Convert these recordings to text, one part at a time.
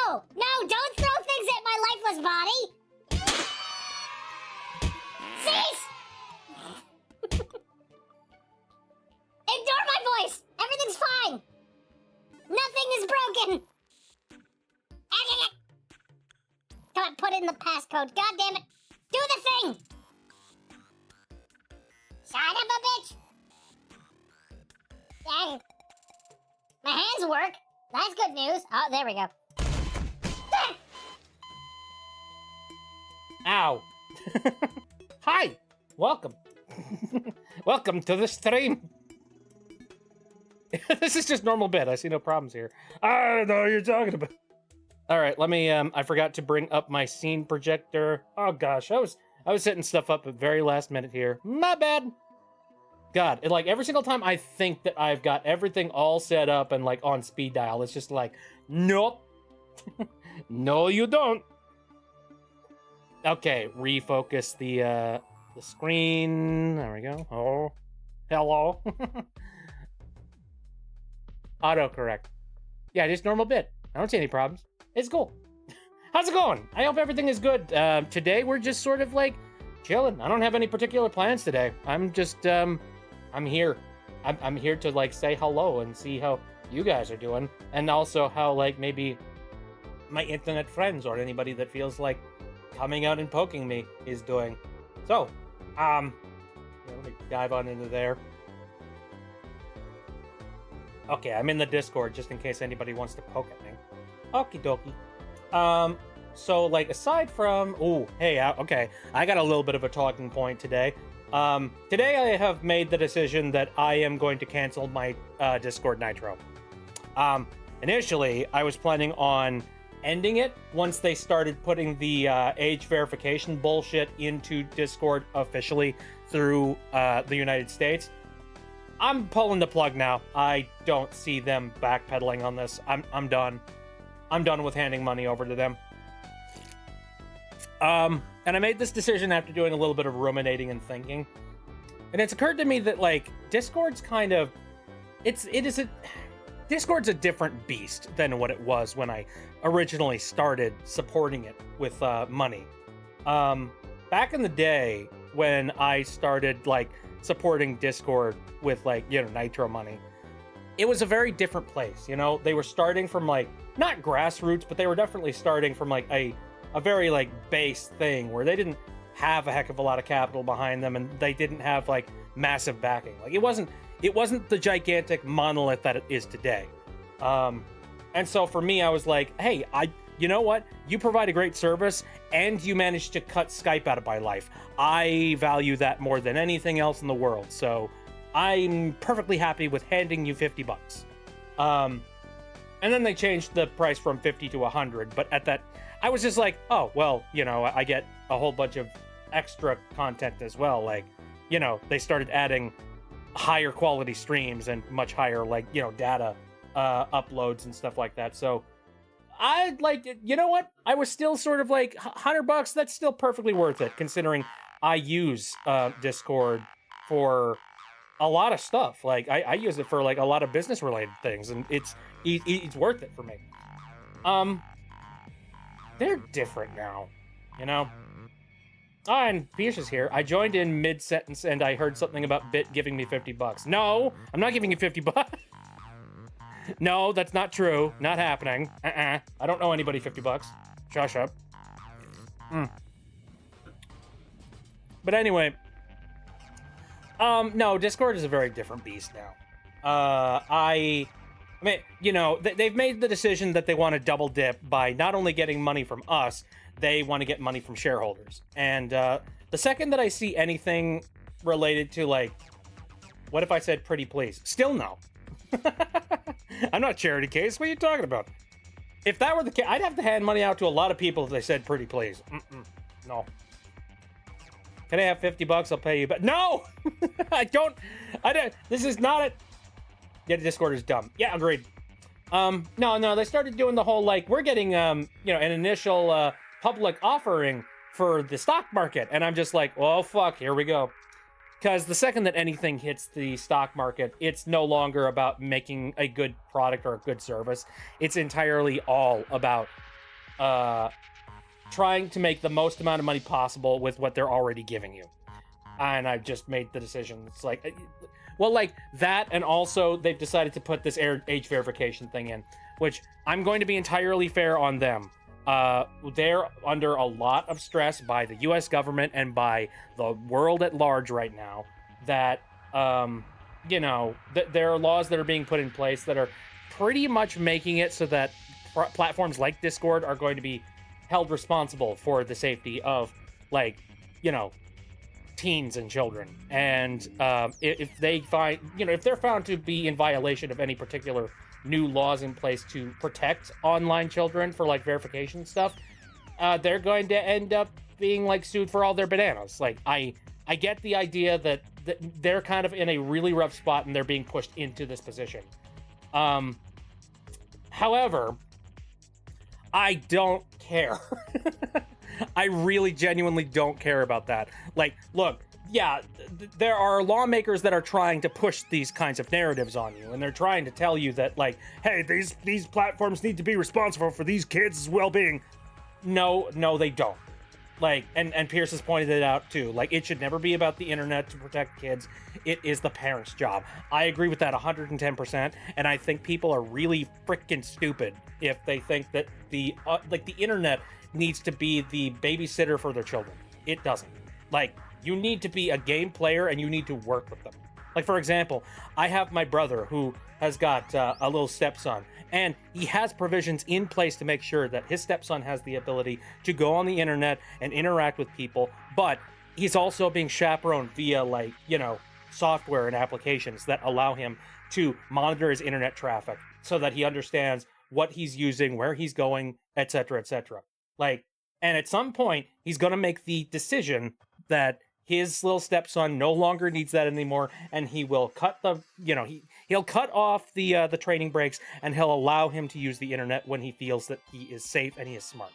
No! No, don't throw things at my lifeless body! Cease! Ignore my voice! Everything's fine! Nothing is broken! Come on, put in the passcode. God damn it! Do the thing! Son of a bitch! Dang. My hands work. That's good news. Oh, there we go. Ow. Hi. Welcome. Welcome to the stream. This is just normal bit. I see no problems here. I don't know what you're talking about. All right, let me, I forgot to bring up my scene projector. Oh gosh, I was setting stuff up at very last minute here. My bad. God, like every single time I think that I've got everything all set up and like on speed dial, it's just like, nope. No, you don't. Okay, refocus the screen. There we go. Oh, hello. Autocorrect. Yeah, just normal bit. I don't see any problems. It's cool. How's it going? I hope everything is good. Today we're just sort of like chilling. I don't have any particular plans today. I'm just, I'm here. I'm here to like say hello and see how you guys are doing. And also how like maybe my internet friends or anybody that feels like coming out and poking me is doing. So, let me dive on into there. Okay, I'm in the Discord just in case anybody wants to poke at me. Okie dokie. So like aside from, okay, I got a little bit of a talking point today. Today I have made the decision that I am going to cancel my Discord Nitro. Initially I was planning on ending it once they started putting the age verification bullshit into Discord officially through the United States. I'm pulling the plug now. I don't see them backpedaling on this. I'm done. I'm done with handing money over to them. And I made this decision after doing a little bit of ruminating and thinking. And it's occurred to me that like Discord's kind of Discord's a different beast than what it was when I originally started supporting it with money. Back in the day when I started like supporting Discord with like, you know, Nitro money, it was a very different place. You know, they were starting from like not grassroots, but they were definitely starting from like a very like base thing where they didn't have a heck of a lot of capital behind them and they didn't have like massive backing. Like it wasn't the gigantic monolith that it is today. And so for me, I was like, hey, you know what? You provide a great service and you managed to cut Skype out of my life. I value that more than anything else in the world. So I'm perfectly happy with handing you $50. And then they changed the price from 50 to 100. But at that, I was just like, oh, well, you know, I get a whole bunch of extra content as well. Like, you know, they started adding higher quality streams and much higher, like, you know, data uploads and stuff like that. So I like, you know what? I was still sort of like $100. That's still perfectly worth it, considering I use Discord for a lot of stuff. Like I use it for like a lot of business related things, and it's worth it for me. They're different now, you know. And Pierce is here. I joined in mid-sentence and I heard something about Bit giving me $50. No, I'm not giving you $50. No, that's not true. Not happening. I don't owe anybody $50. Shush up. But anyway, no, Discord is a very different beast now. I mean, you know, they've made the decision that they want to double dip by not only getting money from us, they want to get money from shareholders. And the second that I see anything related to, like, what if I said pretty please? Still no. I'm not charity case. What are you talking about? If that were the case, I'd have to hand money out to a lot of people if they said pretty please. No. Can I have $50? I'll pay you. But no, I don't. This is not it. Yeah, Discord is dumb. Yeah, agreed. No, they started doing the whole, like, we're getting, you know, an initial public offering for the stock market. And I'm just like, oh, fuck, here we go. Because the second that anything hits the stock market, it's no longer about making a good product or a good service. It's entirely all about trying to make the most amount of money possible with what they're already giving you. And I've just made the decision. It's like, well, like that, and also they've decided to put this age verification thing in, which I'm going to be entirely fair on them. They're under a lot of stress by the U.S. government and by the world at large right now that, you know, there are laws that are being put in place that are pretty much making it so that platforms like Discord are going to be held responsible for the safety of, like, you know, teens and children. And if they find, you know, if they're found to be in violation of any particular new laws in place to protect online children for like verification stuff, they're going to end up being like sued for all their bananas. Like, I get the idea that they're kind of in a really rough spot and they're being pushed into this position. However, I don't care. I really genuinely don't care about that. Like, look, yeah, there are lawmakers that are trying to push these kinds of narratives on you, and they're trying to tell you that, like, hey, these platforms need to be responsible for these kids' well-being. No, they don't. Like, and Pierce has pointed it out too. Like, it should never be about the internet to protect kids. It is the parents' job. I agree with that 110%, and I think people are really freaking stupid if they think that the internet needs to be the babysitter for their children. It doesn't. Like, you need to be a game player and you need to work with them. Like, for example, I have my brother who has got a little stepson, and he has provisions in place to make sure that his stepson has the ability to go on the internet and interact with people, but he's also being chaperoned via, like, you know, software and applications that allow him to monitor his internet traffic so that he understands what he's using, where he's going, etc., etc. Like, and at some point, he's going to make the decision that his little stepson no longer needs that anymore, and he will cut the, you know, he'll cut off the training breaks, and he'll allow him to use the internet when he feels that he is safe and he is smart.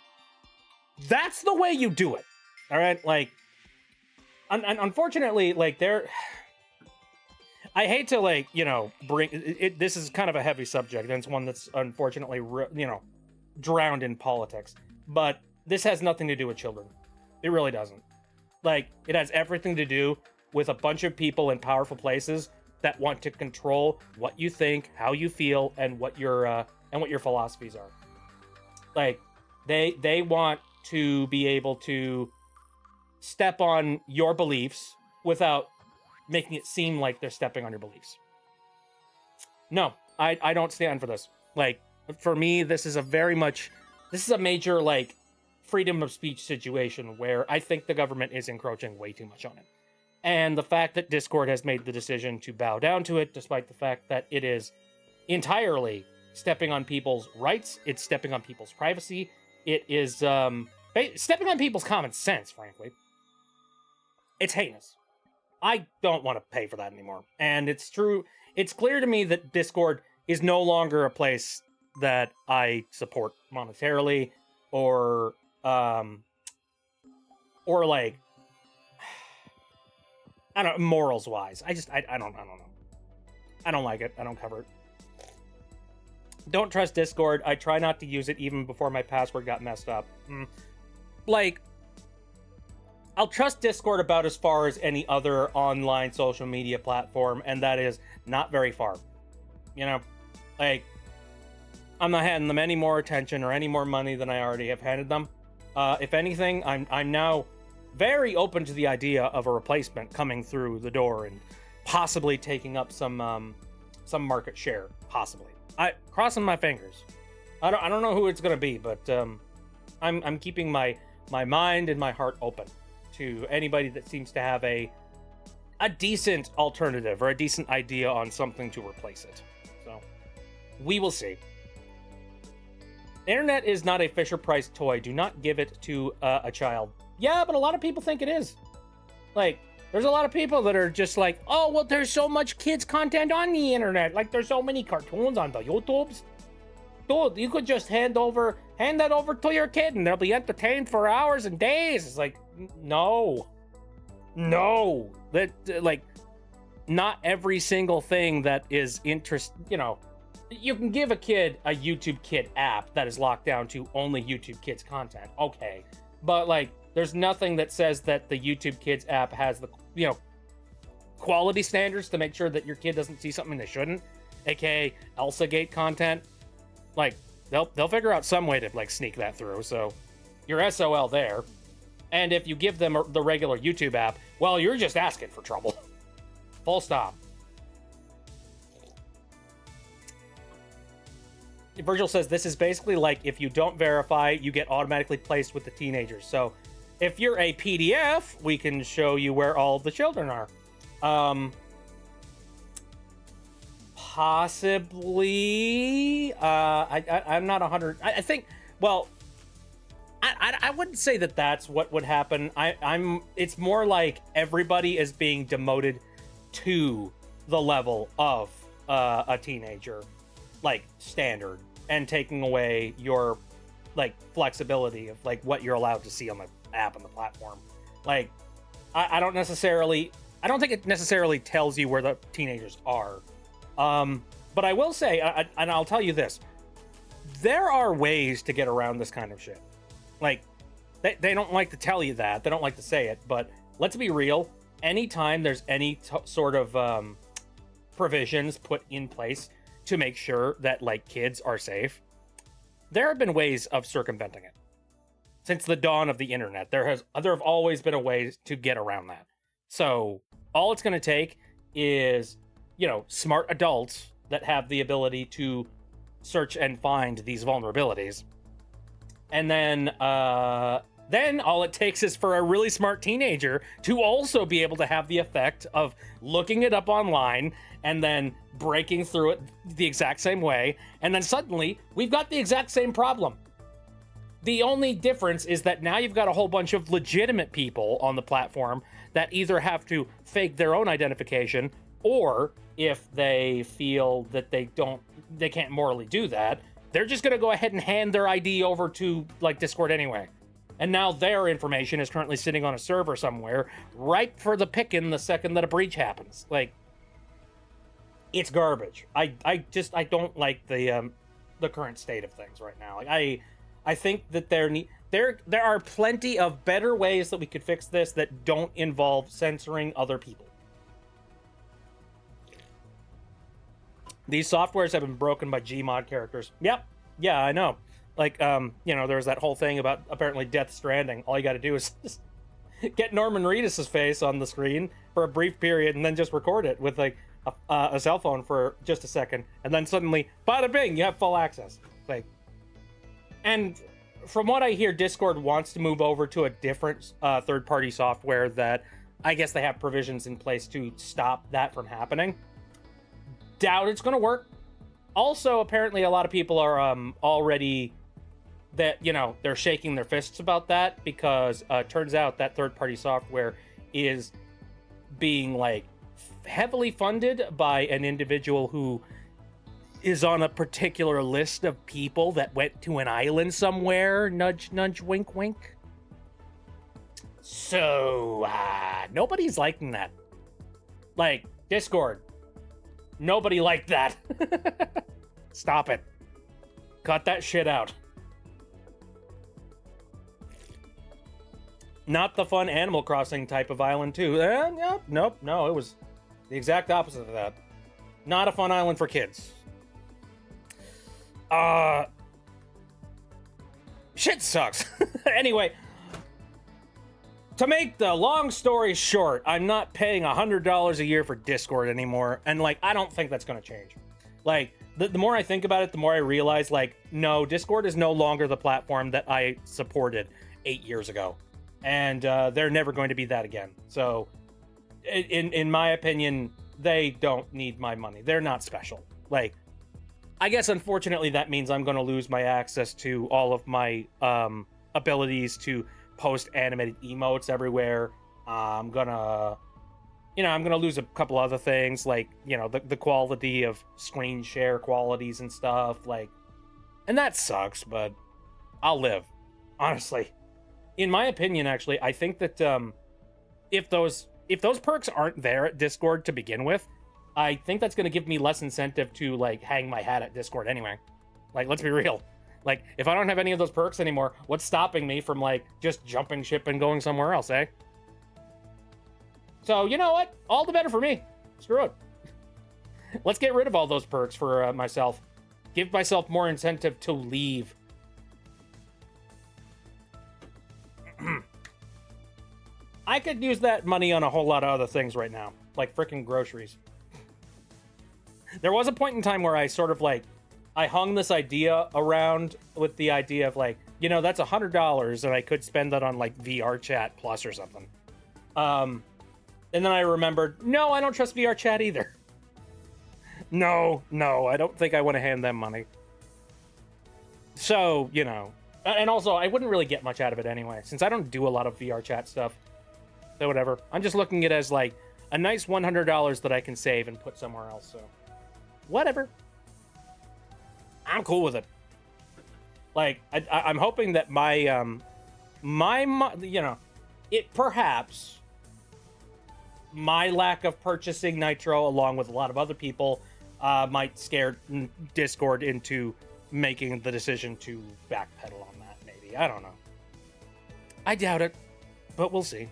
That's the way you do it. All right, like, unfortunately, like, I hate to, like, you know, bring it. This is kind of a heavy subject, and it's one that's unfortunately, you know, drowned in politics. But this has nothing to do with children. It really doesn't. Like, it has everything to do with a bunch of people in powerful places that want to control what you think, how you feel, and what your philosophies are. Like, they want to be able to step on your beliefs without making it seem like they're stepping on your beliefs. No, I don't stand for this. Like, for me, this is a major, like, freedom of speech situation where I think the government is encroaching way too much on it. And the fact that Discord has made the decision to bow down to it, despite the fact that it is entirely stepping on people's rights, it's stepping on people's privacy, it is stepping on people's common sense, frankly. It's heinous. I don't want to pay for that anymore. And it's clear to me that Discord is no longer a place that I support monetarily or like, I don't know, morals wise. I don't know. I don't like it. I don't cover it. Don't trust Discord. I try not to use it even before my password got messed up. Like, I'll trust Discord about as far as any other online social media platform, and that is not very far. You know, like, I'm not handing them any more attention or any more money than I already have handed them. If anything, I'm now very open to the idea of a replacement coming through the door and possibly taking up some market share, possibly. Crossing my fingers. I don't know who it's gonna be, but I'm keeping my mind and my heart open to anybody that seems to have a decent alternative or a decent idea on something to replace it. So we will see. The internet is not a Fisher-Price toy. Do not give it to a child. Yeah, but a lot of people think it is. Like, there's a lot of people that are just like, oh, well, there's so much kids content on the internet. Like, there's so many cartoons on the YouTubes. Dude, you could just hand that over to your kid and they'll be entertained for hours and days. It's like, no. That, like, not every single thing that is you know, You can give a kid a YouTube Kid app that is locked down to only YouTube Kids content. Okay. But, like, there's nothing that says that the YouTube Kids app has the, quality standards to make sure that your kid doesn't see something they shouldn't, aka Elsa Gate content. Like, they'll figure out some way to, like, sneak that through. So you're SOL there. And if you give them the regular YouTube app, well, you're just asking for trouble. Full stop. Virgil says this is basically like if you don't verify, you get automatically placed with the teenagers. So if you're a PDF, we can show you where all the children are. Possibly. I'm not 100. I think. Well, I wouldn't say that that's what would happen. It's more like everybody is being demoted to the level of a teenager, like standard, and taking away your like flexibility of like what you're allowed to see on the app and the platform. Like, I don't think it necessarily tells you where the teenagers are. But I will say, and I'll tell you this, there are ways to get around this kind of shit. Like, they don't like to tell you that. They don't like to say it, but let's be real. Anytime there's any sort of provisions put in place to make sure that, like, kids are safe, there have been ways of circumventing it. Since the dawn of the internet, there have always been a way to get around that. So all it's going to take is, smart adults that have the ability to search and find these vulnerabilities. And then all it takes is for a really smart teenager to also be able to have the effect of looking it up online and then breaking through it the exact same way. And then suddenly we've got the exact same problem. The only difference is that now you've got a whole bunch of legitimate people on the platform that either have to fake their own identification, or if they feel that they can't morally do that, they're just going to go ahead and hand their ID over to, like, Discord anyway. And now their information is currently sitting on a server somewhere, ripe for the picking the second that a breach happens. Like, it's garbage. I don't like the current state of things right now. Like, I think that there are plenty of better ways that we could fix this that don't involve censoring other people. These softwares have been broken by Gmod characters. Yep. Yeah, I know. Like, there was that whole thing about apparently Death Stranding. All you got to do is just get Norman Reedus' face on the screen for a brief period and then just record it with, like, a cell phone for just a second. And then suddenly, bada bing, you have full access. Like, and from what I hear, Discord wants to move over to a different third-party software that I guess they have provisions in place to stop that from happening. Doubt it's going to work. Also, apparently a lot of people are already that, they're shaking their fists about that because it turns out that third-party software is being, like, heavily funded by an individual who is on a particular list of people that went to an island somewhere. Nudge, nudge, wink, wink. So, nobody's liking that. Like, Discord. Nobody liked that. Stop it. Cut that shit out. Not the fun Animal Crossing type of island, too. Nope. No, it was the exact opposite of that. Not a fun island for kids. Shit sucks. Anyway, to make the long story short, I'm not paying $100 a year for Discord anymore, and, like, I don't think that's going to change. Like, the more I think about it, the more I realize, like, no, Discord is no longer the platform that I supported 8 years ago, and they're never going to be that again. So, in my opinion, they don't need my money. They're not special. Like, I guess, unfortunately, that means I'm going to lose my access to all of my abilities to post animated emotes everywhere. I'm gonna lose a couple other things, like, the quality of screen share qualities and stuff, like, and that sucks, but I'll live. Honestly, in my opinion, actually, I think that if those perks aren't there at Discord to begin with, I think that's going to give me less incentive to like hang my hat at Discord anyway. Like, let's be real. Like, if I don't have any of those perks anymore, what's stopping me from like just jumping ship and going somewhere else, eh? So, you know what? All the better for me. Screw it. Let's get rid of all those perks for myself. Give myself more incentive to leave. I could use that money on a whole lot of other things right now, like frickin' groceries. There was a point in time where I sort of like, I hung this idea around with the idea of like, you know, that's $100 and I could spend that on like VR chat plus or something. And then I remembered, no, I don't trust VR chat either. No, I don't think I want to hand them money. So, you know, and also I wouldn't really get much out of it anyway, since I don't do a lot of VR chat stuff. So whatever. I'm just looking at it as like a nice $100 that I can save and put somewhere else. So whatever. I'm cool with it. Like I'm hoping that my you know, it perhaps my lack of purchasing Nitro along with a lot of other people might scare Discord into making the decision to backpedal on that. Maybe, I don't know. I doubt it, but we'll see.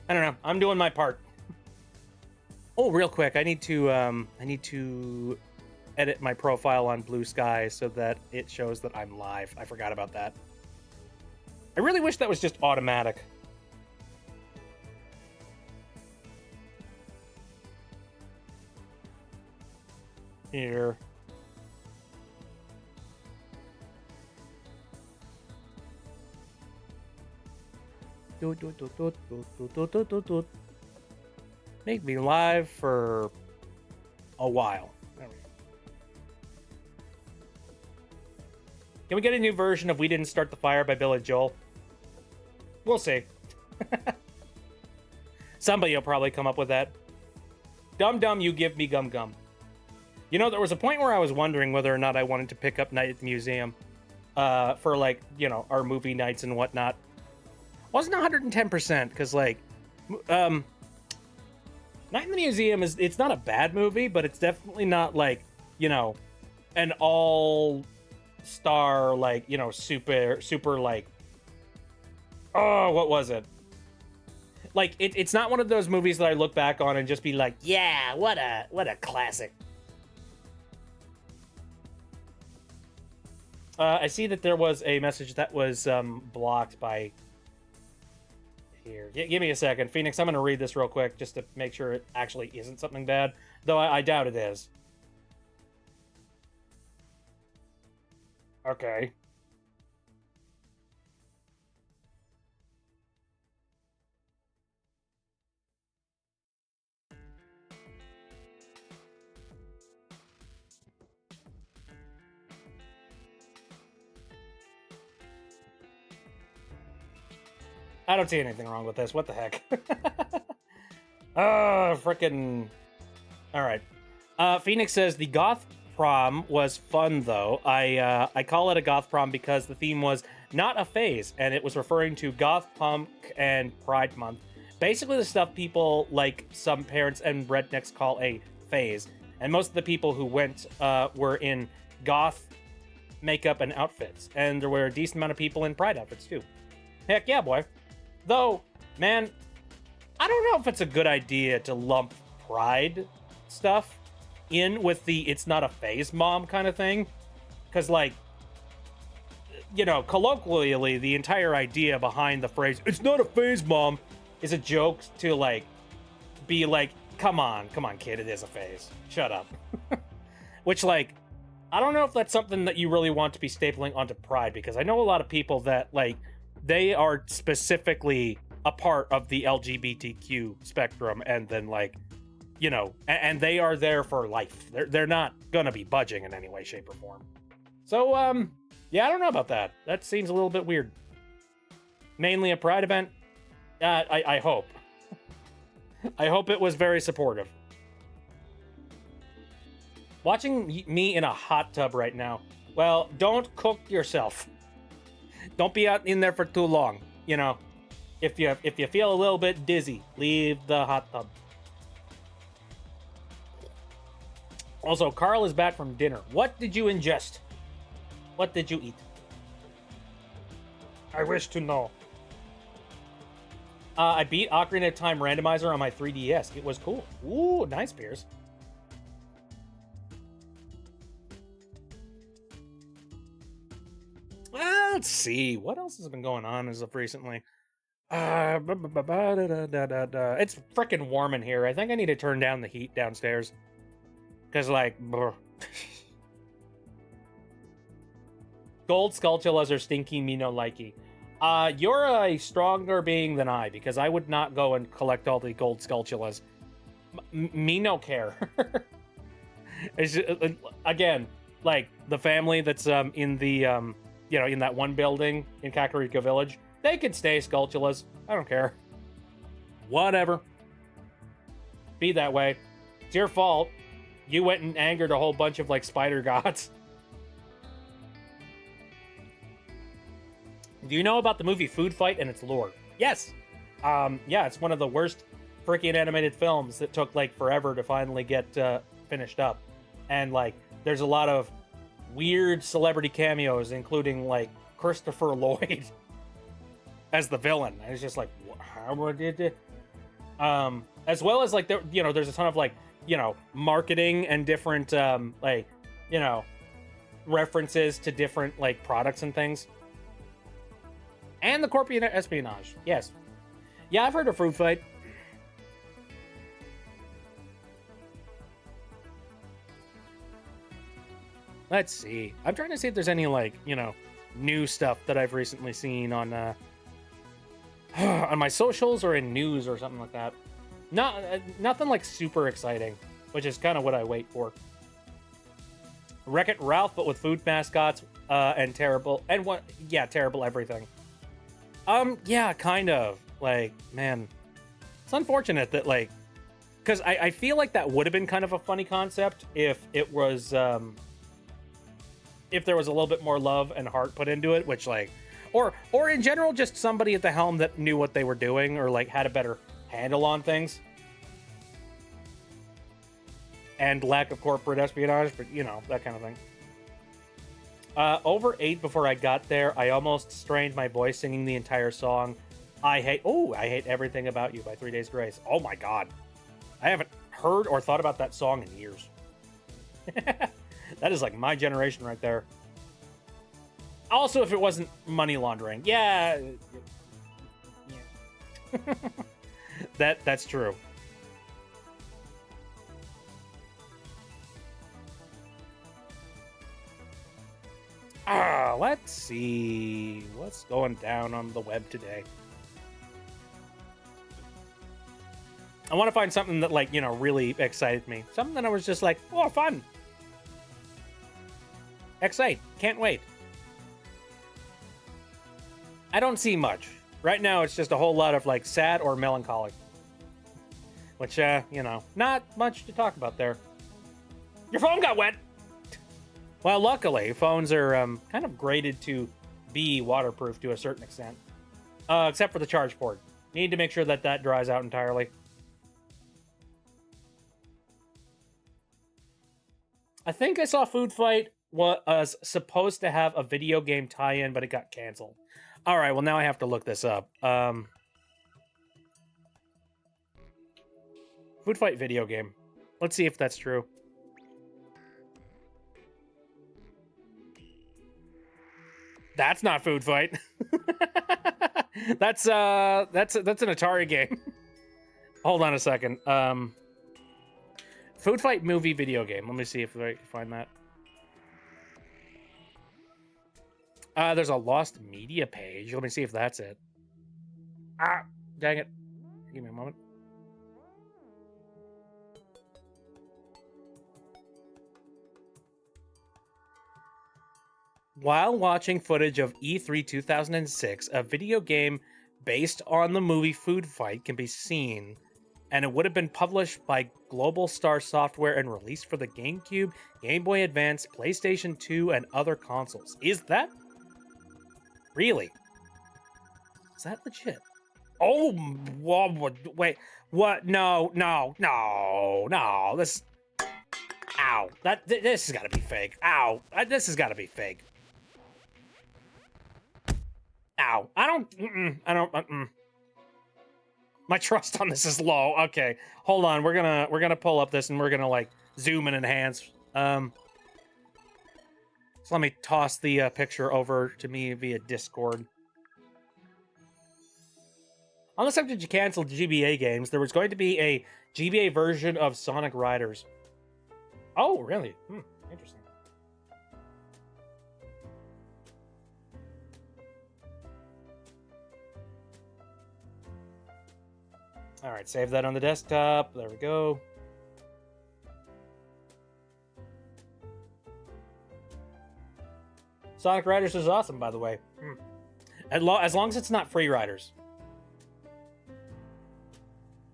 I don't know. I'm doing my part. Oh, real quick, I need to edit my profile on Blue Sky so that it shows that I'm live. I forgot about that. I really wish that was just automatic. Here. Make me live for a while. There we go. Can we get a new version of We Didn't Start the Fire by Billy Joel? We'll see. Somebody will probably come up with that. Dum Dum, you give me gum gum. You know, there was a point where I was wondering whether or not I wanted to pick up Night at the Museum for, like, you know, our movie nights and whatnot. Wasn't 110%, because, like, Night in the Museum it's not a bad movie, but it's definitely not, like, you know, an all-star, like, you know, super, like, oh, what was it? Like, it's not one of those movies that I look back on and just be like, yeah, what a classic. I see that there was a message that was blocked by... Here, give me a second. Phoenix, I'm going to read this real quick just to make sure it actually isn't something bad. Though I doubt it is. Okay. I don't see anything wrong with this. What the heck? Oh, frickin'... Alright. Phoenix says, the goth prom was fun, though. I call it a goth prom because the theme was not a phase, and it was referring to goth, punk, and Pride Month. Basically the stuff people like some parents and rednecks call a phase. And most of the people who went were in goth makeup and outfits. And there were a decent amount of people in Pride outfits, too. Heck yeah, boy. Though, man, I don't know if it's a good idea to lump Pride stuff in with the it's not a phase mom kind of thing. Because, like, you know, colloquially, the entire idea behind the phrase, it's not a phase mom, is a joke to, like, be like, come on, kid, it is a phase. Shut up. Which, like, I don't know if that's something that you really want to be stapling onto Pride, because I know a lot of people that, like, they are specifically a part of the LGBTQ spectrum, and then, like, you know, and they are there for life. They're not gonna be budging in any way, shape, or form. So, yeah, I don't know about that. That seems a little bit weird. Mainly a Pride event? I hope. I hope it was very supportive. Watching me in a hot tub right now. Well, don't cook yourself. Don't be out in there for too long. You know, if you feel a little bit dizzy, leave the hot tub. Also, Carl is back from dinner. What did you ingest? What did you eat? I wish to know. I beat Ocarina of Time Randomizer on my 3DS. It was cool. Ooh, nice, Piers. Let's see. What else has been going on as of recently? It's freaking warm in here. I think I need to turn down the heat downstairs. Because, like, Gold Skulltulas are stinky, me no likey. You're a stronger being than I, because I would not go and collect all the gold Skulltulas. Me no care. It's just, again, like, the family that's in the, in that one building in Kakariko Village, they could stay Skulltulas. I don't care. Whatever. Be that way. It's your fault. You went and angered a whole bunch of, like, spider gods. Do you know about the movie Food Fight and its lore? Yes. Yeah, it's one of the worst freaking animated films that took, like, forever to finally get finished up. And, like, there's a lot of weird celebrity cameos, including, like, Christopher Lloyd as the villain. And it's just like, how did it? As well as, like, there's a ton of, like, marketing and different, references to different, like, products and things. And the corporate espionage. Yes. Yeah, I've heard of Food Fight. Let's see. I'm trying to see if there's any, like, new stuff that I've recently seen on on my socials or in news or something like that. Nothing, like, super exciting, which is kind of what I wait for. Wreck-It Ralph, but with food mascots and terrible everything. Yeah, kind of. Like, man, it's unfortunate that, like, because I feel like that would have been kind of a funny concept if it was, if there was a little bit more love and heart put into it, which, like, or in general, just somebody at the helm that knew what they were doing or, like, had a better handle on things. And lack of corporate espionage, but, that kind of thing. Over 8 before I got there, I almost strained my voice singing the entire song. I Hate Everything About You by 3 Days Grace. Oh my god. I haven't heard or thought about that song in years. That is like my generation right there. Also, if it wasn't money laundering. Yeah. That's true. Let's see what's going down on the web today. I want to find something that, like, really excited me. Something that I was just like, oh, fun. Excite. Can't wait. I don't see much. Right now, it's just a whole lot of, like, sad or melancholic. Which, not much to talk about there. Your phone got wet! Well, luckily, phones are kind of graded to be waterproof to a certain extent. Except for the charge port. Need to make sure that dries out entirely. I think I saw Food Fight was supposed to have a video game tie-in, but it got canceled. All right, well, now I have to look this up. Food Fight video game. Let's see if that's true. That's not Food Fight. That's an Atari game. Hold on a second. Food Fight movie video game. Let me see if I can find that. There's a lost media page. Let me see if that's it. Ah, dang it. Give me a moment. While watching footage of E3 2006, a video game based on the movie Food Fight can be seen, and it would have been published by Global Star Software and released for the GameCube, Game Boy Advance, PlayStation 2, and other consoles. Is that really? Is that legit? Oh, wait, what? No. This. Ow. This has got to be fake. Ow. This has got to be fake. Ow. I don't. My trust on this is low. Okay. Hold on. We're gonna pull up this and we're gonna like zoom and enhance. So let me toss the picture over to me via Discord. On the subject you canceled GBA games, there was going to be a GBA version of Sonic Riders. Oh, really? Interesting. All right, save that on the desktop. There we go. Sonic Riders is awesome, by the way. As long as it's not Free Riders.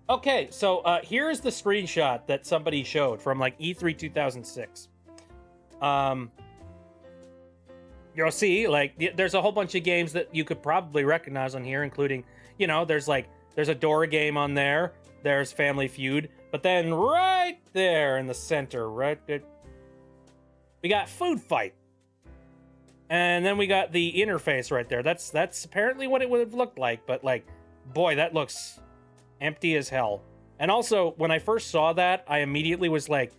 Okay, so here's the screenshot that somebody showed from like E3 2006. You'll see, like, there's a whole bunch of games that you could probably recognize on here, including, you know, there's a Dora game on there. There's Family Feud. But then right there in the center, right there, we got Food Fight. And then we got the interface right there. That's apparently what it would have looked like. But, like, boy, that looks empty as hell. And also, when I first saw that, I immediately was like,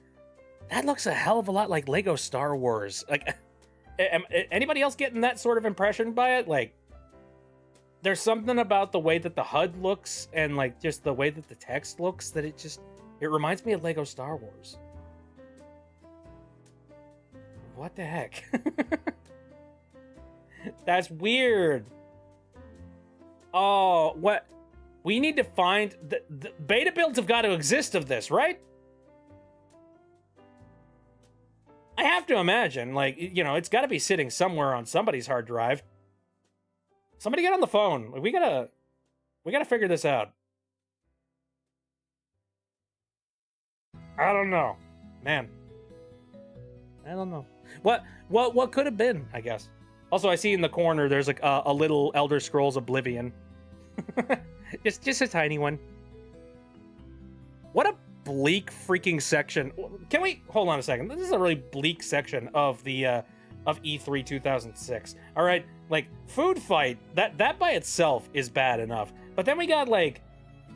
that looks a hell of a lot like Lego Star Wars. Like, anybody else getting that sort of impression by it? Like, there's something about the way that the HUD looks and, like, just the way that the text looks that it reminds me of Lego Star Wars. What the heck? That's weird. Oh, what? We need to find... The beta builds have got to exist of this, right? I have to imagine, like, you know, it's got to be sitting somewhere on somebody's hard drive. Somebody get on the phone. We gotta figure this out. I don't know. Man. I don't know. What could have been, I guess. Also, I see in the corner there's like a little Elder Scrolls Oblivion. just a tiny one. What a bleak freaking section. Can we hold on a second? This is a really bleak section of the of E3 2006. All right, like Food Fight, that by itself is bad enough. But then we got like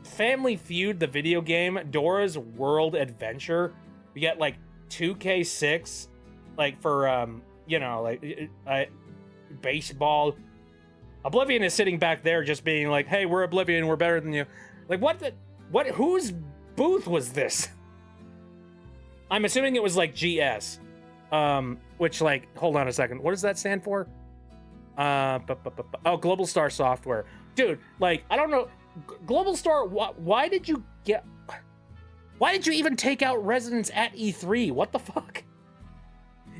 Family Feud, the video game, Dora's World Adventure. We got like 2K6, like for you know, like baseball. Oblivion is sitting back there just being like, hey, we're Oblivion, we're better than you. Like, whose booth was this? I'm assuming it was like GS. Which, like, hold on a second. What does that stand for? Oh, Global Star Software. Dude, like, I don't know. Global Star, why did you even take out residence at E3? What the fuck?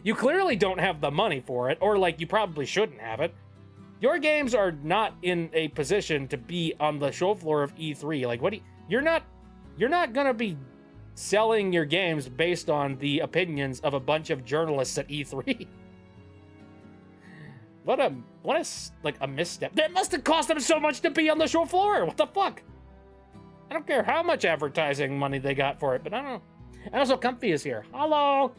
You clearly don't have the money for it, or, like, you probably shouldn't have it. Your games are not in a position to be on the show floor of E3. Like, you're not gonna be selling your games based on the opinions of a bunch of journalists at E3. What a misstep. That must have cost them so much to be on the show floor. What the fuck? I don't care how much advertising money they got for it, but I don't know. And also, Comfy is here. Hello.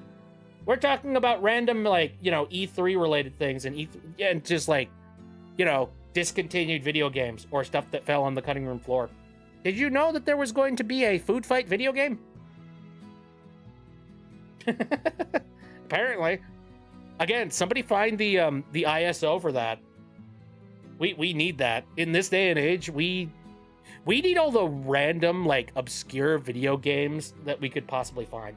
We're talking about random, like, you know, E3 related things and and just like, you know, discontinued video games or stuff that fell on the cutting room floor. Did you know that there was going to be a Food Fight video game? Apparently. Again, somebody find the ISO for that. We need that. In this day and age, we need all the random, like, obscure video games that we could possibly find.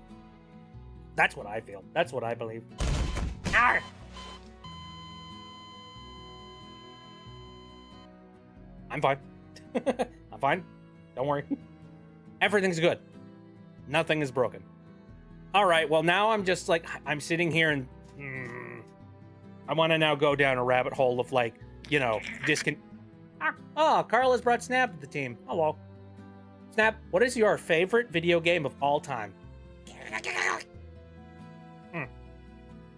That's what I feel. That's what I believe. Arr! I'm fine. I'm fine. Don't worry. Everything's good. Nothing is broken. All right, well, now I'm just like, I'm sitting here and I want to now go down a rabbit hole of, like, you know, Oh, Carl has brought Snap to the team. Hello. Snap, what is your favorite video game of all time?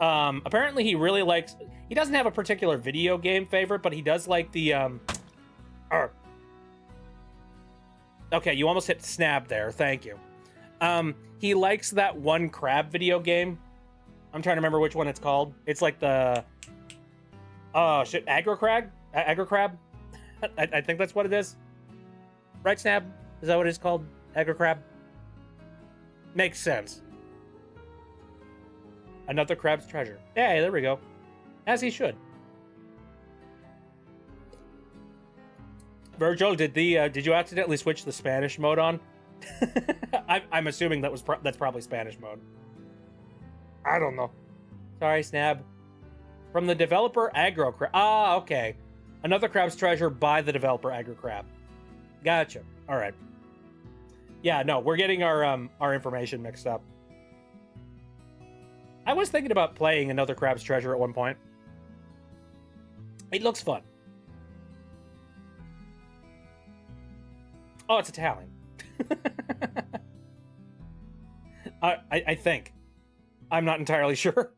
Apparently he really likes, he doesn't have a particular video game favorite, but he does like the, Okay, you almost hit snap there. Thank you. He likes that one crab video game. I'm trying to remember which one it's called. It's like the Aggro Crab? Aggro Crab? I think that's what it is. Right, Snap? Is that what it's called? Aggro Crab? Makes sense. Another crab's treasure. Yeah, there we go. As he should. Virgil, did you accidentally switch the Spanish mode on? I'm assuming that's probably Spanish mode. I don't know. Sorry, Snap. From the developer Aggro Crab. Ah, okay. Another crab's treasure by the developer Aggro Crab. Gotcha. All right. Yeah, no, we're getting our information mixed up. I was thinking about playing Another Crab's Treasure at one point. It looks fun. Oh, it's Italian. I think. I'm not entirely sure.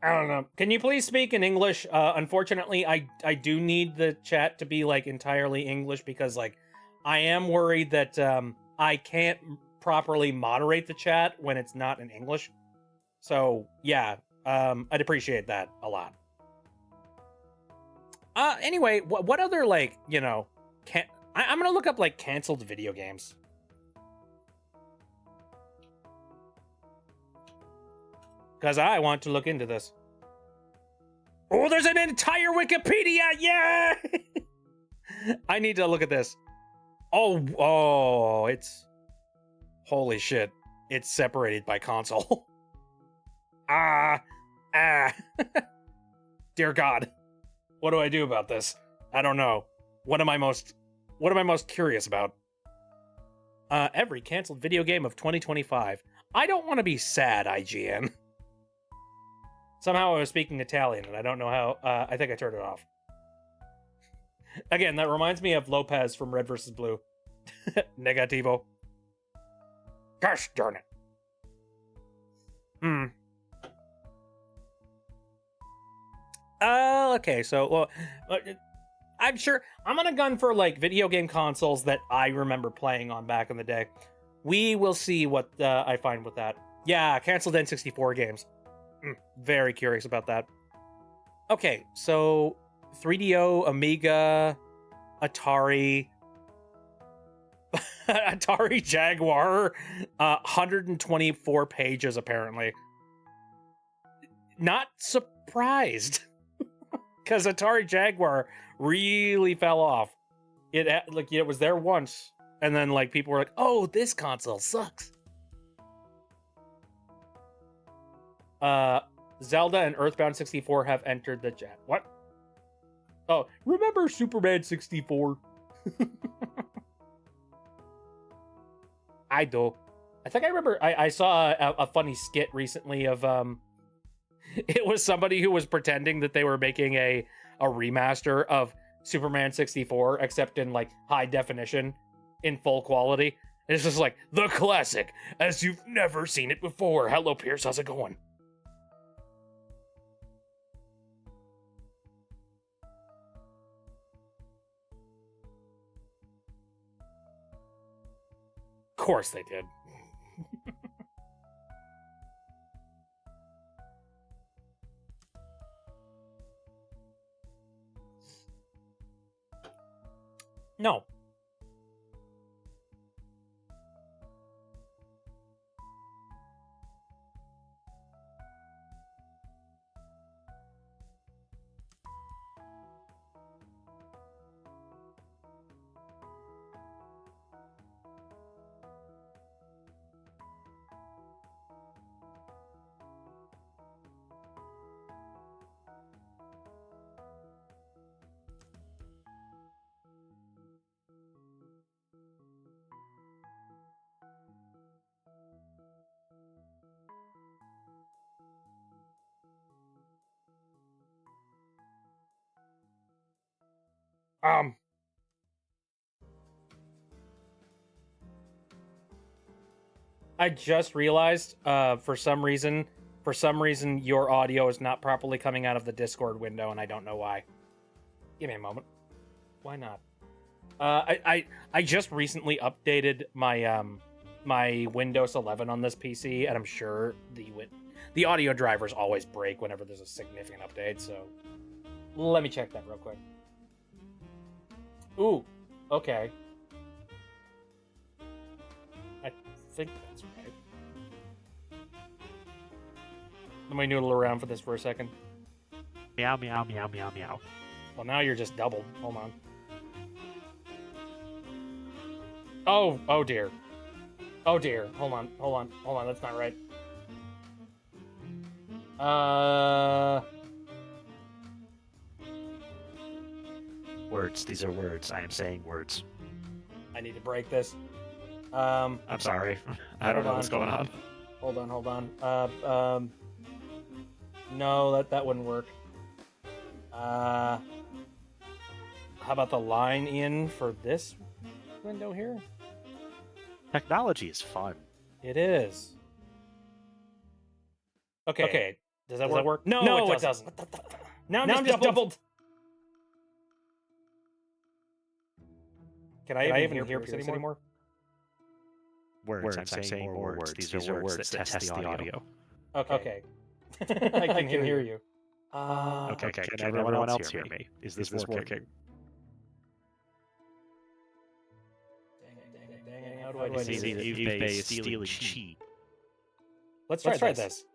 I don't know. Can you please speak in English? Unfortunately, I do need the chat to be like entirely English because like I am worried that I can't properly moderate the chat when it's not in English. So yeah, I'd appreciate that a lot. Anyway, what other like I'm gonna look up like canceled video games. Because I want to look into this. Oh, there's an entire Wikipedia! Yeah! I need to look at this. Oh, it's... Holy shit. It's separated by console. Dear God. What do I do about this? I don't know. What am I most curious about? Every canceled video game of 2025. I don't want to be sad, IGN. Somehow I was speaking Italian, and I don't know how. I think I turned it off. Again, that reminds me of Lopez from Red vs. Blue. Negativo. Gosh darn it. Okay, so, well, I'm sure... I'm gonna gun for, like, video game consoles that I remember playing on back in the day. We will see what I find with that. Yeah, canceled N64 games. Very curious about that. Okay, so 3DO, Amiga, Atari, Atari Jaguar, 124 pages apparently. Not surprised, because Atari Jaguar really fell off. It was there once, and then like people were like, "Oh, this console sucks." Zelda and Earthbound 64 have entered the chat. What? Oh, remember Superman 64? I do. I think I remember I saw a funny skit recently of it was somebody who was pretending that they were making a remaster of Superman 64 except in like high definition in full quality. And it's just like the classic as you've never seen it before. Hello Pierce, how's it going? Of course they did. No. I just realized, for some reason, your audio is not properly coming out of the Discord window, and I don't know why. Give me a moment. Why not? I just recently updated my my Windows 11 on this PC, and I'm sure the audio drivers always break whenever there's a significant update. So let me check that real quick. Ooh, okay. I think that's right. Let me noodle around for this for a second. Meow, meow, meow, meow, meow. Well, now you're just doubled. Hold on. Oh dear. Oh dear. Hold on. That's not right. Words. These are words. I am saying words. I need to break this. I'm sorry. I don't know what's going on. Hold on. No, that wouldn't work. How about the line in for this window here? Technology is fun. It is. Okay. Does that work? No, it doesn't. Now I'm just doubled. Can I even hear Pierce anymore? Words. I'm saying more words. These are words that test the audio. Okay. I can hear you. Okay. Can everyone else hear me? Is this working? Dang, how do I do See, this? Eve is stealing cheat. Let's try this.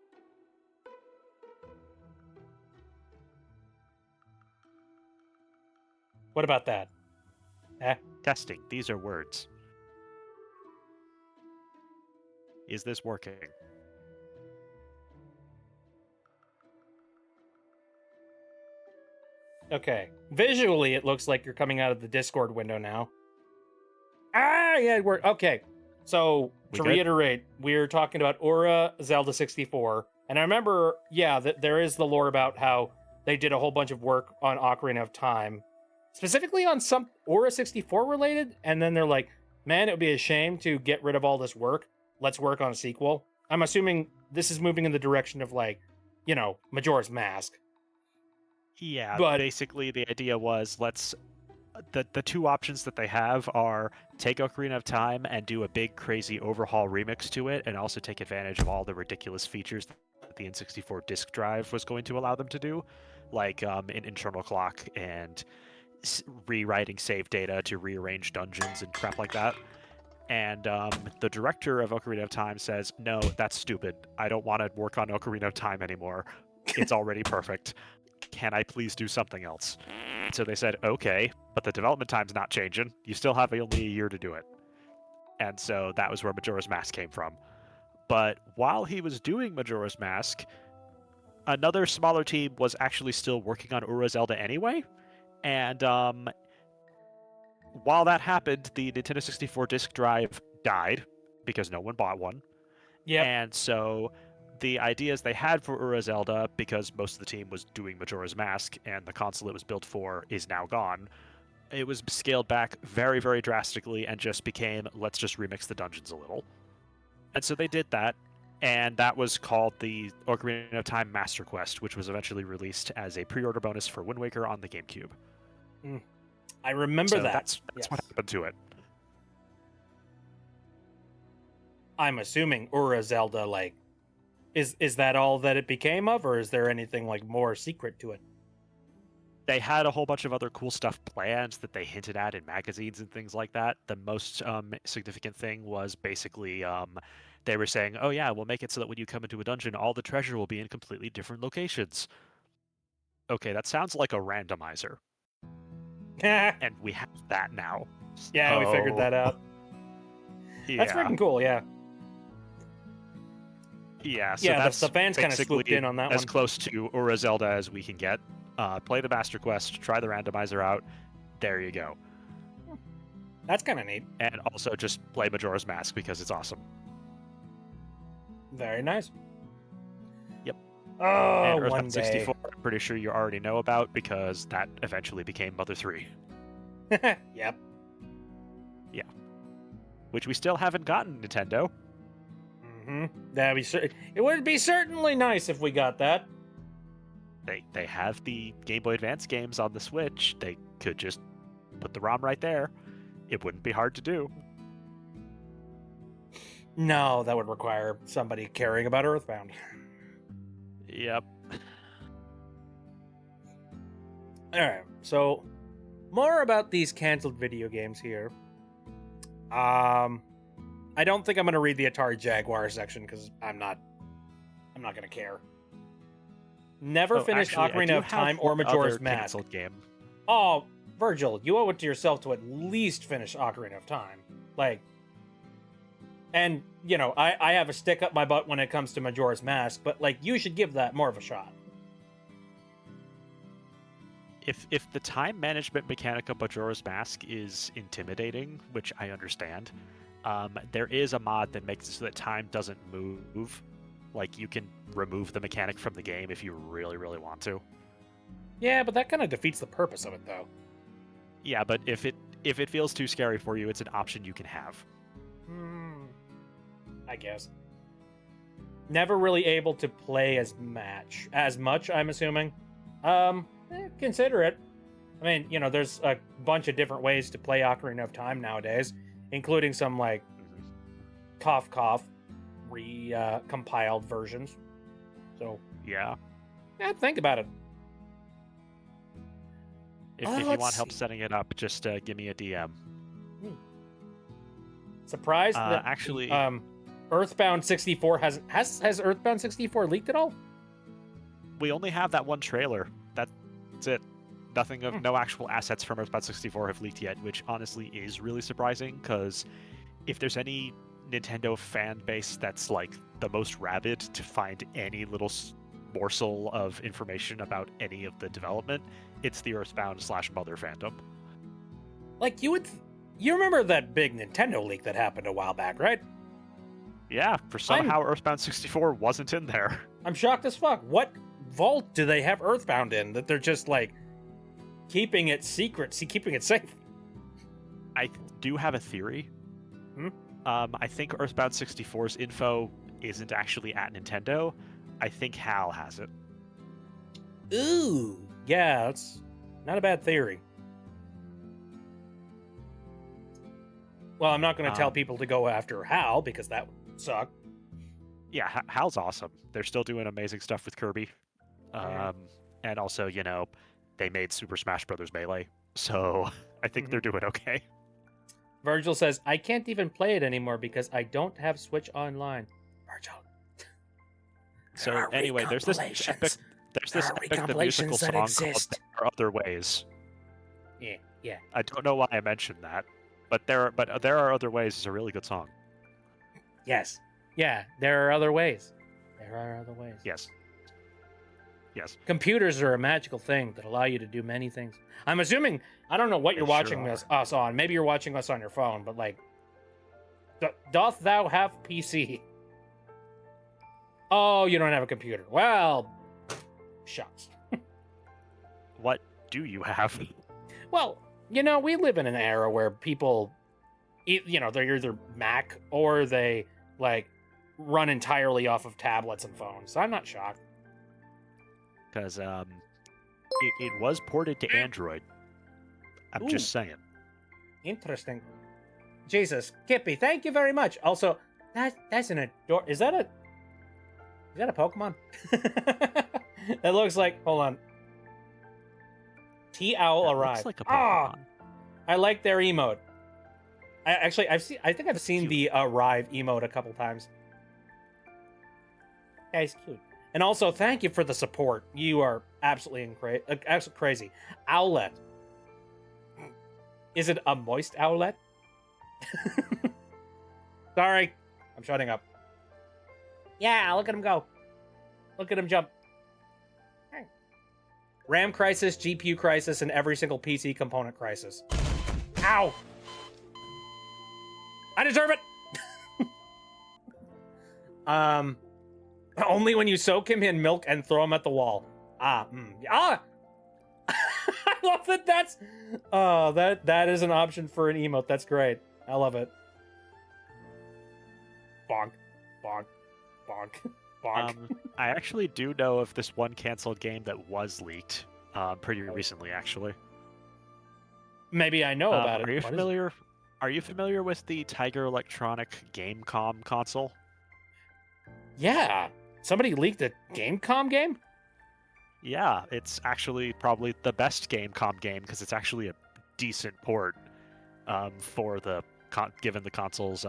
What about that? Testing. These are words. Is this working? Okay. Visually, it looks like you're coming out of the Discord window now. Yeah, it worked. Okay. So, to reiterate, we're talking about Aura Zelda 64. And I remember, that there is the lore about how they did a whole bunch of work on Ocarina of Time, specifically on some Aura 64 related. And then they're like, man, it would be a shame to get rid of all this work. Let's work on a sequel. I'm assuming this is moving in the direction of, Majora's Mask. Yeah, but basically the idea was the two options that they have are take Ocarina of Time and do a big crazy overhaul remix to it, and also take advantage of all the ridiculous features that the N64 disk drive was going to allow them to do, like an internal clock and rewriting save data to rearrange dungeons and crap like that. And the director of Ocarina of Time says, no, that's stupid. I don't want to work on Ocarina of Time anymore. It's already perfect. Can I please do something else? So they said, okay, but the development time's not changing. You still have only a year to do it. And so that was where Majora's Mask came from. But while he was doing Majora's Mask, another smaller team was actually still working on Ura Zelda anyway. And while that happened, the Nintendo 64 disk drive died because no one bought one. Yeah. And so the ideas they had for Ura Zelda, because most of the team was doing Majora's Mask and the console it was built for is now gone, it was scaled back very, very drastically and just became, let's just remix the dungeons a little. And so they did that, and that was called the Ocarina of Time Master Quest, which was eventually released as a pre-order bonus for Wind Waker on the GameCube. I remember that. That's what happened to it. I'm assuming Ura Zelda, is that all that it became of, or is there anything more secret to it? They had a whole bunch of other cool stuff planned that they hinted at in magazines and things like that. The most significant thing was basically they were saying, oh yeah, we'll make it so that when you come into a dungeon, all the treasure will be in completely different locations. Okay, that sounds like a randomizer. And we have that now. Yeah, we figured that out. Yeah. That's freaking cool, yeah. Yeah, so yeah, that's the fans kind of swooped in on that as one. Close to Ura Zelda as we can get. Play the Master Quest, try the randomizer out. There you go. That's kind of neat. And also just play Majora's Mask because it's awesome. Very nice. Yep. Oh, and Earth one 64, I'm pretty sure you already know about because that eventually became Mother 3. Yep. Yeah. Which we still haven't gotten, Nintendo. It would be certainly nice if we got that. They have the Game Boy Advance games on the Switch. They could just put the ROM right there. It wouldn't be hard to do. No, that would require somebody caring about Earthbound. Yep. Alright, so more about these canceled video games here. I don't think I'm gonna read the Atari Jaguar section because I'm not gonna care. Never finished Ocarina of Time or Majora's Mask. Canceled game. Oh, Virgil, you owe it to yourself to at least finish Ocarina of Time. Like, and, you know, I have a stick up my butt when it comes to Majora's Mask, but, like, you should give that more of a shot. If the time management mechanic of Majora's Mask is intimidating, which I understand, there is a mod that makes it so that time doesn't move. Like, you can remove the mechanic from the game if you really, really want to. Yeah, but that kind of defeats the purpose of it, though. Yeah, but if it feels too scary for you, it's an option you can have. I guess. Never really able to play as much, I'm assuming. Consider it. I mean, you know, there's a bunch of different ways to play Ocarina of Time nowadays, including some, like, cough, compiled versions. So, yeah, think about it. If you want help setting it up, just give me a DM. Surprised that actually, Earthbound 64 has Earthbound 64 leaked at all? We only have that one trailer. That's it. Nothing of no actual assets from Earthbound 64 have leaked yet, which honestly is really surprising because if there's any Nintendo fan base that's like the most rabid to find any little morsel of information about any of the development, it's the Earthbound/Mother fandom. Like, you remember that big Nintendo leak that happened a while back, right? Yeah, for somehow Earthbound 64 wasn't in there. I'm shocked as fuck. What vault do they have Earthbound in that they're just, like, keeping it secret, keeping it safe? I do have a theory. I think Earthbound 64's info isn't actually at Nintendo. I think HAL has it. Ooh. Yeah, that's not a bad theory. Well, I'm not going to tell people to go after HAL because that would suck. Yeah, HAL's awesome. They're still doing amazing stuff with Kirby. And also, you know, they made Super Smash Bros. Melee. So I think they're doing okay. Virgil says, I can't even play it anymore because I don't have Switch Online. Virgil. So anyway, there's this epic the musical song called There Are Other Ways. Yeah. I don't know why I mentioned that, but There Are Other Ways is a really good song. Yes. Yeah, there are other ways. There are other ways. Yes. Computers are a magical thing that allow you to do many things. I'm assuming, I don't know what you're watching us on. Maybe you're watching us on your phone, but like, doth thou have PC? Oh, you don't have a computer. Well, shucks. What do you have? Well, you know, we live in an era where people, you know, they're either Mac or they, like, run entirely off of tablets and phones. So I'm not shocked. Because it was ported to Android. I'm just saying. Interesting. Jesus, Kippy, thank you very much. Also, that's an Is that a Pokemon? That looks like, hold on. T-Owl arrived. Looks like a Pokemon. I like their emote. I think I've seen the Arrive emote a couple times. Yeah, he's cute. And also, thank you for the support. You are absolutely crazy. Owlet. Is it a moist owlet? Sorry. I'm shutting up. Yeah, look at him go. Look at him jump. RAM crisis, GPU crisis, and every single PC component crisis. Ow! I deserve it! Only when you soak him in milk and throw him at the wall. I love that that's... Oh, that is an option for an emote. That's great. I love it. Bonk. Bonk. Bonk. Bonk. I actually do know of this one canceled game that was leaked pretty recently, actually. Maybe I know about it. Are you familiar Are you familiar with the Tiger Electronic Gamecom console? Yeah. Somebody leaked a Gamecom game? Yeah, it's actually probably the best Gamecom game because it's actually a decent port for the given the console's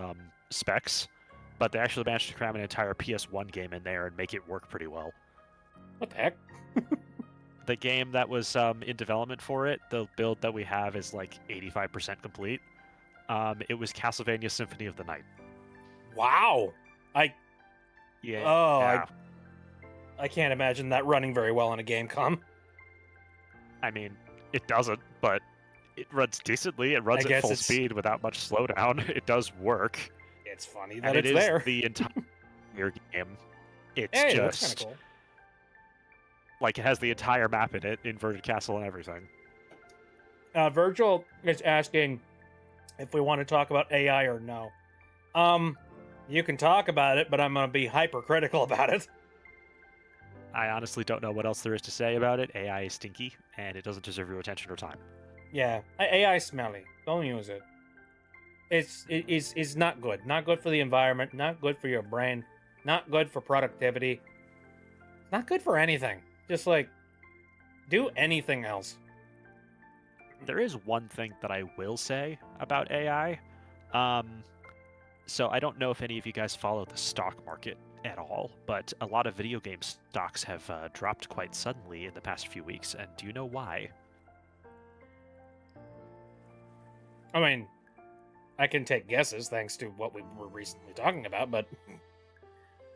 specs. But they actually managed to cram an entire PS1 game in there and make it work pretty well. What the heck? The game that was in development for it, the build that we have is like 85% complete. It was Castlevania Symphony of the Night. Wow. Yeah. Oh, yeah. I can't imagine that running very well on a Gamecom. I mean, it doesn't, but it runs decently. It runs I at guess full it's- speed without much slowdown. It does work. It's funny that And it's it is there. the entire game. It's Hey, that's just kind of cool. like it has the entire map in it, inverted castle and everything. Virgil is asking if we want to talk about AI or no. You can talk about it, but I'm going to be hypercritical about it. I honestly don't know what else there is to say about it. AI is stinky, and it doesn't deserve your attention or time. Yeah, AI smelly. Don't use it. It's not good. Not good for the environment. Not good for your brain. Not good for productivity. Not good for anything. Just like, do anything else. There is one thing that I will say about AI. So I don't know if any of you guys follow the stock market at all, but a lot of video game stocks have dropped quite suddenly in the past few weeks. And do you know why? I mean, I can take guesses thanks to what we were recently talking about, but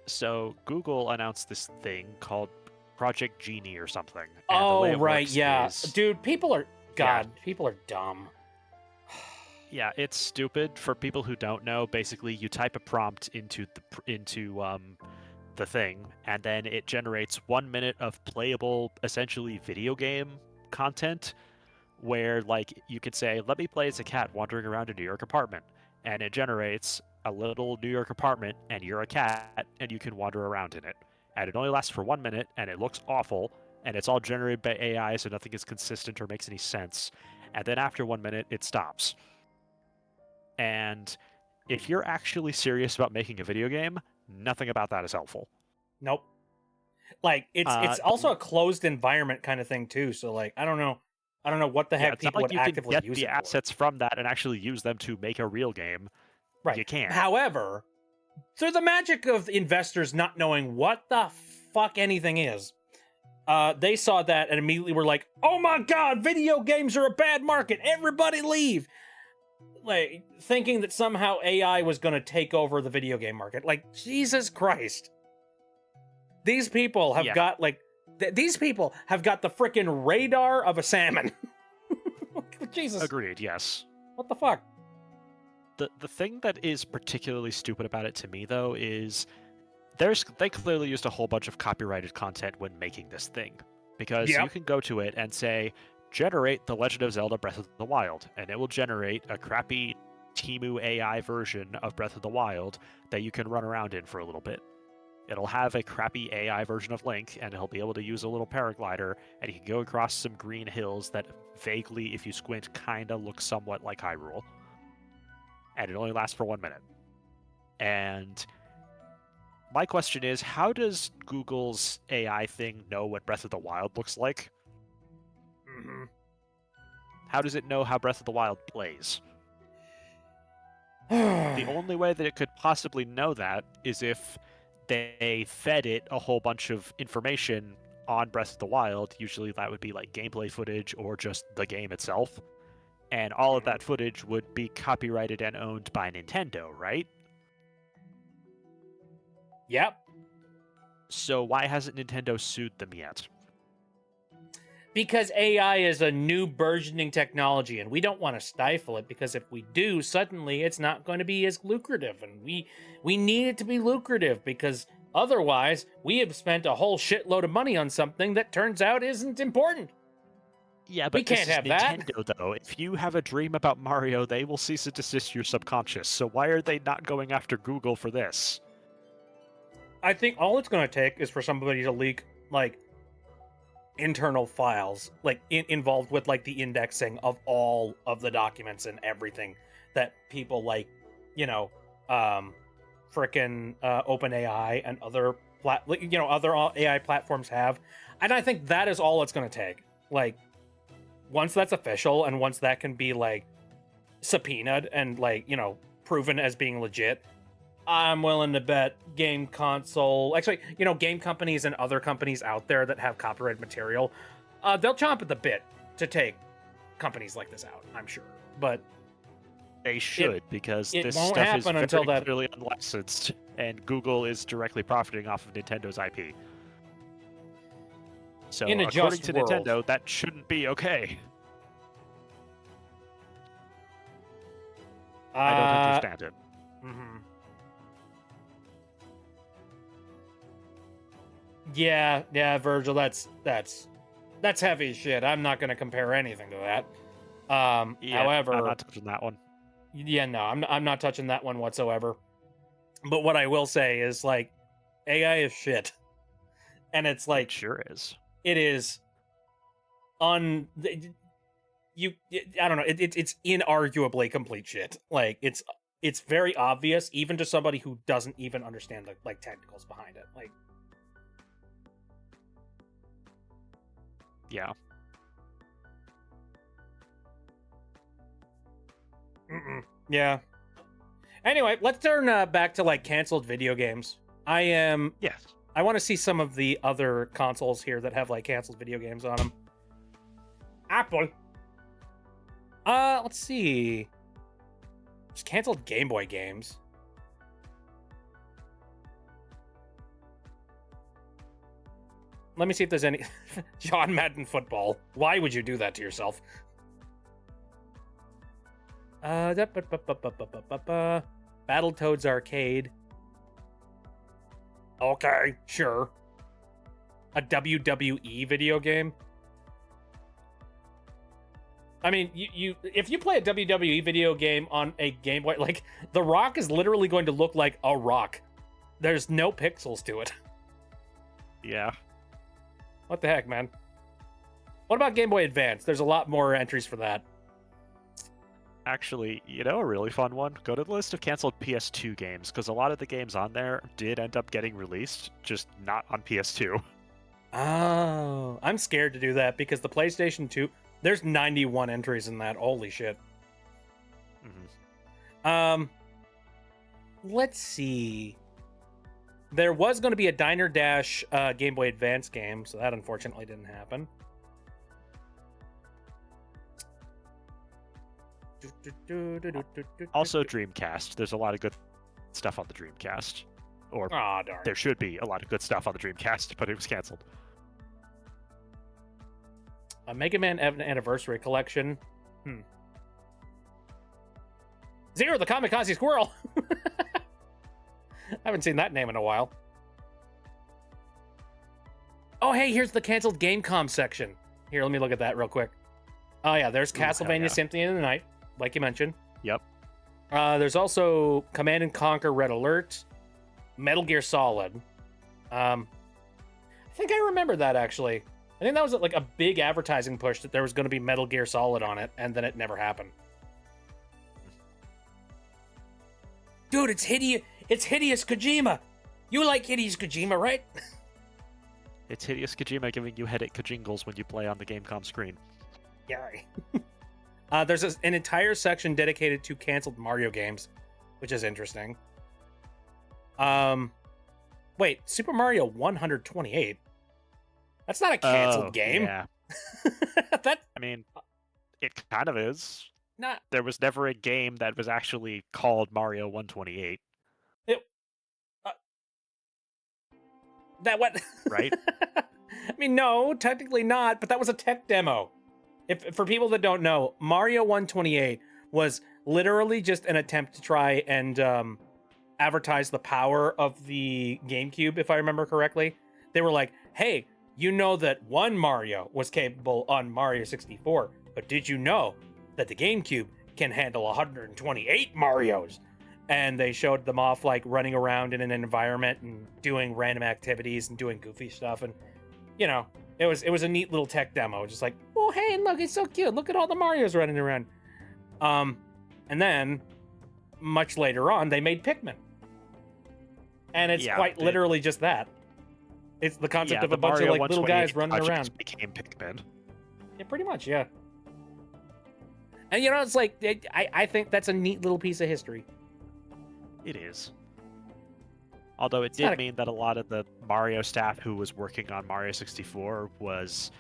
So Google announced this thing called Project Genie or something. And the way oh it right, works yeah, is- dude, people are people are dumb. Yeah, it's stupid. For people who don't know, basically you type a prompt into the thing, and then it generates 1 minute of playable, essentially video game content, where like you could say, "Let me play as a cat wandering around a New York apartment," and it generates a little New York apartment, and you're a cat, and you can wander around in it. And it only lasts for 1 minute, and it looks awful, and it's all generated by AI, so nothing is consistent or makes any sense. And then after 1 minute, it stops. And if you're actually serious about making a video game, nothing about that is helpful. Nope. Like it's Uh, also a closed environment kind of thing too. So like I don't know what the Yeah, heck it's not people like would you can actively get use the it for. assets from that and actually use them to make a real game. Right. You can't. However, through the magic of investors not knowing what the fuck anything is, they saw that and immediately were like, "Oh my god, video games are a bad market. Everybody leave." Like thinking that somehow AI was going to take over the video game market. Like Jesus Christ. These people have Yeah. got like these people have got the freaking radar of a salmon. Jesus. Agreed, yes. What the fuck? The thing that is particularly stupid about it to me though is they clearly used a whole bunch of copyrighted content when making this thing. Because Yep. you can go to it and say, generate The Legend of Zelda Breath of the Wild, and it will generate a crappy Temu AI version of Breath of the Wild that you can run around in for a little bit. It'll have a crappy AI version of Link, and he'll be able to use a little paraglider, and he can go across some green hills that vaguely, if you squint, kinda look somewhat like Hyrule. And it only lasts for 1 minute. And my question is, how does Google's AI thing know what Breath of the Wild looks like? Mm-hmm. How does it know how Breath of the Wild plays? The only way that it could possibly know that is if they fed it a whole bunch of information on Breath of the Wild. Usually that would be like gameplay footage or just the game itself. And all of that footage would be copyrighted and owned by Nintendo, right? Yep. So why hasn't Nintendo sued them yet? Because AI is a new burgeoning technology, and we don't want to stifle it, because if we do, suddenly it's not going to be as lucrative, and we need it to be lucrative, because otherwise we have spent a whole shitload of money on something that turns out isn't important. Yeah, but We can't this is have that. Nintendo, though. If you have a dream about Mario, they will cease and desist your subconscious. So why are they not going after Google for this? I think all it's going to take is for somebody to leak, like, internal files, like, involved with, like, the indexing of all of the documents and everything that people like, frickin' OpenAI and other other AI platforms have. And I think that is all it's going to take. Like, once that's official and once that can be like subpoenaed and like, proven as being legit, I'm willing to bet game companies and other companies out there that have copyrighted material, they'll chomp at the bit to take companies like this out, I'm sure. But they should, because it this won't stuff is happen very until that- clearly unlicensed, and Google is directly profiting off of Nintendo's IP. So, In a according just to world. Nintendo, that shouldn't be okay. I don't understand it. Mm-hmm. Yeah, Virgil, that's heavy shit. I'm not going to compare anything to that. Yeah, However, I'm not touching that one. yeah, no, I'm not touching that one whatsoever. But what I will say is, like, AI is shit, and it's like, It sure is. it is I don't know, it's inarguably complete shit. Like, it's very obvious even to somebody who doesn't even understand the like technicals behind it. Like, Yeah. yeah. Anyway, let's turn back to like canceled video games. Yes. I want to see some of the other consoles here that have like canceled video games on them. Apple. Let's see. Just canceled Game Boy games. Let me see if there's any. John Madden Football. Why would you do that to yourself? Battletoads Arcade. Okay, sure. A WWE video game? I mean, you if you play a WWE video game on a Game Boy, like, The Rock is literally going to look like a rock. There's no pixels to it. Yeah. What the heck, man? What about Game Boy Advance? There's a lot more entries for that. Actually, a really fun one? Go to the list of canceled PS2 games, because a lot of the games on there did end up getting released, just not on PS2. Oh, I'm scared to do that because the PlayStation 2, there's 91 entries in that. Holy shit. Mm-hmm. Let's see. There was going to be a Diner Dash Game Boy Advance game, so that unfortunately didn't happen. Also, Dreamcast. There's a lot of good stuff on the Dreamcast. Or Aw, darn. there should be a lot of good stuff on the Dreamcast, but it was canceled. A Mega Man Anniversary Collection. Zero, the Kamikaze Squirrel. I haven't seen that name in a while. Oh, hey, here's the canceled Gamecom section. Here, let me look at that real quick. Oh, yeah, there's Castlevania yeah. Symphony of the Night, like you mentioned. Yep. There's also Command and Conquer Red Alert, Metal Gear Solid. I think I remember that, actually. I think that was like a big advertising push that there was going to be Metal Gear Solid on it, and then it never happened. Dude, it's hideous. It's Hideous Kojima. You like Hideous Kojima, right? It's Hideous Kojima giving you headache kajingles when you play on the Gamecom screen. Yeah. There's an entire section dedicated to canceled Mario games, which is interesting. Wait, Super Mario 128? That's not a canceled game. Yeah. That, I mean, it kind of is. not There was never a game that was actually called Mario 128, that what? right? I mean, no, technically not, but that was a tech demo. If for people that don't know, Mario 128 was literally just an attempt to try and advertise the power of the GameCube, if I remember correctly. They were like, hey, you know that one Mario was capable on Mario 64, but did you know that the GameCube can handle 128 Marios? And they showed them off like running around in an environment and doing random activities and doing goofy stuff. And, it was a neat little tech demo. Just like, oh, hey, look, it's so cute. Look at all the Marios running around. And And then, much later on, they made Pikmin. And it's quite literally just that. It's the concept of a bunch of like little guys running around. Became Pikmin. Yeah, pretty much, yeah. And it's like, I think that's a neat little piece of history. It is. Although it did mean that a lot of the Mario staff who was working on Mario 64 was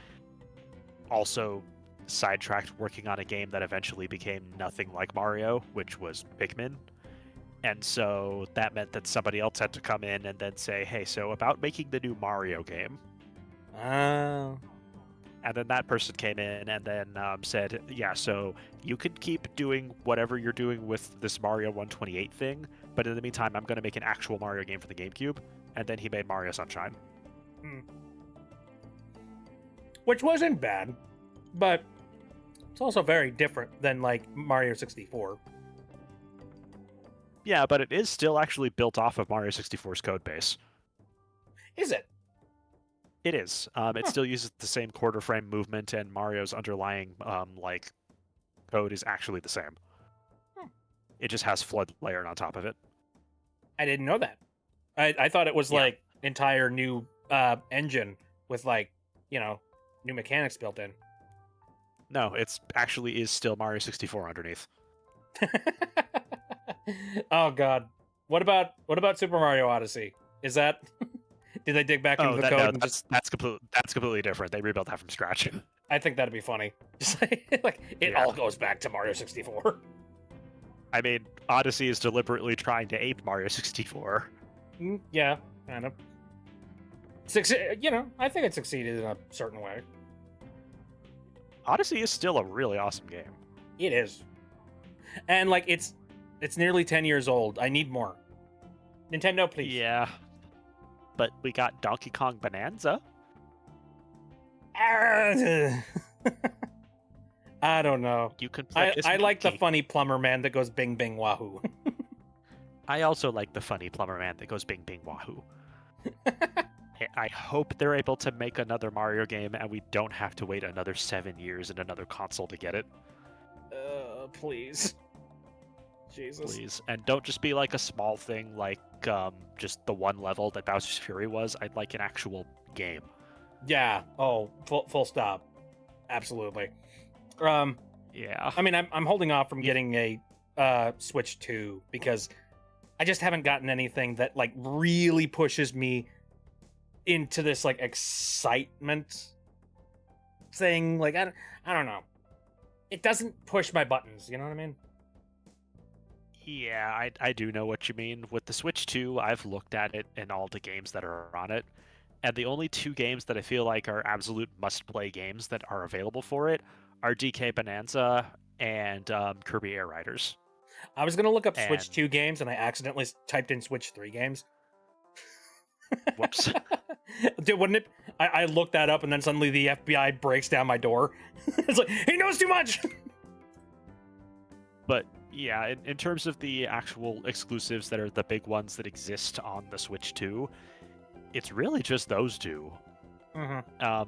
also sidetracked working on a game that eventually became nothing like Mario, which was Pikmin. And so that meant that somebody else had to come in and then say, hey, so about making the new Mario game. Oh. And then that person came in and then said, yeah, so you can keep doing whatever you're doing with this Mario 128 thing, but in the meantime, I'm going to make an actual Mario game for the GameCube. And then he made Mario Sunshine. Which wasn't bad, but it's also very different than, like, Mario 64. Yeah, but it is still actually built off of Mario 64's code base. Is it? It is. It still uses the same quarter frame movement, and Mario's underlying code is actually the same. It just has FLUDD layered on top of it. I didn't know that. I thought it was like entire new engine with like, new mechanics built in. No, it's actually is still Mario 64 underneath. Oh god. What about Super Mario Odyssey? Is that did they dig back into the code? No, that's completely different. They rebuilt that from scratch. I think that'd be funny. Just like it all goes back to Mario 64. I mean, Odyssey is deliberately trying to ape Mario 64. Yeah, kind of. I think it succeeded in a certain way. Odyssey is still a really awesome game. It is. And like it's nearly 10 years old. I need more. Nintendo, please. Yeah. But we got Donkey Kong Bonanza. I don't know. You can play I like the funny plumber man that goes bing bing wahoo. I also like the funny plumber man that goes bing bing wahoo. I hope they're able to make another Mario game and we don't have to wait another 7 years and another console to get it. Please. Jesus. Please. And don't just be like a small thing like just the one level that Bowser's Fury was. I'd like an actual game. Yeah. Oh, full stop. Absolutely. Yeah. I mean, I'm holding off from getting a Switch 2 because I just haven't gotten anything that like really pushes me into this like excitement thing. Like I don't know. It doesn't push my buttons. You know what I mean? Yeah, I do know what you mean. With the Switch 2, I've looked at it and all the games that are on it, and the only two games that I feel like are absolute must-play games that are available for it are DK Bonanza and Kirby Air Riders. I was going to look up Switch 2 games, and I accidentally typed in Switch 3 games. Whoops. Dude, wouldn't it? I looked that up, and then suddenly the FBI breaks down my door. It's like, he knows too much! But yeah, in terms of the actual exclusives that are the big ones that exist on the Switch 2, it's really just those two. Mm-hmm.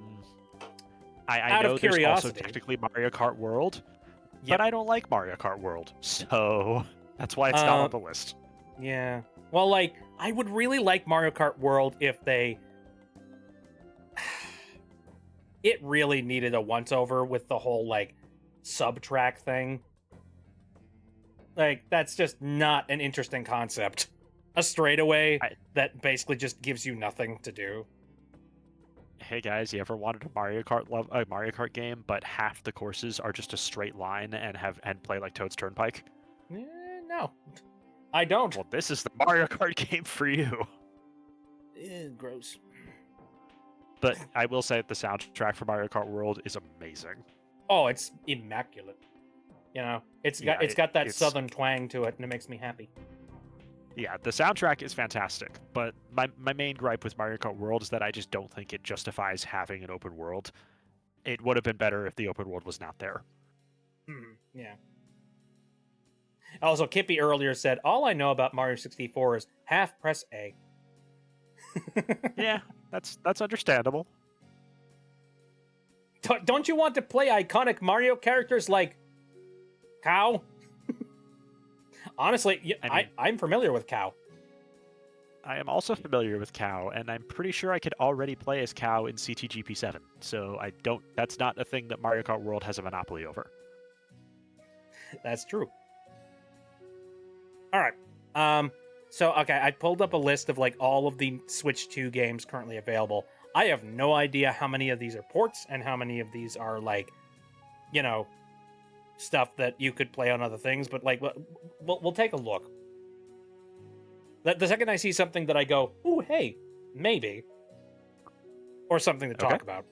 I know there's also technically Mario Kart World, but I don't like Mario Kart World, so that's why it's not on the list. Yeah. Well, like, I would really like Mario Kart World if they... It really needed a once-over with the whole, like, sub-track thing. Like, that's just not an interesting concept. A straightaway that basically just gives you nothing to do. Hey guys, you ever wanted a Mario Kart game, but half the courses are just a straight line and play like Toad's Turnpike? No, I don't. Well, this is the Mario Kart game for you. Gross. But I will say that the soundtrack for Mario Kart World is amazing. Oh, it's immaculate. It's got that southern twang to it, and it makes me happy. Yeah, the soundtrack is fantastic, but my main gripe with Mario Kart World is that I just don't think it justifies having an open world. It would have been better if the open world was not there. Yeah. Also, Kippy earlier said, all I know about Mario 64 is half press A. Yeah, that's understandable. Don't you want to play iconic Mario characters like Cow? Honestly, I mean- I'm familiar with Cow. I am also familiar with Cow, and I'm pretty sure I could already play as Cow in CTGP7. So I don't. That's not a thing that Mario Kart World has a monopoly over. That's true. All right. So okay, I pulled up a list of like all of the Switch 2 games currently available. I have no idea how many of these are ports and how many of these are like, stuff that you could play on other things. But like, we'll take a look. The second I see something that I go, ooh, hey, maybe, or something to talk about.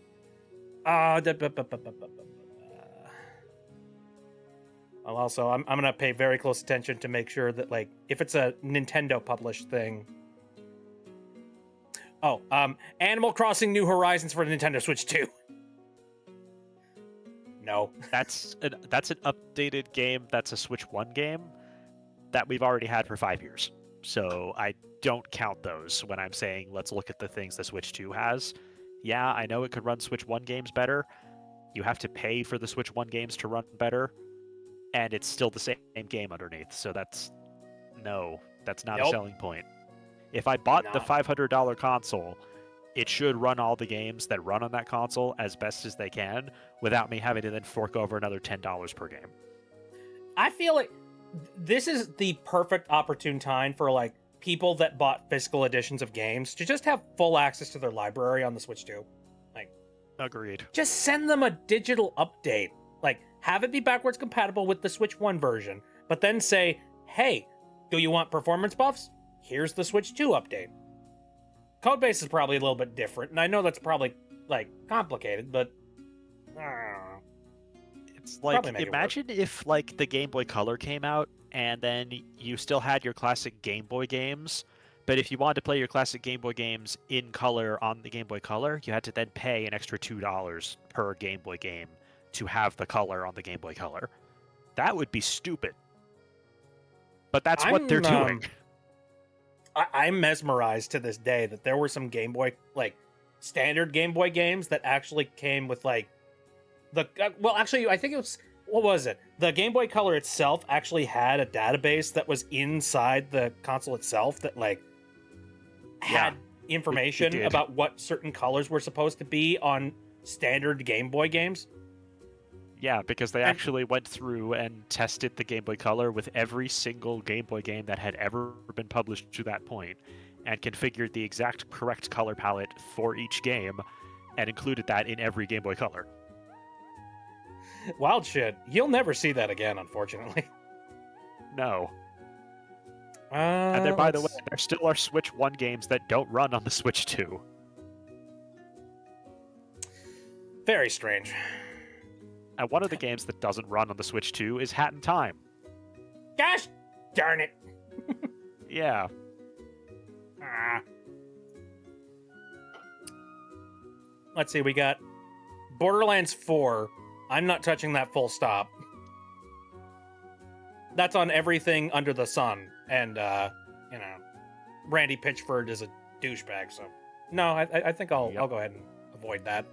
Well, also, I'm gonna pay very close attention to make sure that, like, if it's a Nintendo published thing. Oh, Animal Crossing: New Horizons for Nintendo Switch 2. No. That's an updated game. That's a Switch 1 game that we've already had for 5 years. So I don't count those when I'm saying let's look at the things the Switch 2 has. Yeah, I know it could run Switch 1 games better. You have to pay for the Switch 1 games to run better, and it's still the same game underneath. So that's not a selling point. If I bought the $500 console, it should run all the games that run on that console as best as they can without me having to then fork over another $10 per game. I feel like this is the perfect opportune time for like people that bought physical editions of games to just have full access to their library on the Switch 2. Like, agreed. Just send them a digital update. Like, have it be backwards compatible with the Switch 1 version, but then say, hey, do you want performance buffs? Here's the Switch 2 update. Codebase is probably a little bit different, and I know that's probably, like, complicated, but I don't know. It's like, imagine if, like, the Game Boy Color came out, and then you still had your classic Game Boy games, but if you wanted to play your classic Game Boy games in color on the Game Boy Color, you had to then pay an extra $2 per Game Boy game to have the color on the Game Boy Color. That would be stupid. But that's what they're doing. I'm mesmerized to this day that there were some Game Boy, like, standard Game Boy games that actually came with, like, actually, I think it was, what was it? The Game Boy Color itself actually had a database that was inside the console itself that, like, had information about what certain colors were supposed to be on standard Game Boy games. Yeah, because they actually went through and tested the Game Boy Color with every single Game Boy game that had ever been published to that point, and configured the exact correct color palette for each game, and included that in every Game Boy Color. Wild shit. You'll never see that again, unfortunately. No. And then, by the way, there still are Switch 1 games that don't run on the Switch 2. Very strange. And one of the games that doesn't run on the Switch 2 is Hat in Time. Gosh darn it. Yeah. Let's see, we got Borderlands 4. I'm not touching that full stop. That's on everything under the sun. And, Randy Pitchford is a douchebag, so... No, I think I'll go ahead and avoid that.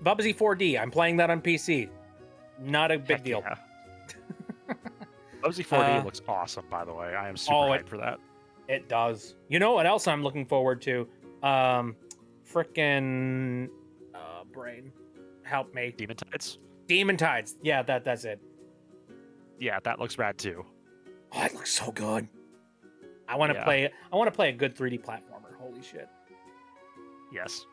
Bubsy 4D. I'm playing that on PC. Not a big deal. Yeah. Bubsy 4D looks awesome, by the way. I am super hyped for that. It does. You know what else I'm looking forward to? Frickin' brain. Help me. Demon Tides? Demon Tides. Yeah, that's it. Yeah, that looks rad too. Oh, it looks so good. I want to play a good 3D platformer. Holy shit. Yes.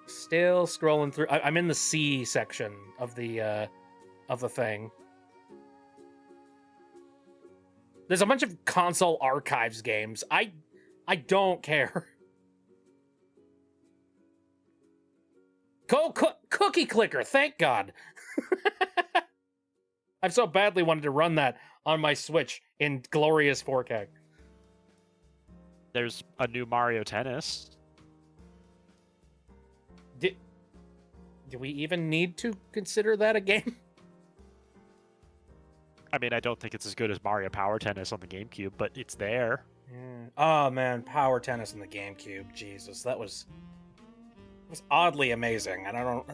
Still scrolling through. I'm in the C section of the thing. There's a bunch of console archives games. I don't care. Cookie Clicker, thank God. I've so badly wanted to run that on my Switch in glorious 4K. There's a new Mario Tennis. Do we even need to consider that a game? I mean, I don't think it's as good as Mario Power Tennis on the GameCube, but it's there. Yeah. Oh man, Power Tennis in the GameCube. Jesus, that was oddly amazing. And I don't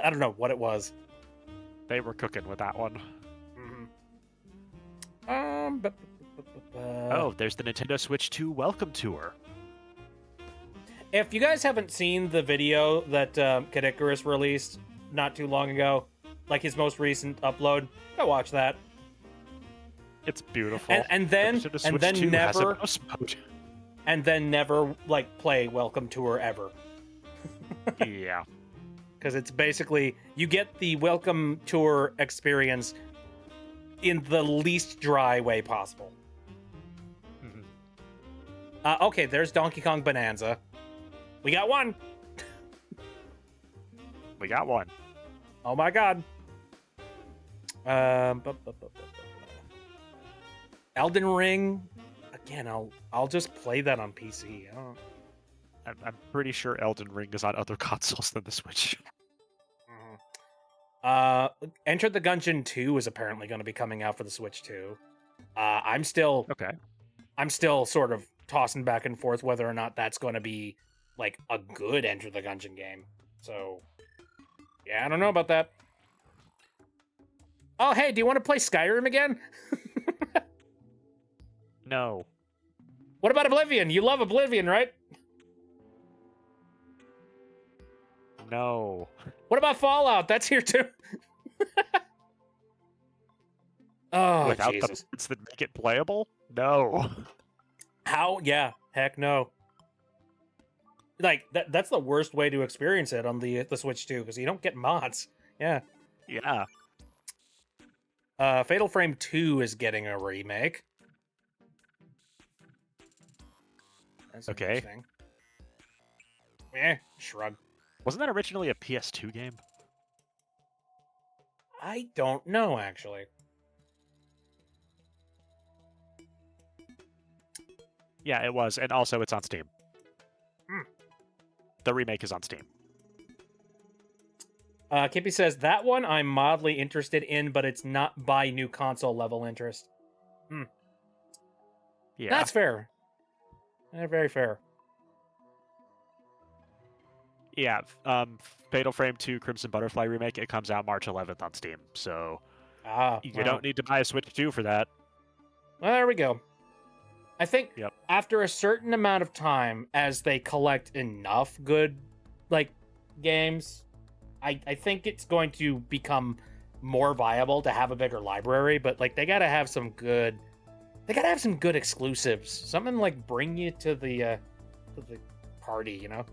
I don't know what it was. They were cooking with that one. Oh, there's the Nintendo Switch 2 Welcome Tour. If you guys haven't seen the video that Kid Icarus released not too long ago, like his most recent upload, go watch that. It's beautiful. And then The Nintendo Switch 2 has a never mouse mode. and then never like play Welcome Tour ever. Yeah. Because it's basically you get the Welcome Tour experience in the least dry way possible. Mhm. Okay, there's Donkey Kong Bonanza. We got one. We got one. Oh my god. Elden Ring. Again, I'll just play that on PC. I don't... I'm pretty sure Elden Ring is on other consoles than the Switch. Enter the Gungeon 2 is apparently going to be coming out for the Switch too. I'm still sort of tossing back and forth whether or not that's going to be like a good Enter the Gungeon game. So, yeah, I don't know about that. Oh, hey, do you want to play Skyrim again? No. What about Oblivion? You love Oblivion, right? No. What about Fallout? That's here too. Oh, Without Jesus. the bits that make it playable? No. How? Yeah, heck no. Like that's the worst way to experience it on the Switch too, because you don't get mods. Yeah. Yeah. Fatal Frame 2 is getting a remake. That's Okay. interesting. Shrug. Wasn't that originally a PS2 game? I don't know, actually. Yeah, it was, and also it's on Steam. Hmm. The remake is on Steam. Kippy says, that one I'm mildly interested in, but it's not by new console level interest. Yeah. That's fair. Very fair. Yeah, Fatal Frame 2 Crimson Butterfly remake, it comes out March 11th on Steam, so you Well. don't need to buy a Switch 2 for that. Well, there we go. I think Yep. after a certain amount of time, as they collect enough good, like, games, I think it's going to become more viable to have a bigger library, but, like, they gotta have some good exclusives. Something, like, bring you to the party, you know?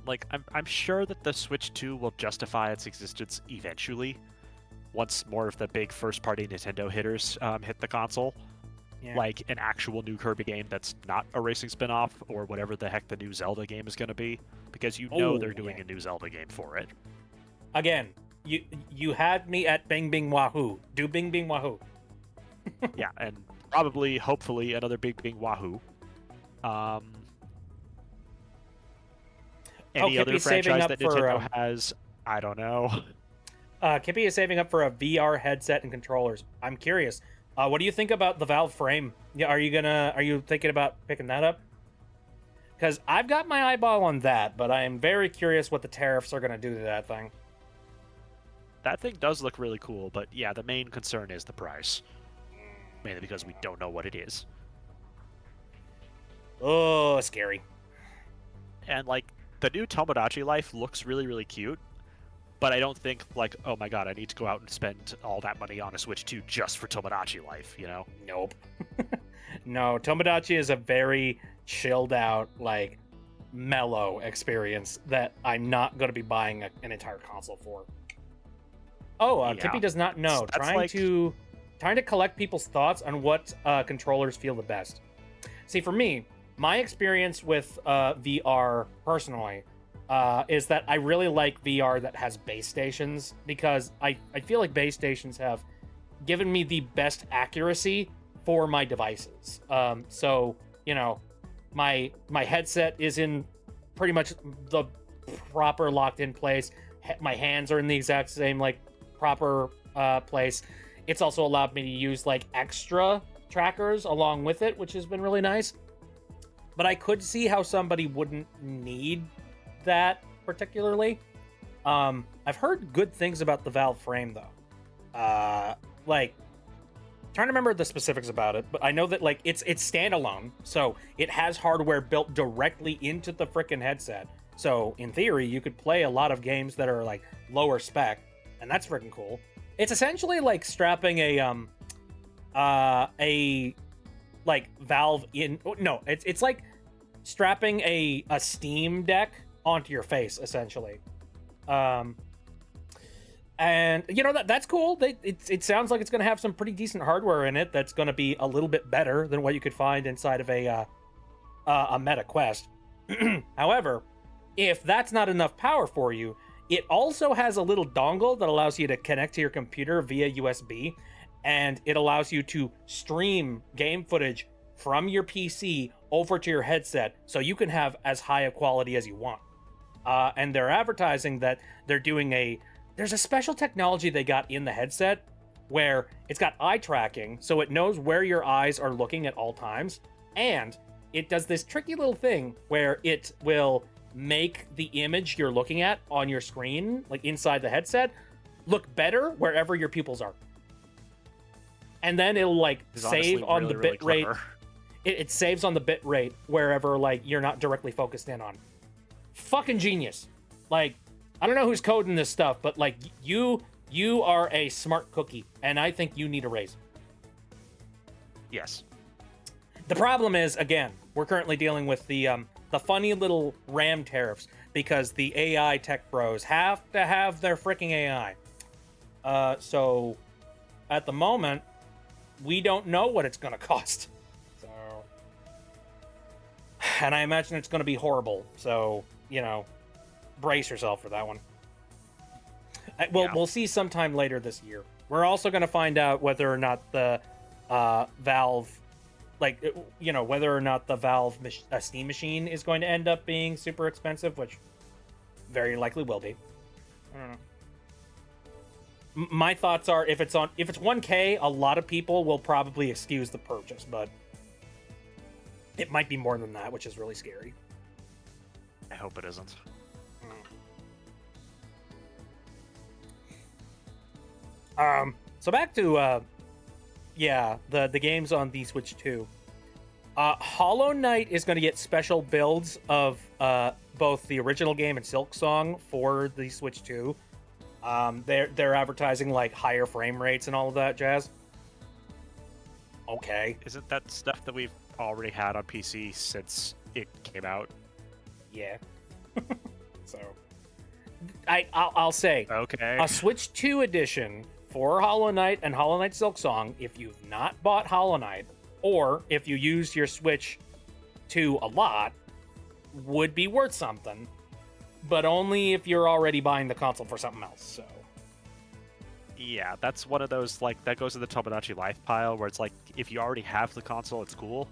Like, I'm sure that the Switch 2 will justify its existence eventually, once more of the big first-party Nintendo hitters hit the console. Yeah. Like an actual new Kirby game that's not a racing spin-off, or whatever the heck the new Zelda game is going to be, because you know they're doing a new Zelda game for it. Again, you had me at Bing Bing Wahoo. Do Bing Bing Wahoo. Yeah, and probably, hopefully, another Big Bing Wahoo. Any other Kippy's saving franchise up that for, Nintendo has, I don't know. Kippy is saving up for a VR headset and controllers. I'm curious. What do you think about the Valve Frame? Yeah, are you thinking about picking that up? Because I've got my eyeball on that, but I am very curious what the tariffs are going to do to that thing. That thing does look really cool, but yeah, the main concern is the price. Mainly because we don't know what it is. Oh, scary. And, like, the new Tomodachi Life looks really, really cute, but I don't think, like, oh my god, I need to go out and spend all that money on a Switch 2 just for Tomodachi Life, you know? Nope. No, Tomodachi is a very chilled out, like, mellow experience that I'm not going to be buying an entire console for. Oh, Yeah. Kippy does not know. That's Trying to collect people's thoughts on what controllers feel the best. See, for me, my experience with VR personally is that I really like VR that has base stations, because I feel like base stations have given me the best accuracy for my devices. So, you know, my headset is in pretty much the proper locked in place. My hands are in the exact same, like, proper place. It's also allowed me to use, like, extra trackers along with it, which has been really nice. But I could see how somebody wouldn't need that particularly. I've heard good things about the Valve frame though. Like, trying to remember the specifics about it, but I know that like it's standalone, so it has hardware built directly into the frickin' headset. So in theory, you could play a lot of games that are like lower spec, and that's freaking cool. It's essentially like strapping a like Valve in. No, it's like strapping a Steam Deck onto your face essentially. And you know that's cool. It sounds like it's going to have some pretty decent hardware in it. That's going to be a little bit better than what you could find inside of a Meta Quest. However, if that's not enough power for you, it also has a little dongle that allows you to connect to your computer via USB, and it allows you to stream game footage from your PC over to your headset, so you can have as high a quality as you want. And they're advertising that they're doing there's a special technology they got in the headset where it's got eye tracking, so it knows where your eyes are looking at all times, and it does this tricky little thing where it will make the image you're looking at on your screen, like inside the headset, look better wherever your pupils are. And then it'll like save on the bit rate. It saves on the bit rate wherever like you're not directly focused in on. Fucking genius. Like, I don't know who's coding this stuff, but like you are a smart cookie, and I think you need a raise. Yes. The problem is, again, we're currently dealing with the funny little RAM tariffs because the AI tech bros have to have their freaking AI. So at the moment, we don't know what it's going to cost. So, and I imagine it's going to be horrible. So, you know, brace yourself for that one. We'll see sometime later this year. We're also going to find out whether or not the Valve, like, you know, whether or not the Valve Steam machine is going to end up being super expensive, which very likely will be. I don't know. My thoughts are if it's 1K, a lot of people will probably excuse the purchase, but it might be more than that, which is really scary. I hope it isn't. So back to the games on the Switch 2. Hollow Knight is going to get special builds of both the original game and Silksong for the Switch 2. They're advertising like higher frame rates and all of that jazz. Okay. Isn't that stuff that we've already had on PC since it came out? Yeah. So I'll say okay. A Switch 2 edition for Hollow Knight and Hollow Knight Silksong, if you've not bought Hollow Knight, or if you use your Switch 2 a lot, would be worth something, but only if you're already buying the console for something else. So yeah, that's one of those, like, that goes to the Tomodachi Life pile, where it's like, if you already have the console, it's cool,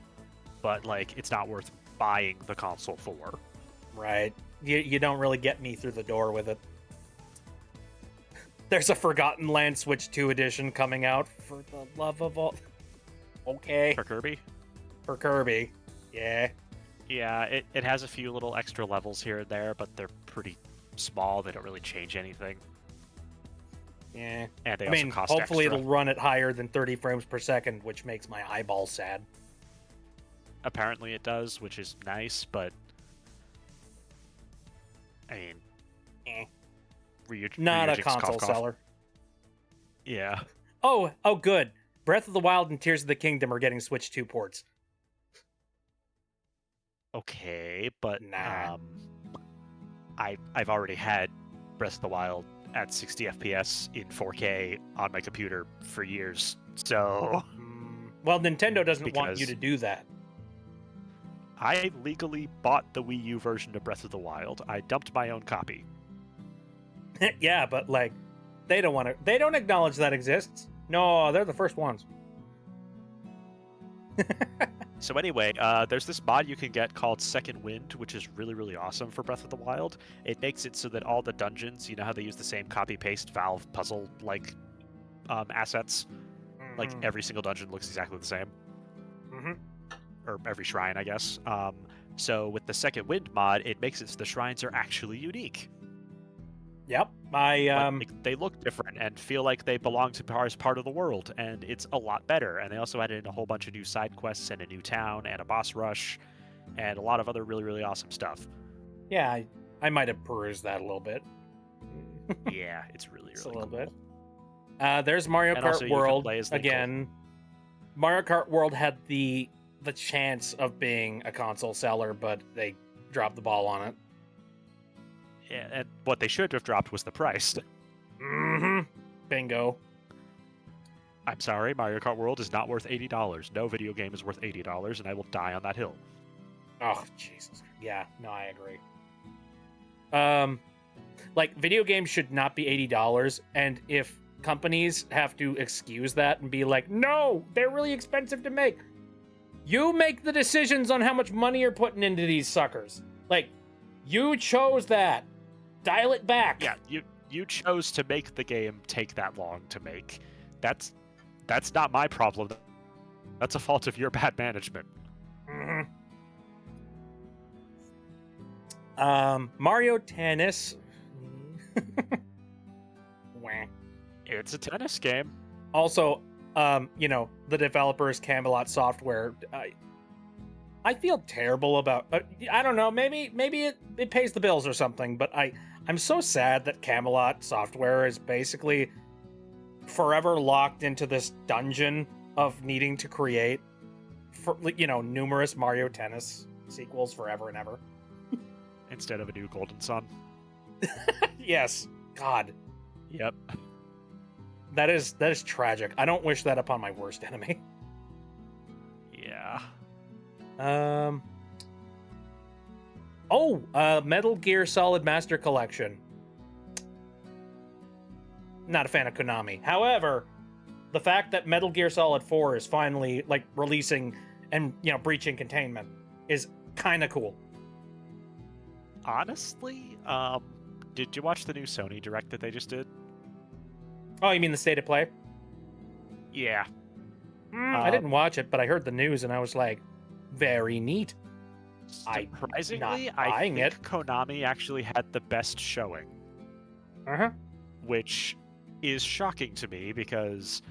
but like, it's not worth buying the console for. Right. You don't really get me through the door with it. There's a Forgotten Land Switch 2 edition coming out, for the love of all. Okay. For Kirby? For Kirby. Yeah. Yeah, it has a few little extra levels here and there, but they're pretty small. They don't really change anything. Yeah. And they I also mean, cost hopefully extra. it'll run at higher than 30 frames per second, which makes my eyeballs sad. Apparently it does, which is nice, but I mean, Not a Ryujinx console cough. seller. Yeah. Oh, good. Breath of the Wild and Tears of the Kingdom are getting Switch 2 ports. Okay, but Nah. I've already had Breath of the Wild at 60 FPS in 4K on my computer for years, so Well, Nintendo doesn't want you Because- to do that. I legally bought the Wii U version of Breath of the Wild. I dumped my own copy. Yeah, but like, they don't acknowledge that exists. No, they're the first ones. So anyway, there's this mod you can get called Second Wind, which is really, really awesome for Breath of the Wild. It makes it so that all the dungeons, you know how they use the same copy-paste Valve puzzle-like assets? Like, every single dungeon looks exactly the same. Mm-hmm. or every shrine, I guess. So with the Second Wind mod, it makes it so the shrines are actually unique. Yep. They look different and feel like they belong to as part of the world, and it's a lot better. And they also added in a whole bunch of new side quests and a new town and a boss rush and a lot of other really, really awesome stuff. Yeah, I might have perused that a little bit. Yeah, it's really, really Just a little cool. bit. There's Mario And Kart also you can World play as Link again. Mario Kart World had the chance of being a console seller, but they dropped the ball on it. Yeah, and what they should have dropped was the price. Mm-hmm. Bingo. I'm sorry, Mario Kart World is not worth $80. No video game is worth $80, and I will die on that hill. Oh, Jesus. Yeah, no, I agree. Like, video games should not be $80, and if companies have to excuse that and be like, no, they're really expensive to make, you make the decisions on how much money you're putting into these suckers. Like, you chose that. Dial it back. Yeah, you chose to make the game take that long to make. That's not my problem. That's a fault of your bad management. Mm-hmm. Mario Tennis. Wah. It's a tennis game. Also, the developers Camelot Software. I feel terrible about. I don't know. Maybe it pays the bills or something. But I'm so sad that Camelot Software is basically forever locked into this dungeon of needing to create, numerous Mario Tennis sequels forever and ever. Instead of a new Golden Sun. Yes. God. Yep. That is tragic. I don't wish that upon my worst enemy. Yeah. Metal Gear Solid Master Collection. Not a fan of Konami. However, the fact that Metal Gear Solid 4 is finally releasing and breaching containment is kind of cool. Honestly, did you watch the new Sony Direct that they just did? Oh, you mean the State of Play? Yeah. I didn't watch it, but I heard the news and I was like, very neat. Surprisingly, not I buying think it. Konami actually had the best showing, Uh-huh. which is shocking to me because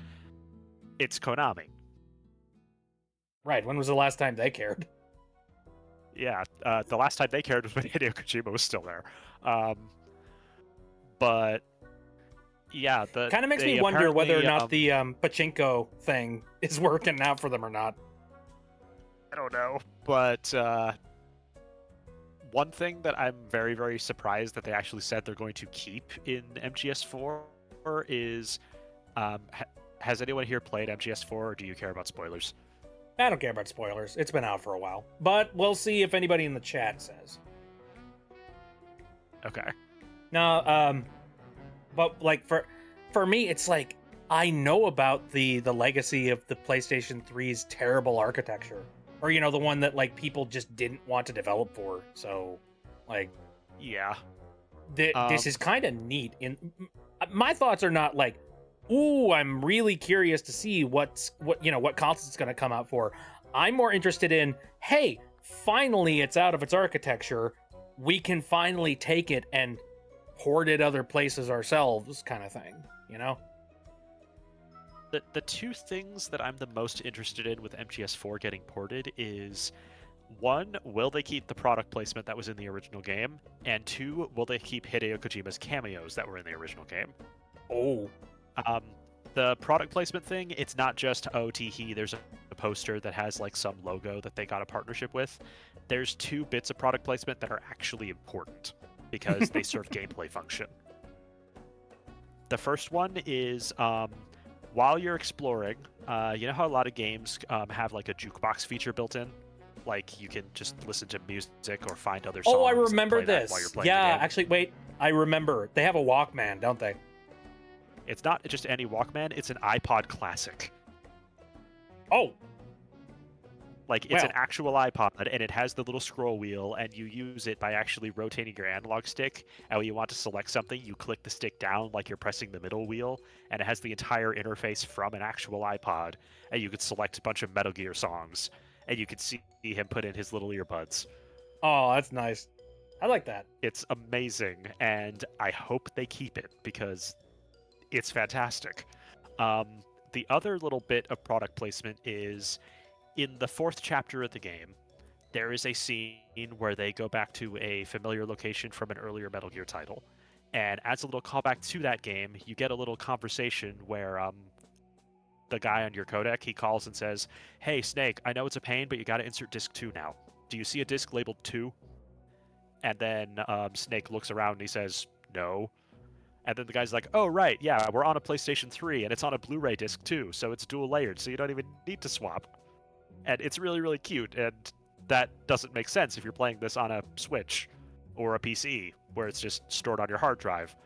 it's Konami. Right, when was the last time they cared? Yeah, the last time they cared was when Hideo Kojima was still there. But yeah, Kind of makes me wonder whether or not the pachinko thing is working out for them or not. I don't know, but one thing that I'm very, very surprised that they actually said they're going to keep in MGS4 is, has anyone here played MGS4, or do you care about spoilers? I don't care about spoilers. It's been out for a while. But we'll see if anybody in the chat says. Okay. No, but for me, it's like, I know about the legacy of the PlayStation 3's terrible architecture. Or, the one that, people just didn't want to develop for. So, Yeah. this is kind of neat. My thoughts are not like, ooh, I'm really curious to see what console it's going to come out for. I'm more interested in, hey, finally it's out of its architecture. We can finally take it and port it other places ourselves, kind of thing, The two things that I'm the most interested in with MGS4 getting ported is, one, will they keep the product placement that was in the original game? And two, will they keep Hideo Kojima's cameos that were in the original game? Oh. The product placement thing, it's not just, oh, teehee, there's a poster that has some logo that they got a partnership with. There's 2 bits of product placement that are actually important because they serve gameplay function. The first one is, while you're exploring, you know how a lot of games have a jukebox feature built in? You can just listen to music or find other songs. Oh, I and remember play that this. while you're playing Yeah, the game. actually, wait. I remember. They have a Walkman, don't they? It's not just any Walkman, it's an iPod Classic. Oh. Like, it's an actual iPod, and it has the little scroll wheel, and you use it by actually rotating your analog stick. And when you want to select something, you click the stick down like you're pressing the middle wheel, and it has the entire interface from an actual iPod. And you could select a bunch of Metal Gear songs, and you could see him put in his little earbuds. Oh, that's nice. I like that. It's amazing, and I hope they keep it because it's fantastic. The other little bit of product placement is in the 4th chapter of the game, there is a scene where they go back to a familiar location from an earlier Metal Gear title. And as a little callback to that game, you get a little conversation where the guy on your codec, he calls and says, "Hey, Snake, I know it's a pain, but you got to insert disc 2 now. Do you see a disc labeled 2? And then Snake looks around and he says, "No." And then the guy's like, "Oh, right, yeah, we're on a PlayStation 3, and it's on a Blu-ray disc too, so it's dual layered, so you don't even need to swap." And it's really, really cute, and that doesn't make sense if you're playing this on a Switch or a PC, where it's just stored on your hard drive.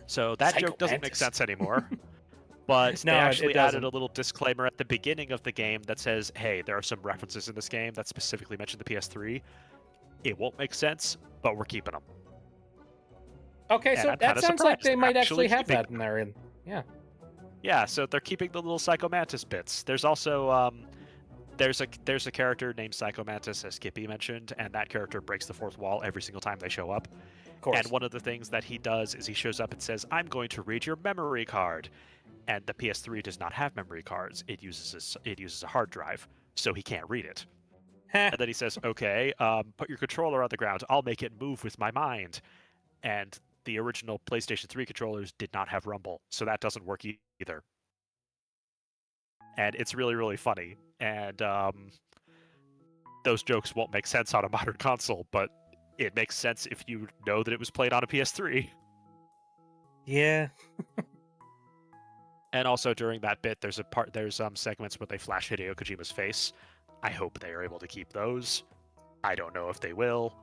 So that joke doesn't make sense anymore. But No, they it actually doesn't. added a little disclaimer at the beginning of the game that says, hey, there are some references in this game that specifically mention the PS3. It won't make sense, but we're keeping them. Okay, And so I'm that kinda sounds like surprised they they're might actually actually have keeping that in there. Yeah. Yeah, so they're keeping the little Psycho Mantis bits. There's also there's a character named Psycho Mantis, as Skippy mentioned, and that character breaks the fourth wall every single time they show up. Of course. And one of the things that he does is he shows up and says, "I'm going to read your memory card." And the PS3 does not have memory cards. It uses a hard drive, so he can't read it. And then he says, "Okay, put your controller on the ground. I'll make it move with my mind." And the original PlayStation 3 controllers did not have rumble, so that doesn't work either. And it's really, really funny. And those jokes won't make sense on a modern console, but it makes sense if you know that it was played on a PS3. Yeah. And also during that bit, there's segments where they flash Hideo Kojima's face. I hope they are able to keep those. I don't know if they will.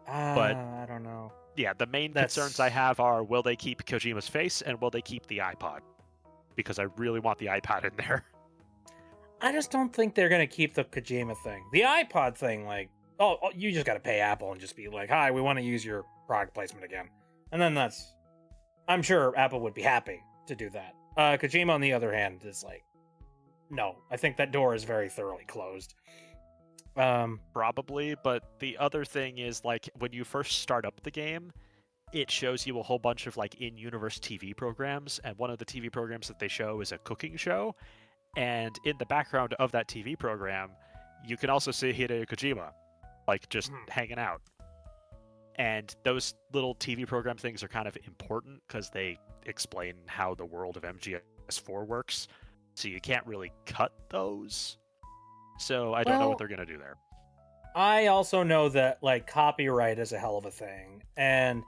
But I don't know. Yeah, the main concerns I have are, will they keep Kojima's face and will they keep the iPod? Because I really want the iPod in there. I just don't think they're going to keep the Kojima thing. The iPod thing, like, oh, you just got to pay Apple and just be like, "Hi, we want to use your product placement again." And then I'm sure Apple would be happy to do that. Kojima, on the other hand, is like, no, I think that door is very thoroughly closed. Probably, but the other thing is, like, when you first start up the game, it shows you a whole bunch of, like, in-universe TV programs, and one of the TV programs that they show is a cooking show, and in the background of that TV program, you can also see Hideo Kojima, like, just hanging out. And those little TV program things are kind of important because they explain how the world of MGS4 works, so you can't really cut those. So I don't know what they're going to do there. I also know that, like, copyright is a hell of a thing, and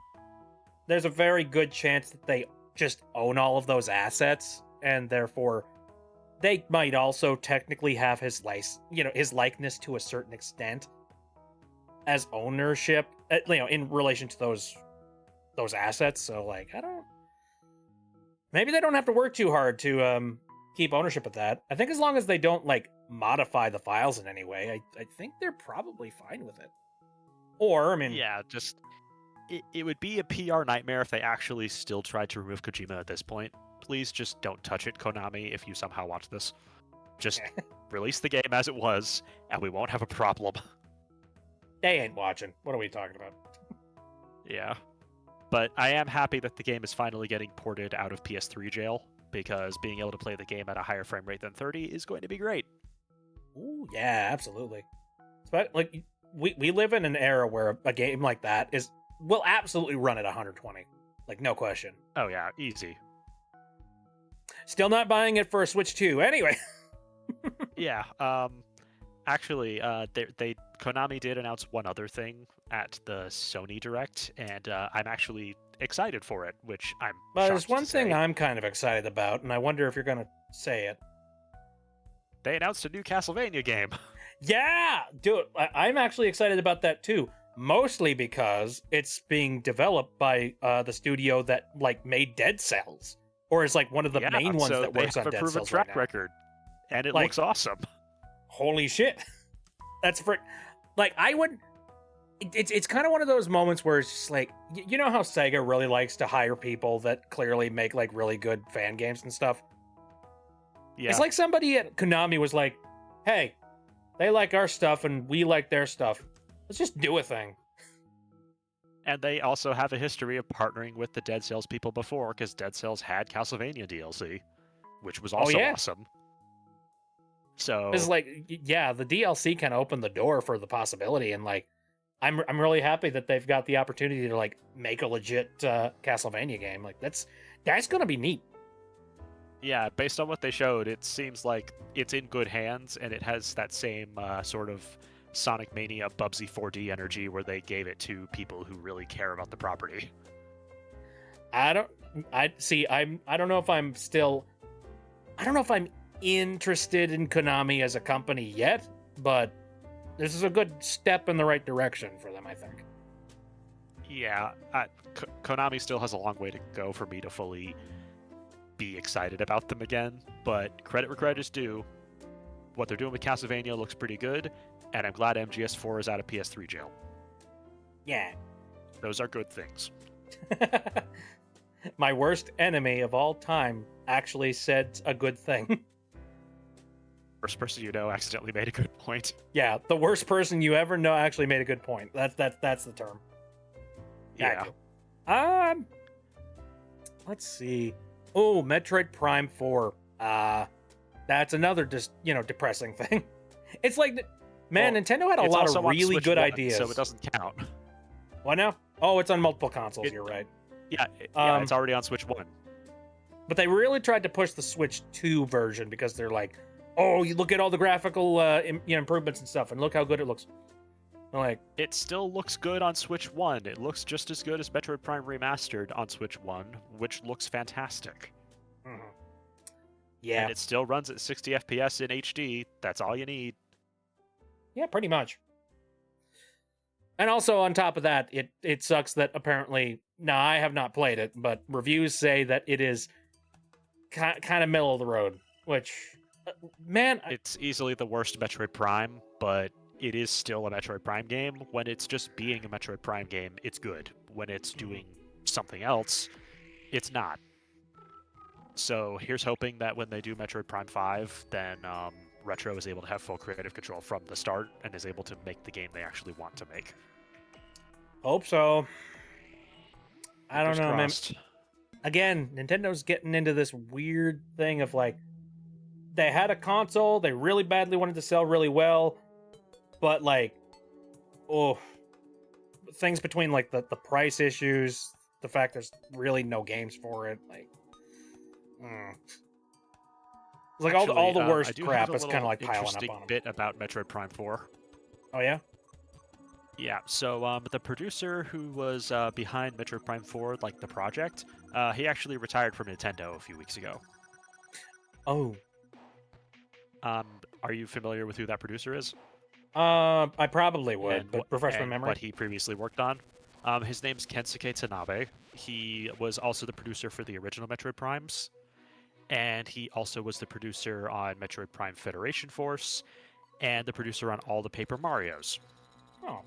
there's a very good chance that they just own all of those assets, and therefore they might also technically have his likeness to a certain extent as ownership, in relation to those assets. So, like, maybe they don't have to work too hard to keep ownership of that. I think as long as they don't, like, modify the files in any way, I think they're probably fine with it. Or, I mean, yeah, just it would be a PR nightmare if they actually still tried to remove Kojima at this point. Please just don't touch it, Konami, if you somehow watch this. Just release the game as it was, and we won't have a problem. They ain't watching. What are we talking about? Yeah. But I am happy that the game is finally getting ported out of PS3 jail, because being able to play the game at a higher frame rate than 30 is going to be great. Ooh, yeah, absolutely. But, like, we live in an era where a game like that will absolutely run at 120. Like, no question. Oh yeah, easy. Still not buying it for a Switch 2. Anyway. Yeah, actually, Konami did announce one other thing at the Sony Direct, and I'm actually excited for it, which I'm But there's shocked one to thing say. I'm kind of excited about, and I wonder if you're going to say it. They announced a new Castlevania game. Yeah! Dude, I'm actually excited about that too. Mostly because it's being developed by the studio that, like, made Dead Cells. Or is, like, one of the main ones so that works they on have a Dead proven Cells track right now. record, and it Like, looks awesome. holy shit. That's for like I would it's kind of one of those moments where it's just like you know how Sega really likes to hire people that clearly make like really good fan games and stuff. Yeah. It's like somebody at Konami was like, "Hey, they like our stuff and we like their stuff. Let's just do a thing." And they also have a history of partnering with the Dead Cells people before, because Dead Cells had Castlevania DLC, which was also yeah. awesome. So It's like, yeah, the DLC kind of opened the door for the possibility, and like, I'm really happy that they've got the opportunity to like make a legit Castlevania game. Like that's gonna be neat. yeah, based on what they showed, it seems like it's in good hands, and it has that same sort of Sonic Mania Bubsy 4D energy where they gave it to people who really care about the property. I don't know if I'm interested in Konami as a company yet, but this is a good step in the right direction for them, I think. Yeah, Konami still has a long way to go for me to fully be excited about them again, but credit where credit is due. What they're doing with Castlevania looks pretty good, and I'm glad MGS4 is out of PS3 jail. Yeah. Those are good things. My worst enemy of all time actually said a good thing. First person you know accidentally made a good point. Yeah, the worst person you ever know actually made a good point. That's the term. Yeah. Let's see. Oh, Metroid Prime 4. That's another depressing thing. It's like, man, Well, Nintendo had a it's lot also of on really Switch good 1, ideas. so it doesn't count. What now? Oh, it's on multiple consoles. You're right. Yeah, it's already on Switch 1. But they really tried to push the Switch 2 version because they're like, oh, you look at all the graphical improvements and stuff, and look how good it looks. I'm like, It still looks good on Switch 1. It looks just as good as Metroid Prime Remastered on Switch 1, which looks fantastic. yeah, And it still runs at 60 FPS in HD. That's all you need. yeah, pretty much. And also on top of that, it sucks that apparently, now I have not played it, but reviews say that it is kind of middle of the road, which, man, It's easily the worst Metroid Prime, but it is still a Metroid Prime game. When it's just being a Metroid Prime game, it's good. When it's doing something else, it's not. So here's hoping that when they do Metroid Prime 5, then Retro is able to have full creative control from the start and is able to make the game they actually want to make. hope so. I don't Fingers know, man. crossed. Again, Nintendo's getting into this weird thing of like, they had a console, they really badly wanted to sell really well, but like, oh, things between like the price issues, the fact there's really no games for it, like, it's like Actually, all the I worst do crap have a is kind of little like piling up interesting on them. bit about Metroid Prime 4. Oh yeah, Yeah, so the producer who was behind Metroid Prime 4, like the project, he actually retired from Nintendo a few weeks ago. oh, Are you familiar with who that producer is? I probably would, And but refresh my and memory. what he previously worked on? His name's Kensuke Tanabe. He was also the producer for the original Metroid Primes, and he also was the producer on Metroid Prime Federation Force, and the producer on all the Paper Marios, Oh,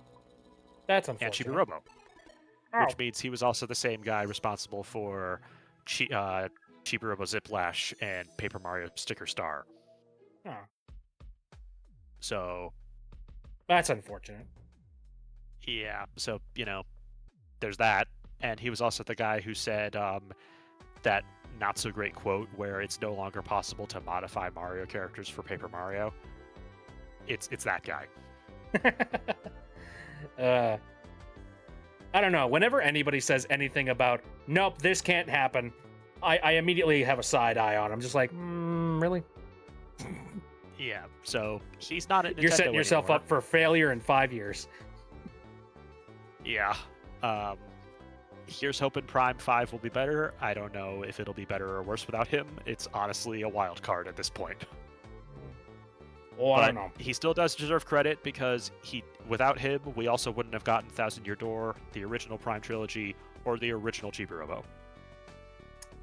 that's and unfortunate. Chibi Robo, Oh. which means he was also the same guy responsible for Chibi Robo Ziplash and Paper Mario Sticker Star. Oh, So, that's unfortunate. yeah, so, there's that. And he was also the guy who said that not so great quote where it's no longer possible to modify Mario characters for Paper Mario. It's that guy. I don't know. Whenever anybody says anything about, nope, this can't happen, I immediately have a side eye on. I'm just like, really? Yeah, so he's not at Nintendo You're setting yourself anymore. up for failure in 5 years. Yeah. Here's hoping Prime 5 will be better. I don't know if it'll be better or worse without him. It's honestly a wild card at this point. Oh, I But don't know. he still does deserve credit because without him, we also wouldn't have gotten Thousand Year Door, the original Prime trilogy, or the original Chibi Robo.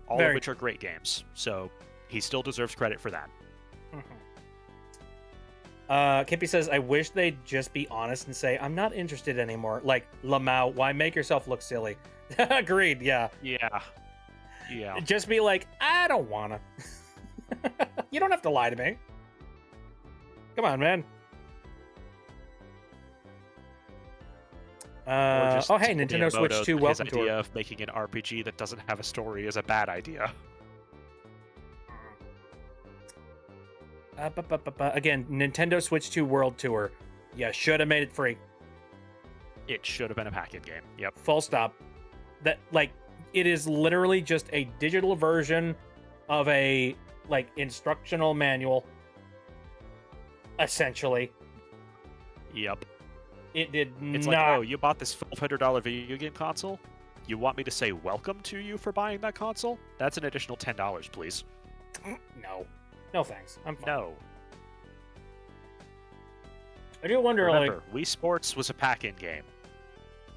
All Very of which are great games. So he still deserves credit for that. Mhm. Kippy says, I wish they'd just be honest and say, I'm not interested anymore. Like, Lamau, why make yourself look silly? Agreed, yeah. Yeah. Yeah. Just be like, I don't wanna. You don't have to lie to me. Come on, man. Or just oh, hey, tell Nintendo Switch Miyamoto 2, that welcome his to idea her. of making an RPG that doesn't have a story is a bad idea. Again, Nintendo Switch 2 World Tour. Yeah, should have made it free. It should have been a pack-in game. Yep. Full stop. That, like, it is literally just a digital version of a, like, instructional manual. Essentially. Yep. It did It's not. like, oh, you bought this $1,200 video game console? You want me to say welcome to you for buying that console? That's an additional $10, please. No. No thanks. I'm fine. No. I do wonder, Remember, Wii Sports was a pack-in game.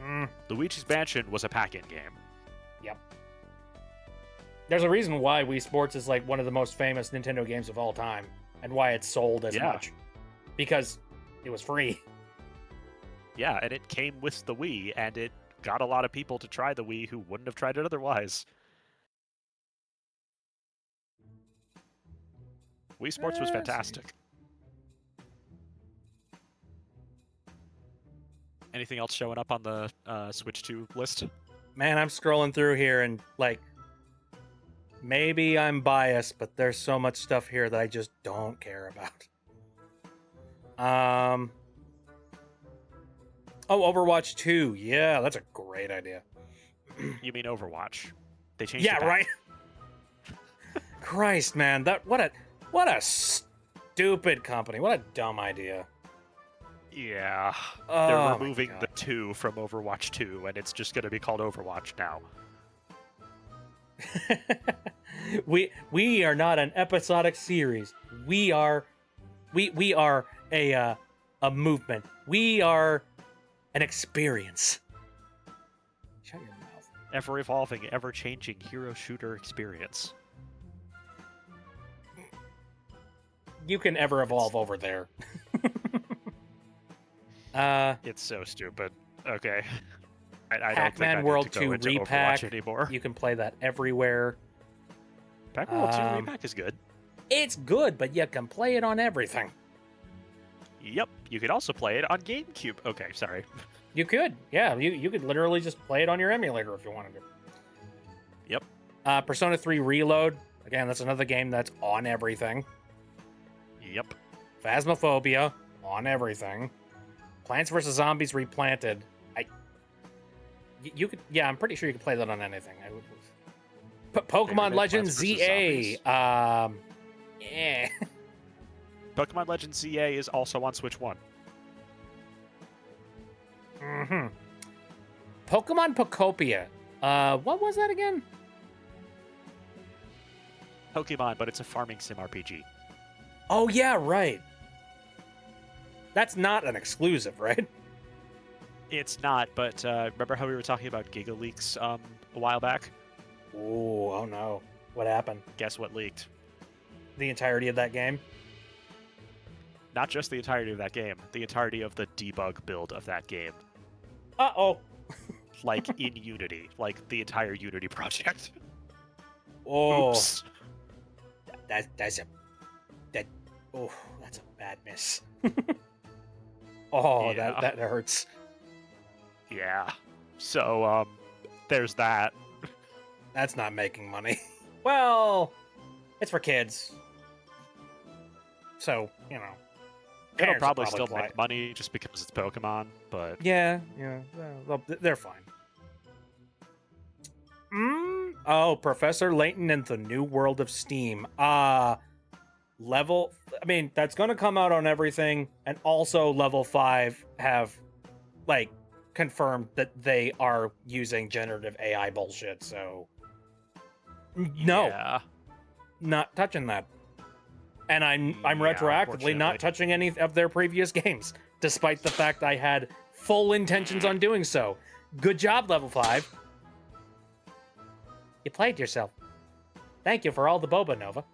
like... Luigi's Mansion was a pack-in game. Yep. There's a reason why Wii Sports is, like, one of the most famous Nintendo games of all time, and why it's sold as Yeah. much. Because it was free. Yeah, and it came with the Wii, and it got a lot of people to try the Wii who wouldn't have tried it otherwise. Wii Sports was Let's see. fantastic. Anything else showing up on the Switch 2 list? Man, I'm scrolling through here and, like, maybe I'm biased, but there's so much stuff here that I just don't care about. Oh, Overwatch 2. Yeah, that's a great idea. You mean Overwatch? They changed Yeah, it back. right. Christ, man, what a stupid company. What a dumb idea. Yeah. Oh, They're my removing God. the 2 from Overwatch 2, and it's just going to be called Overwatch now. we are not an episodic series. We are a movement. We are an experience. Shut your mouth. Ever evolving, ever changing hero shooter experience. You can ever evolve over there. It's so stupid. Okay. I don't think Pac-Man I need World to go 2 into Repack. Overwatch anymore. You can play that everywhere. Pac-Man World 2 um, Repack is good. It's good, but you can play it on everything. Yep. You could also play it on GameCube. Okay, sorry. You could, yeah. You could literally just play it on your emulator if you wanted to. Yep. Persona 3 Reload. Again, that's another game that's on everything. Yep. Phasmophobia on everything. Plants vs Zombies Replanted. You could, yeah, I'm pretty sure you could play that on anything. I would. Pokemon Favorite Legends Plants vs. ZA. Yeah. Pokemon Legends ZA is also on Switch 1. Mm-hmm. Pokemon Pokopia. What was that again? Pokemon, but it's a farming sim RPG. Oh yeah, right. That's not an exclusive, right? It's not, but remember how we were talking about Giga Leaks a while back? Ooh, oh no. What happened? Guess what leaked? The entirety of that game? Not just the entirety of that game, the entirety of the debug build of that game. Uh-oh. Like in Unity, like the entire Unity project. Oh, Oops. that's a bad miss. Oh, Yeah. that hurts. Yeah. So, there's that. That's not making money. Well, it's for kids. So, you know. It'll parents will probably still play make it. money just because it's Pokemon, but Yeah, well, they're fine. Oh, Professor Layton and the New World of Steam. Level, I mean, that's going to come out on everything, and also Level 5 have, like, confirmed that they are using generative AI bullshit, so... No, yeah. not touching that. And I'm Yeah, retroactively not unfortunately. touching any of their previous games, despite the fact I had full intentions on doing so. Good job, Level 5. You played yourself. Thank you for all the Boba Nova.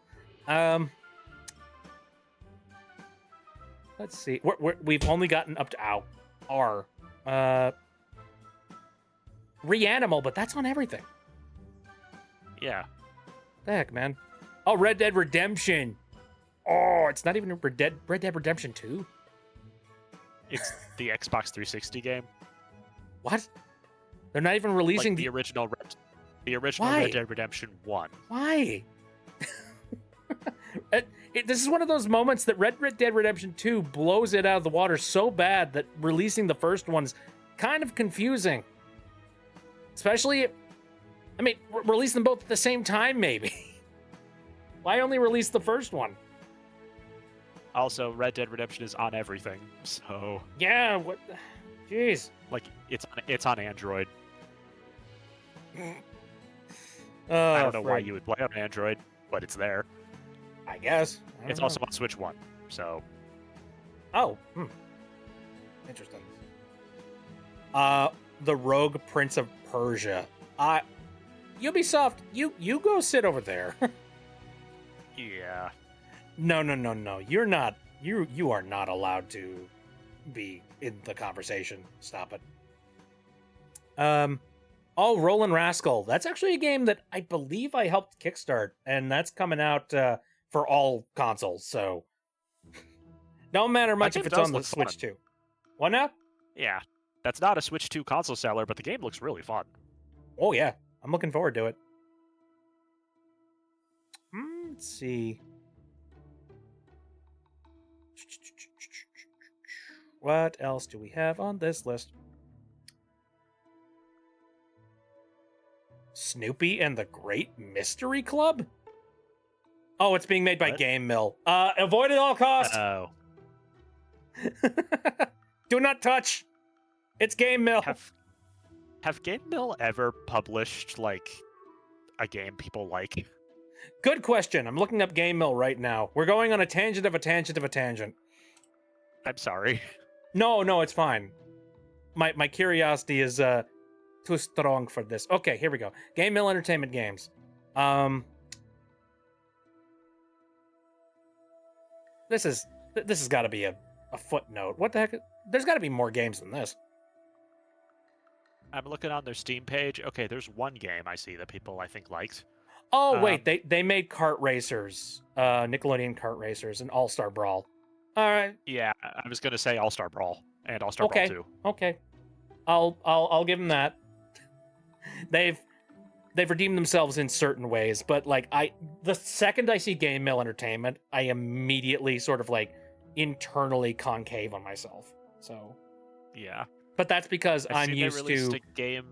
Let's see. We've only gotten up to R. Reanimal, but that's on everything. Yeah. The heck, man. Oh, Red Dead Redemption. Oh, it's not even Red Dead Redemption 2? It's the Xbox 360 game. What? They're not even releasing Like the original Why? Red Dead Redemption 1. Why? This is one of those moments that Red Dead Redemption 2 blows it out of the water so bad that releasing the first one's kind of confusing. Especially, I mean, release them both at the same time, maybe. Why only release the first one? Also, Red Dead Redemption is on everything, so Yeah, what? Jeez. like it's on Android. Oh, I don't know why Fred. you would play on Android, but it's there. I guess. I It's don't also know. on Switch 1, so Oh, interesting. The Rogue Prince of Persia. Ubisoft, you go sit over there. yeah. No. You're not. You are not allowed to be in the conversation. Stop it. Oh, Roland Rascal. That's actually a game that I believe I helped kickstart, and that's coming out for all consoles. So don't matter much if game it's does on the look Switch fun. too. What now? Yeah. That's not a Switch 2 console seller, but the game looks really fun. Oh yeah, I'm looking forward to it. Let's see. What else do we have on this list? Snoopy and the Great Mystery Club? Oh, it's being made by What? Game Mill. Avoid at all costs. Oh. Do not touch. It's Game Mill. Have Game Mill ever published like a game people like? Good question. I'm looking up Game Mill right now. We're going on a tangent of a tangent of a tangent. I'm sorry. No, it's fine. My curiosity is too strong for this. Okay, here we go. Game Mill Entertainment Games. This has got to be a footnote. What the heck? There's got to be more games than this. I'm looking on their Steam page. Okay, there's one game I see that people I think liked. Oh wait, they made Kart Racers, Nickelodeon Kart Racers, and All Star Brawl. All right, Yeah, I was gonna say All Star Brawl and All Star Okay. Brawl 2. okay, I'll give them that. They've redeemed themselves in certain ways, but like the second I see Game Mill Entertainment, I immediately sort of like internally concave on myself. So, Yeah. but that's because I see they I'm released a game.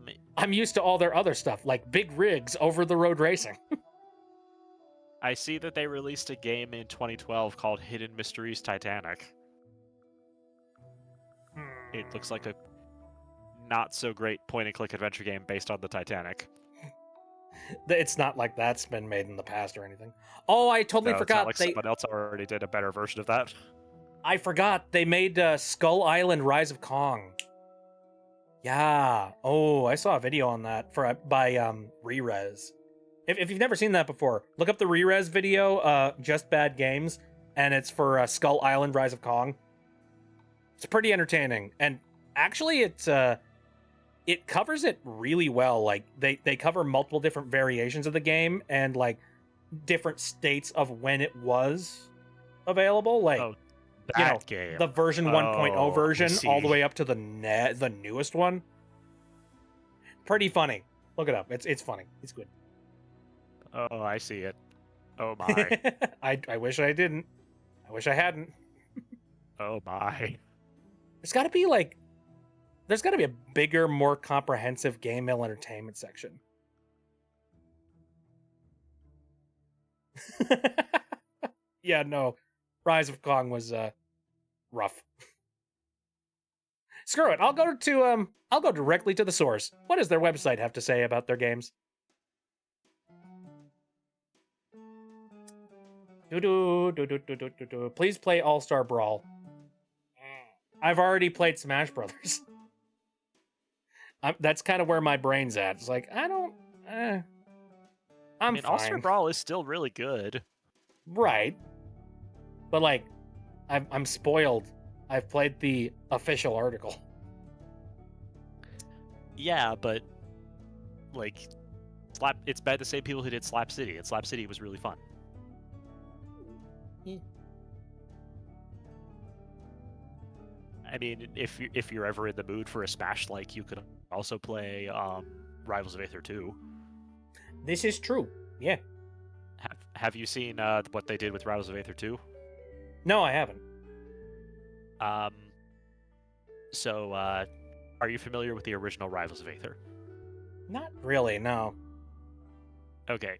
used to all their other stuff, like big rigs, over the road racing. I see that they released a game in 2012 called Hidden Mysteries Titanic. It looks like a not so great point and click adventure game based on the Titanic. It's not like that's been made in the past or anything. Oh, I totally No, it's forgot. not like someone else already did a better version of that. I forgot they made Skull Island: Rise of Kong. Yeah. Oh, I saw a video on that by Rerez. If you've never seen that before, look up the Rerez video, Just Bad Games, and it's for Skull Island: Rise of Kong. It's pretty entertaining, and actually, it covers it really well. Like they cover multiple different variations of the game and like different states of when it was available. Like Oh, you that know, game. the version 1.0 Oh, I version all the see. way up to the newest one. Pretty funny. Look it up. It's funny. It's good. Oh, I see it. Oh my. I wish I didn't. I wish I hadn't. Oh my. There's got to be a bigger, more comprehensive Game Mill Entertainment section. Yeah, no. Rise of Kong was rough. Screw it. I'll go directly to the source. What does their website have to say about their games? Please play All-Star Brawl. I've already played Smash Brothers. That's kind of where my brain's at. It's like, I'm I mean, All-Star fine. Brawl is still really good. Right. But like, I'm spoiled. I've played the official article. Yeah, but like it's by the same people who did Slap City, and Slap City was really fun. Yeah. I mean, if you're ever in the mood for a Smash, like, you could also play Rivals of Aether 2. This is true. Yeah. Have you seen what they did with Rivals of Aether 2? No, I haven't. So, are you familiar with the original Rivals of Aether? Not really, no. Okay.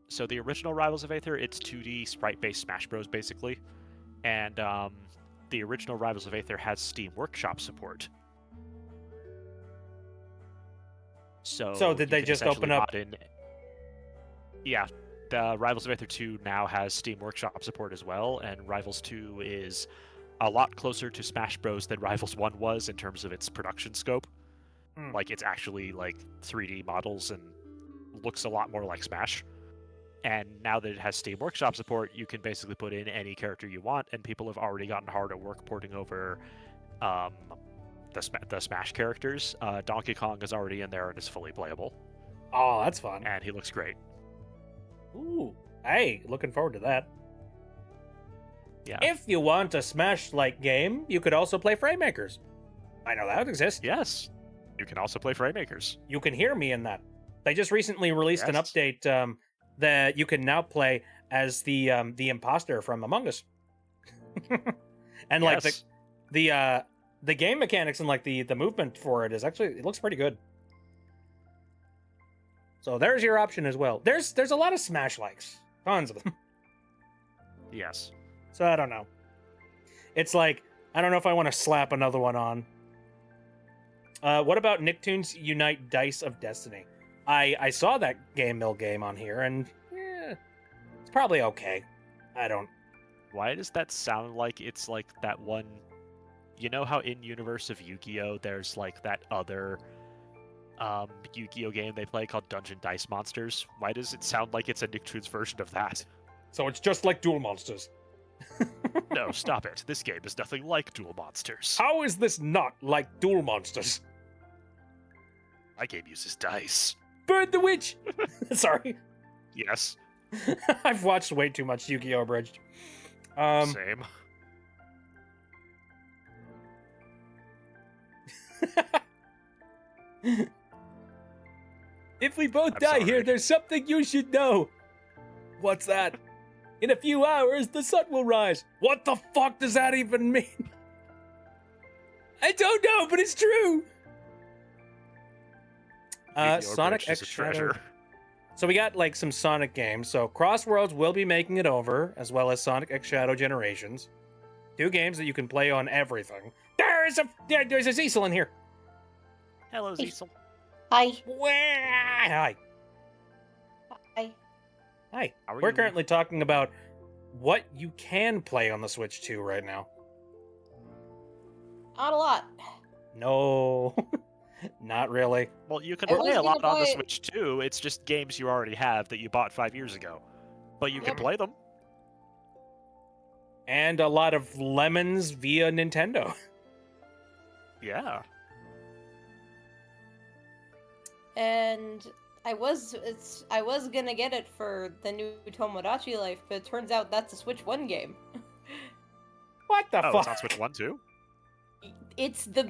So the original Rivals of Aether, it's 2D sprite-based Smash Bros. Basically, and the original Rivals of Aether has Steam Workshop support. So did you they can just open essentially up? mod in... Yeah, the Rivals of Aether 2 now has Steam Workshop support as well, and Rivals 2 is a lot closer to Smash Bros. Than Rivals 1 was in terms of its production scope. Like, it's actually like 3D models and looks a lot more like Smash. And now that it has Steam Workshop support, you can basically put in any character you want, and people have already gotten hard at work porting over the Smash characters. Donkey Kong is already in there and is fully playable, Oh, that's fun. and he looks great. Ooh, hey, looking forward to that. Yeah. If you want a Smash-like game, you could also play Framemakers. I know that exists. Yes, you can also play Framemakers. You can hear me in that. They just recently released an Yes. update that you can now play as the imposter from Among Us. And like Yes. the game mechanics and like the movement for it is actually, it looks pretty good. So there's your option as well. There's a lot of Smash likes, tons of them. Yes. So I don't know. It's like, I don't know if I want to slap another one on. What about Nicktoons Unite Dice of Destiny? I saw that Game Mill game on here, and it's probably okay. I don't. Why does that sound like it's like that one? You know how in Universe of Yu-Gi-Oh, there's like that other Yu-Gi-Oh game they play called Dungeon Dice Monsters? Why does it sound like it's a Nicktoons version of that? So it's just like Duel Monsters. No, stop it. This game is nothing like Duel Monsters. How is this not like Duel Monsters? My game uses dice. Bird the Witch! Sorry. Yes, I've watched way too much Yu-Gi-Oh! Abridged. same. If we both I'm die here, sorry. there's something you should know. What's that? In a few hours, the sun will rise. What the fuck does that even mean? I don't know, but it's true. Yu-Gi-Oh! Sonic Abridged is X a Shadow. treasure. So we got like some Sonic games. So Crossworlds will be making it over, as well as Sonic X Shadow Generations. 2 games that you can play on everything. There's a Cecil in here. Hello, Cecil. Hi. Hi. Hi. Hi. How are We're you? currently talking about what you can play on the Switch 2 right now. Not a lot. No, not really. Well, you can I was play a gonna lot on the play- Switch too. It's just games you already have that you bought 5 years ago, but you can Yep. play them. And a lot of lemons via Nintendo. Yeah. And I was gonna get it for the new Tomodachi Life, but it turns out that's a Switch 1 game. What the Oh, fuck? it's on Switch 1 too? It's the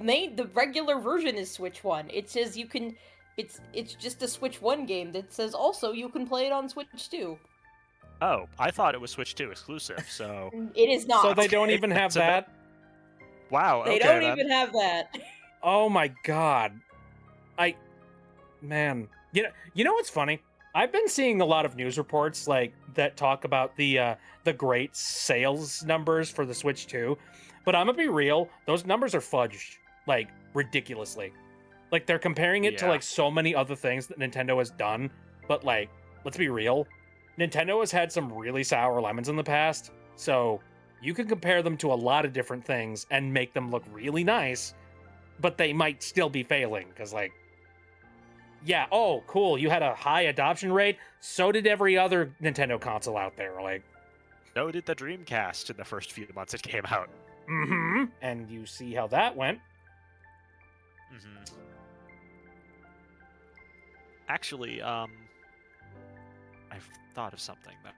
regular version is Switch 1. It says you can it's just a Switch 1 game that says also you can play it on Switch 2. Oh, I thought it was Switch 2 exclusive, so... It is not. So they don't even have So that? Wow, They okay don't then. even have that. Oh my god. Man. You know what's funny? I've been seeing a lot of news reports like that talk about the great sales numbers for the Switch 2. But I'm gonna be real, those numbers are fudged, like, ridiculously. Like, they're comparing it to Yeah. like so many other things that Nintendo has done, but like, let's be real. Nintendo has had some really sour lemons in the past, so you can compare them to a lot of different things and make them look really nice, but they might still be failing, because like, yeah, oh, cool, you had a high adoption rate, so did every other Nintendo console out there, like, So did the Dreamcast in the first few months it came out. Mm-hmm. And you see how that went. Mm-hmm. Actually, I've thought of something that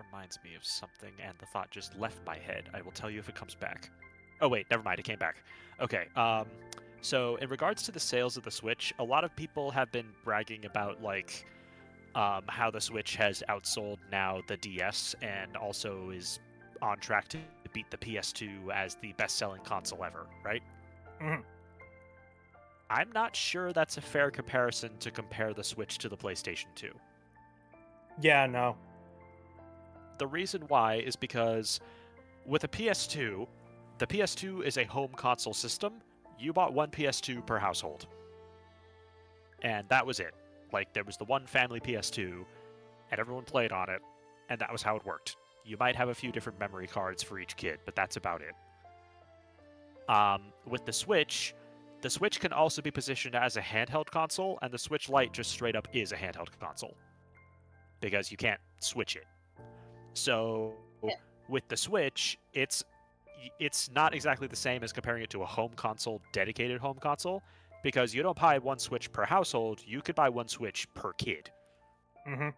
reminds me of something, and the thought just left my head. I will tell you if it comes back. Oh wait, never mind, it came back. Okay, so in regards to the sales of the Switch, a lot of people have been bragging about, like, how the Switch has outsold now the DS, and also is on track to beat the PS2 as the best-selling console ever, right? Mhm. I'm not sure that's a fair comparison to compare the Switch to the PlayStation 2. Yeah, no. The reason why is because with a PS2, the PS2 is a home console system. You bought one PS2 per household. And that was it. Like, there was the one family PS2, and everyone played on it, and that was how it worked. You might have a few different memory cards for each kid, but that's about it. With the Switch can also be positioned as a handheld console, and the Switch Lite just straight up is a handheld console. Because you can't switch it. So, with the Switch, it's not exactly the same as comparing it to a home console, dedicated home console, because you don't buy one Switch per household, you could buy one Switch per kid. Mm-hmm.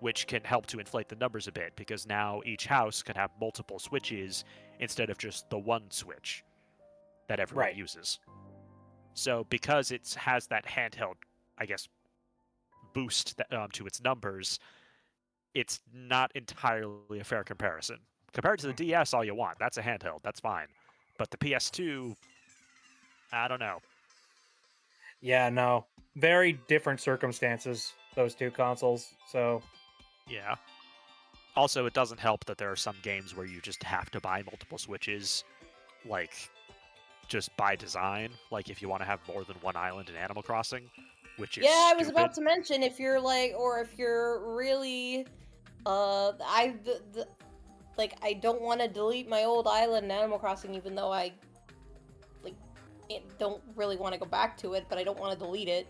Which can help to inflate the numbers a bit, because now each house can have multiple Switches instead of just the one Switch that everyone uses. So because it has that handheld, I guess, boost to its numbers, it's not entirely a fair comparison. Compared to the DS, all you want. That's a handheld. That's fine. But the PS2, I don't know. Yeah, no. Very different circumstances, those two consoles. So, yeah. Also, it doesn't help that there are some games where you just have to buy multiple Switches, like, just by design. Like, if you want to have more than one island in Animal Crossing, which is I was stupid. about to mention, if you're like, or if you're really, I don't want to delete my old island in Animal Crossing, even though I, don't really want to go back to it, but I don't want to delete it.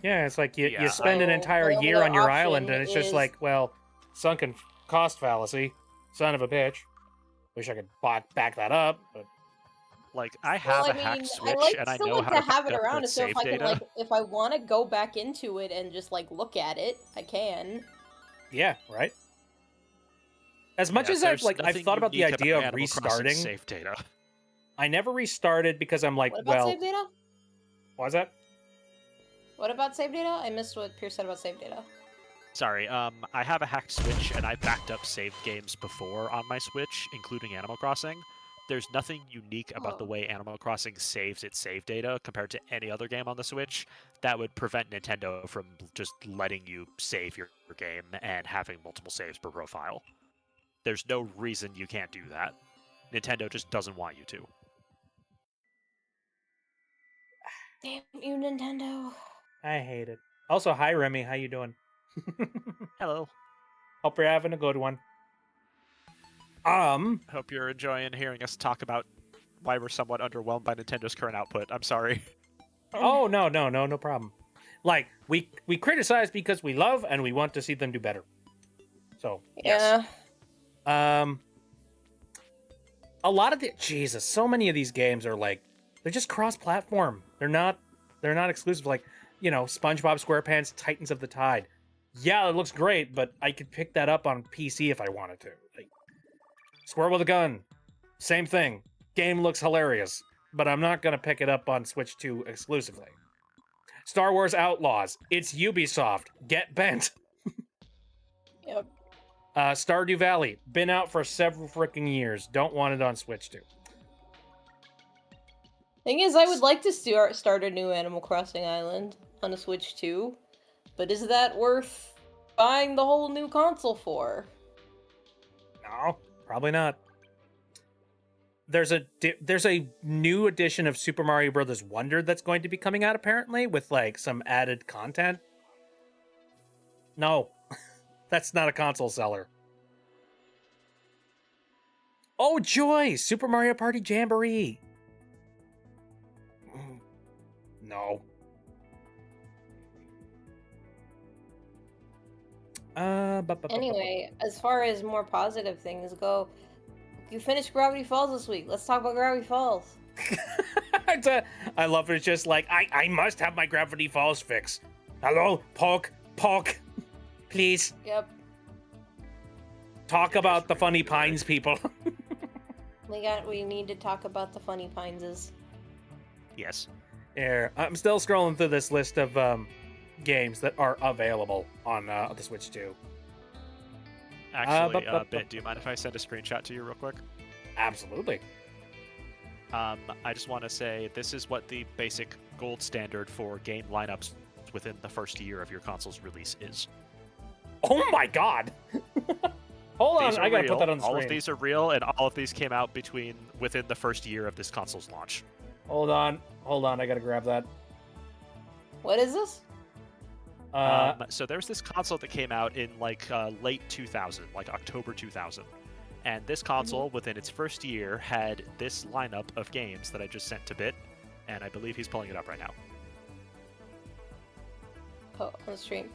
yeah, it's like you Yeah. spend an So, entire the year other on your option island, and it's just is- like, well, sunken cost fallacy. Son of a bitch. Wish I could back that up, but Like, I have a hacked Switch, and I know how to have it back up around, that so if save I can, data. if I want to go back into it and just, look at it, I can. yeah, right? As much Yeah, as I've there's nothing thought about the unique idea of Animal Crossing restarting, save data. I never restarted because I'm like, What about well, save data? what was that? What about save data? I missed what Pierce said about save data. Sorry, I have a hacked Switch, and I backed up saved games before on my Switch, including Animal Crossing. There's nothing unique about the way Animal Crossing saves its save data compared to any other game on the Switch that would prevent Nintendo from just letting you save your game and having multiple saves per profile. There's no reason you can't do that. Nintendo just doesn't want you to. Damn you, Nintendo. I hate it. Also, hi Remy, how you doing? Hello. Hope you're having a good one. Hope you're enjoying hearing us talk about why we're somewhat underwhelmed by Nintendo's current output. I'm sorry. Oh no problem. Like we criticize because we love and we want to see them do better. So Yeah. a lot of Jesus, so many of these games are like they're just cross-platform. They're not exclusive. Like, you know, SpongeBob SquarePants, Titans of the Tide. Yeah, it looks great, but I could pick that up on PC if I wanted to. Like, Squirrel with a Gun, same thing. Game looks hilarious, but I'm not gonna pick it up on Switch 2 exclusively. Star Wars Outlaws, it's Ubisoft. Get bent. Yep. Stardew Valley, been out for several freaking years. Don't want it on Switch 2. Thing is, I would like to start a new Animal Crossing island on a Switch too, but is that worth buying the whole new console for? No, probably not. There's a new edition of Super Mario Brothers Wonder that's going to be coming out apparently with like some added content. No, that's not a console seller. Oh joy, Super Mario Party Jamboree. No. Anyway, as far as more positive things go, you finished Gravity Falls this week. Let's talk about Gravity Falls. I love it. It's just like, I must have my Gravity Falls fix. Hello, Poke, please Yep. talk about the Funny Pines people. We need to talk about the Funny Pineses. Yes. Here, I'm still scrolling through this list of games that are available on the Switch 2. Actually, Bit, do you mind if I send a screenshot to you real quick? Absolutely. I just want to say this is what the basic gold standard for game lineups within the first year of your console's release is. Oh my god! Hold These on, are I gotta real. put that on the All screen. of these are real, and all of these came out within the first year of this console's launch. Hold on, I gotta grab that. What is this? So there's this console that came out in late 2000, like October 2000. And this console, within its first year, had this lineup of games that I just sent to Bit, and I believe he's pulling it up right now. Oh, on the stream.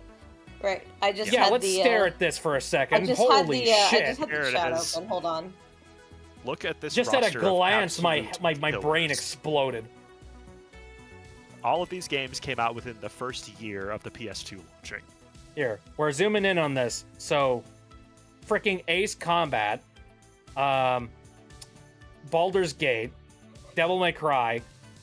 Right. I just yeah, had let's the, stare at this for a second. I just Holy had the, shit! I just had There the it chat is. open. Hold on. Look at this Just at a roster of glance, my absolute brain pillars. exploded. All of these games came out within the first year of the PS2 launching. Here, we're zooming in on this. So, freaking Ace Combat, Baldur's Gate, Devil May Cry,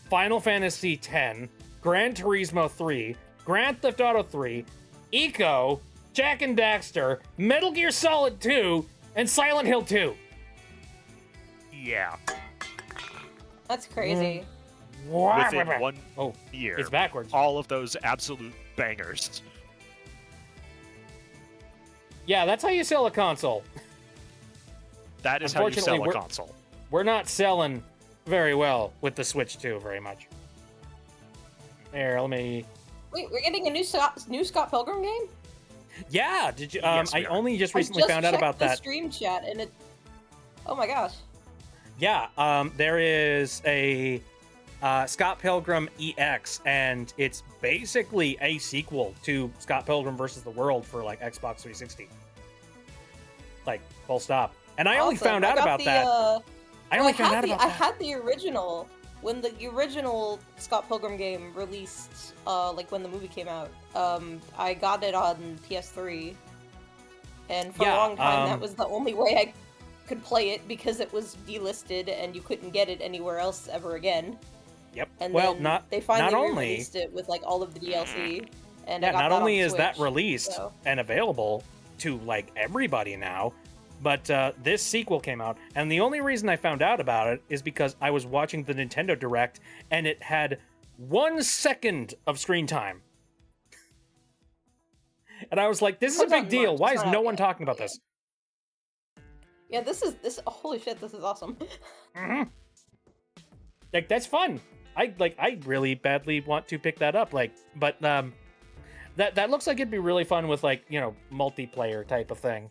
Final Fantasy X, Gran Turismo 3, Grand Theft Auto 3, Eco, Jak and Daxter, Metal Gear Solid 2, and Silent Hill 2. Yeah. That's crazy. Within one Oh, year. it's backwards. All of those absolute bangers. Yeah, that's how you sell a console. That is how you sell a Unfortunately, console. We're not selling very well with the Switch 2 very much. Here, let me... Wait, we're getting a new Scott Pilgrim game? Yeah, did you? Yes, we I are. only just I recently just found out checked about the that. stream chat and it. Oh my gosh. Yeah, there is a Scott Pilgrim EX, and it's basically a sequel to Scott Pilgrim versus the World for like Xbox 360. Like, full stop. And I only Awesome. found out got about the, that. I only found out about I that. had the original when the original Scott Pilgrim game released. Like when the movie came out. I got it on PS3, and for Yeah, a long time that was the only way I could play it because it was delisted and you couldn't get it anywhere else ever again. Yep. And well, then they finally not only released it with like all of the DLC. And I yeah, got not that only on is that Switch, released so. and available to like everybody now, but this sequel came out, and the only reason I found out about it is because I was watching the Nintendo Direct, and it had 1 second of screen time. And I was like, this is a Comes out big in deal. March. Why It's is not no out one yet. talking about Yeah. this? Yeah, this. Oh, holy shit! This is awesome. Mhm. Like, that's fun. I really badly want to pick that up. But that looks like it'd be really fun with like, multiplayer type of thing.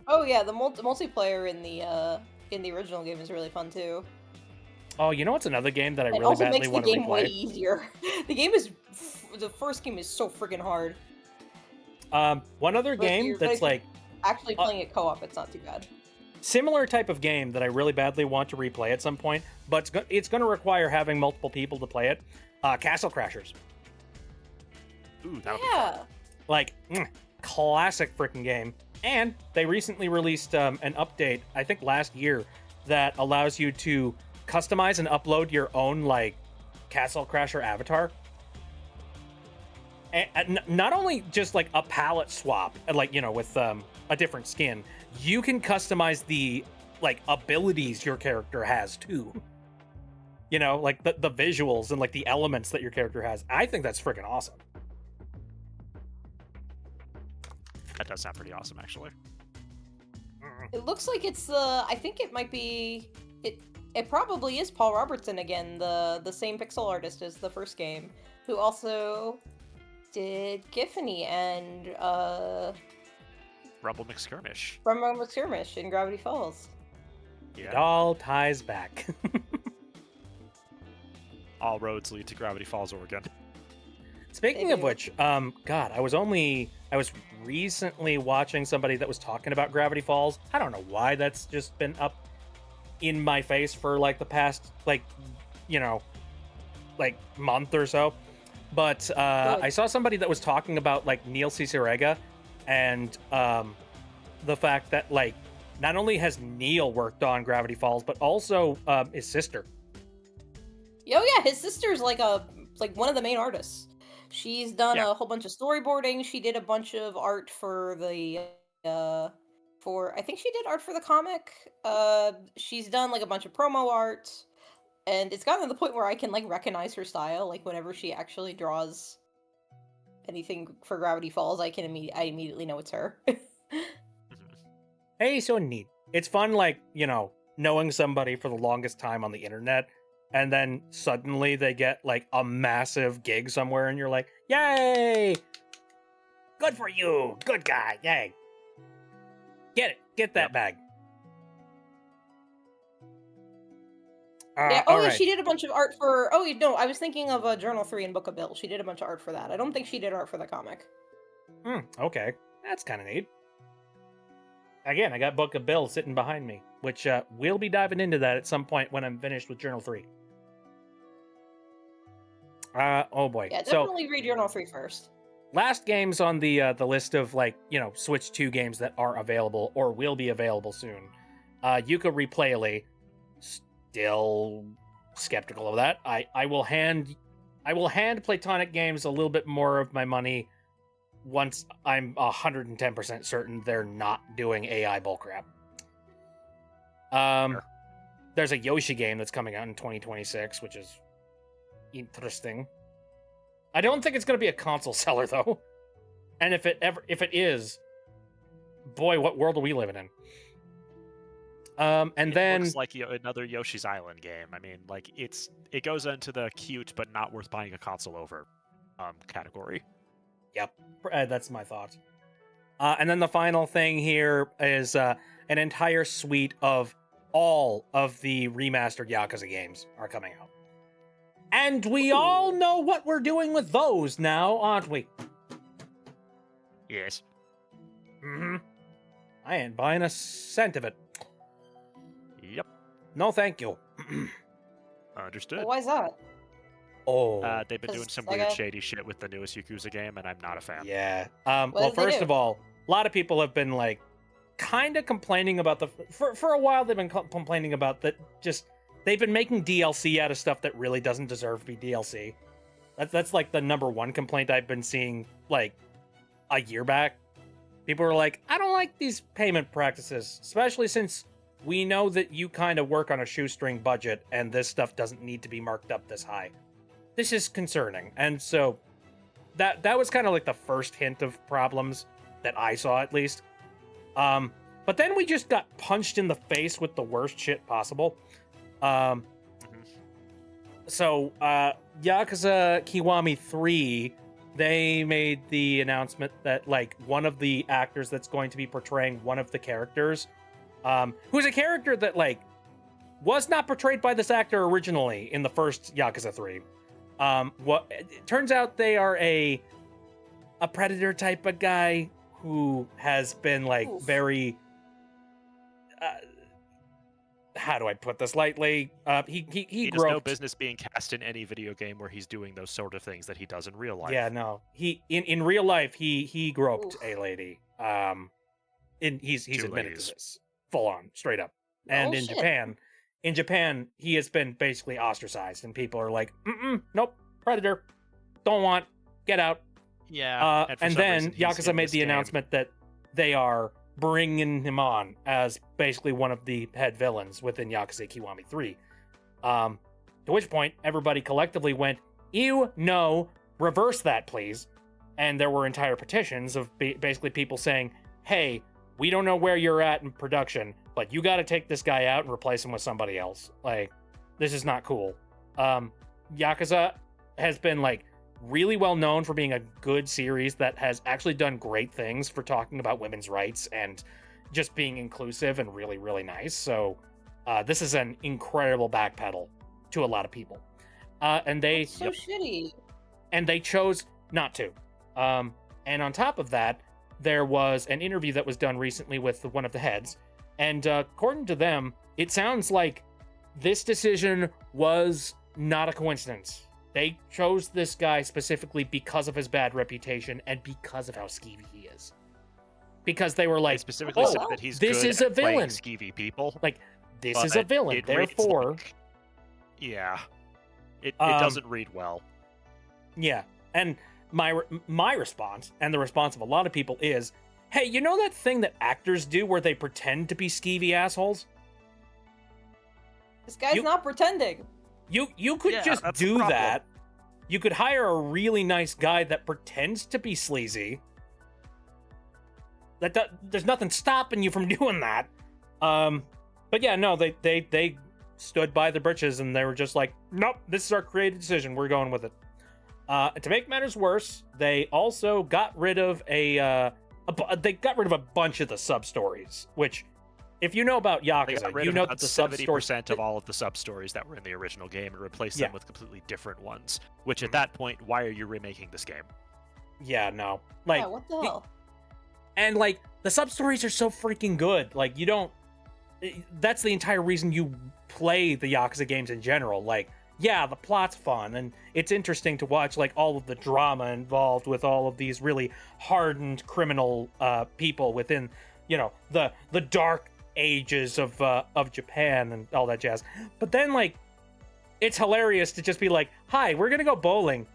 Oh yeah, the multiplayer in the original game is really fun too. Oh, you know what's another game that I It really also badly makes the want to game way replay? easier. The first game is so freaking hard. One other But game you're that's like- like Actually, playing it co-op, it's not too bad. similar type of game that I really badly want to replay at some point, but it's going to require having multiple people to play it. Castle Crashers, Ooh, that would be Yeah. like classic freaking game. And they recently released an update, I think last year, that allows you to customize and upload your own like Castle Crasher avatar. And not only just like a palette swap, like with a different skin, you can customize the like abilities your character has too. Like the visuals and like the elements that your character has. I think that's freaking awesome. That does sound pretty awesome, actually. It looks like it's the. I think it might be. It probably is Paul Robertson again, the same pixel artist as the first game, who also did Giffany and Rumble McSkirmish. from Rumble Skirmish in Gravity Falls. It Yeah. all ties back. All roads lead to Gravity Falls, Oregon. Speaking They of do. which, God, I was recently watching somebody that was talking about Gravity Falls. I don't know why that's just been up in my face for like the past you know, month or so. But Good. I saw somebody that was talking about like Neil Cicerega and the fact that like not only has Neil worked on Gravity Falls, but also his sister. Oh yeah, his sister's like one of the main artists. She's done Yeah. a whole bunch of storyboarding. She did a bunch of art for the for I think she did art for the comic. She's done like a bunch of promo art, and it's gotten to the point where I can like recognize her style. Like whenever she actually draws anything for Gravity Falls, I immediately know it's her. Hey, so neat. It's fun, like, you know, knowing somebody for the longest time on the internet, and then suddenly they get like a massive gig somewhere, and you're like, yay! Good for you! Good guy! Yay! Get it! Get that Yep. bag. Yeah. All Oh, yeah. right. She did a bunch of art for. Oh, no. I was thinking of Journal 3 and Book of Bill. She did a bunch of art for that. I don't think she did art for the comic. Okay. That's kind of neat. Again, I got Book of Bill sitting behind me, which we'll be diving into that at some point when I'm finished with Journal 3. Oh boy. Yeah, So, definitely read Journal 3 first. last games on the list of like, you know, Switch 2 games that are available or will be available soon. Yooka Replayly, still skeptical of that. I will hand Platonic Games a little bit more of my money once I'm 110% certain they're not doing AI bullcrap. Sure. There's a Yoshi game that's coming out in 2026, which is interesting. I don't think it's going to be a console seller though. And if it is, boy, what world are we living in? And It then looks like another Yoshi's Island game. I mean, like it goes into the cute but not worth buying a console over category. Yep, that's my thought. And then the final thing here is an entire suite of all of the remastered Yakuza games are coming out. And we all know what we're doing with those now, aren't we? Yes. Mm-hmm. I ain't buying a cent of it. Yep. No, thank you. Understood. Well, why is that? Oh, They've been doing 'Cause some Sega- weird shady shit with the newest Yakuza game, and I'm not a fan. yeah. What Well, did they first do? of all, a lot of people have been like, kind of complaining about for a while. They've been complaining about that. Just they've been making DLC out of stuff that really doesn't deserve to be DLC. That's like the number one complaint I've been seeing like a year back. People are like, I don't like these payment practices, especially since we know that you kind of work on a shoestring budget and this stuff doesn't need to be marked up this high. This is concerning. And so that was kind of like the first hint of problems that I saw, at least. But then we just got punched in the face with the worst shit possible. So Yakuza Kiwami 3, they made the announcement that like one of the actors that's going to be portraying one of the characters, who's a character that like was not portrayed by this actor originally in the first Yakuza 3. What it turns out they are a predator type of guy who has been like Oof. very how do I put this lightly? He He has groped. no business being cast in any video game where he's doing those sort of things that he does in real life. Yeah, no. He in real life he groped Oof. a lady. He's Two admitted ladies. to this, full on, straight up. And Oh, in shit. Japan, he has been basically ostracized, and people are like, nope, predator, don't want, get out. Yeah. And for some then reason, he's Yakuza in made this the game. announcement that they are bringing him on as basically one of the head villains within Yakuza Kiwami 3. To which point, everybody collectively went, ew, no, reverse that, please. And there were entire petitions of basically people saying, hey, we don't know where you're at in production, but you got to take this guy out and replace him with somebody else. Like, this is not cool. Yakuza has been, like, really well known for being a good series that has actually done great things for talking about women's rights and just being inclusive and really, really nice. So this is an incredible backpedal to a lot of people. And they That's so shitty. and they chose not to. And on top of that, there was an interview that was done recently with one of the heads, and according to them, it sounds like this decision was not a coincidence. They chose this guy specifically because of his bad reputation and because of how skeevy he is. Because they were They like, specifically oh, said that he's this good is a at playing villain. skeevy people. Like, this but is a villain, it reads therefore... like- yeah. It Um, doesn't read well. Yeah, and my response, and the response of a lot of people is, hey, you know that thing that actors do where they pretend to be skeevy assholes? This guy's You- not pretending. You could Yeah, just that's the do problem. that. You could hire a really nice guy that pretends to be sleazy. There's nothing stopping you from doing that. But yeah, no, they stood by the britches and they were just like, nope, this is our creative decision. We're going with it. To make matters worse, they also got rid of a bunch of the sub stories. Which, if you know about They Yakuza, got rid you of know about that the sub 70% of all of the sub stories that were in the original game and replaced Yeah. them with completely different ones. Which at that point, why are you remaking this game? Yeah, no, like, Yeah, what the hell? and like the sub stories are so freaking good. Like, you don't. That's the entire reason you play the Yakuza games in general. Like, yeah, the plot's fun and it's interesting to watch, like, all of the drama involved with all of these really hardened criminal people within, you know, the dark ages of Japan and all that jazz. But then, like, it's hilarious to just be like, hi, we're gonna go bowling.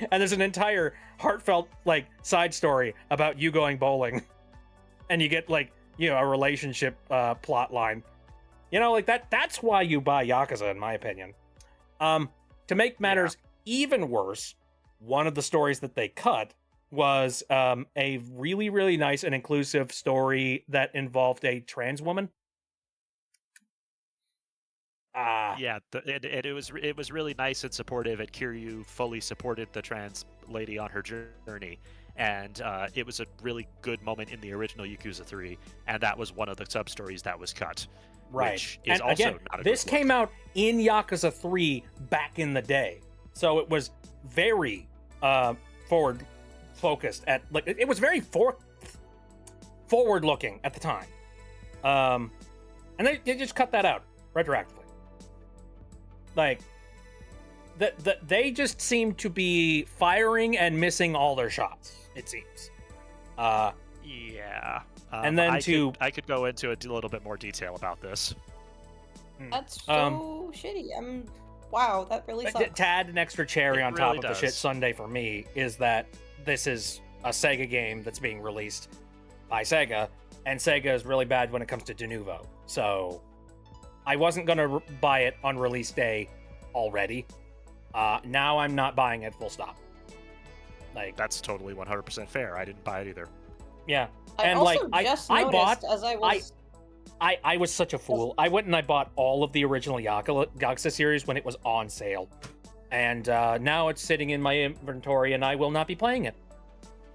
And there's an entire heartfelt, like, side story about you going bowling. And you get, like, you know, a relationship plot line. You know, like, that's why you buy Yakuza, in my opinion. To make matters even worse, one of the stories that they cut was a really, really nice and inclusive story that involved a trans woman. Yeah, it was really nice and supportive. And Kiryu fully supported the trans lady on her journey, and it was a really good moment in the original Yakuza 3, and that was one of the sub stories that was cut. Right. Which is And also again, not a this good look. came out in Yakuza 3 back in the day. So it was very forward focused at, like, it was very forward looking at the time. And they just cut that out retroactively. Like, they just seem to be firing and missing all their shots, it seems. Yeah. And then I could go into a little bit more detail about this. That's so shitty. Wow, that really To sucks. add an extra cherry It on top really of the shit does. Sunday for me is that this is a Sega game that's being released by Sega, and Sega is really bad when it comes to de novo. So I wasn't gonna buy it on release day already. Now I'm not buying it, full stop. Like, That's totally 100% fair. I didn't buy it either. yeah. I And, also like, just I noticed bought- as I was I was such a fool. I went and I bought all of the original Yakuza series when it was on sale. And now it's sitting in my inventory and I will not be playing it.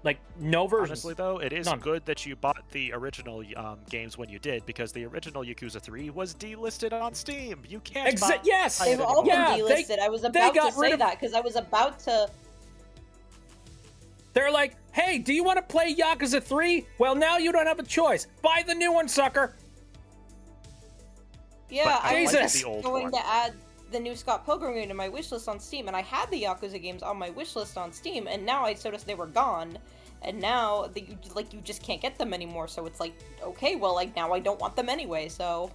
Like, no versions. Honestly, though, it is None. good that you bought the original games when you did, because the original Yakuza 3 was delisted on Steam. You can't buy Yes! it they've all been Yeah, they- delisted. I was about to got rid say of- that because I was about to. They're like, hey, do you want to play Yakuza 3? Well, now you don't have a choice. Buy the new one, sucker. Yeah, But I was Jesus! just the old going one. to add the new Scott Pilgrim game to my wishlist on Steam, and I had the Yakuza games on my wishlist on Steam, and now I noticed they were gone, and now you just can't get them anymore. So it's like, okay, well, like, now I don't want them anyway. So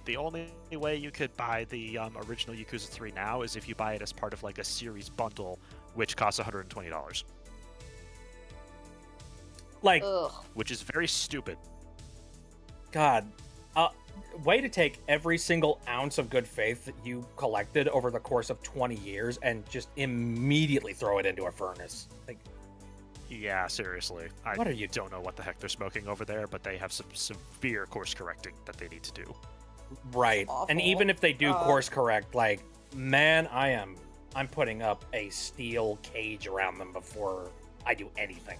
The only way you could buy the original Yakuza 3 now is if you buy it as part of like a series bundle, which costs $120, Like, ugh. which is very stupid. God, way to take every single ounce of good faith that you collected over the course of 20 years and just immediately throw it into a furnace. Like, Yeah, seriously. I What are you don't know what the heck they're smoking over there, but they have some severe course correcting that they need to do. right. Awful. And even if they do Uh, course correct, like, man, I'm putting up a steel cage around them before I do anything.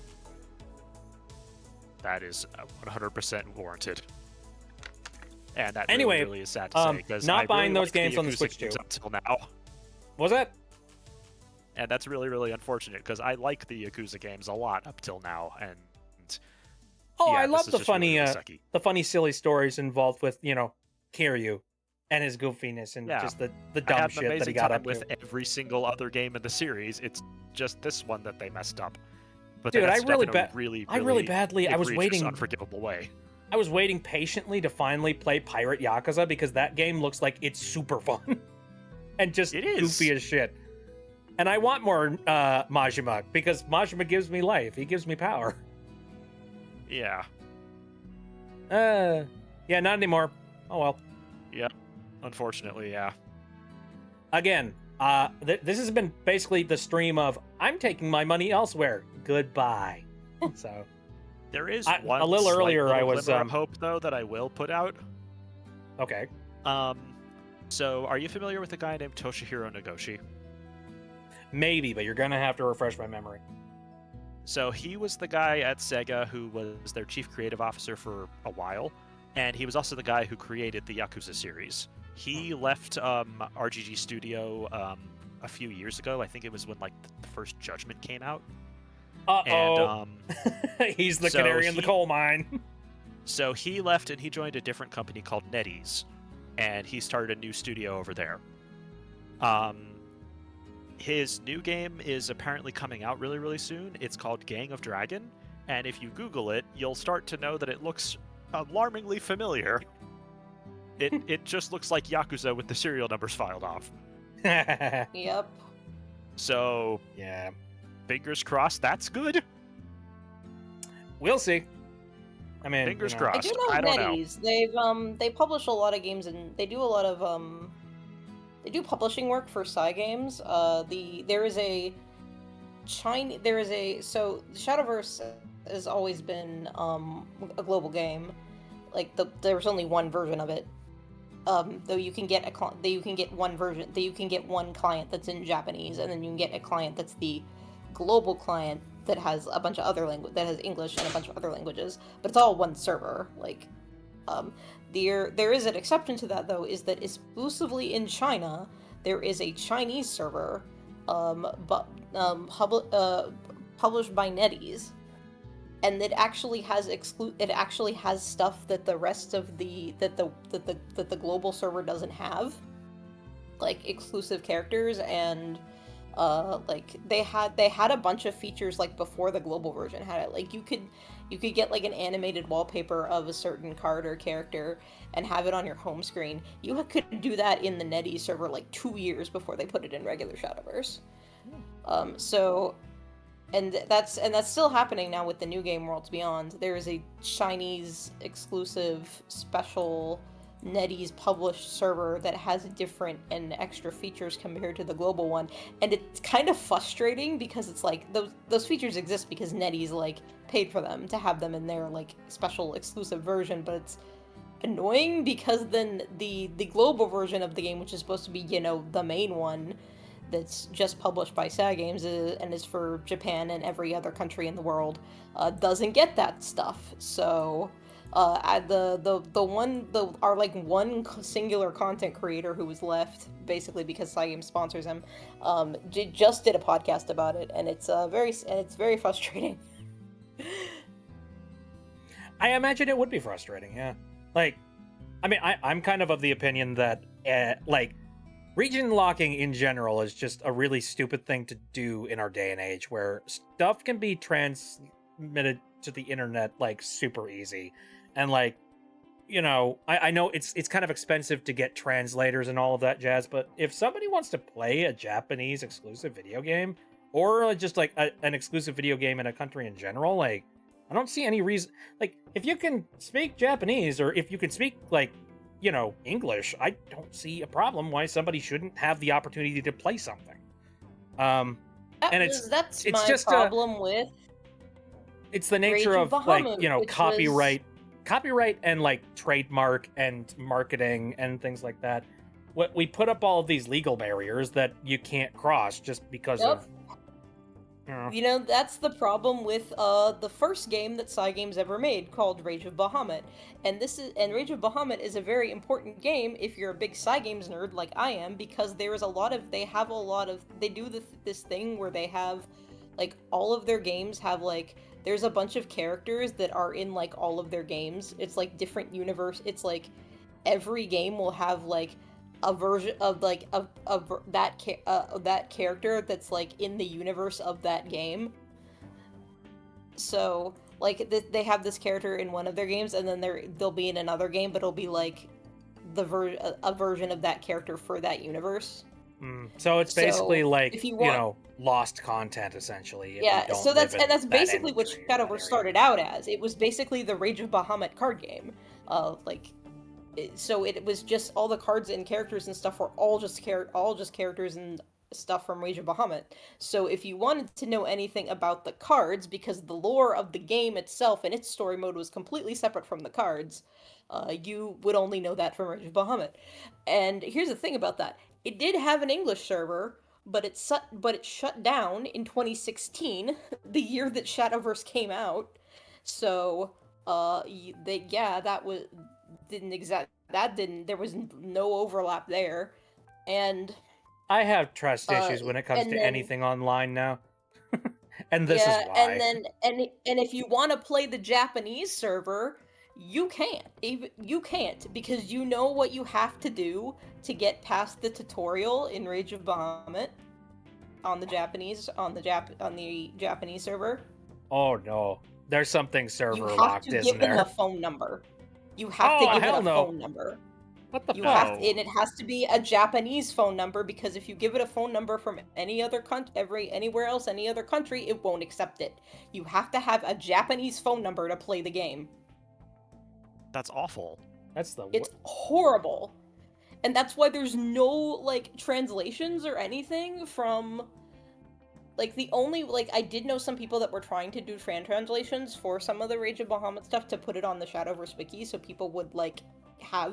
That is 100% warranted. And that Anyway, really is sad to say, because not I buying really those liked games on the Yakuza Switch games too. up until now. What was that? And that's really, really unfortunate because I like the Yakuza games a lot up till now. And Oh, yeah, I this love is the just really, funny, really sucky. the funny, silly stories involved with Kiryu and his goofiness and Yeah. just the I dumb had an shit that he amazing got time up with to. every single other game in the series. It's just this one that they messed up. But Dude, they I messed really it up in ba- a really, I really really badly. I was egregious, waiting. unforgivable way. I was waiting patiently to finally play Pirate Yakuza because that game looks like it's super fun and just It is. goofy as shit. And I want more Majima because Majima gives me life. He gives me power. Yeah. Yeah, not anymore. Oh well. Unfortunately, yeah. Again, this has been basically the stream of I'm taking my money elsewhere. Goodbye. So There is a one little slight earlier little I was glimmer of hope though that I will put out. okay. So are you familiar with a guy named Toshihiro Nagoshi? Maybe, but you're gonna have to refresh my memory. So he was the guy at Sega who was their chief creative officer for a while, and he was also the guy who created the Yakuza series. He left RGG Studio a few years ago. I think it was when like the first Judgment came out. Uh-oh. And He's the so canary in the he- coal mine. so he left and he joined a different company called NetEase, and he started a new studio over there. His new game is apparently coming out really, really soon. It's called Gang of Dragon, and if you Google it, you'll start to know that it looks alarmingly familiar. It just looks like Yakuza with the serial numbers filed off. Yep. So, Yeah. fingers crossed, that's good. We'll see. I mean, Fingers I crossed. do know I don't know. NetEase. They publish a lot of games and they do a lot of they do publishing work for Cygames. There is a Shadowverse has always been a global game. Like there's only one version of it. Though you can get one client that's in Japanese, and then you can get a client that's the global client that has a bunch of other that has English and a bunch of other languages, but it's all one server. Like, there is an exception to that though, is that exclusively in China there is a Chinese server, published by NetEase, and it actually has stuff that the rest of the global server doesn't have, like exclusive characters and like they had a bunch of features like before the global version had it. Like you could get like an animated wallpaper of a certain card or character and have it on your home screen. You could do that in the NetEase server like 2 years before they put it in regular Shadowverse. And that's still happening now with the new game Worlds Beyond. There is a Chinese exclusive special NetEase published server that has different and extra features compared to the global one, and it's kind of frustrating because it's like those features exist because NetEase like paid for them to have them in their like special exclusive version, but it's annoying because then the global version of the game, which is supposed to be the main one that's just published by Cygames and is for Japan and every other country in the world, doesn't get that stuff. So our one singular content creator who was left basically because Cygames sponsors him, just did a podcast about it, and it's very frustrating. I imagine it would be frustrating, yeah. Like, I mean, I'm kind of the opinion that, like, region locking in general is just a really stupid thing to do in our day and age, where stuff can be transmitted to the internet, like, super easy. And, like, I know it's kind of expensive to get translators and all of that jazz, but if somebody wants to play a Japanese exclusive video game, or just, like, an exclusive video game in a country in general, like, I don't see any reason. Like, if you can speak Japanese, or if you can speak, like, English, I don't see a problem why somebody shouldn't have the opportunity to play something. And That's it's my just problem with it's the nature Rage of of like, Bahamut, which copyright and like trademark and marketing and things like that. We put up all of these legal barriers that you can't cross just because of You know, that's the problem with the first game that Cygames ever made, called Rage of Bahamut. And Rage of Bahamut is a very important game if you're a big Cygames nerd like I am, because they do this thing where they have, like, all of their games have, like, there's a bunch of characters that are in, like, all of their games. It's like different universe. It's like every game will have, like, a version of, like, of that character that's, like, in the universe of that game. So, like, they have this character in one of their games, and then they'll be in another game, but it'll be, like, a version of that character for that universe. So it's basically So, like, if you you want- know, lost content, essentially. if you Yeah, don't so that's live in that basically what industry or that Shadowverse area. started out as. It was basically the Rage of Bahamut card game. So it was just all the cards and characters and stuff were all just characters and stuff from Rage of Bahamut. So if you wanted to know anything about the cards, because the lore of the game itself and its story mode was completely separate from the cards, you would only know that from Rage of Bahamut. And here's the thing about that: it did have an English server, but it shut down in 2016, the year that Shadowverse came out. So there was no overlap there. And I have trust issues when it comes and to then- anything online now. And this is why. and if you want to play the Japanese server, you can't, because you know what you have to do to get past the tutorial in Rage of Bahamut on the Japanese server. Oh no. There's something You server have locked, to isn't give them there? a phone number. You have to Oh, give it hell a no. phone number. What the You fuck? have to, and it has to be a Japanese phone number, because if you give it a phone number from any other anywhere else, any other country, it won't accept it. You have to have a Japanese phone number to play the game. That's awful. That's the It's horrible. And that's why there's no, like, translations or anything from, like, the only, like, I did know some people that were trying to do translations for some of the Rage of Bahamut stuff to put it on the Shadowverse wiki, so people would, like,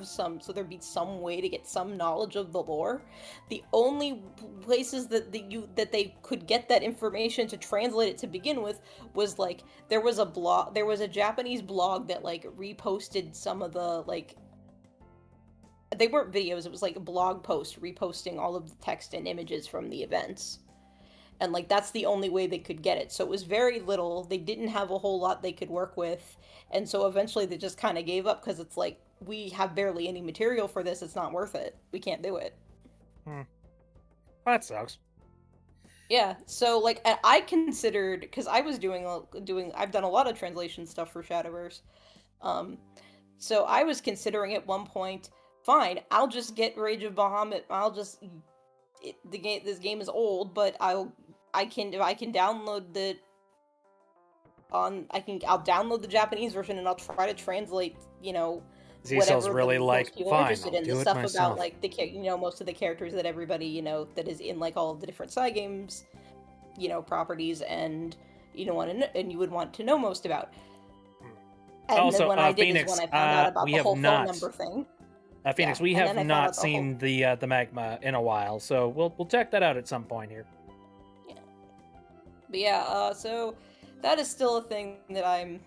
so there'd be some way to get some knowledge of the lore. The only places that they could get that information to translate it to begin with was, like, there was a Japanese blog that, like, reposted some of the, like, they weren't videos, it was like a blog post reposting all of the text and images from the events. And, like, that's the only way they could get it. So it was very little. They didn't have a whole lot they could work with. And so eventually they just kind of gave up, because it's like, we have barely any material for this. It's not worth it. We can't do it. That sucks. Yeah. So, like, and I considered, because I was I've done a lot of translation stuff for Shadowverse. So I was considering at one point, fine, I'll just get Rage of Bahamut. This game is old, but I can download I'll download the Japanese version, and I'll try to translate, you know, Zcel's really like, most people are fine, interested I'll in, do the it stuff myself. about, like, most of the characters that everybody, you know, that is in, like, all of the different Cygames, you know, properties, and you would want to know most about. And Also, then when I did Phoenix, is when I found out about we the have whole not- phone number thing. Phoenix, Yeah, we and have then I found not out the seen the magma in a while, so we'll check that out at some point here. But yeah, so that is still a thing that I'm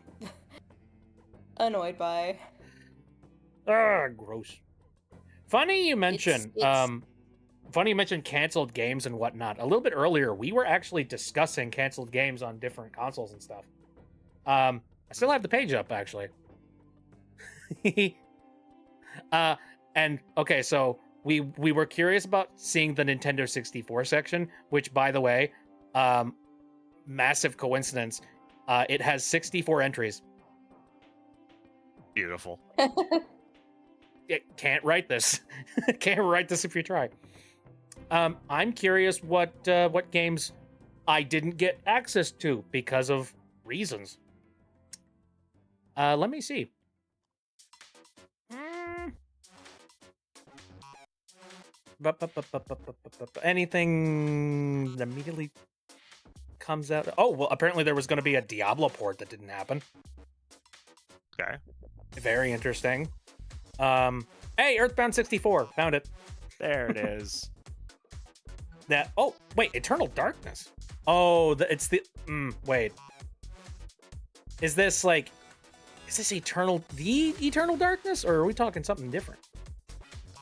annoyed by. Ah, gross. Funny you mention canceled games and whatnot. A little bit earlier, we were actually discussing canceled games on different consoles and stuff. I still have the page up, actually. And okay, so we were curious about seeing the Nintendo 64 section, which, by the way, massive coincidence, it has 64 entries. Beautiful. It can't write this. Can't write this if you try. I'm curious what games I didn't get access to because of reasons. Let me see. Anything that immediately comes out? Oh, well, apparently there was going to be a Diablo port that didn't happen. Okay. Very interesting. Hey, Earthbound 64, found it. There it is. Oh, wait, Eternal Darkness. Oh, it's the. Wait. Is this like? Is this the Eternal Darkness, or are we talking something different?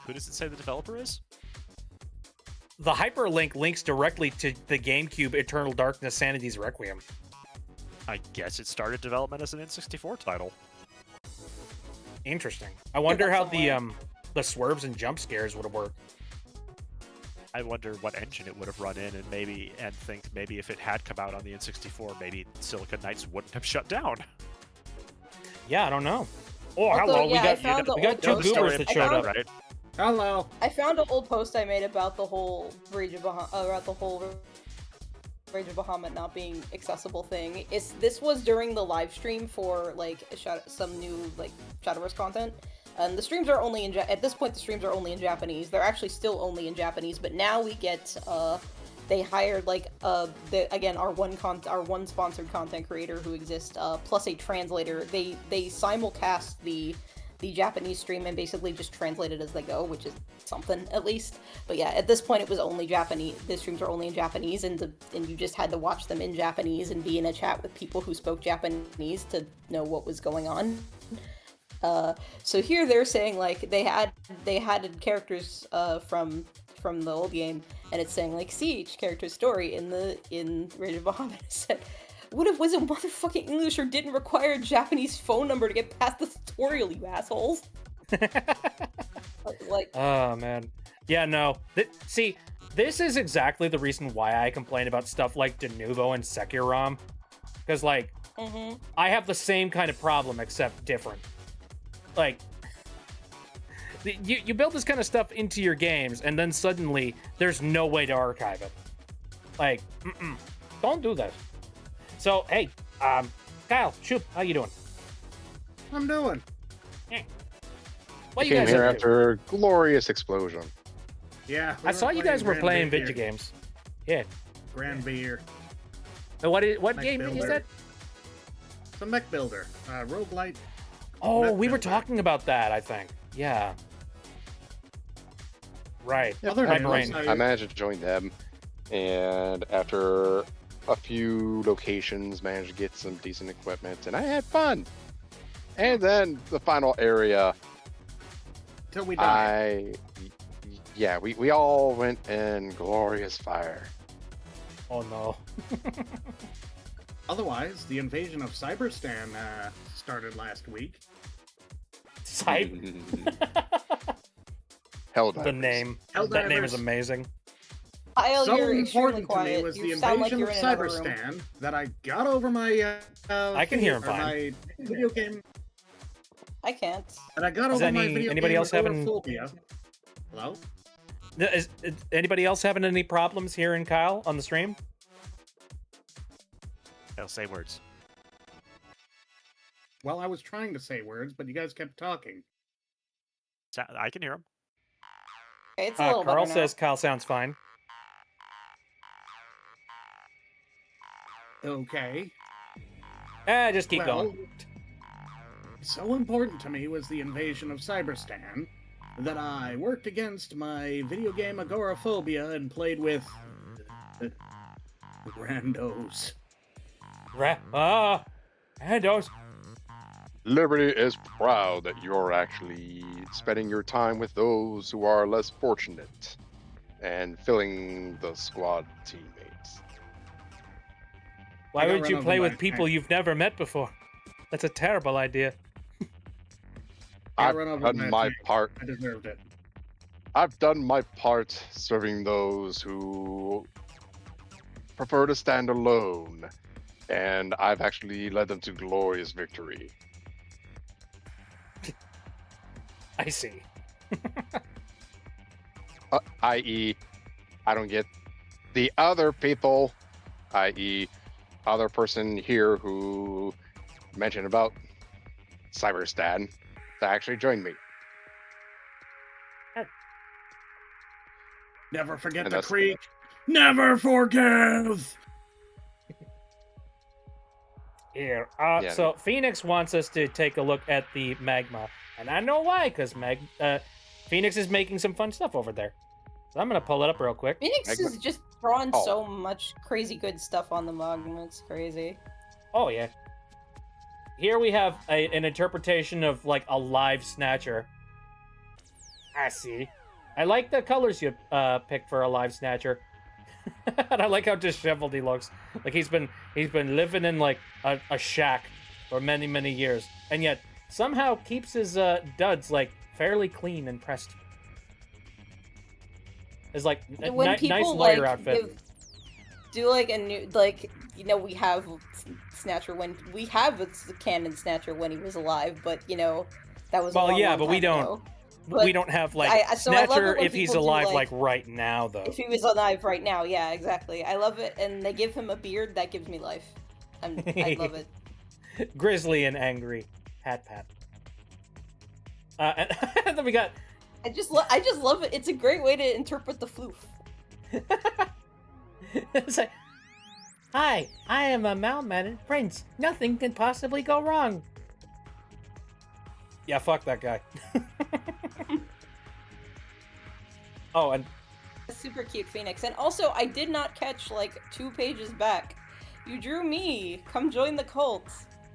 Who does it say the developer is? The hyperlink links directly to the GameCube Eternal Darkness Sanity's Requiem. I guess it started development as an N64 title. Interesting. I wonder how somewhere. the swerves and jump scares would have worked. I wonder what engine it would have run in, and think maybe if it had come out on the N64, maybe Silicon Knights wouldn't have shut down. Yeah, I don't know. Oh, Also, hello. yeah, I we found the got old two post. goobers that I showed found- up. Right? Hello. I found an old post I made about the whole Rage of Bahamut not being accessible thing. This was during the live stream for like some new like Shadowverse content. And the streams are only at this point the streams are only in Japanese. They're actually still only in Japanese, but now we get they hired like our one sponsored content creator who exists plus a translator. They simulcast the Japanese stream and basically just translate it as they go, which is something at least. But yeah, at this point it was only Japanese. The streams are only in Japanese, and you just had to watch them in Japanese and be in a chat with people who spoke Japanese to know what was going on. So here they're saying like they had characters from the old game, and it's saying like see each character's story in Rage of Bahamut. It said, what if was it motherfucking English or didn't require a Japanese phone number to get past the tutorial, you assholes? Like, Oh man. Yeah, no. See, this is exactly the reason why I complain about stuff like Denuvo and Sekirom. Because like I have the same kind of problem except different. Like you build this kind of stuff into your games and then suddenly there's no way to archive it. Like, don't do that. So, hey, Kyle, shoot, how you doing? I'm doing. What you Came guys here up to? after a glorious explosion. Yeah. I saw you guys were playing video video games. Yeah. Grand Beer. And what Mech game is Builder. that? It's a mech builder. Roguelite. Oh, Mech we were Builder. talking about that, I think. Yeah. Right. Yep, Other my than brain. those, I managed to join them, and after a few locations, managed to get some decent equipment, and I had fun. And then the final area, Till we die. we all went in glorious fire. Oh no. Otherwise, the invasion of Cyberstan started last week. Type. Hell, The name. Helldivers. That name is amazing. Kyle, So you're extremely important to me quiet. was the You sound like invasion you're of in another room. Cyberstan that I got over my I can hear him fine. my video game I can't. and I got Is over my any- video anybody game else having- agoraphobia. Hello? Is anybody else having any problems hearing Kyle on the stream? They'll say words. Well, I was trying to say words, but you guys kept talking. I can hear him. Okay, it's a little Carl better now. says Kyle sounds fine. Okay. Just keep Well, going. So important to me was the invasion of Cyberstan that I worked against my video game agoraphobia and played with the randos. And those. Liberty is proud that you're actually spending your time with those who are less fortunate and filling the squad teammates. Why I got would run you over play by with a people tank. you've never met before? That's a terrible idea. I I've run over done that my tank. part. I deserved it. I've done my part serving those who prefer to stand alone, and I've actually led them to glorious victory. I see. I.e., I don't get the other people, i.e., other person here who mentioned about Cyberstan to actually join me. Never forget And the that's- creek. Never forgive. Here. Yeah. So Phoenix wants us to take a look at the magma, and I know why, because Phoenix is making some fun stuff over there. So I'm gonna pull it up real quick. Phoenix Magma. is just drawn Oh. so much crazy good stuff on the mug, and it's crazy. Oh yeah. Here we have an interpretation of like a live Snatcher. I see. I like the colors you picked for a live Snatcher. And I like how disheveled he looks. Like he's been living in like a shack for many years, and yet somehow keeps his duds like fairly clean and pressed. It's like a When nice people lighter like outfit. do like a new like we have Snatcher when we have a canon Snatcher when he was alive, but that was a Well, long, yeah, long but we time don't. ago. We But don't have like so I love it Snatcher when if he's people do, alive like right now though. if he was alive right now, yeah, exactly. I love it, and they give him a beard that gives me life. I love it. Grizzly and angry. Pat pat. And then we got I just love it. It's a great way to interpret the floof. it's like, hi, I am a mal-mannered prince. Nothing can possibly go wrong. Yeah, fuck that guy. Oh, and A super cute phoenix, and also I did not catch like 2 pages back. You drew me. Come join the cult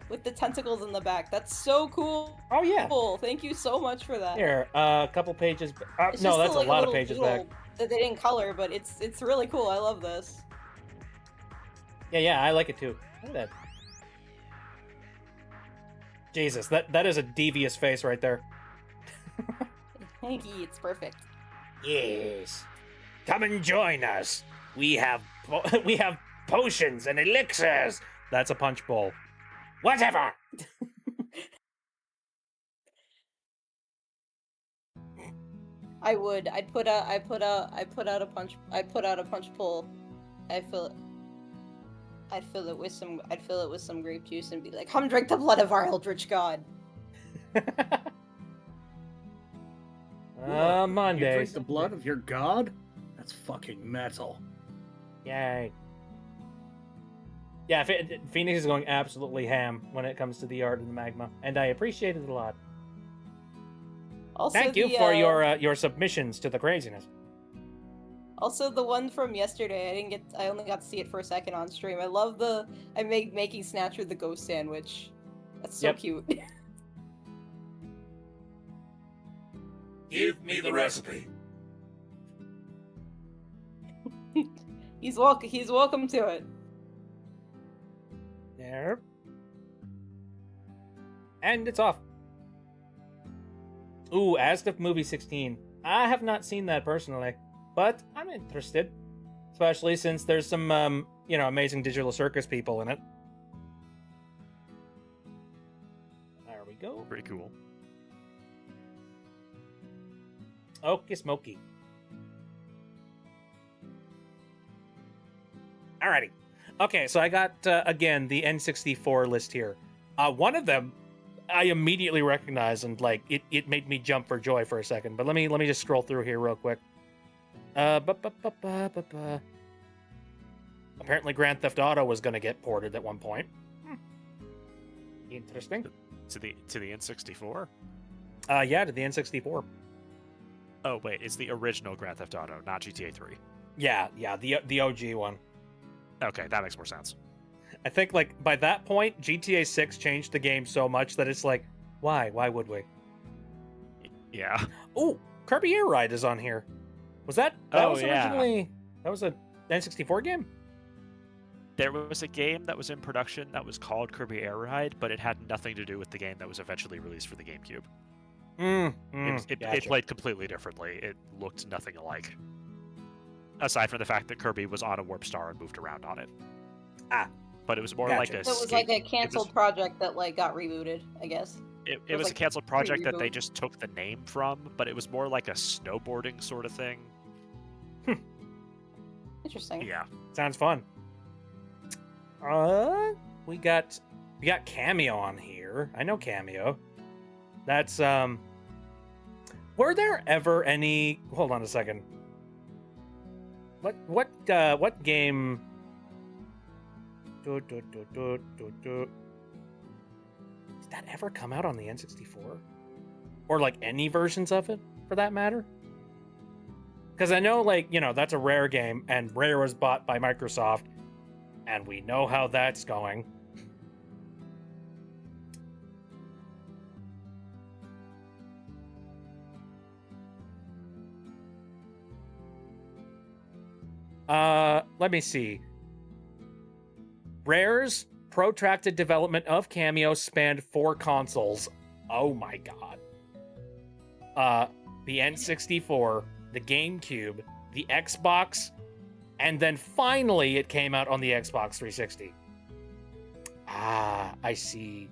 with the tentacles in the back. That's so cool. oh yeah, Cool. Thank you so much for that. here, a couple pages. It's No, just that's a like, lot of little pages back. doodle that they didn't color, but it's really cool. I love this. Yeah, I like it too. Look at that. Jesus, that is a devious face right there. Thank you. It's perfect. Yes. Come and join us. We have potions and elixirs. That's a punch bowl. Whatever. I would. I'd put out a punch bowl. I'd fill it with some grape juice and be like, "Come drink the blood of our eldritch god." You drink Mondays. the blood of your god? That's fucking metal. Yay. Yeah, Phoenix is going absolutely ham when it comes to the art of the magma, and I appreciate it a lot. Also, Thank you for your submissions to the craziness. Also, the one from yesterday, I only got to see it for a second on stream. I love making Snatcher the ghost sandwich. That's so Yep. cute. Give me the recipe. He's welcome to it. There. And it's off. Ooh, Aztec Movie 16. I have not seen that personally, but I'm interested. Especially since there's some, amazing Digital Circus people in it. There we go. Pretty cool. Okie smoky. Alrighty. Okay, so I got, again, the N64 list here. One of them I immediately recognized, and, like, it made me jump for joy for a second. But let me just scroll through here real quick. Apparently Grand Theft Auto was going to get ported at one point. Interesting. To the N64? Yeah, to the N64. Oh wait, it's the original Grand Theft Auto, not GTA 3. Yeah, the OG one. Okay, that makes more sense. I think, like, by that point, GTA 6 changed the game so much that it's like, why? Why would we? Yeah. Oh, Kirby Air Ride is on here. Was that was yeah. originally... That was a N64 game? There was a game that was in production that was called Kirby Air Ride, but it had nothing to do with the game that was eventually released for the GameCube. It Gotcha. played completely differently. It looked nothing alike. Aside from the fact that Kirby was on a Warp Star and moved around on it. Ah. But it was more Gotcha. like a So it was like a canceled project that like got rebooted, I guess. It was was a like canceled project that they pre-reboot. just took the name from, but it was more like a snowboarding sort of thing. Interesting. Yeah. Sounds fun. We got Cameo on here. I know Cameo. That's were there ever any? Hold on a second. What game? Did that ever come out on the N64? Or like any versions of it, for that matter? Because I know, like, that's a Rare game, and Rare was bought by Microsoft, and we know how that's going. Let me see. Rare's protracted development of Cameo spanned 4 consoles. Oh my god. The N64, the GameCube, the Xbox, and then finally it came out on the Xbox 360. Ah, I see.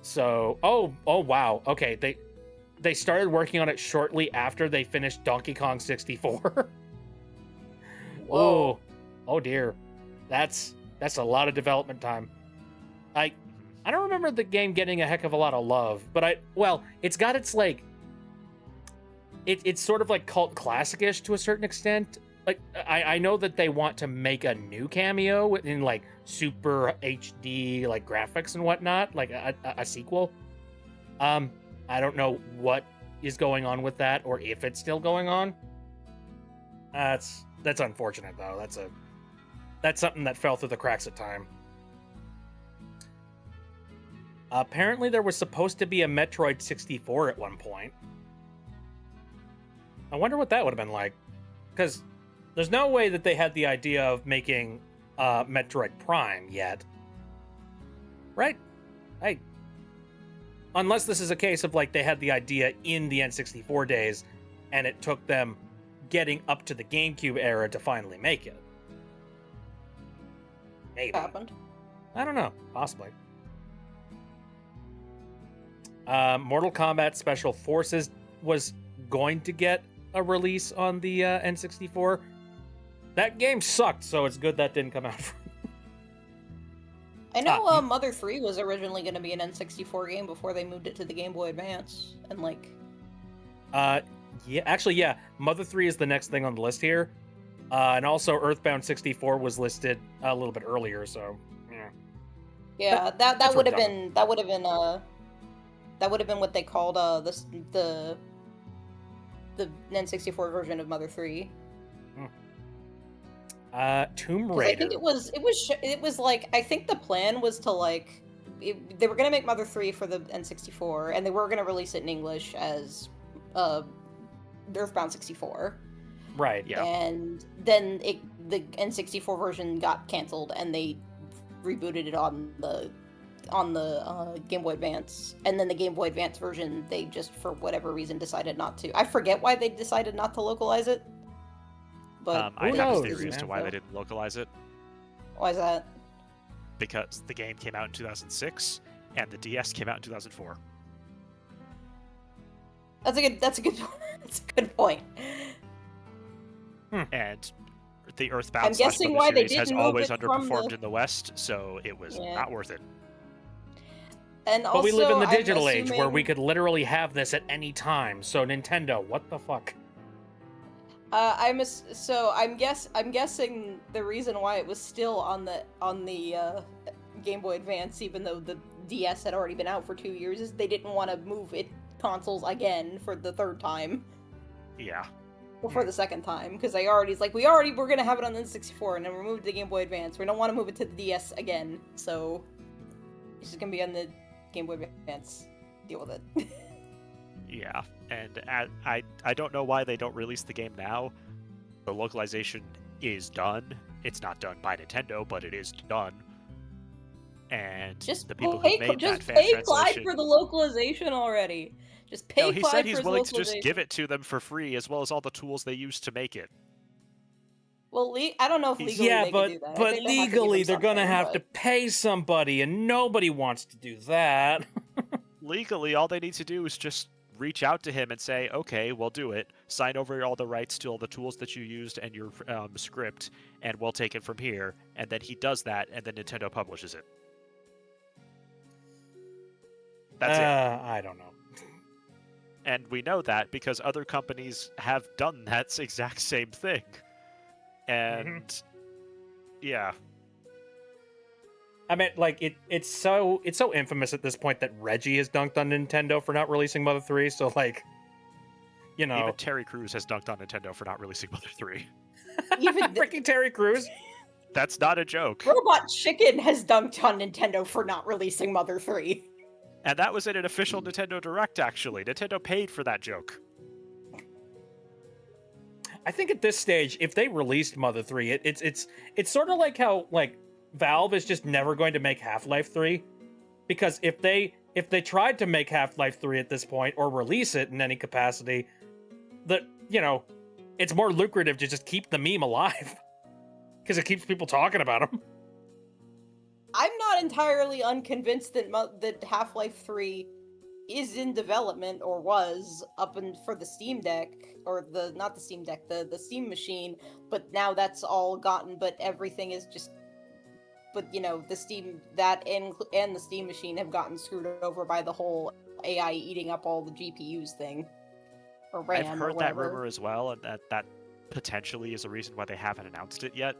So, oh wow. Okay, they started working on it shortly after they finished Donkey Kong 64. Whoa. Oh dear. That's a lot of development time. I don't remember the game getting a heck of a lot of love, but it's got its like it's sort of like cult classic-ish to a certain extent. Like I know that they want to make a new Cameo in like super HD like graphics and whatnot, like a sequel. I don't know what is going on with that or if it's still going on. That's unfortunate though. That's something that fell through the cracks at time. Apparently there was supposed to be a Metroid 64 at one point. I wonder what that would have been like. Because there's no way that they had the idea of making Metroid Prime yet. Right? Unless this is a case of like they had the idea in the N64 days and it took them getting up to the GameCube era to finally make it. Maybe. Happened. I don't know. Possibly. Mortal Kombat Special Forces was going to get a release on the N64. That game sucked, so it's good that didn't come out. I know Mother 3 was originally going to be an N64 game before they moved it to the Game Boy Advance, and like... Yeah, Mother 3 is the next thing on the list here. And also Earthbound 64 was listed a little bit earlier, so yeah. Yeah, that that's would have worth been what they called the N64 version of Mother 3. Tomb 'Cause Raider. I think it was like, I think the plan was to like they were gonna make Mother 3 for the N64, and they were gonna release it in English as Earthbound 64. Right. Yeah. And then the N64 version got canceled, and they rebooted it on the Game Boy Advance. And then the Game Boy Advance version, they just for whatever reason decided not to. I forget why they decided not to localize it. But I who have a knows, theory as to man? why they didn't localize it. why is that? Because the game came out in 2006 and the DS came out in 2004. That's a good that's a good point. And the Earthbound I'm guessing Mother why they series has didn't move always it from underperformed the- in the West, so it was Yeah. not worth it. And also, But we live in the I'm digital age where we assuming- could literally have this at any time. So Nintendo, what the fuck? I'm guessing the reason why it was still on the Game Boy Advance, even though the DS had already been out for 2 years, is they didn't want to move it consoles again for the third time Yeah. or for the second time, because they already we're gonna have it on the N64 and then we moved to the Game Boy Advance. We don't want to move it to the DS again, so it's just gonna be on the Game Boy Advance. Deal with it. Yeah, and I don't know why they don't release the game now. The localization is done. It's not done by Nintendo, but it is done. And Just the people pay, who made just that fan pay Clyde translation, for the localization already. Just pay no, he Clyde said for he's his willing to just localization. give it to them for free, as well as all the tools they used to make it. Well, I don't know if legally Yeah, they but can do that. I but think they have to give legally them they're gonna something, have to but- pay somebody, and nobody wants to do that. Legally, all they need to do is just reach out to him and say, okay, we'll do it. Sign over all the rights to all the tools that you used and your script, and we'll take it from here. And then he does that, and then Nintendo publishes it. That's it. I don't know. And we know that because other companies have done that exact same thing. And yeah. I mean, like it's so infamous at this point that Reggie has dunked on Nintendo for not releasing Mother 3. So like, you know, Even Terry Crews has dunked on Nintendo for not releasing Mother 3. Even freaking Terry Crews. That's not a joke. Robot Chicken has dunked on Nintendo for not releasing Mother 3. And that was in an official Nintendo Direct, actually. Nintendo paid for that joke. I think at this stage, if they released Mother 3, it's sort of like how like Valve is just never going to make Half-Life 3, because if they tried to make Half-Life 3 at this point or release it in any capacity, it's more lucrative to just keep the meme alive because it keeps people talking about them. I'm not entirely unconvinced that Half-Life 3 is in development, or was for the Steam Deck, or not the Steam Deck, the Steam machine, but now that's all gotten, but everything is just, but the Steam, that and the Steam machine have gotten screwed over by the whole AI eating up all the GPUs thing, or RAM. I've heard that rumor as well, and that potentially is a reason why they haven't announced it yet,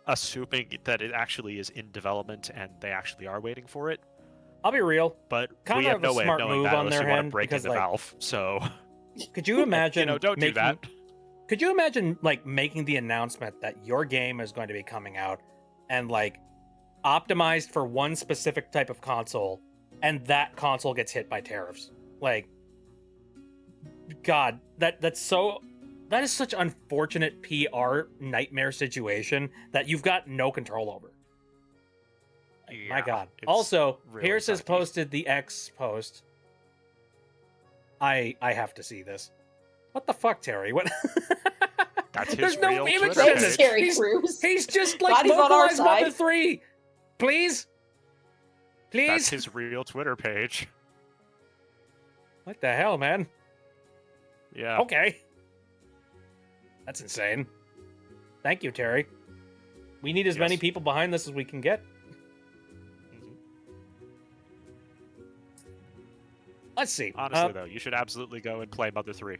assuming that it actually is in development and they actually are waiting for it. I'll be real. But kind we of have no a way of smart knowing move that on unless their you want end, to break because, into like, Valve. So, could you imagine? don't do that. Could you imagine like making the announcement that your game is going to be coming out and like optimized for one specific type of console, and that console gets hit by tariffs? Like, God, that is such unfortunate PR nightmare situation that you've got no control over. My God. Also, really Pierce has sucky. posted the X post. I have to see this. What the fuck, Terry? What? That's his There's no real image Twitter in page. this. Terry Crews. He's just Glad like he's on our localized Mother side. 3. Please? That's Please? his real Twitter page. What the hell, man? Yeah. Okay. That's insane. Thank you, Terry. We need as many Yes. people behind this as we can get. Mhm. Let's see. Honestly, though, you should absolutely go and play Mother 3.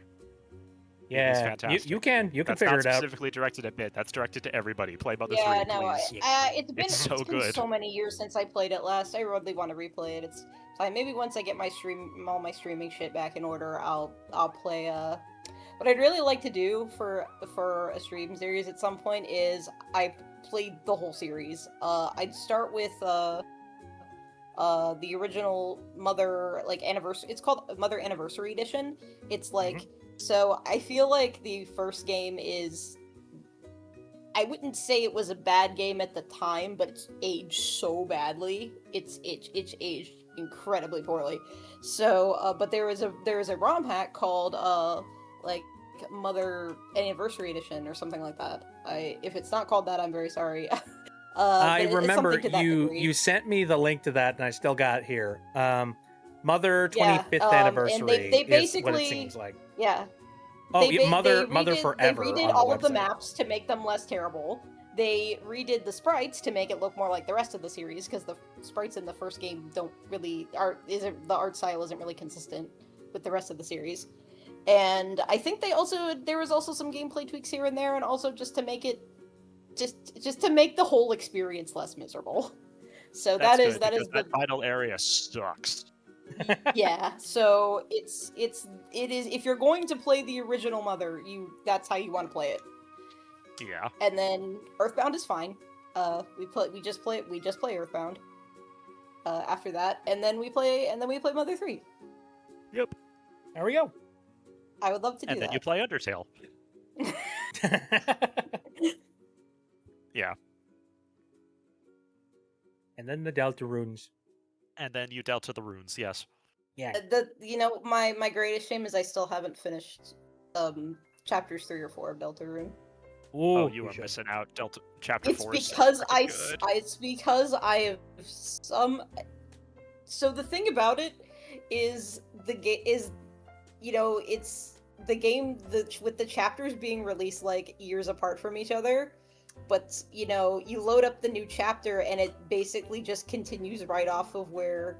yeah, fantastic. you can That's figure not it out. specifically directed at Bit. That's directed to everybody. Play Mother Yeah, 3, no, please. it's been It's so been good. so many years since I played it last. I really want to replay it. It's fine. Maybe once I get all my streaming shit back in order, I'll play. What I'd really like to do for a stream series at some point is I played the whole series. I'd start with the original Mother anniversary. It's called Mother Anniversary Edition. It's like so. I feel like the first game is. I wouldn't say it was a bad game at the time, but it's aged so badly. It's aged incredibly poorly. So, but there is a ROM hack called Mother Anniversary Edition or something like that. If it's not called that, I'm very sorry. I but it's remember something to that degree. you sent me the link to that, and I still got it here. Mother 25th and anniversary they is what it basically- seems like. Yeah. Oh, They Mother redid- Forever. They redid on the all of the website. maps to make them less terrible. They redid the sprites to make it look more like the rest of the series, because the sprites in the first game the art style isn't really consistent with the rest of the series. And I think there was also some gameplay tweaks here and there, and also just to make it just to make the whole experience less miserable. So That's that is good, because the that final area sucks. yeah. So it is if you're going to play the original Mother, that's how you want to play it. Yeah. And then Earthbound is fine. We just play Earthbound. After that, and then we play Mother 3. Yep. There we go. I would love to do And then that. you play Undertale. Yeah. And then the Delta runes. And then you dealt to the runes, yes. Yeah. My greatest shame is I still haven't finished chapters 3 or 4 of Deltarune. Ooh, Oh, you are should. missing out. Delta chapter It's 4 is so because freaking good. it's because I have some. So the thing about it is it's the game with the chapters being released like years apart from each other, but you load up the new chapter and it basically just continues right off of where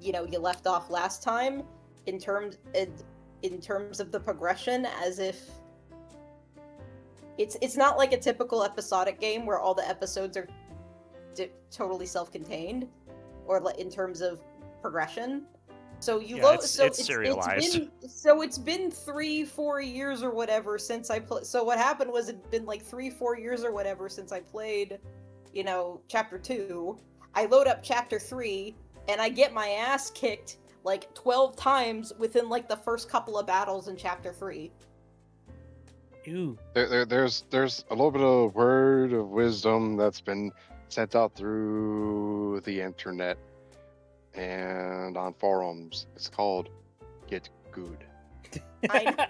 you left off last time in terms of the progression, as if it's not like a typical episodic game where all the episodes are totally self-contained, or in terms of progression. So you Yeah, load. it's- So it's serialized. it's been 3-4 years or whatever since I played. So what happened was it'd been like 3-4 years or whatever since I played, chapter 2. I load up chapter 3 and I get my ass kicked like 12 times within like the first couple of battles in chapter 3. Ew. There's a little bit of word of wisdom that's been sent out through the internet and on forums. It's called "Get Good."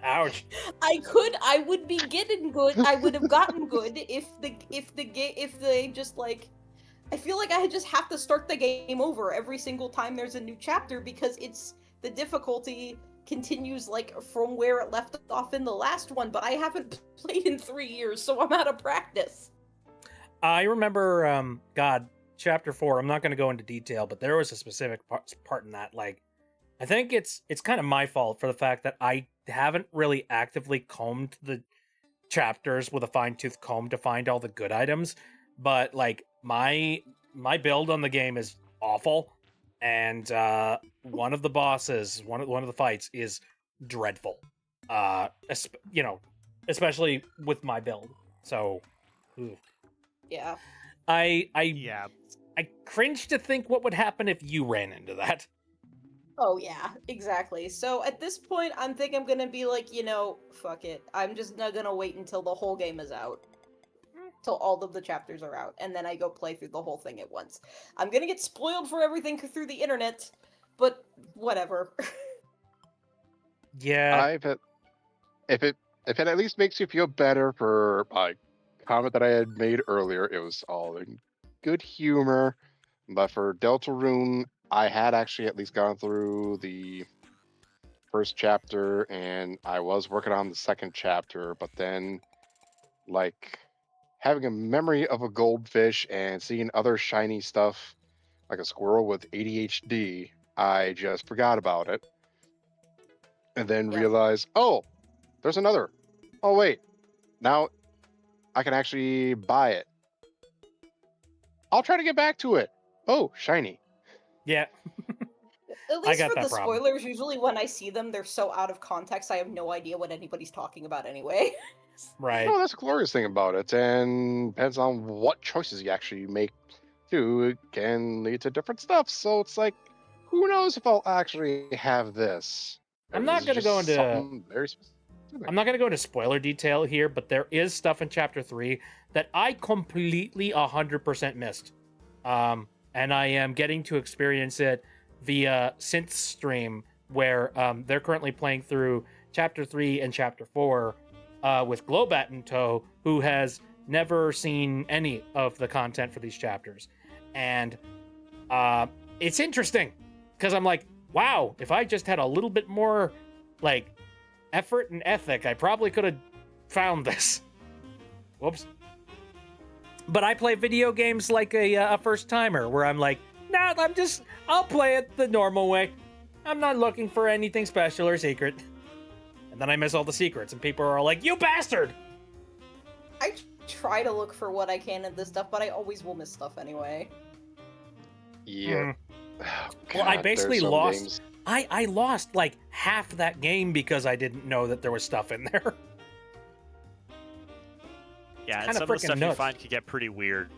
Ouch. I would be getting good. I would have gotten good if they just like. I feel like I just have to start the game over every single time there's a new chapter because the difficulty continues like from where it left off in the last one, but I haven't played in 3 years, so I'm out of practice. I remember, chapter 4. I'm not going to go into detail, but there was a specific part in that. Like, I think it's kind of my fault for the fact that I haven't really actively combed the chapters with a fine-tooth comb to find all the good items. But like my build on the game is awful, and one of the bosses, one of the fights is dreadful. Especially with my build. So, ooh. Yeah. I Yeah, cringe to think what would happen if you ran into that. Oh yeah, exactly. So at this point, I'm thinking I'm gonna be like, fuck it. I'm just not gonna wait until the whole game is out. Till all of the chapters are out, and then I go play through the whole thing at once. I'm gonna get spoiled for everything through the internet, but whatever. Yeah. If it at least makes you feel better for my comment that I had made earlier, it was all in good humor. But for Deltarune, I had actually at least gone through the first chapter, and I was working on the second chapter. But then, like, having a memory of a goldfish and seeing other shiny stuff, like a squirrel with ADHD, I just forgot about it, and then Yeah. realized, oh, there's another. Oh wait, now I can actually buy it. I'll try to get back to it. Oh, shiny. Yeah. At I least got for that the problem. spoilers, usually when I see them, they're so out of context, I have no idea what anybody's talking about anyway. Right. Oh, that's a glorious thing about it, and depends on what choices you actually make too. It can lead to different stuff. So it's like, who knows if I'll actually have this? I'm Or not is it gonna just go into- something very specific. I'm not going to go into spoiler detail here, but there is stuff in chapter 3 that I completely 100% missed. And I am getting to experience it via Synth stream, where they're currently playing through chapter 3 and chapter 4 with Globat in tow, who has never seen any of the content for these chapters. And it's interesting because I'm like, wow, if I just had a little bit more like effort and ethic, I probably could have found this. Whoops. But I play video games like a first timer, where I'm like, nah, I'll play it the normal way. I'm not looking for anything special or secret. And then I miss all the secrets, and people are all like, you bastard! I try to look for what I can in this stuff, but I always will miss stuff anyway. Yeah. Mm. Oh, Well, I God, basically there's some lost- games- I lost like half that game because I didn't know that there was stuff in there. yeah, and kinda some of the frickin' stuff you nuts. find can get pretty weird.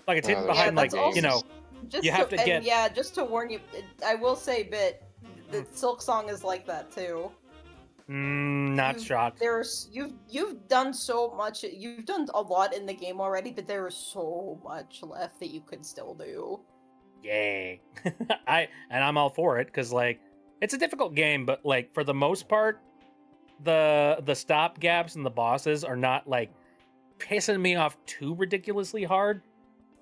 Like it's hidden Yeah, behind, like, that's also- you know, Just You have to get- yeah, just to warn you, I will say, Bit, the Silk Song is like that too. not shocked. You've done so much. You've done a lot in the game already, but there is so much left that you could still do. Yay. I'm all for it, because like it's a difficult game, but like for the most part, the stop gaps and the bosses are not like pissing me off too ridiculously hard.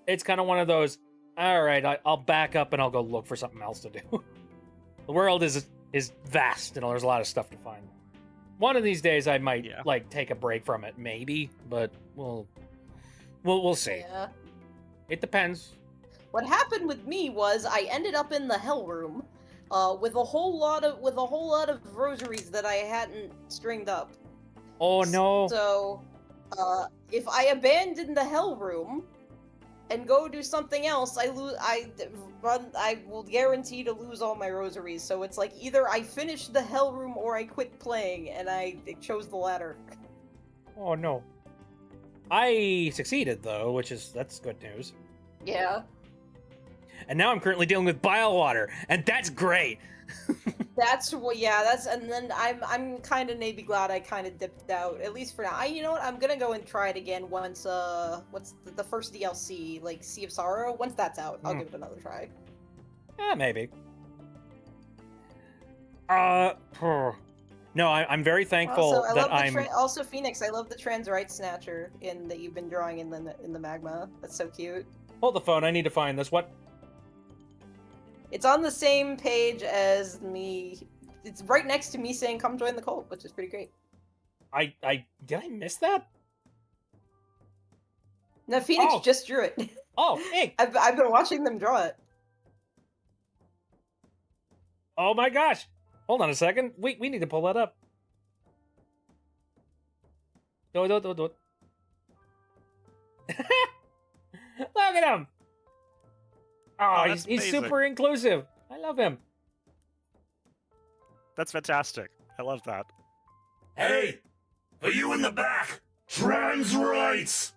It's kind of one of those, all right, I'll back up and I'll go look for something else to do. The world is vast, and there's a lot of stuff to find. One of these days I might Yeah. like take a break from it, maybe, but we'll see. Yeah. It depends. What happened with me was I ended up in the Hell Room, with a whole lot of rosaries that I hadn't stringed up. Oh no. So, if I abandon the Hell Room, and go do something else, I will guarantee to lose all my rosaries. So it's like either I finish the hell room or I quit playing, and I chose the latter. Oh no. I succeeded though, that's good news. Yeah. And now I'm currently dealing with bile water, and that's great. And then I'm kind of maybe glad I kind of dipped out, at least for now. You know what, I'm gonna go and try it again once what's the first DLC, like Sea of Sorrow, once that's out, I'll give it another try. Yeah, maybe. No, I'm very thankful Also, that I'm. Also, Phoenix, I love the trans rights snatcher that you've been drawing in the magma. That's so cute. Hold the phone. I need to find this. What? It's on the same page as me. It's right next to me saying "Come join the cult," which is pretty great. Did I miss that? No, Phoenix Oh. just drew it. Oh, hey! I've been watching them draw it. Oh my gosh! Hold on a second. We need to pull that up. Do. Look at him! Oh, that's he's amazing. super inclusive. I love him. That's fantastic. I love that. Hey, are you in the back? Trans rights!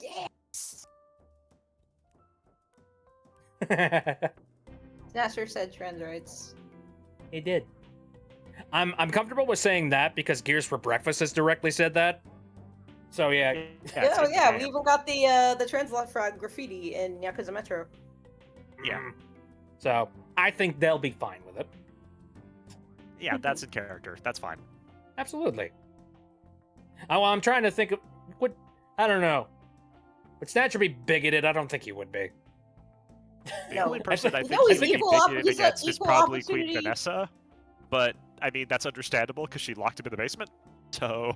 Yes. Snatcher said trans rights. He did. I'm comfortable with saying that because Gears for Breakfast has directly said that. So yeah. Yeah, we even got the trans graffiti in Yakuza Metro. Yeah. So I think they'll be fine with it. Yeah, that's in character. That's fine. Absolutely. Oh, well, I'm trying to think of what. I don't know. Would Snatcher be bigoted? I don't think he would be. The No. only person I think No, he's he's bigoted equal against is equal probably Queen opportunity. Vanessa. But, I mean, that's understandable because she locked him in the basement. So,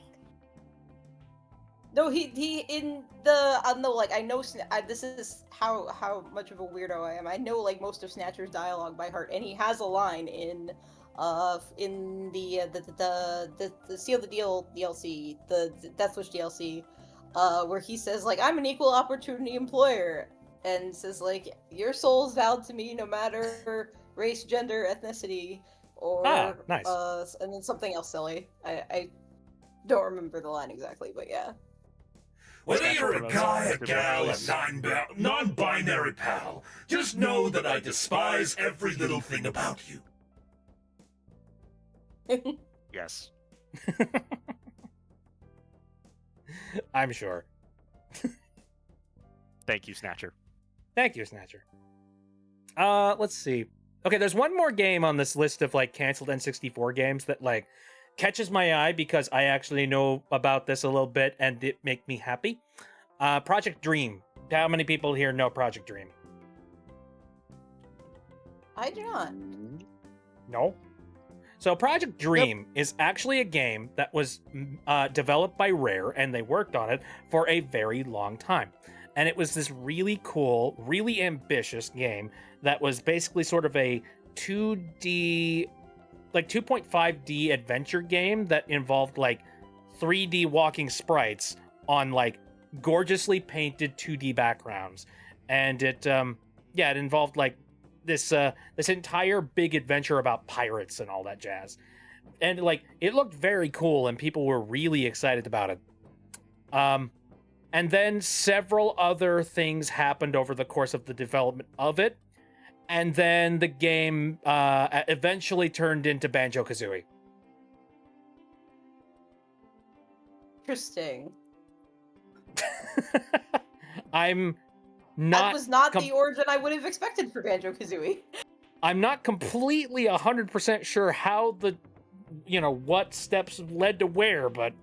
No, he in the no, like I know this is how much of a weirdo I am. I know like most of Snatcher's dialogue by heart, and he has a line in the Seal the Deal DLC, the Death Wish DLC, where he says like I'm an equal opportunity employer, and says like your soul's vowed to me no matter race, gender, ethnicity, or nice. and then something else silly. I don't remember the line exactly, but yeah. Whether Snatcher you're a promotes guy, a everybody gal, a else. non-binary pal, just know that I despise every little thing about you. yes. I'm sure. Thank you, Snatcher. Thank you, Snatcher. Let's see. Okay, there's one more game on this list of like canceled N64 games that like catches my eye because I actually know about this a little bit and it make me happy. Project Dream. How many people here know Project Dream? I do not. No. So Project Dream is actually a game that was developed by Rare, and they worked on it for a very long time. And it was this really cool, really ambitious game that was basically sort of a 2D, like 2.5D adventure game that involved like 3D walking sprites on like gorgeously painted 2D backgrounds. And it involved like this entire big adventure about pirates and all that jazz. And like it looked very cool and people were really excited about it. And then several other things happened over the course of the development of it. And then the game eventually turned into Banjo-Kazooie. Interesting. I'm That not was not the origin I would have expected for Banjo-Kazooie. I'm not completely 100% sure how what steps led to where, but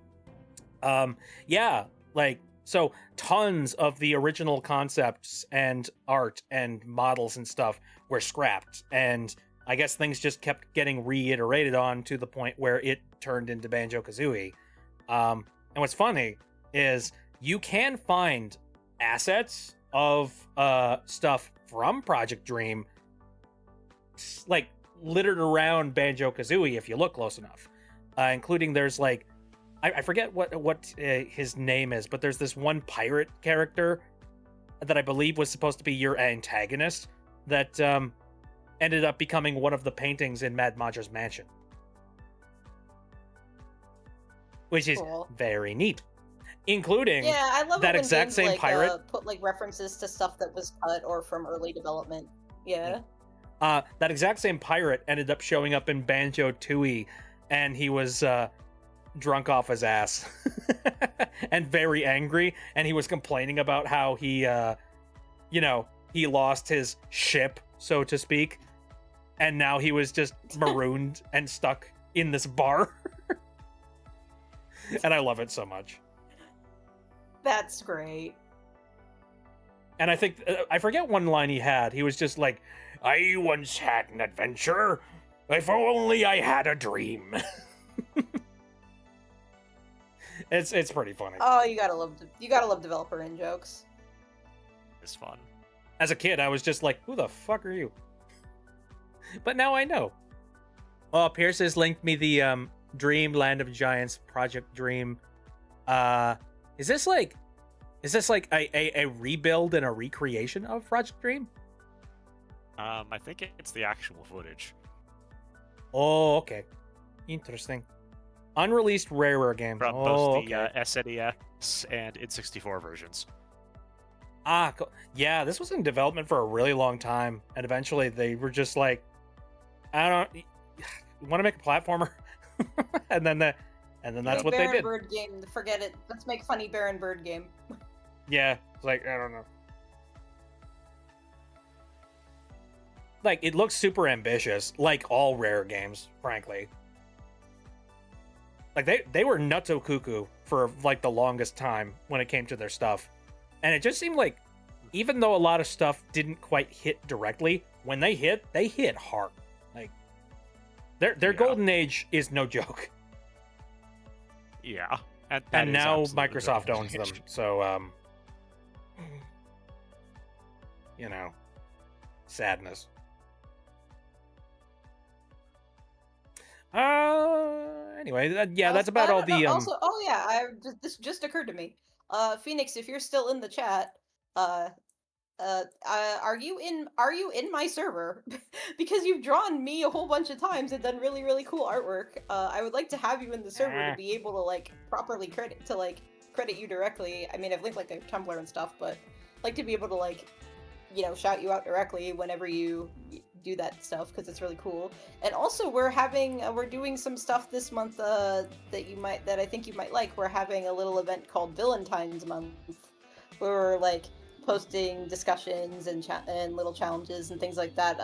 so tons of the original concepts and art and models and stuff were scrapped, and I guess things just kept getting reiterated on to the point where it turned into Banjo-Kazooie. And what's funny is you can find assets of stuff from Project Dream like littered around Banjo-Kazooie if you look close enough, including there's like I forget what his name is, but there's this one pirate character that I believe was supposed to be your antagonist that ended up becoming one of the paintings in Mad Majora's Mansion. Which is Cool. very neat. Including Yeah, I love that it when exact games, same like, pirate. put like references to stuff that was cut or from early development. Yeah. That exact same pirate ended up showing up in Banjo-Tooie, and he was drunk off his ass and very angry, and he was complaining about how he he lost his ship, so to speak, and now he was just marooned and stuck in this bar. And I love it so much. That's great. And I think I forget one line he had. He was just like, "I once had an adventure. If only I had a dream." It's pretty funny. Oh, you gotta love developer in jokes. It's fun. As a kid, I was just like, "Who the fuck are you?" But now I know. Oh, Pierce has linked me the Dream Land of Giants Project Dream. Is this like a rebuild and a recreation of Project Dream? I think it's the actual footage. Oh, okay. Interesting. Unreleased Rareware game. From Oh, both the okay. SNES and N64 versions. Cool. Yeah, this was in development for a really long time, and eventually they were just like, "I don't want to make a platformer," and then that's what they Baron did. Bird game. Forget it. Let's make funny Baron Bird game. Yeah, it's like, I don't know. Like, it looks super ambitious, like all Rare games, frankly. Like, they were nutso cuckoo for, like, the longest time when it came to their stuff. And it just seemed like, even though a lot of stuff didn't quite hit directly, when they hit hard. Like, their golden age is no joke. Yeah. And And now absolutely Microsoft the owns them, age. so, sadness. Anyway, that's about all the Also, oh yeah, this just occurred to me. Phoenix, if you're still in the chat, are you in my server? Because you've drawn me a whole bunch of times and done really really cool artwork. I would like to have you in the server to be able to like properly credit you directly. I mean, I've linked like a Tumblr and stuff, but like to be able to like shout you out directly whenever you do that stuff because it's really cool. And also we're doing some stuff this month that I think you might like. We're having a little event called Valentine's Month where we're like posting discussions and little challenges and things like that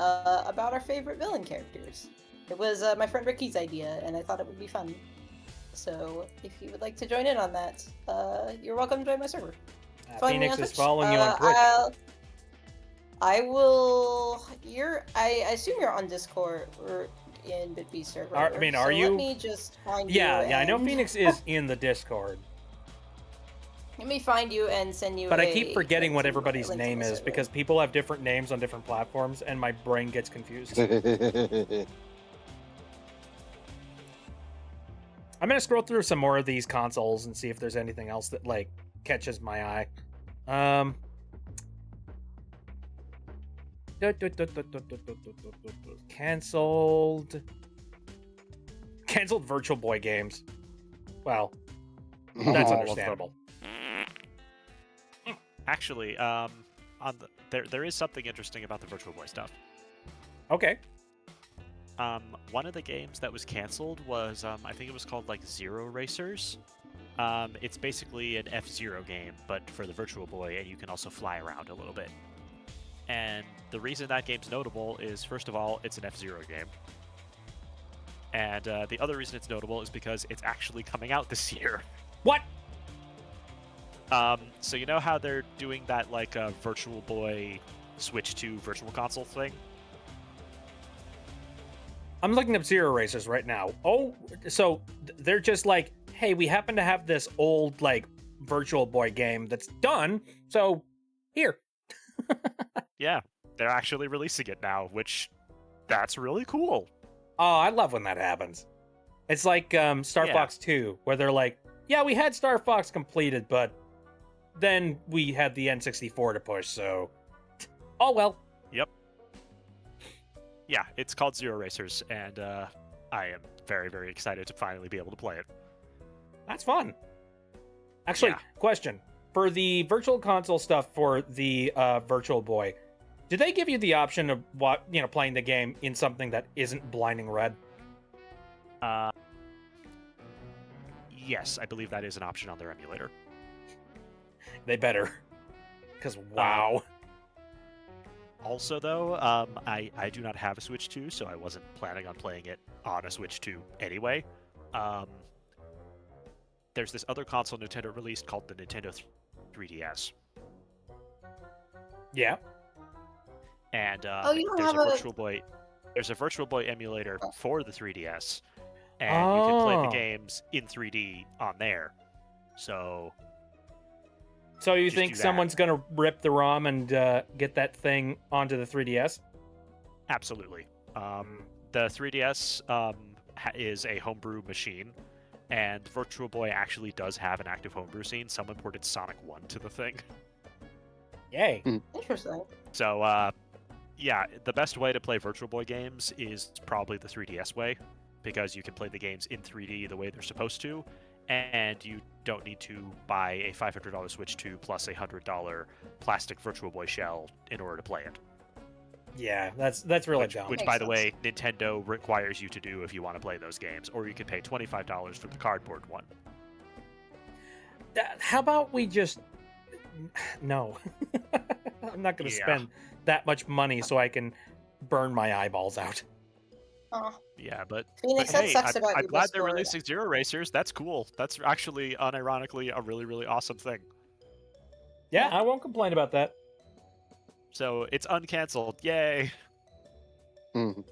about our favorite villain characters. It was my friend Ricky's idea and I thought it would be fun. So if you would like to join in on that, you're welcome to join my server. Find me Phoenix on is Twitch. following you on Twitch. I will. I assume you're on Discord or in BitB server. Are you? Let me just find you. Yeah, I know and- Phoenix is in the Discord. Let me find you and send you. But I keep forgetting what a everybody's link to name the is server. because people have different names on different platforms and my brain gets confused. I'm gonna scroll through some more of these consoles and see if there's anything else that like catches my eye. Cancelled Virtual Boy games. Well, that's All of them. understandable. Actually, there is something interesting about the Virtual Boy stuff. Okay. One of the games that was canceled was I think it was called like Zero Racers. It's basically an F-Zero game, but for the Virtual Boy, and you can also fly around a little bit. And the reason that game's notable is, first of all, it's an F-Zero game. And the other reason it's notable is because it's actually coming out this year. What? So you know how they're doing that like Virtual Boy Switch to Virtual Console thing? I'm looking up Zero Racers right now. Oh, so they're just like, hey, we happen to have this old like Virtual Boy game that's done, so here. Yeah, they're actually releasing it now, which that's really cool. Oh, I love when that happens. It's like Star Yeah. Fox 2, where they're like, yeah, we had Star Fox completed, but then we had the N64 to push, so oh well. Yeah, it's called Zero Racers, and I am very, very excited to finally be able to play it. That's fun. Actually, Yeah. question. For the virtual console stuff for the Virtual Boy, did they give you the option of playing the game in something that isn't blinding red? Yes, I believe that is an option on their emulator. They better. Because, wow. Also, though, I do not have a Switch 2, so I wasn't planning on playing it on a Switch 2 anyway. There's this other console Nintendo released called the Nintendo 3DS. Yeah. And you don't there's have a a- Virtual Boy. There's a Virtual Boy emulator for the 3DS, and you can play Oh. the games in 3D on there. So So you Just think do that. someone's going to rip the ROM and get that thing onto the 3DS? absolutely, the 3DS is a homebrew machine, and Virtual Boy actually does have an active homebrew scene. Someone ported Sonic 1 to the thing. Yay. Interesting. So, yeah, the best way to play Virtual Boy games is probably the 3DS way, because you can play the games in 3D the way they're supposed to, and you don't need to buy a $500 Switch 2 plus a $100 plastic Virtual Boy shell in order to play it. Yeah, that's really dumb. Which, Makes by the sense. way, Nintendo requires you to do if you want to play those games, or you can pay $25 for the cardboard one. How about we just... No. I'm not going to Yeah. spend that much money so I can burn my eyeballs out. Oh, Yeah, but Phoenix, But that hey, sucks about I'm your glad they're Discord. releasing Zero Racers. That's cool. That's actually, unironically, a really, really awesome thing. Yeah, I won't complain about that. So it's uncancelled. Yay! Mhm.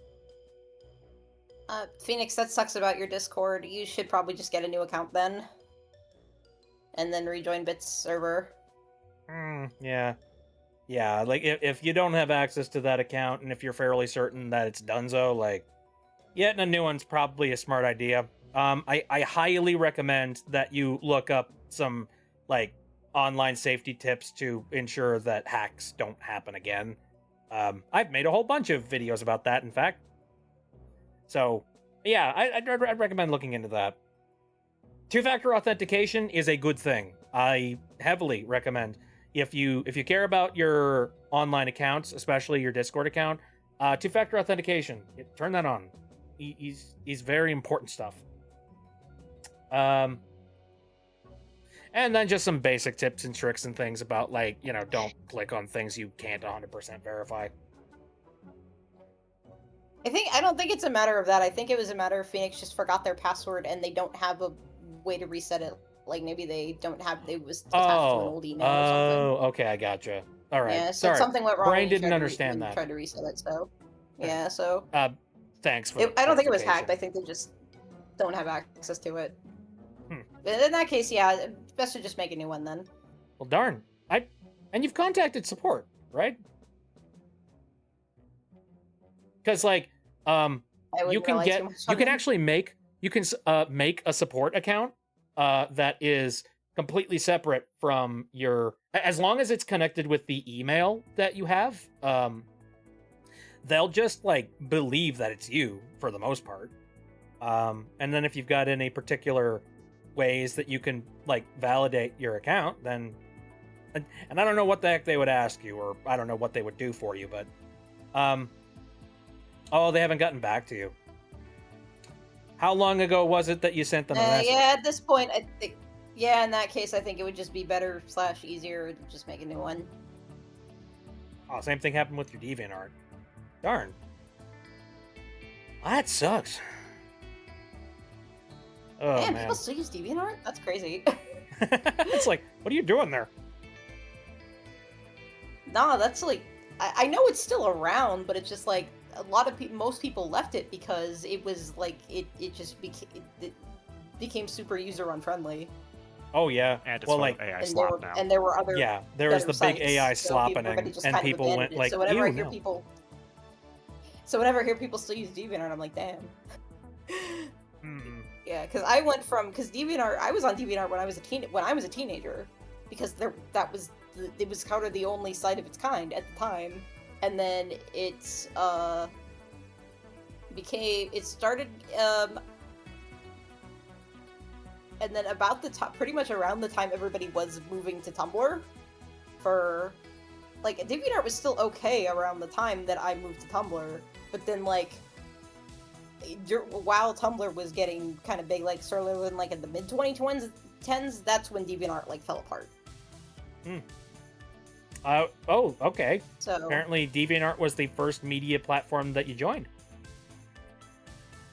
Phoenix, that sucks about your Discord. You should probably just get a new account then. And then rejoin Bit's server. Yeah. Yeah, like if you don't have access to that account and if you're fairly certain that it's donezo, like getting a new one's probably a smart idea. I highly recommend that you look up some like online safety tips to ensure that hacks don't happen again. I've made a whole bunch of videos about that, in fact. So, yeah, I'd recommend looking into that. Two-factor authentication is a good thing. I heavily recommend if you care about your online accounts, especially your Discord account, two-factor authentication. Turn that on. He's very important stuff. And then just some basic tips and tricks and things about don't click on things you can't 100% verify. I don't think it's a matter of that. I think it was a matter of Phoenix just forgot their password and they don't have a way to reset it. Like maybe they don't have it was attached to an old email or something. Okay, I gotcha. All right, Yeah, so sorry. something went wrong. Brain when you didn't tried to understand when you that. Tried to reset it, so yeah. So Thanks for. I don't think it was clarification. hacked. I think they just don't have access to it. Hmm. But in that case, yeah, best to just make a new one then. Well, darn. And you've contacted support, right? Because I wouldn't you can rely get too much you on can them. actually make a support account that is completely separate from your, as long as it's connected with the email that you have. They'll just believe that it's you for the most part. And then if you've got any particular ways that you can validate your account, then and I don't know what the heck they would ask you, or I don't know what they would do for you, but oh, they haven't gotten back to you. How long ago was it that you sent them a message? Yeah, at this point, I think. Yeah, in that case, I think it would just be better / easier to just make a new one. Oh, same thing happened with your DeviantArt. Darn. That sucks. Oh, Man, man. people still use DeviantArt? That's crazy. It's like, what are you doing there? Nah, that's I know it's still around, but it's just a lot of people, most people left it because it was it just became super user unfriendly. Oh, yeah. And it's Well, full of AI And there, slop were, now. and there were other Yeah, there was better the big sites, AI so slopping, everybody just and kind of people went abandoned it. like, So whenever I ew, hear no. people, so whenever I hear people still use DeviantArt, I'm like, damn. Hmm. Yeah, because I went from DeviantArt. I was on DeviantArt when I was a teenager, because it was kind of the only site of its kind at the time, and then it started and then about the top, pretty much around the time everybody was moving to Tumblr, for like DeviantArt was still okay around the time that I moved to Tumblr, but then like while Tumblr was getting kind of big, like sort in like in the mid 2010s, that's when DeviantArt like fell apart. Oh, okay. So Apparently, DeviantArt was the first media platform that you joined.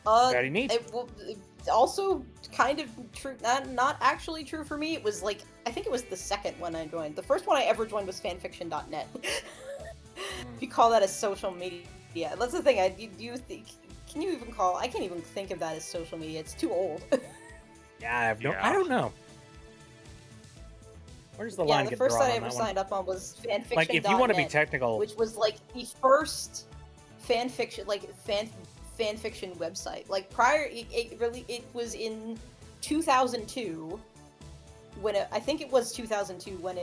Very neat. It also kind of true, not actually true for me. It was like, I think it was the second one I joined. The first one I ever joined was fanfiction.net. If you call that a social media, that's the thing. Can you even call? I can't even think of that as social media. It's too old. Yeah, Yeah. I don't know. Where does the line the get first drawn site I on ever that one? signed up on was fanfiction.net. Like, if you want to be technical, which was like the first fanfiction, fanfiction website. Like prior, it was in 2002 when I think it was 2002 when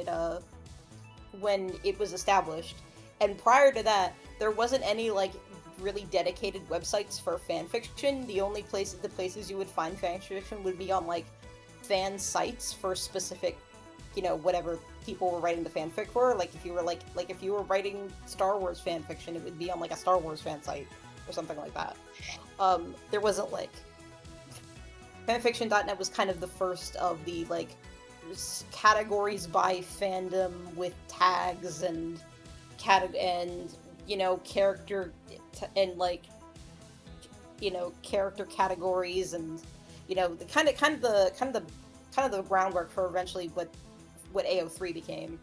it was established, and prior to that, there wasn't any like really dedicated websites for fanfiction. The places you would find fanfiction would be on like fan sites for specific, whatever people were writing the fanfic for. Like if you were if you were writing Star Wars fanfiction, it would be on like a Star Wars fan site or something like that. There wasn't like fanfiction.net was kind of the first of the like categories by fandom with tags and character and like character categories and the kind of the groundwork for eventually what AO3 became,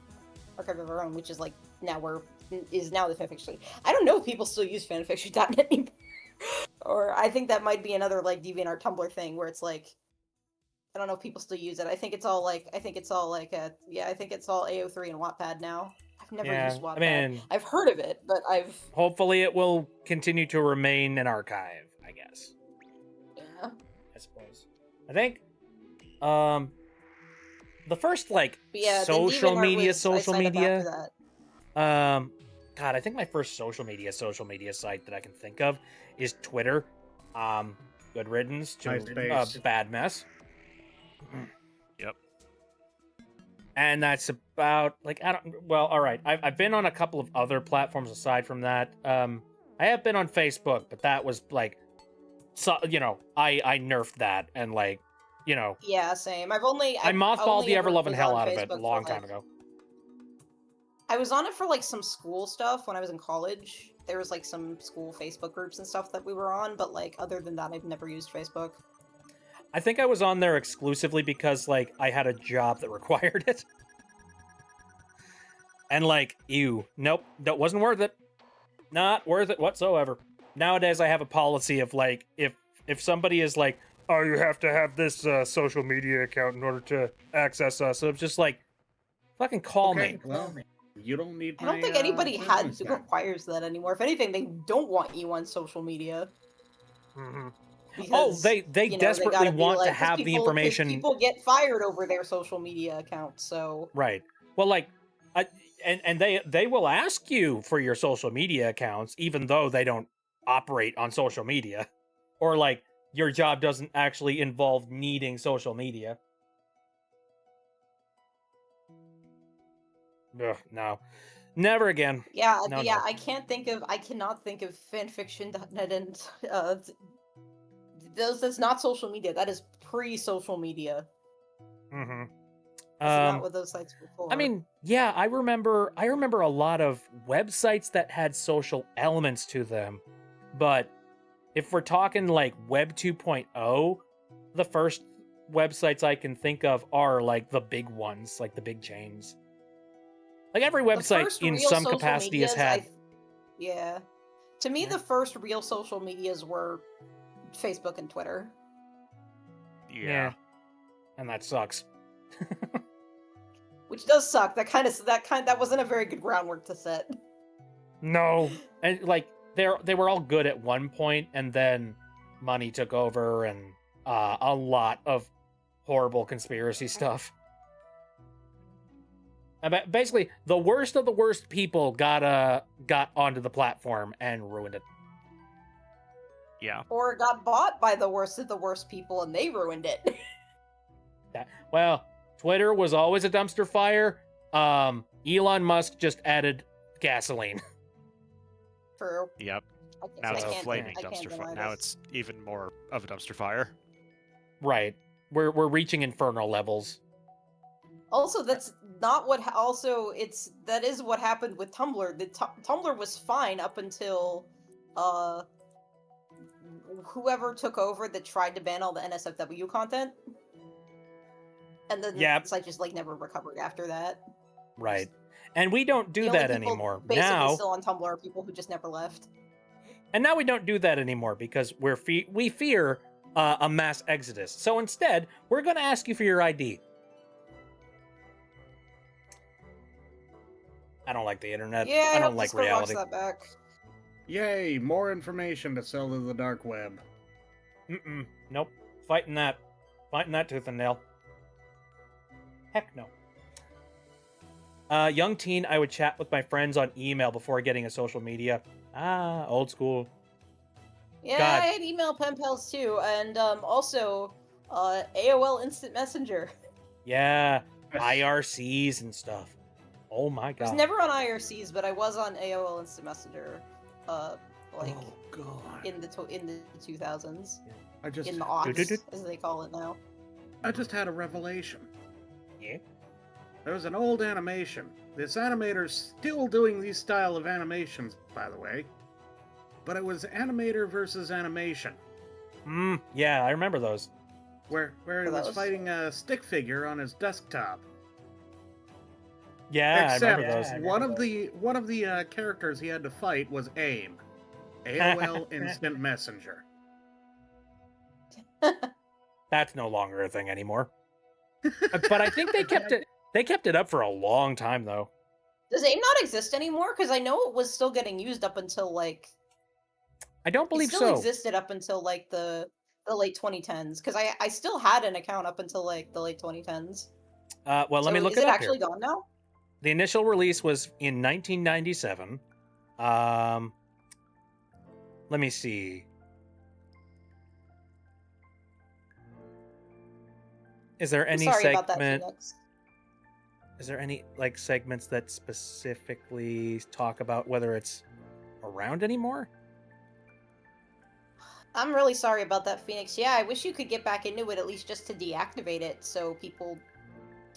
Archive of Our Own, which is like is now the fanfiction. I don't know if people still use fanfiction.net anymore. Or I think that might be another like DeviantArt Tumblr thing where it's like, I don't know if people still use it. I think it's all AO3 and Wattpad now. I've never used Wattpad. I mean, I've heard of it, but hopefully it will continue to remain an archive, I guess. Yeah. I suppose. I think the first like social media God, I think my first social media site that I can think of is Twitter. Good riddance to MySpace. Bad Mess. Yep. And that's about like all right. I've been on a couple of other platforms aside from that. I have been on Facebook, but that was like, so I nerfed that and like, Yeah, same. I mothballed the ever loving was hell on out of it a Facebook long for, time ago. I was on it for like some school stuff when I was in college. There was like some school Facebook groups and stuff that we were on, but like other than that, I've never used Facebook. I think I was on there exclusively because like I had a job that required it. And like, nope, that wasn't worth it. Not worth it whatsoever. Nowadays I have a policy of like, if somebody is like, oh, you have to have this social media account in order to access us. So it's just like, fucking call me. Well, you don't need. I don't think anybody requires that anymore. If anything, they don't want you on social media. Mm-hmm. Because, they desperately want to have the information. People get fired over their social media accounts, so right. Well, like, and they will ask you for your social media accounts, even though they don't operate on social media, or like your job doesn't actually involve needing social media. Ugh, no, never again. Yeah, No. I cannot think of fanfiction.net and that's not social media. That is pre-social media. Mm-hmm. That's not what those sites were for. I mean, yeah, I remember a lot of websites that had social elements to them, but if we're talking like Web 2.0, the first websites I can think of are like the big ones, like the big chains. Like every website in some capacity has had. Yeah. To me, the first real social medias were Facebook and Twitter. Yeah. And that sucks. Which does suck. That wasn't a very good groundwork to set. No. And like they were all good at one point, and then money took over and a lot of horrible conspiracy stuff. Basically, the worst of the worst people got onto the platform and ruined it. Yeah. Or got bought by the worst of the worst people and they ruined it. Well, Twitter was always a dumpster fire. Elon Musk just added gasoline. True. Yep. I can't- Now it's I a can't- flaming I can't dumpster deny fire. Now this. it's even more of a dumpster fire. Right. We're reaching inferno levels. Also, that's not what. That is what happened with Tumblr. Tumblr was fine up until, whoever took over that tried to ban all the NSFW content, and then Yeah. the site just like never recovered after that. Right. And we don't do The only that people anymore. Basically, Now, still on Tumblr are people who just never left. and now we don't do that anymore because we fear a mass exodus. So instead, we're going to ask you for your ID. I don't like the internet. Yeah, I don't hope like Discord walks reality. that back. Yay, more information to sell to the dark web. Mm-mm. Nope. Fighting that. Fighting that tooth and nail. Heck no. Young teen, I would chat with my friends on email before getting a social media. Ah, old school. Yeah, God. I had email pen pals too, and also AOL Instant Messenger. Yeah, IRCs and stuff. Oh my I god. was never on IRCs, but I was on AOL Instant Messenger, like Oh god. in the 2000s, I just in the aughts, Do-do-do. as they call it now. I just had a revelation. Yeah. There was an old animation. This animator's still doing these style of animations, by the way. But it was animator versus animation, Yeah, I remember those. where he Are was those? fighting a stick figure on his desktop. Yeah, I Except remember those. one of the characters he had to fight was AIM, AOL Instant Messenger. That's no longer a thing anymore. But I think they kept it. They kept it up for a long time though. Does AIM not exist anymore? Because I know it was still getting used up until like I don't it believe still so. existed up until like the late 2010s. Because I still had an account up until like the late 2010s. Well, let me So look is it it up actually here. gone now? The initial release was in 1997. Let me see. Is there I'm any sorry about that, segment? Phoenix. Is there any like segments that specifically talk about whether it's around anymore? I'm really sorry about that, Phoenix. Yeah, I wish you could get back into it at least just to deactivate it so people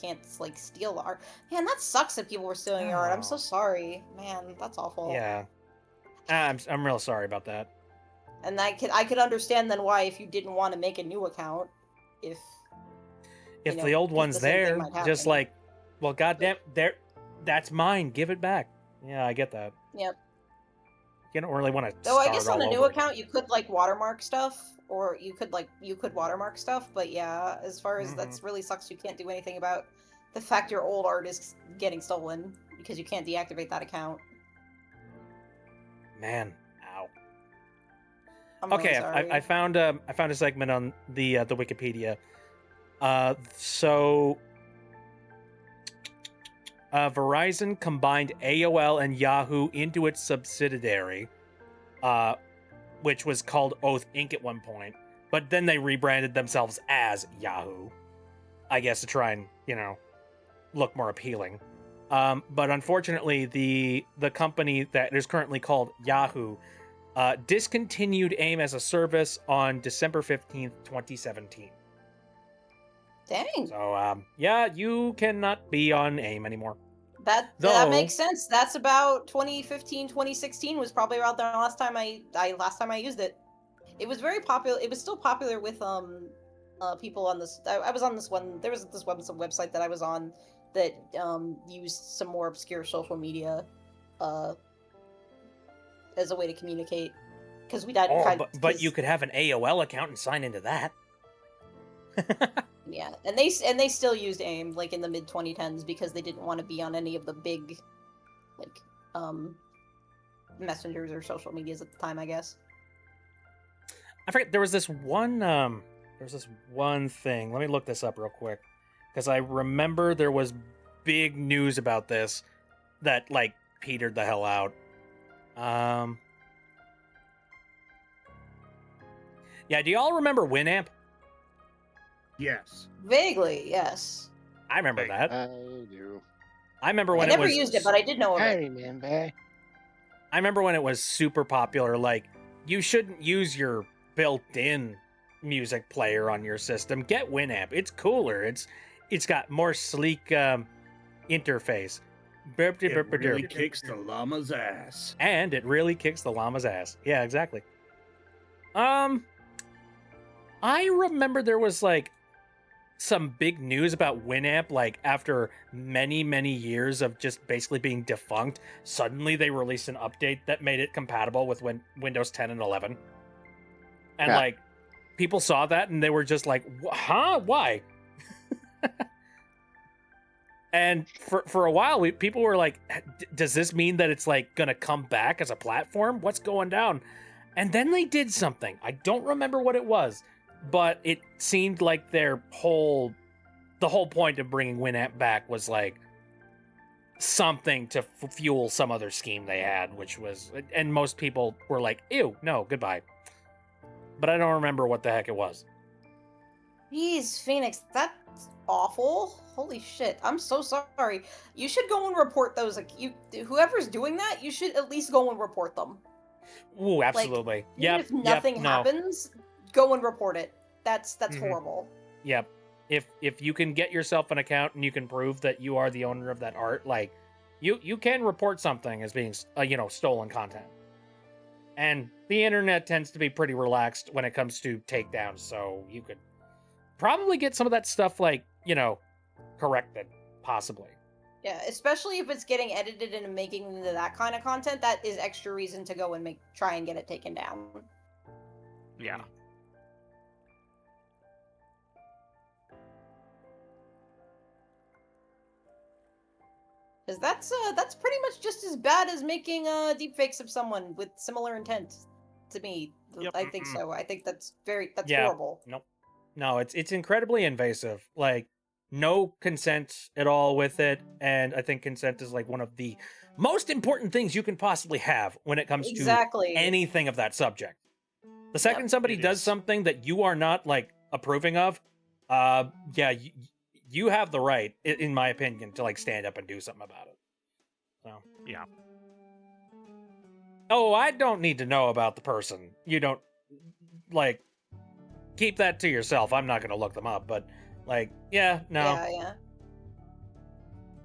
can't like steal art. Man, that sucks that people were stealing your art. I'm so Oh. sorry. Man, that's awful. Yeah. I'm real sorry about that. And I could understand then why if you didn't want to make a new account, if If know, the old 'cause one's the same thing there, might just happen. like, well, goddamn, there, that's mine. Give it back. Yeah, I get that. Yep. You don't really want to. Though I guess on a new account you could like watermark stuff, or you could watermark stuff. But yeah, as far as that's really sucks, you can't do anything about the fact your old art is getting stolen because you can't deactivate that account. Man, ow. I'm Okay, really sorry. I found a segment on the Wikipedia. So Verizon combined AOL and Yahoo into its subsidiary, which was called Oath Inc. at one point, but then they rebranded themselves as Yahoo, I guess to try and look more appealing. But unfortunately, the company that is currently called Yahoo discontinued AIM as a service on December 15th, 2017. Dang. So, yeah, you cannot be on AIM anymore. That Though- makes sense. That's about 2015, 2016 was probably around the last time I used it. It was very popular. It was still popular with people on this. I was on this one. There was this website that I was on that used some more obscure social media as a way to communicate because we died. Oh, but you could have an AOL account and sign into that. Yeah, and they still used AIM like in the mid 2010s because they didn't want to be on any of the big like messengers or social medias at the time, I guess. I forget there was this one thing. Let me look this up real quick because I remember there was big news about this that like petered the hell out. Yeah, do y'all remember Winamp? Yes. Vaguely, yes. I remember Hey, that. I do. I remember I when never it was used it, but I did know of it. Hey, man, bae. I remember when it was super popular. Like, you shouldn't use your built-in music player on your system. Get Winamp. It's cooler. It's got more sleek interface. It really kicks the llama's ass. And it really kicks the llama's ass. Yeah, exactly. I remember there was like some big news about Winamp, like after many, many years of just basically being defunct, suddenly they released an update that made it compatible with Windows 10 and 11. And Yeah. like, people saw that and they were just like, huh? Why? And for a while, people were like, does this mean that it's like gonna come back as a platform? What's going down? And then they did something. I don't remember what it was, but it seemed like the whole point of bringing Winamp back was like something to fuel some other scheme they had, which was, and most people were like, ew, no, goodbye. But I don't remember what the heck it was. Jeez, Phoenix, that's awful. Holy shit, I'm so sorry. You should go and report those. Like, whoever's doing that, you should at least go and report them. Ooh, absolutely. Even if nothing happens, go and report it. That's Mhm. horrible. Yep. If you can get yourself an account and you can prove that you are the owner of that art, like you can report something as being stolen content. And the internet tends to be pretty relaxed when it comes to takedowns, so you could probably get some of that stuff like, corrected, possibly. Yeah, especially if it's getting edited and making into that kind of content, that is extra reason to go and try and get it taken down. Yeah. Because that's pretty much just as bad as making deepfakes of someone with similar intent. To me, Yep. I think so. I think that's Yeah. horrible. No, it's incredibly invasive. Like, no consent at all with it, and I think consent is like one of the most important things you can possibly have when it comes Exactly. to anything of that subject. The second somebody it does is. something that you are not like approving of, you have the right, in my opinion, to like stand up and do something about it. So Yeah. oh, I don't need to know about the person. You don't like keep that to yourself. I'm not going to look them up, but like, no. Yeah.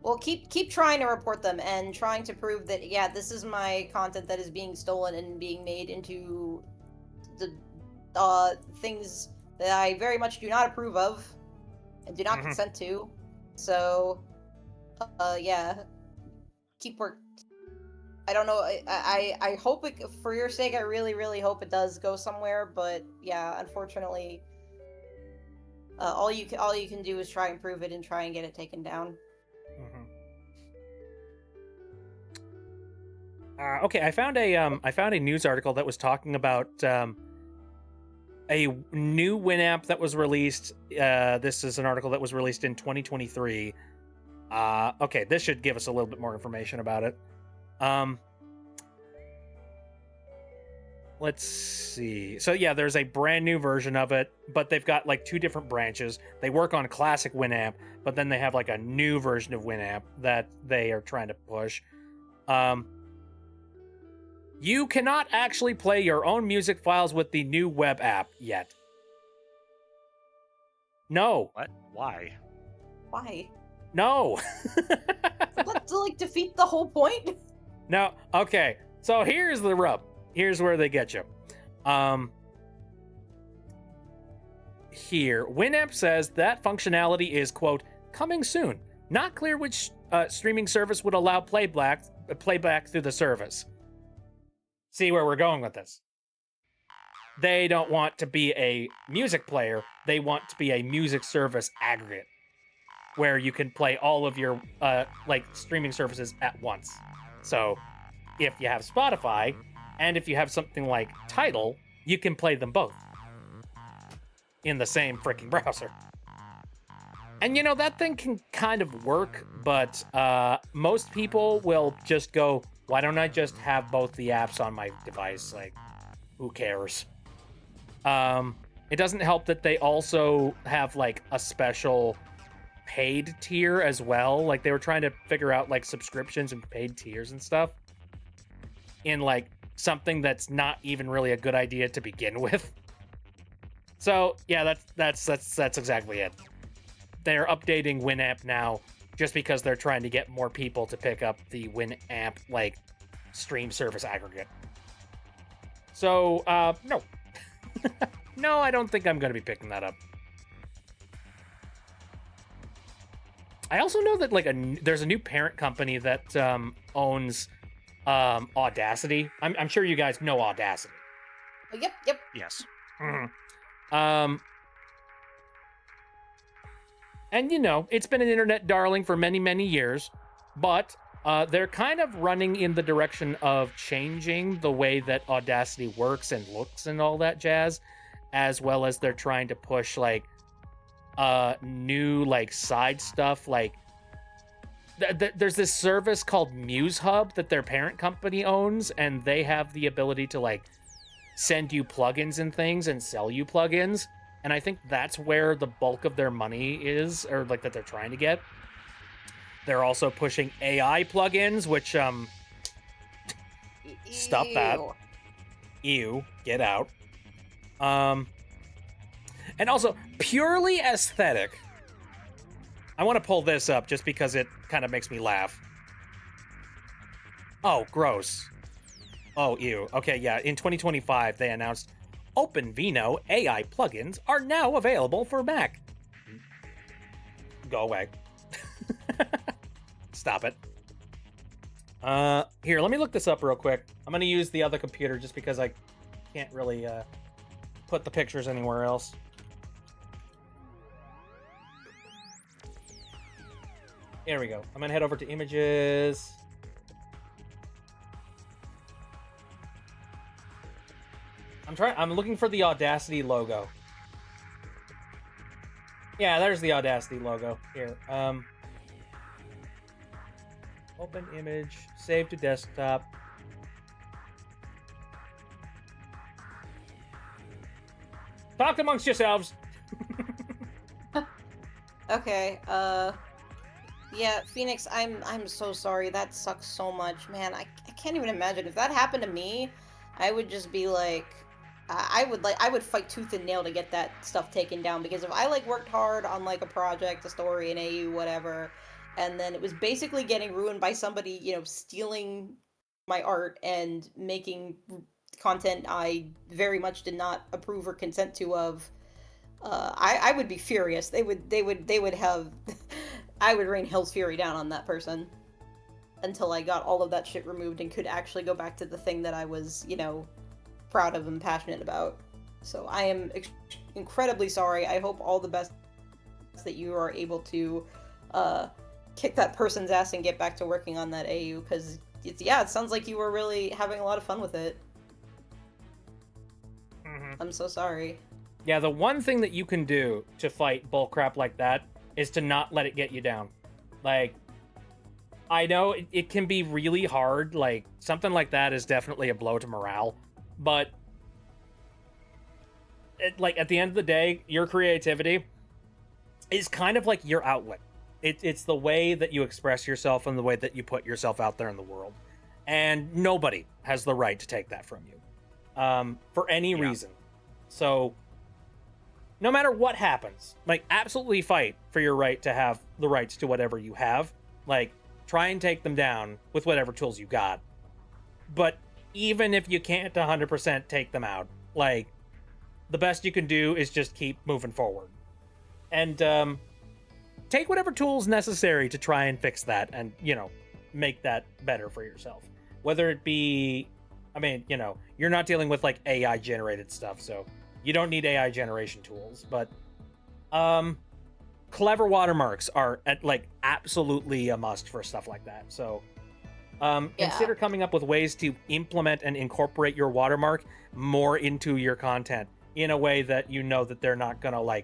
Well, keep trying to report them and trying to prove that this is my content that is being stolen and being made into the things that I very much do not approve of and do not Mhm. consent to. So, keep work. I don't know. I hope it, for your sake. I really, really hope it does go somewhere. But yeah, unfortunately, all you can do is try and prove it and try and get it taken down. Okay, I found a news article that was talking about a new Winamp that was released. This is an article that was released in 2023. Okay, this should give us a little bit more information about it. Let's see. So yeah, there's a brand new version of it, but they've got like two different branches. They work on classic Winamp, but then they have like a new version of Winamp that they are trying to push. You cannot actually play your own music files with the new web app yet. No. What? Why? Why? No. Would that to like defeat the whole point? No. Okay. So here's the rub. Here's where they get you. Here, Winamp says that functionality is, quote, coming soon. Not clear which streaming service would allow playback through the service. See where we're going with this. They don't want to be a music player. They want to be a music service aggregate where you can play all of your streaming services at once. So if you have Spotify and if you have something like Tidal, you can play them both in the same freaking browser. And that thing can kind of work, but most people will just go, why don't I just have both the apps on my device? Like, who cares? It doesn't help that they also have like a special paid tier as well. Like they were trying to figure out like subscriptions and paid tiers and stuff in like something that's not even really a good idea to begin with. So yeah, that's exactly it. They're updating Winamp now just because they're trying to get more people to pick up the Winamp like stream service aggregate. So no. No, I don't think I'm going to be picking that up. I also know that like there's a new parent company that owns Audacity. I'm sure you guys know Audacity. Yep. Yes. Mm-hmm. And it's been an internet darling for many, many years, but they're kind of running in the direction of changing the way that Audacity works and looks and all that jazz, as well as they're trying to push like new like side stuff. Like there's this service called MuseHub that their parent company owns, and they have the ability to like send you plugins and things and sell you plugins. And I think that's where the bulk of their money is, or like that they're trying to get. They're also pushing AI plugins, which stop that. Ew, get out. And also purely aesthetic. I want to pull this up just because it kind of makes me laugh. Oh, gross. Oh, ew. Okay, yeah. In 2025, they announced OpenVino AI plugins are now available for Mac. Go away. Stop it. Here, let me look this up real quick. I'm going to use the other computer just because I can't really put the pictures anywhere else. There we go. I'm going to head over to images. I'm looking for the Audacity logo. Yeah, there's the Audacity logo. Here. Open image, save to desktop. Talk amongst yourselves. Okay, yeah, Phoenix, I'm so sorry. That sucks so much, man. I can't even imagine if that happened to me. I would just be like, I would fight tooth and nail to get that stuff taken down, because if I like worked hard on like a project, a story, an AU, whatever, and then it was basically getting ruined by somebody, stealing my art and making content I very much did not approve or consent to of, I would be furious. They would have I would rain hell's fury down on that person until I got all of that shit removed and could actually go back to the thing that I was, proud of and passionate about. So I am incredibly sorry. I hope all the best that you are able to kick that person's ass and get back to working on that AU, because it sounds like you were really having a lot of fun with it. Mm-hmm. I'm so sorry. Yeah, the one thing that you can do to fight bullcrap like that is to not let it get you down. Like, I know it can be really hard. Like, something like that is definitely a blow to morale. But, at the end of the day, your creativity is kind of like your outlet. It's the way that you express yourself and the way that you put yourself out there in the world. And nobody has the right to take that from you. For any reason. So, no matter what happens, absolutely fight for your right to have the rights to whatever you have. Try and take them down with whatever tools you got. But even if you can't 100% take them out, the best you can do is just keep moving forward. And, take whatever tools necessary to try and fix that and, make that better for yourself. Whether it be, you're not dealing with, AI generated stuff, so you don't need AI generation tools, but, clever watermarks are absolutely a must for stuff like that. So consider coming up with ways to implement and incorporate your watermark more into your content in a way that that they're not gonna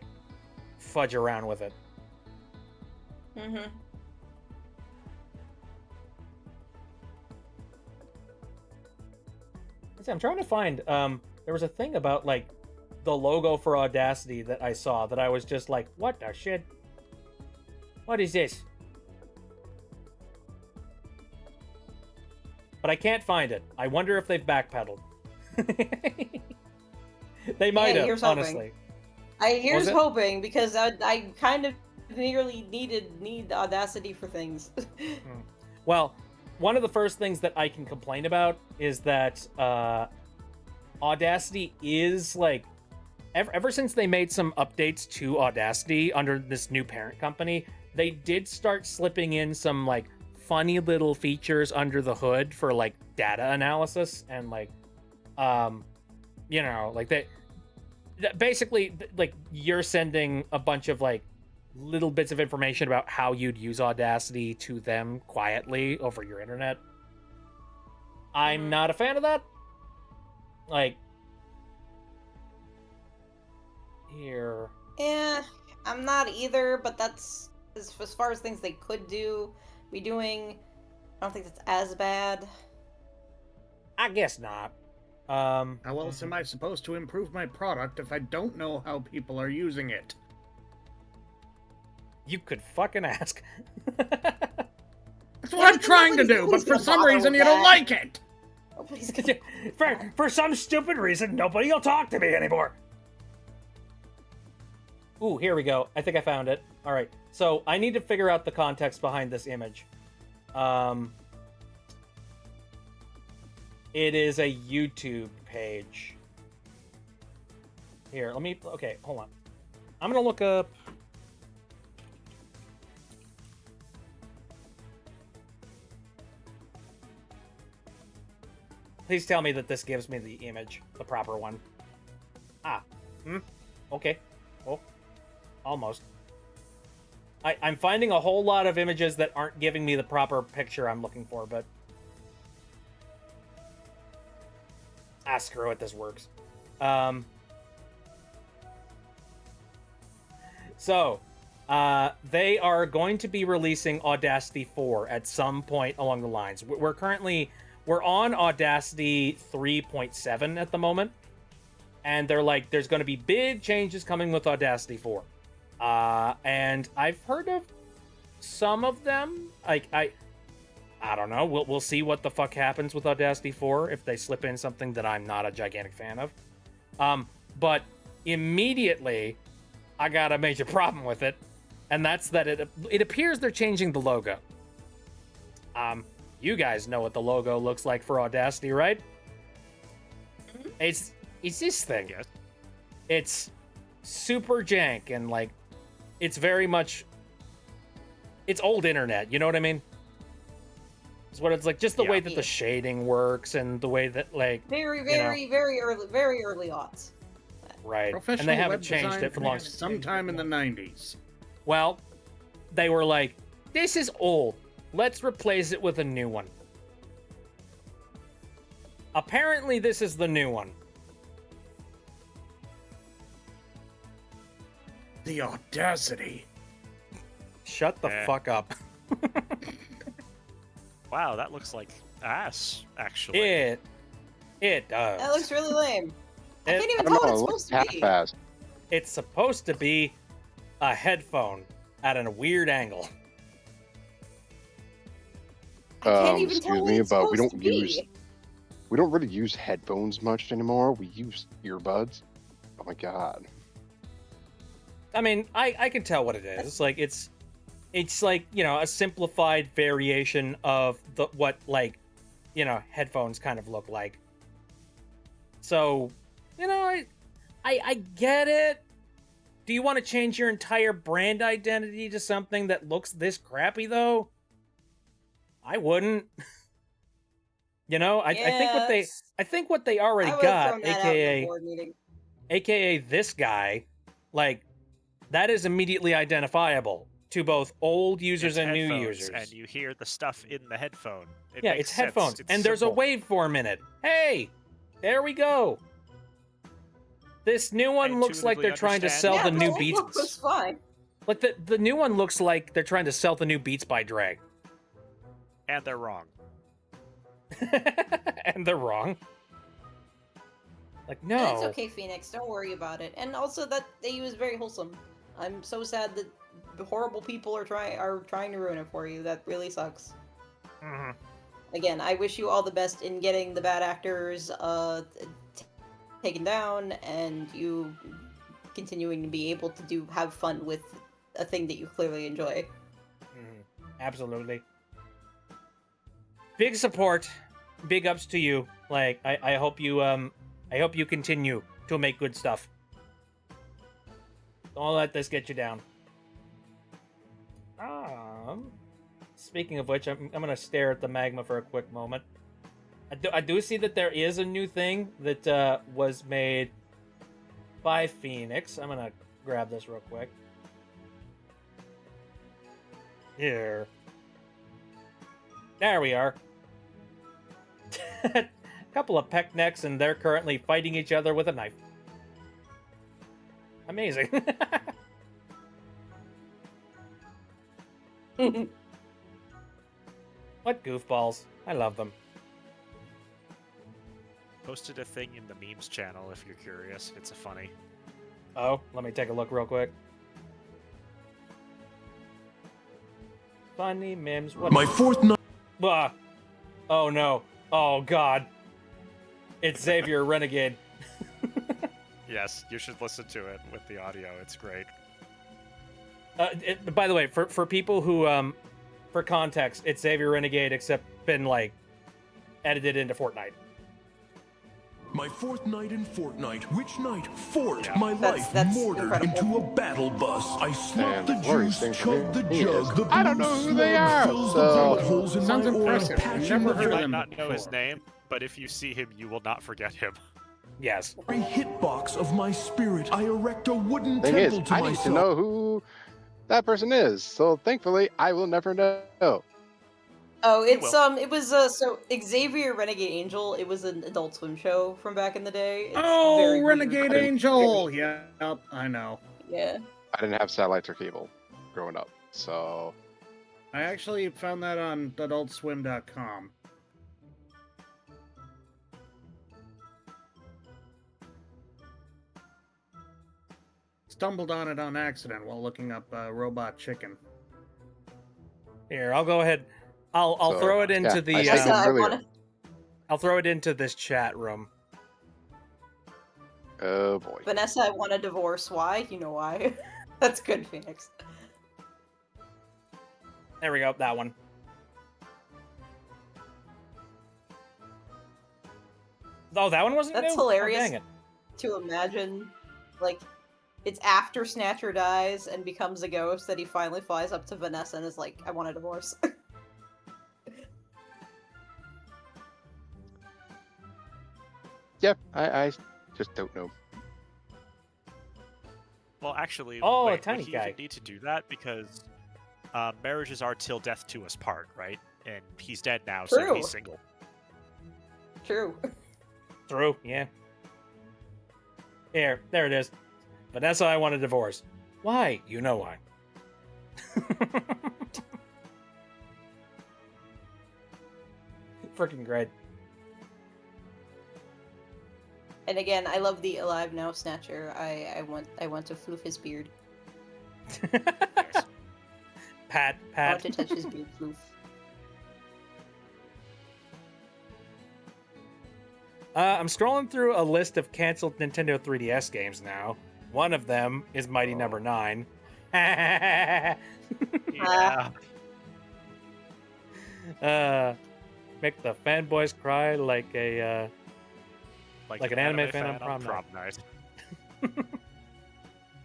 fudge around with it. Mm-hmm. See, I'm trying to find. There was a thing about like the logo for Audacity that I saw that I was just like, what the shit? What is this? But I can't find it. I wonder if they've backpedaled. They might Yeah, have, here's hoping. honestly. Here's it? hoping, because I kind of nearly need Audacity for things. Well, one of the first things that I can complain about is that Audacity is like, ever since they made some updates to Audacity under this new parent company, they did start slipping in some like funny little features under the hood for like data analysis and like, you know, like basically like you're sending a bunch of like little bits of information about how you'd use Audacity to them quietly over your internet. I'm not a fan of that. Like, here. Yeah, I'm not either, but that's as far as things they could be doing. I don't think that's as bad. I guess not. How else am I supposed to improve my product if I don't know how people are using it? You could fucking ask. That's what I'm trying to do, but for some reason you don't like it! Nobody's for some stupid reason, nobody will talk to me anymore. Ooh, here we go. I think I found it. All right. So I need to figure out the context behind this image. It is a YouTube page. Here, okay, hold on. I'm gonna look up. Please tell me that this gives me the image, the proper one. Okay. Oh, almost. I'm finding a whole lot of images that aren't giving me the proper picture I'm looking for, but... screw it, this works. So, they are going to be releasing Audacity 4 at some point along the lines. We're on Audacity 3.7 at the moment, and they're like, there's going to be big changes coming with Audacity 4. And I've heard of some of them. I don't know. We'll see what the fuck happens with Audacity 4 if they slip in something that I'm not a gigantic fan of. But immediately, I got a major problem with it, and that's that it appears they're changing the logo. You guys know what the logo looks like for Audacity, right? It's this thing. Yes. It's super jank and like it's very much it's old internet, you know what I mean? It's what it's like, just the way that the shading works and the way that like very early aughts. Right. Professional And they haven't web changed design it for long. sometime in the 90s. Well, they were like, this is old. Let's replace it with a new one. Apparently, this is the new one. The audacity. Shut the fuck up. Wow, that looks like ass, actually. It does. That looks really lame. I It- can't I even don't tell know, what it it's looks supposed to be. half-assed. It's supposed to be a headphone at a weird angle. I can't even tell Excuse what me, it's but we supposed don't to use be. we don't really use headphones much anymore. We use earbuds. Oh my god. I mean, I can tell what it is. Like it's like, you know, a simplified variation of what like, you know, headphones kind of look like. So, you know, I get it. Do you want to change your entire brand identity to something that looks this crappy though? I wouldn't. You know, I think what they already got, aka this guy, like that is immediately identifiable to both old users It's and new headphones, users. And you hear the stuff in the headphone. It Yeah, makes it's sense. headphones, It's and there's a simple. waveform in it. Hey, there we go. This new one looks like they're trying to intuitively sell the understand. new It Beats. looks fine. Like the new one looks like they're trying to sell the new Beats by Dre. And they're wrong. And they're wrong. Like, And no. it's okay, Phoenix. Don't worry about it. And also that AU is very wholesome. I'm so sad that the horrible people are trying to ruin it for you. That really sucks. Mhm. Again, I wish you all the best in getting the bad actors taken down, and you continuing to be able to have fun with a thing that you clearly enjoy. Absolutely. Big support. Big ups to you. Like, I hope you continue to make good stuff. Don't let this get you down. Speaking of which, I'm gonna stare at the magma for a quick moment. I do see that there is a new thing that was made by Phoenix. I'm gonna grab this real quick. Here. There we are. A couple of peck necks, and they're currently fighting each other with a knife. Amazing. What goofballs. I love them. Posted a thing in the memes channel if you're curious. It's a funny. Oh, let me take a look real quick. Funny memes. What? My fourth night. Ah. Oh no. Oh god. It's Xavier Renegade. Yes, you should listen to it with the audio. It's great. By the way, for people who, for context, it's Xavier Renegade, except been, like, edited into Fortnite. My fourth night in Fortnite. Which night? Fort. Yeah. My life That's mortared incredible. into a battle bus. I And slugged the Lori's juice, thing chugged the for me jug. is, The I don't blue know who slug they are, fills so- the bullet holes in Sounds my aura. impressive. I've Passion never of heard You of might them not know his before. name, but if you see him, you will not forget him. Yes. every hitbox of my spirit. I erect a wooden Thing is, temple to I need myself. to know who that person is. So thankfully, I will never know. Oh, You it's will. it was so Xavier Renegade Angel. It was an Adult Swim show from back in the day. It's Oh, very weird. Renegade Angel! Yep, I know. Yeah. I didn't have satellites or cable growing up, so I actually found that on AdultSwim.com. Stumbled on it on accident while looking up Robot Chicken. Here, I'll go ahead. I'll So, throw it into yeah, the. I Vanessa, see I brilliant. wanna, I'll throw it into this chat room. Oh boy. Vanessa, I want a divorce. Why? You know why? That's good, Phoenix. There we go. That one. Oh, that one wasn't That's new? Oh, hilarious. dang it. To imagine, like, it's after Snatcher dies and becomes a ghost that he finally flies up to Vanessa and is like, I want a divorce. Yeah, I just don't know. Well, actually, Oh, a wait, tiny would he guy. even need to do that? Because marriages are till death do us part, right? And he's dead now, so True. he's single. True. Through, yeah. Here, there it is. Vanessa, I want a divorce. Why? You know why. Freaking great. And again, I love the Alive Now Snatcher. I want to floof his beard. Nice. Pat. I want to touch his beard floof. I'm scrolling through a list of canceled Nintendo 3DS games now. One of them is Mighty Number 9. Yeah. Make the fanboys cry like a Like an anime fan on prom prom night.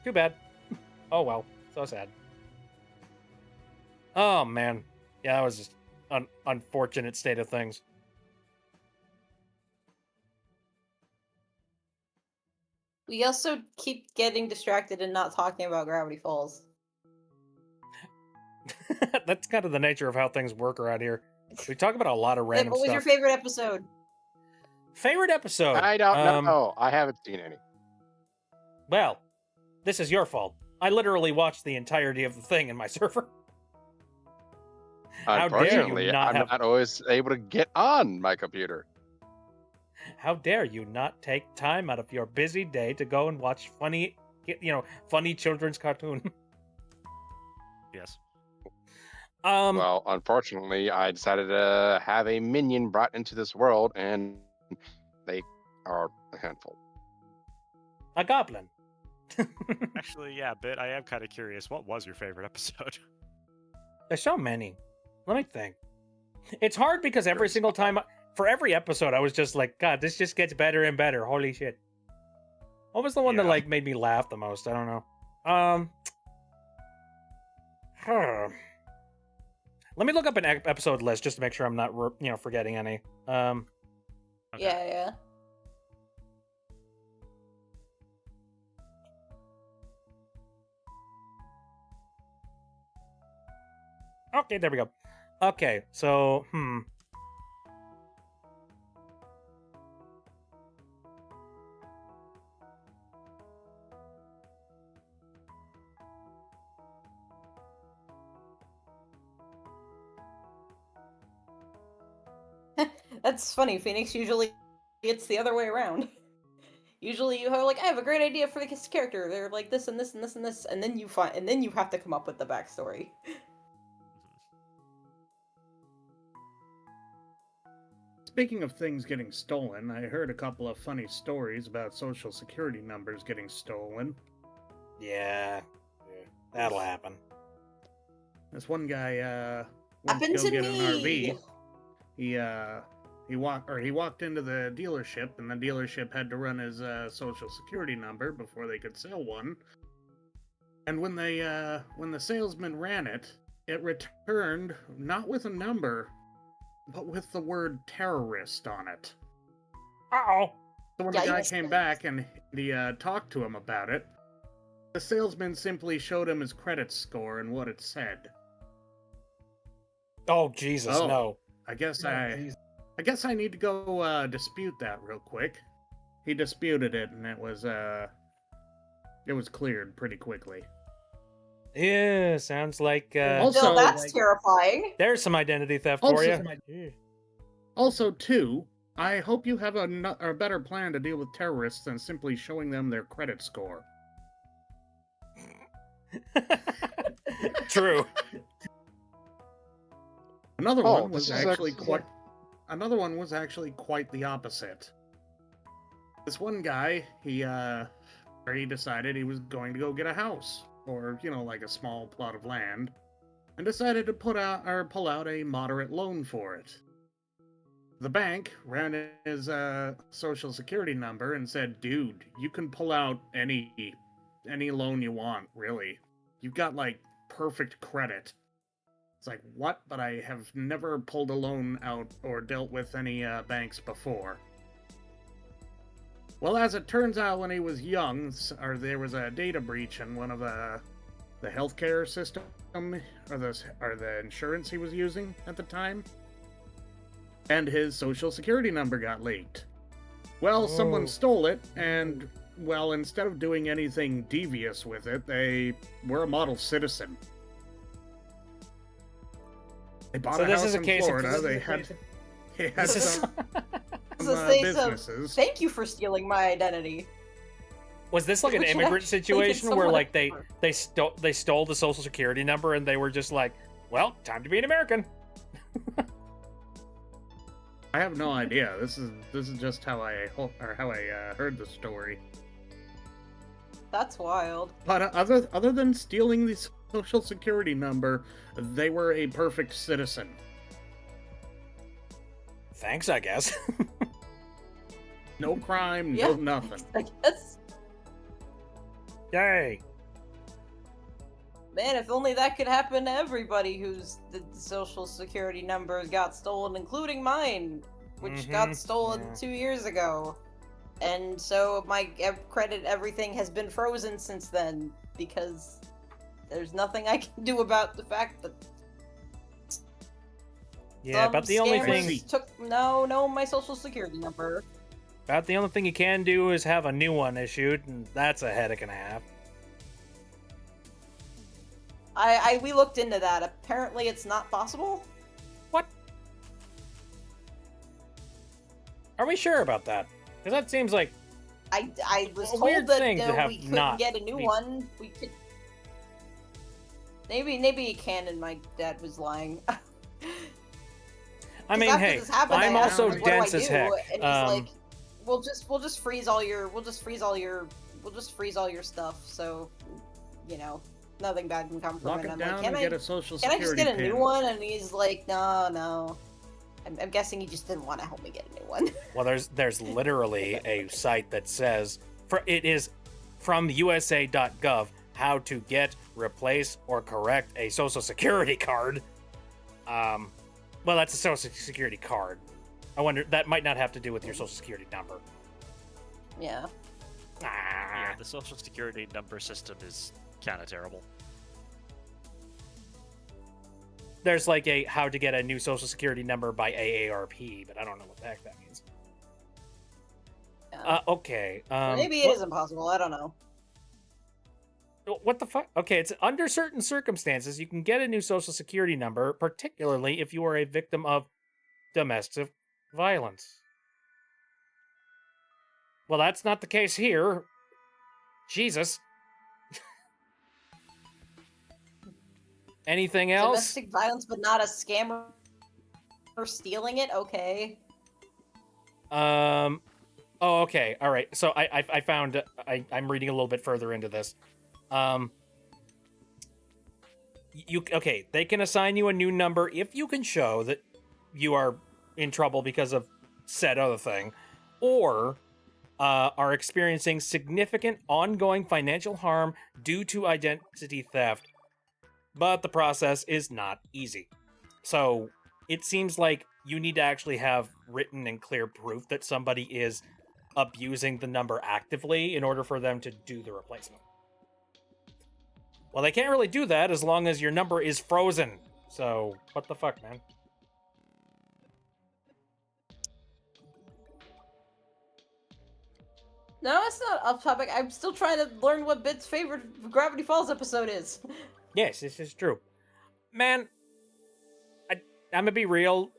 too bad. Oh well, so sad. Oh man, yeah, that was just an unfortunate state of things. We also keep getting distracted and not talking about Gravity Falls. That's kind of the nature of how things work around here. We talk about a lot of random What was stuff. your favorite episode? Favorite episode? I don't know. I haven't seen any. Well, this is your fault. I literally watched the entirety of the thing in my server. How dare you Unfortunately, not I'm have- not always able to get on my computer. How dare you not take time out of your busy day to go and watch funny children's cartoon? Yes. Well, unfortunately, I decided to have a minion brought into this world, and they are a handful. A goblin. Actually, yeah, Bit, I am kind of curious. What was your favorite episode? There's so many. Let me think. It's hard because every single time, for every episode, I was just like, God, this just gets better and better. Holy shit. What was the one that Yeah. like made me laugh the most? I don't know. Let me look up an episode list just to make sure I'm not, forgetting any. Okay. Yeah. Okay, there we go. Okay, so, That's funny, Phoenix. Usually it's the other way around. Usually you have like, I have a great idea for this character. They're like this and this and this and this, and then you have to come up with the backstory. Speaking of things getting stolen, I heard a couple of funny stories about social security numbers getting stolen. yeah, that'll happen. This one guy went Happened to go to get me. an RV. He walked into the dealership, and the dealership had to run his social security number before they could sell one. And when the salesman ran it, it returned not with a number, but with the word terrorist on it. Uh-oh. So when the guy Yikes. came back and he talked to him about it, the salesman simply showed him his credit score and what it said. Oh, Jesus, Oh. no. I guess I need to go dispute that real quick. He disputed it, and it was cleared pretty quickly. Yeah, sounds like Also- Still, that's terrifying. there's some identity theft Also for you. some Also, too, I hope you have a better plan to deal with terrorists than simply showing them their credit score. True. Another Oh, one was this is actually actually- quite. Another one was actually quite the opposite. This one guy, he decided he was going to go get a house, or like a small plot of land, and decided to pull out a moderate loan for it. The bank ran his social security number and said, "Dude, you can pull out any loan you want, really. You've got like perfect credit." It's like, what? But I have never pulled a loan out or dealt with any banks before. Well, as it turns out, when he was young, there was a data breach in one of the healthcare system or the insurance he was using at the time, and his social security number got leaked. Well, Oh. someone stole it, and instead of doing anything devious with it, they were a model citizen. They bought So a this house is a in case of- Florida. They had This is- some So say some- businesses. Thank you for stealing my identity. Was this like an Which immigrant actually situation gets where somewhat like they absurd. stole the social security number and they were just like, well, time to be an American. I have no idea. This is just how I heard the story. That's wild. But other than stealing the social security number, they were a perfect citizen. Thanks, I guess. No crime, Yeah. no nothing. I guess. Yay. Man, if only that could happen to everybody whose the social security numbers got stolen, including mine, which got Mhm, stolen yeah. 2 years ago. And so my credit, everything has been frozen since then, because there's nothing I can do about the fact that Yeah, some but the only scammers thing took my social security number. you can do is have a new one issued, and that's a headache and a half. We looked into that. Apparently, it's not possible. What? Are we sure about that? Because that seems like I was A told weird that thing to have we couldn't not get a new be- one. We could. Maybe you can, and my dad was lying. I mean, after hey, this happened, I'm I also asked him, "What do I dense as do?" heck. And he's like, we'll just freeze all your stuff. So, nothing bad can come from Lock it. it I'm down like, and get a social can I security just get a pin. new one? And he's like, no. I'm guessing he just didn't want to help me get a new one. Well, there's literally a site that says it is from USA.gov how to get, replace, or correct a social security card. Well, that's a social security card. I wonder that might not have to do with your social security number. Yeah. Yeah, Ah, the social security number system is kind of terrible. there's like a how to get a new social security number by AARP, but I don't know what the heck that means. Yeah. Okay. Maybe it is impossible. I don't know. What the fuck? Okay, it's under certain circumstances you can get a new social security number, particularly if you are a victim of domestic violence. Well, that's not the case here. Jesus. Anything else? Domestic violence, but not a scammer for stealing it. Okay. Oh, okay. All right. So I found I'm reading a little bit further into this. Okay? They can assign you a new number if you can show that you are in trouble because of said other thing, or are experiencing significant ongoing financial harm due to identity theft. But the process is not easy. So it seems like you need to actually have written and clear proof that somebody is abusing the number actively in order for them to do the replacement. Well, they can't really do that as long as your number is frozen. So, what the fuck, man? No, it's not off topic. I'm still trying to learn what Bit's favorite Gravity Falls episode is. Yes, this is true. Man, I'm gonna be real.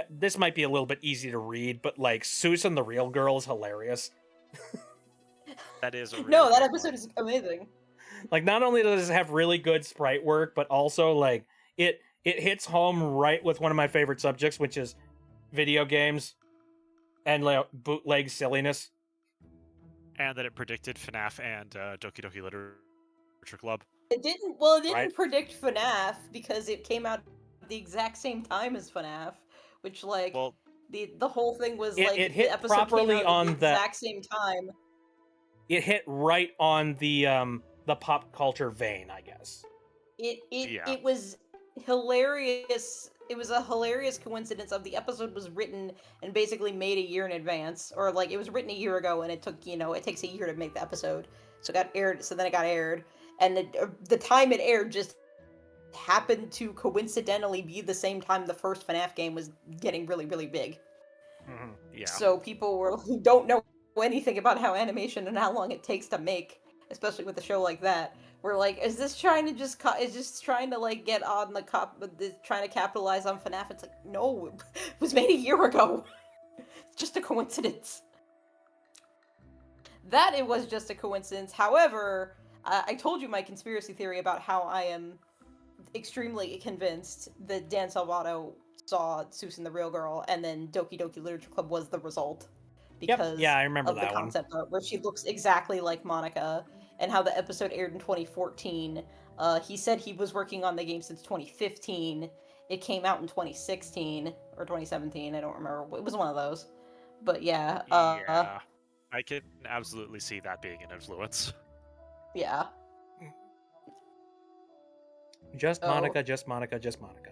This might be a little bit easy to read, but like Susan the Real Girl is hilarious. That is a really No, that good episode one. is amazing. Like, not only does it have really good sprite work, but also like it hits home right with one of my favorite subjects, which is video games and like bootleg silliness. And that it predicted FNAF and Doki Doki Literature Club. It didn't. Well, it didn't Right. predict FNAF because it came out at the exact same time as FNAF, which like Well, the whole thing was It- like it the hit episode properly came out on at the the- exact same time. It hit right on the pop culture vein, I guess. Yeah. It was hilarious. It was a hilarious coincidence of the episode was written and basically made a year in advance, or like it was written a year ago and it took it takes a year to make the episode, so it got aired. So then it got aired, and the time it aired just happened to coincidentally be the same time the first FNAF game was getting really really big. yeah. So people who don't know anything about how animation and how long it takes to make, especially with a show like that, we're like, is this trying to is just trying to like get on trying to capitalize on FNAF? It's like, no, it was made a year ago. It's just a coincidence. That it was just a coincidence. However, I told you my conspiracy theory about how I am extremely convinced that Dan Salvato saw Susan the Real Girl, and then Doki Doki Literature Club was the result. Because Yeah, I remember of that the one. concept art where she looks exactly like Monica, and how the episode aired in 2014. He said he was working on the game since 2015. It came out in 2016 or 2017. I don't remember. It was one of those. But yeah, Yeah. I can absolutely see that being an influence. yeah. Just Oh. Monica, just Monica, just Monica.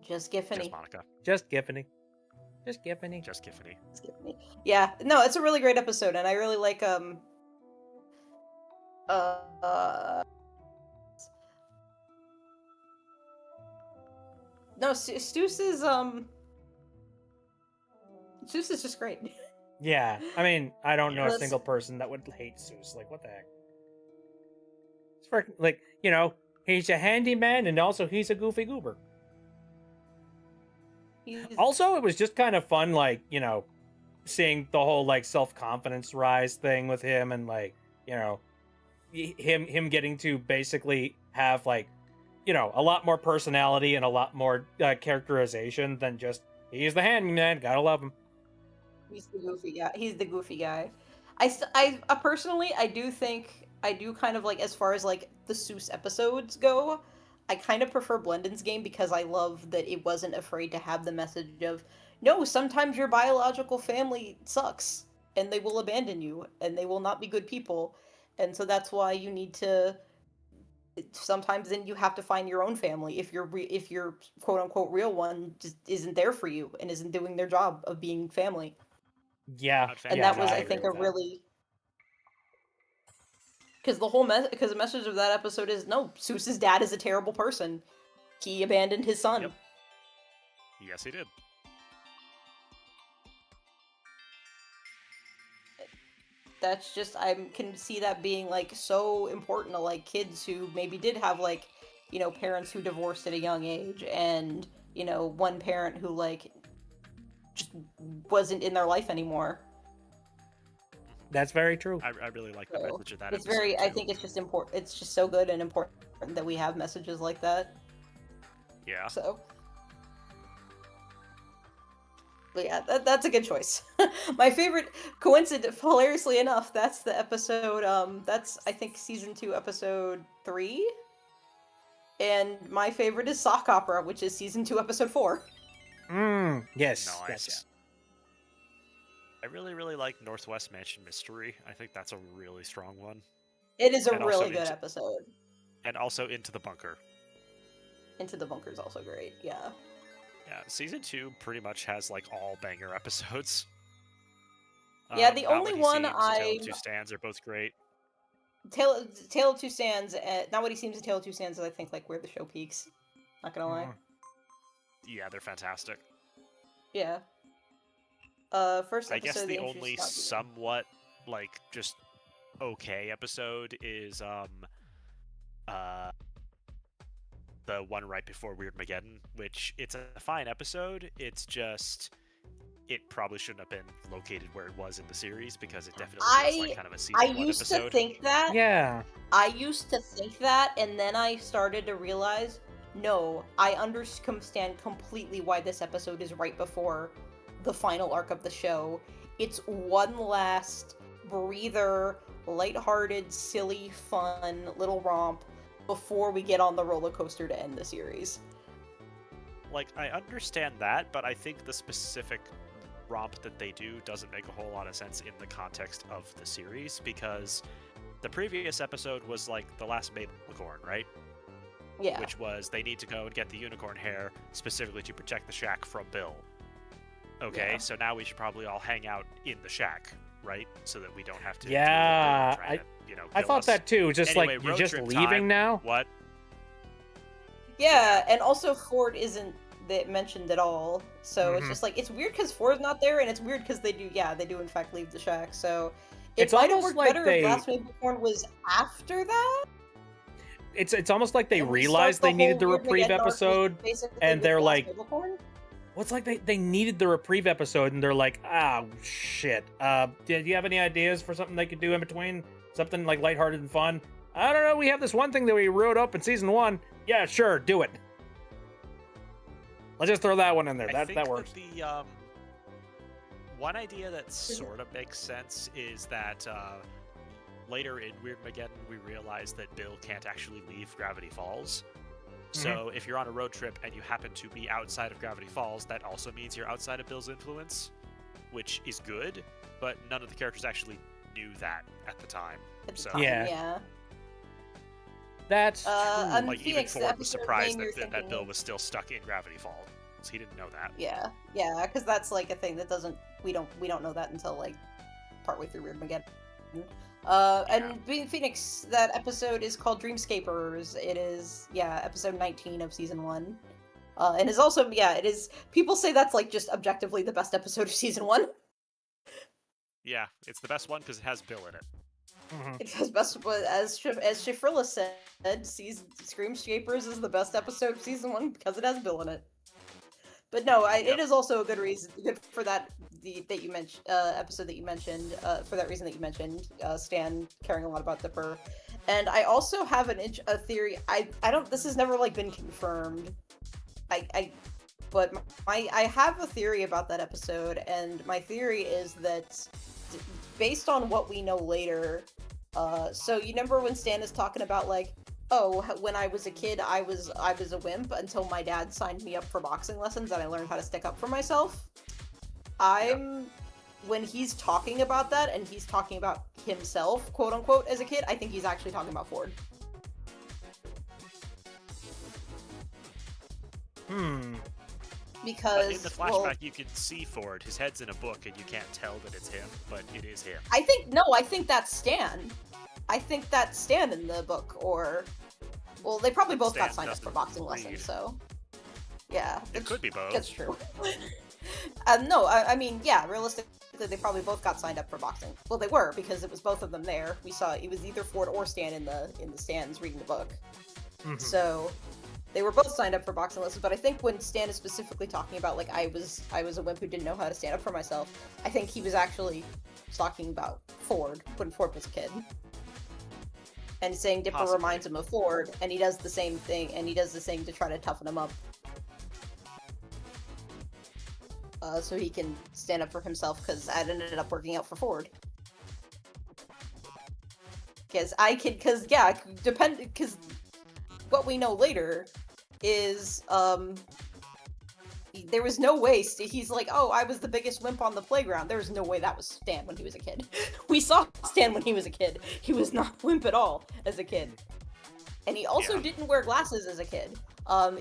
Just Giffany. Just Monica. Just Giffany. Just Giffany. Just Giffany. Just Giffany. Yeah, no, it's a really great episode, and I really like no, Seuss is just great. Yeah, I mean, I don't know a Let's- single person that would hate Seuss. Like, what the heck? It's for, like, He's a handyman, and also he's a goofy goober. He's, Also, it was just kind of fun, like, you know, seeing the whole like self-confidence rise thing with him, and like, you know, him getting to basically have like, you know, a lot more personality and a lot more characterization than just he's the handyman. Gotta love him. he's the goofy guy. He's the goofy guy. Personally, I do kind of like, as far as like the Seuss episodes go, I kind of prefer Blendon's game because I love that it wasn't afraid to have the message of, no, sometimes your biological family sucks and they will abandon you and they will not be good people. And so that's why you need to, sometimes then you have to find your own family if your quote unquote real one just isn't there for you and isn't doing their job of being family. Yeah, And yeah, that no, was, I I agree think, a with that. really, because the message of that episode is, no, Seuss's dad is a terrible person. He abandoned his son. Yep. Yes, he did. That's just, I can see that being like so important to like kids who maybe did have like, you know, parents who divorced at a young age, and, you know, one parent who like just wasn't in their life anymore. That's very true. I really like the So, message of that. it's episode, very, I too. think it's just important. It's just so good and important that we have messages like that. Yeah. So, but yeah, that's a good choice. My favorite, coincident, hilariously enough, that's the episode. That's, I think, season 2, episode 3. And my favorite is Sock Opera, which is season 2, episode 4. Yes, Nice. yes. I really, really like Northwest Mansion Mystery. I think that's a really strong one. It is a And also really good into- episode. And also Into the Bunker. Into the Bunker is also great. Yeah. Yeah, season 2 pretty much has like all banger episodes. Yeah, the Not only What He one Seems and Tale I- of Two Stands are both great. Tale of Two Sands. Not What He Seems to Tale of Two Sands is, I think, like where the show peaks. Not gonna lie. Yeah, they're fantastic. Yeah. First episode. I guess the they only introduced somewhat like just okay episode is the one right before Weird Mageddon, which it's a fine episode. It's just it probably shouldn't have been located where it was in the series because it definitely feels like kind of a season I 1 used episode. to think that. Yeah. I used to think that, and then I started to realize, no, I understand completely why this episode is right before the final arc of the show. It's one last breather, lighthearted, silly, fun little romp before we get on the roller coaster to end the series. Like, I understand that, but I think the specific romp that they do doesn't make a whole lot of sense in the context of the series, because the previous episode was like the last Maplecorn, right? Yeah. Which was they need to go and get the unicorn hair specifically to protect the shack from Bill. Okay, Yeah. so now we should probably all hang out in the shack, right? So that we don't have to. Yeah, deal with Bill trying to, you know, I kill thought us. that too. Just Anyway, like you're road just trip leaving time. now. What? Yeah, and also Ford isn't mentioned at all. So it's Mhm. just like, it's weird because Ford's not there, and it's weird because they do in fact leave the shack. So it It's might have almost worked like better they- if Last Maplecorn was after that. It's almost like they and we realized start they needed the whole Weird reprieve Mageddon arc episode, basically and with they're Last like, Maplecorn. well, it's like they needed the reprieve episode, and they're like, ah, shit. Do you have any ideas for something they could do in between? Something like lighthearted and fun? I don't know. We have this one thing that we wrote up in season 1. Yeah, sure, do it. Let's just throw that one in there. I That think works. That the one idea that sort of makes sense is that later in Weird Mageddon we realize that Bill can't actually leave Gravity Falls. So if you're on a road trip and you happen to be outside of Gravity Falls, that also means you're outside of Bill's influence, which is good. But none of the characters actually knew that at the time. At the So time, Yeah. yeah. That's true. and like even Phoenix, the Ford was episode surprised name you're that thinking Bill of- was still stuck in Gravity Falls. He didn't know that. Yeah, because that's like a thing that we don't know that until like partway through Weird Mageddon. And being Phoenix, that episode is called Dreamscapers. It is, episode 19 of season 1. And is also, it is, people say that's like just objectively the best episode of season 1. Yeah, it's the best one because it has Bill in it. Mhm. Because as Shifrilla said, Screamscapers is the best episode of season 1 because it has Bill in it. But no, it is also a good reason, good for that that you mentioned episode that you mentioned. For that reason that you mentioned, Stan caring a lot about Dipper, and I also have a theory. I don't. This has never like been confirmed. But I have a theory about that episode, and my theory is that based on what we know later. So you remember when Stan is talking about like, oh, when I was a kid, I was a wimp until my dad signed me up for boxing lessons and I learned how to stick up for myself. When he's talking about that and he's talking about himself, quote unquote, as a kid, I think he's actually talking about Ford. Because But in the flashback, you can see Ford. His head's in a book, and you can't tell that it's him, but it is him. I think that's Stan. I think that's Stan in the book, or... Well, they probably both got Stan signed up for doesn't boxing read. lessons, so... Yeah. It could be both. That's true. No, I mean, yeah, realistically, they probably both got signed up for boxing. Well, they were, because it was both of them there. We saw it was either Ford or Stan in the stands reading the book. Mhm. So... They were both signed up for boxing lessons, but I think when Stan is specifically talking about, like, I was a wimp who didn't know how to stand up for myself, I think he was actually talking about Ford, when Ford was a kid. And saying Dipper Possibly. reminds him of Ford, and he does the same thing, and he does the same to try to toughen him up. So he can stand up for himself, because that ended up working out for Ford. Because what we know later is, there was no way, he's like, oh, I was the biggest wimp on the playground. There was no way that was Stan when he was a kid. We saw Stan when he was a kid. He was not wimp at all as a kid. And he also didn't wear glasses as a kid.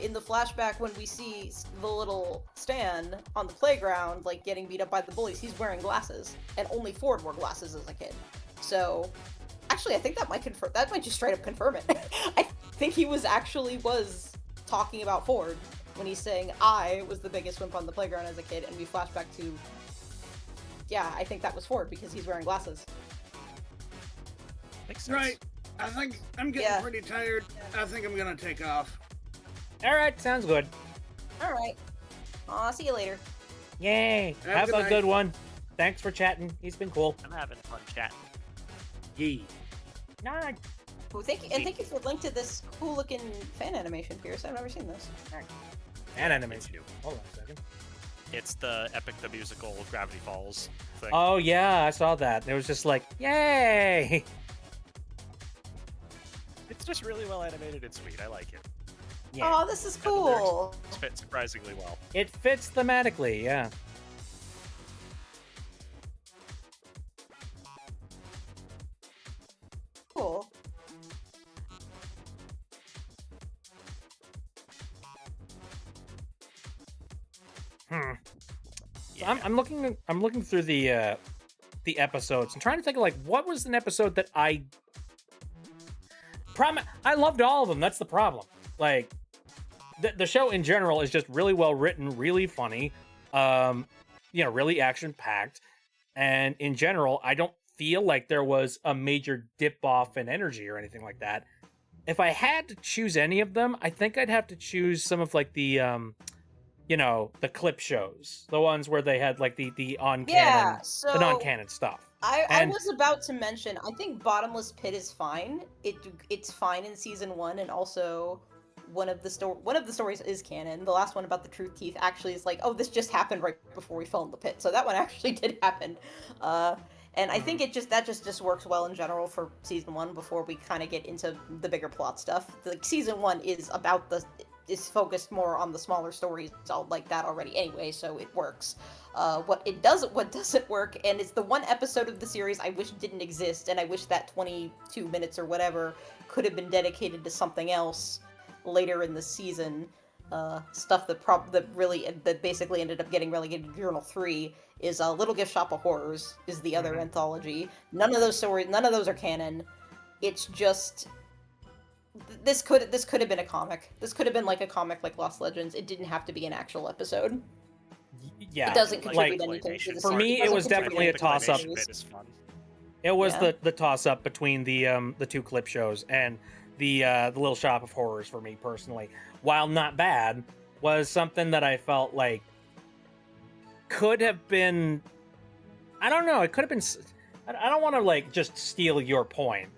In the flashback when we see the little Stan on the playground, like, getting beat up by the bullies, he's wearing glasses. And only Ford wore glasses as a kid. So... Actually, I think that might just straight up confirm it. I think he was talking about Ford when he's saying, I was the biggest wimp on the playground as a kid, and we flash back to... Yeah, I think that was Ford, because he's wearing glasses. Makes sense. Right. I think I'm getting pretty tired. I think I'm gonna take off. Alright, sounds good. Alright. Aw, see you later. Yay! Have Have a a good good one. Thanks for chatting. He's been cool. I'm having fun chatting. Yee. Nice. Well, thank you for the link to this cool looking fan animation, Pierce. I've never seen this. And animation. Hold on a second. It's the Epic the Musical Gravity Falls thing. Oh yeah, I saw that. It was just like, yay! It's just really well animated and sweet. I like it. Yeah. Oh, this is And the lyrics cool. fit surprisingly well. It fits thematically, yeah. Cool. So I'm looking through the episodes and trying to think of like what was an episode that I loved all of them. That's the problem. Like the show in general is just really well written, really funny, really action packed, and in general, I don't feel like there was a major dip off in energy or anything like that. If I had to choose any of them, I think I'd have to choose some of like the the clip shows, the ones where they had like the on-canon, the non-canon stuff. I was about to mention, I think Bottomless Pit is fine. It's fine in season 1, and also one of the stories is canon. The last one about the Truth Teeth actually is like, oh, this just happened right before we fell in the pit. So that one actually did happen. And I think that just works well in general for season 1 before we kind of get into the bigger plot stuff. Like season 1 is focused more on the smaller stories, all like that already anyway, so it works. What doesn't work, and it's the one episode of the series I wish didn't exist, and I wish that 22 minutes or whatever could have been dedicated to something else later in the season. Stuff that basically ended up getting relegated to Journal 3 is Little Gift Shop of Horrors is the other anthology. None of those are canon. It's just this could have been a comic. This could have been like a comic like Lost Legends. It didn't have to be an actual episode. Yeah, It doesn't contribute like anything to the for series. me, it was definitely a toss-up. Bit is fun. It was Yeah. the toss up between the two clip shows, and the Little Shop of Horrors for me personally, while not bad, was something that I felt like could have been. I don't know. It could have been. I don't want to like just steal your point,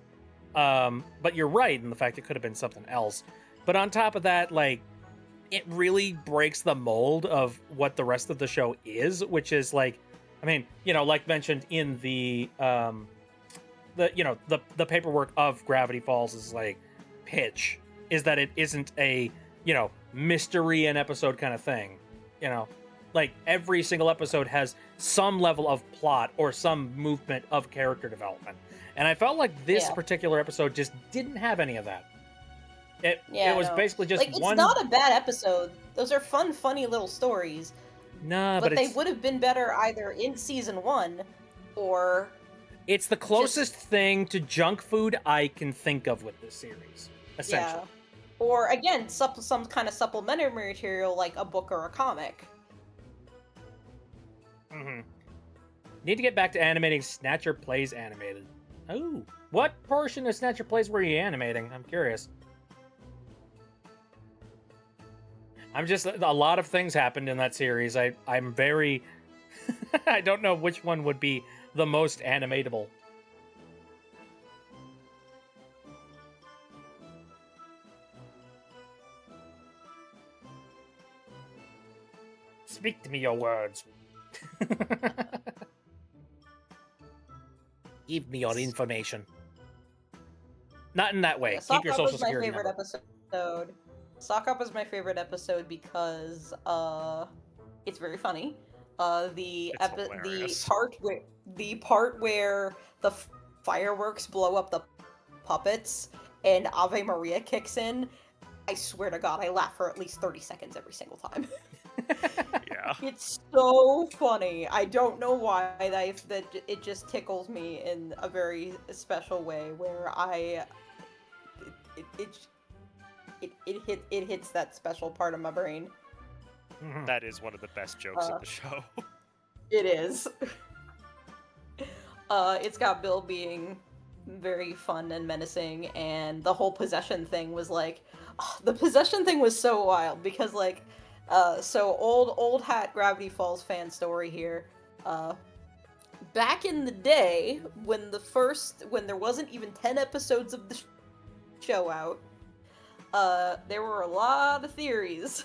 but you're right in the fact it could have been something else. But on top of that, like, it really breaks the mold of what the rest of the show is, which is like, I mean, like mentioned in the paperwork of Gravity Falls is like pitch is that it isn't a mystery and episode kind of thing. Like every single episode has some level of plot or some movement of character development, and I felt like this particular episode just didn't have any of that. It was basically just like, one. It's not a bad episode. Those are fun, funny little stories. Nah, but they it's... would have been better either in season 1 or. It's the closest thing to junk food I can think of with this series, essentially. Yeah. Or again, some kind of supplementary material like a book or a comic. Mm-hmm. Need to get back to animating Snatcher Plays animated. Oh, what portion of Snatcher Plays were you animating? I'm curious. A lot of things happened in that series. I'm very... I don't know which one would be the most animatable. Speak to me your words. Give me your information. Not in that way. Yeah, Keep your social security number. Sock Up is my favorite episode because it's very funny. The part where the fireworks blow up the puppets and Ave Maria kicks in, I swear to God, I laugh for at least 30 seconds every single time. Yeah. It's so funny. I don't know why that it just tickles me in a very special way where it hits that special part of my brain. That is one of the best jokes of the show. It is. It's got Bill being very fun and menacing, and the whole possession thing was like, the possession thing was so wild because like, so old hat Gravity Falls fan story here. Back in the day when there wasn't even 10 episodes of the show out, there were a lot of theories.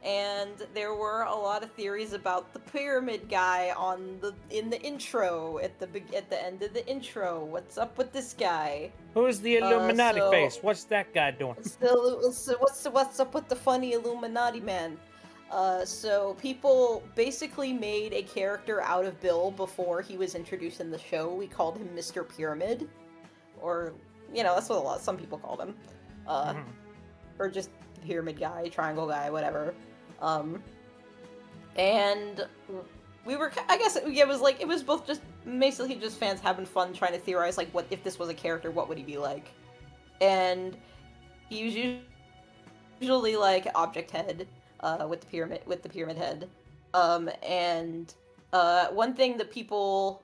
And there were a lot of theories about the pyramid guy in the intro at the end of the intro. What's up with this guy? Who's the Illuminati face? What's that guy doing? So what's up with the funny Illuminati man? So people basically made a character out of Bill before he was introduced in the show. We called him Mr. Pyramid, or that's what some people called him, or just pyramid guy, triangle guy, whatever. And we were, I guess it was both just basically just fans having fun trying to theorize like, what if this was a character, what would he be like? And he was usually like object head, with the pyramid head. And one thing that people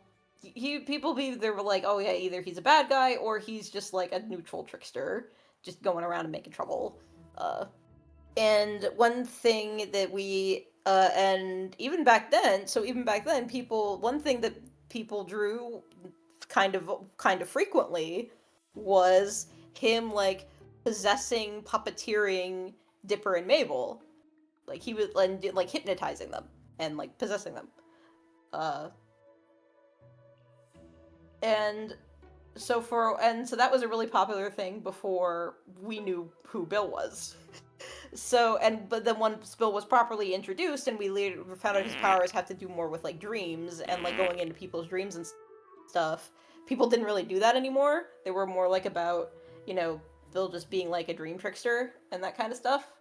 either were like, oh yeah, either he's a bad guy or he's just like a neutral trickster, just going around and making trouble. And one thing that and even back then, one thing that people drew kind of frequently was him like possessing, puppeteering Dipper and Mabel. Like he was like hypnotizing them and like possessing them. And so that was a really popular thing before we knew who Bill was. But then once Bill was properly introduced and we later found out his powers have to do more with like dreams and like going into people's dreams and stuff, people didn't really do that anymore. They were more like about, Bill just being like a dream trickster and that kind of stuff.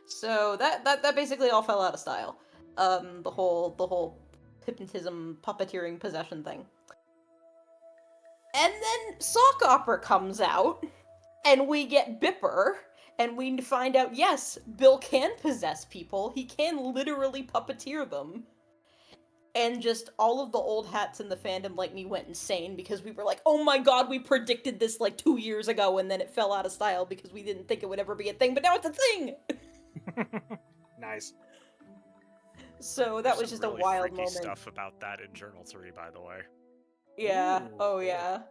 So that basically all fell out of style. The whole hypnotism, puppeteering, possession thing. And then Sock Opera comes out, and we get Bipper, and we find out, yes, Bill can possess people. He can literally puppeteer them. and just all of the old hats in the fandom like me went insane because we were like, oh my god, we predicted this like 2 years ago, and then it fell out of style because we didn't think it would ever be a thing, but now it's a thing. Nice. So that There's was some just a really wild freaky moment. stuff about that in Journal 3, by the way. Yeah. Ooh, Oh cool. yeah.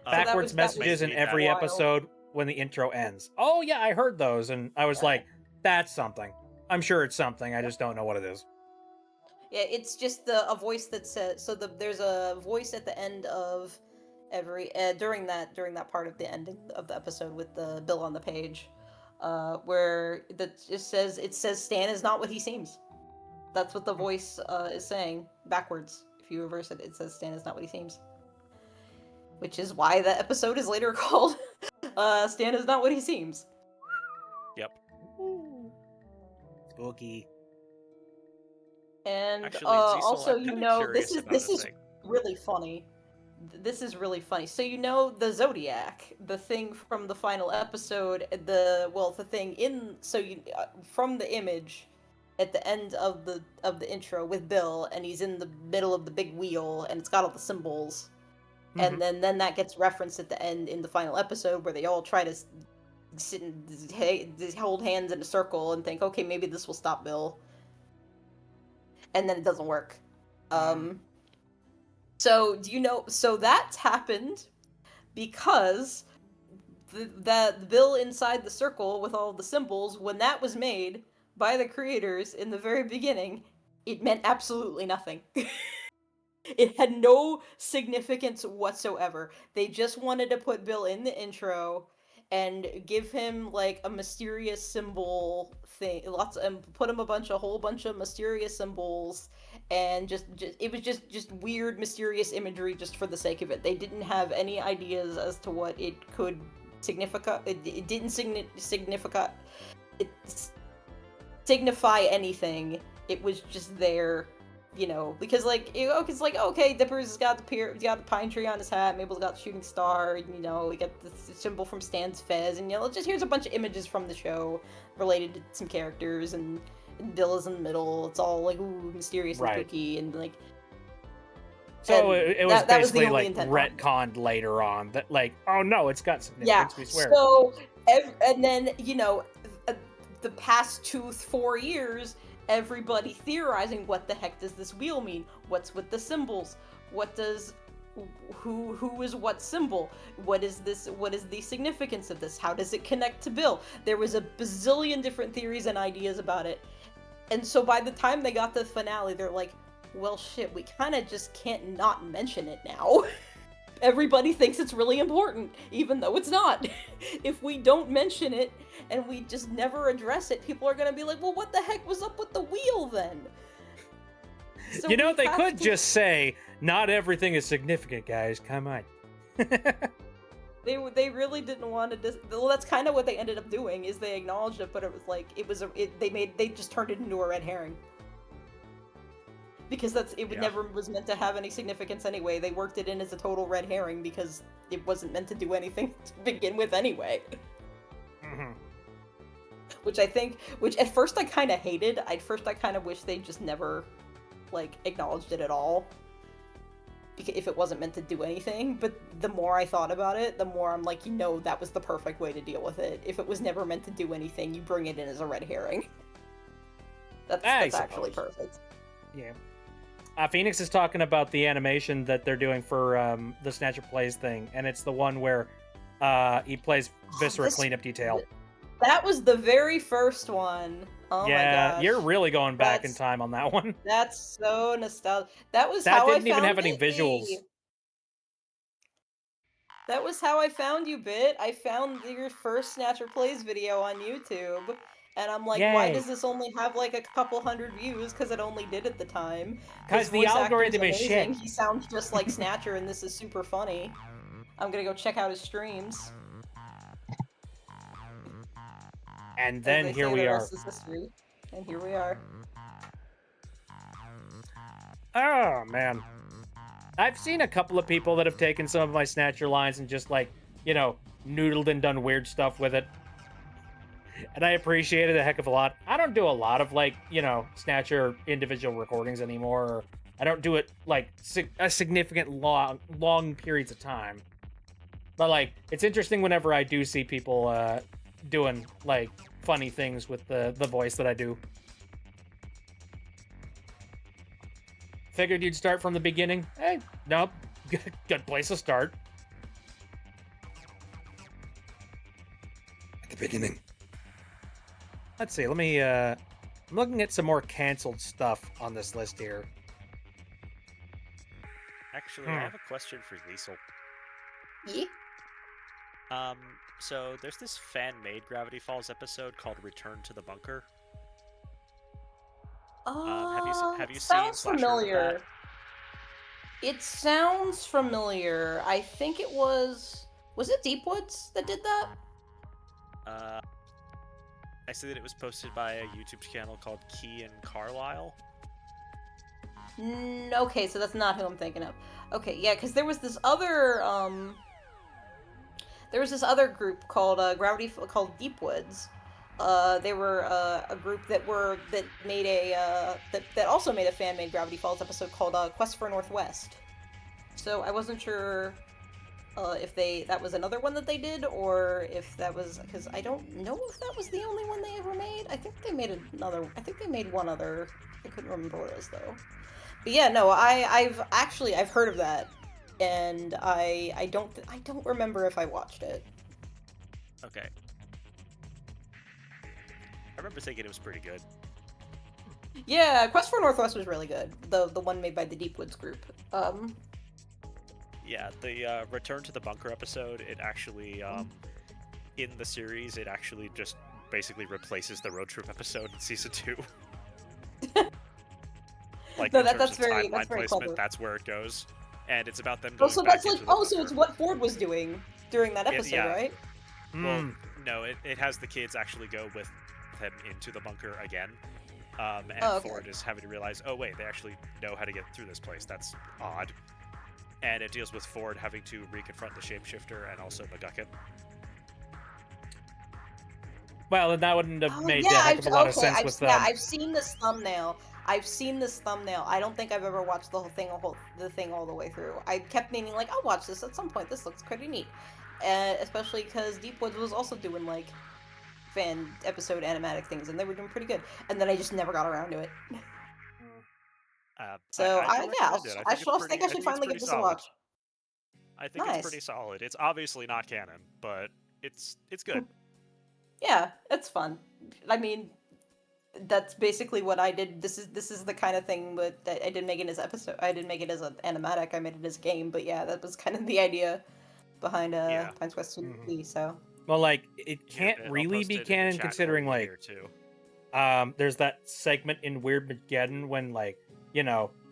Backwards that was messages in Makes me every wild. episode when the intro ends. Oh yeah, I heard those, and I was Yeah. like, "That's something." I'm sure it's something. I just don't know what it is. Yeah, it's just a voice that says there's a voice at the end of every during that part of the ending of the episode with the Bill on the page, where it says Stan is not what he seems. That's what the voice is saying backwards. If you reverse it, it says Stan is not what he seems. Which is why the episode is later called Stan is not what he seems. Yep. Spooky. And Actually, Cecil, also, I'm you kinda know, curious this about is a thing. really funny. This is really funny. So you know the Zodiac, the thing from the final episode, the thing in from the image at the end of the intro with Bill, and he's in the middle of the big wheel, and it's got all the symbols, Mhm. and then that gets referenced at the end in the final episode where they all try to sit and hold hands in a circle and think, okay, maybe this will stop Bill, and then it doesn't work. So do you know? So that's happened because the Bill inside the circle with all the symbols, when that was made by the creators in the very beginning, it meant absolutely nothing. It had no significance whatsoever. They just wanted to put Bill in the intro and give him like a mysterious symbol thing, and put him a whole bunch of mysterious symbols, and just it was just weird mysterious imagery just for the sake of it. They didn't have any ideas as to what it could signify. It didn't signify anything. It was just there, you know, because it's like, okay, Dipper's got the pine tree on his hat, Mabel's got the shooting star, and, you know, we got the symbol from Stan's Fez, and, you know, just here's a bunch of images from the show related to some characters, and Bill is in the middle. It's all like, ooh, mysterious and Right. spooky, and like. So and it was that was the basically only like intent. retconned later on that, like, oh no, it's got significance. Yeah. We swear. So, and then, you know, the past 4 years, everybody theorizing, what the heck does this wheel mean? What's with the symbols? What does who is what symbol? What is this? What is the significance of this? How does it connect to Bill? There was a bazillion different theories and ideas about it. And so by the time they got to the finale, they're like, well, shit, we kind of just can't not mention it now. Everybody thinks it's really important, even though it's not. If we don't mention it and we just never address it, people are gonna be like, well, what the heck was up with the wheel then? So You know, we they have could to- just say, not everything is significant, guys. Come on. They really didn't want to. Well, that's kind of what they ended up doing. Is they acknowledged it, but it was like they just turned it into a red herring. Because Yeah. never was meant to have any significance anyway. They worked it in as a total red herring because it wasn't meant to do anything to begin with anyway. Mhm. Which at first I kind of hated. At first I kind of wish they just never, like, acknowledged it at all. Because if it wasn't meant to do anything. But the more I thought about it, the more I'm like, you know, that was the perfect way to deal with it. If it was never meant to do anything, you bring it in as a red herring. That's actually suppose. perfect. Yeah. Phoenix is talking about the animation that they're doing for the Snatcher Plays thing, and it's the one where he plays Viscera This- cleanup detail. That was the very first one. Oh yeah, my gosh. you're really going back in That's- time on that one. That's so nostalgic. That was That how didn't I even found have any Bit visuals. Me. That was how I found you, Bit. I found your first Snatcher Plays video on YouTube, and I'm like, why Yay. does this only have like a couple hundred views? Because it only did at the time. 'Cause His the voice acting's algorithm is amazing. shit. He sounds just like Snatcher, and this is super funny. I'm gonna go check out his streams. And As then they here say, we the are. rest is history. And here we are. Oh, man. I've seen a couple of people that have taken some of my Snatcher lines and just, like, you know, noodled and done weird stuff with it. and I appreciate it a heck of a lot. I don't do a lot of like, Snatcher individual recordings anymore. Or I don't do it like a significant long periods of time. But like, it's interesting whenever I do see people doing like funny things with the voice that I do. Figured you'd start from the beginning. Hey, nope. Good place to start. At the beginning. Let's see. Let me. I'm looking at some more canceled stuff on this list here. Actually, I have a question for Liesel. Yeah. So there's this fan-made Gravity Falls episode called "Return to the Bunker." Have you seen sounds slash heard of familiar. that? It sounds familiar. I think it was it Deep Woods that did that? I see that it was posted by a YouTube channel called Key and Carlisle. Okay, so that's not who I'm thinking of. Okay, yeah, because there was this other group called called Deep Woods. They were a group that made that also made a fan-made Gravity Falls episode called Quest for Northwest. So I wasn't sure if that was another one that they did, or if that was, because I don't know if that was the only one they ever made. I think they made one other. I couldn't remember what it was though. But yeah, no, I've heard of that, and I don't remember if I watched it. Okay. I remember thinking it was pretty good. Yeah, Quest for Northwest was really good. The one made by the Deep Woods group. Yeah, the Return to the Bunker episode, it actually, in the series, it actually just basically replaces the road trip episode in season 2. Like, No, in terms that's of very timeline placement, clever. that's where it goes. And it's about them going So back that's like, into the so it's bunker. what Ford was doing during that episode, yeah. right? Well, no, it has the kids actually go with them into the bunker again. And okay. Ford is having to realize, oh wait, they actually know how to get through this place. That's odd. And it deals with Ford having to reconfront the shapeshifter and also McGucket. Well, then that wouldn't have made a yeah, heck of a lot of sense with them. I've seen this thumbnail. I don't think I've ever watched the whole thing, all the way through. I kept meaning like, I'll watch this at some point. This looks pretty neat, especially because Deep Woods was also doing like fan episode animatic things, and they were doing pretty good. And then I just never got around to it. So I should finally give this a watch. I think Nice. it's pretty solid. It's obviously not canon, but it's good. Yeah, it's fun. I mean, that's basically what I did. This is the kind of thing that I didn't make it as episode. I didn't make it as an animatic. I made it as a game. But yeah, that was kind of the idea behind Times Quest 2. So. Well, like it can't I'll really post be it in the canon chat considering for you like later, too. there's that segment in Weird Mageddon when like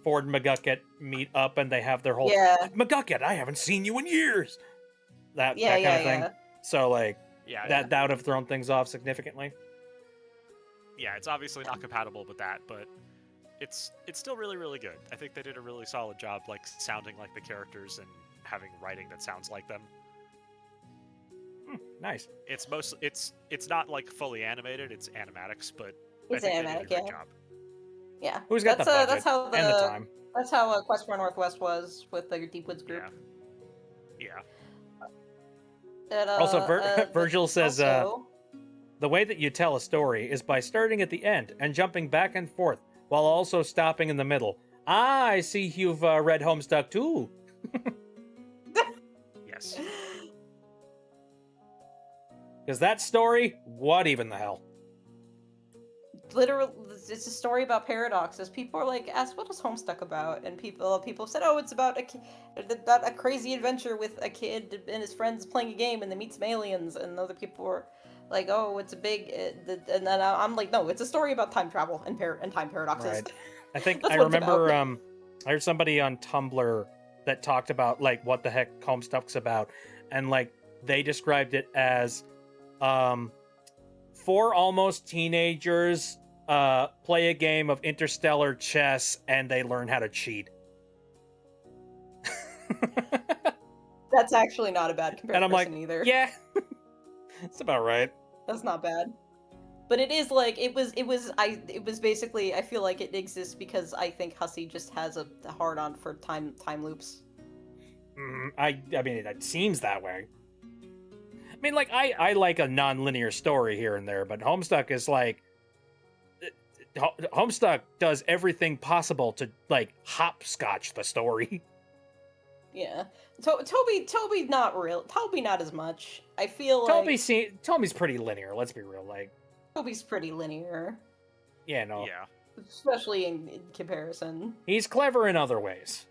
Ford and McGucket meet up and they have their whole McGucket, I haven't seen you in years. That kind of thing. So like that would have thrown things off significantly. Yeah, it's obviously not compatible with that, but it's still really, really good. I think they did a really solid job, like sounding like the characters and having writing that sounds like them. Nice. It's not like fully animated. It's animatics, but it's I think animatic. they did a great job. Yeah. Who's got the budget that's how and the time? That's how Quest for Northwest was with the Deep Woods group. Yeah. Also, Virgil says, the way that you tell a story is by starting at the end and jumping back and forth while also stopping in the middle. I see you've read Homestuck too. Yes. Because that story, what even the hell? Literally, it's a story about paradoxes. People are like, ask, what is Homestuck about? And people said, oh, it's about a crazy adventure with a kid and his friends playing a game and they meet some aliens. And other people were like, oh, it's a big... and then I'm like, no, it's a story about time travel and time paradoxes. Right. I think I remember I heard somebody on Tumblr that talked about like what the heck Homestuck's about, and like they described it as 4 almost teenagers play a game of interstellar chess and they learn how to cheat. That's actually not a bad comparison and I'm like, either. Yeah, it's about right. That's not bad. But it is like it was basically I feel like it exists because I think Hussey just has a hard on for time loops. I mean, it seems that way. I mean, like, I like a non-linear story here and there, but Homestuck is like... Homestuck does everything possible to, like, hopscotch the story. Yeah. Toby not real. Toby not as much. I feel like Toby's pretty linear, let's be real. Like, Toby's pretty linear, yeah, no. Yeah. especially in comparison. He's clever in other ways.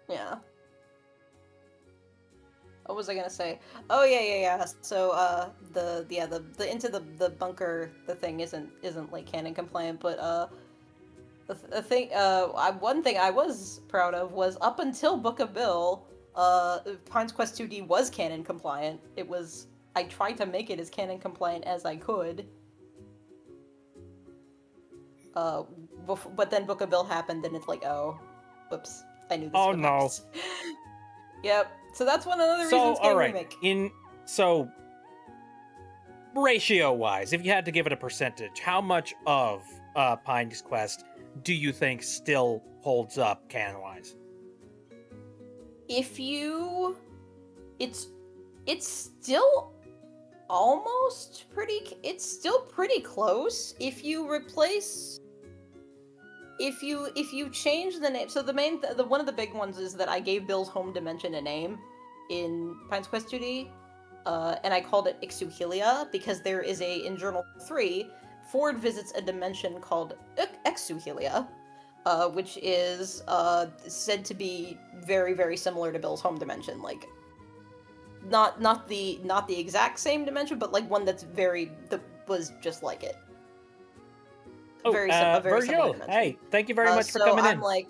Yeah. What was I gonna say? Oh yeah. So the into the bunker thing isn't like canon compliant, but the thing one thing I was proud of was up until Book of Bill, Pine's Quest 2D was canon compliant. I tried to make it as canon compliant as I could. But then Book of Bill happened, and it's like, oh, whoops, I knew this. Oh, would no. happen. Yep. So that's one of the other So, reasons. all right. Remake. So, ratio-wise, if you had to give it a percentage, how much of Pine's Quest do you think still holds up canon-wise? It's still almost pretty. It's still pretty close. If you change the name, so the one of the big ones is that I gave Bill's home dimension a name in Pine's Quest 2D, and I called it Exuhelia because there is in Journal 3, Ford visits a dimension called Exuhelia, which is said to be very, very similar to Bill's home dimension, like not the exact same dimension, but like one that was just like it. Oh, very similar Virgil, dimension. hey, thank you very much for so coming I'm in. like,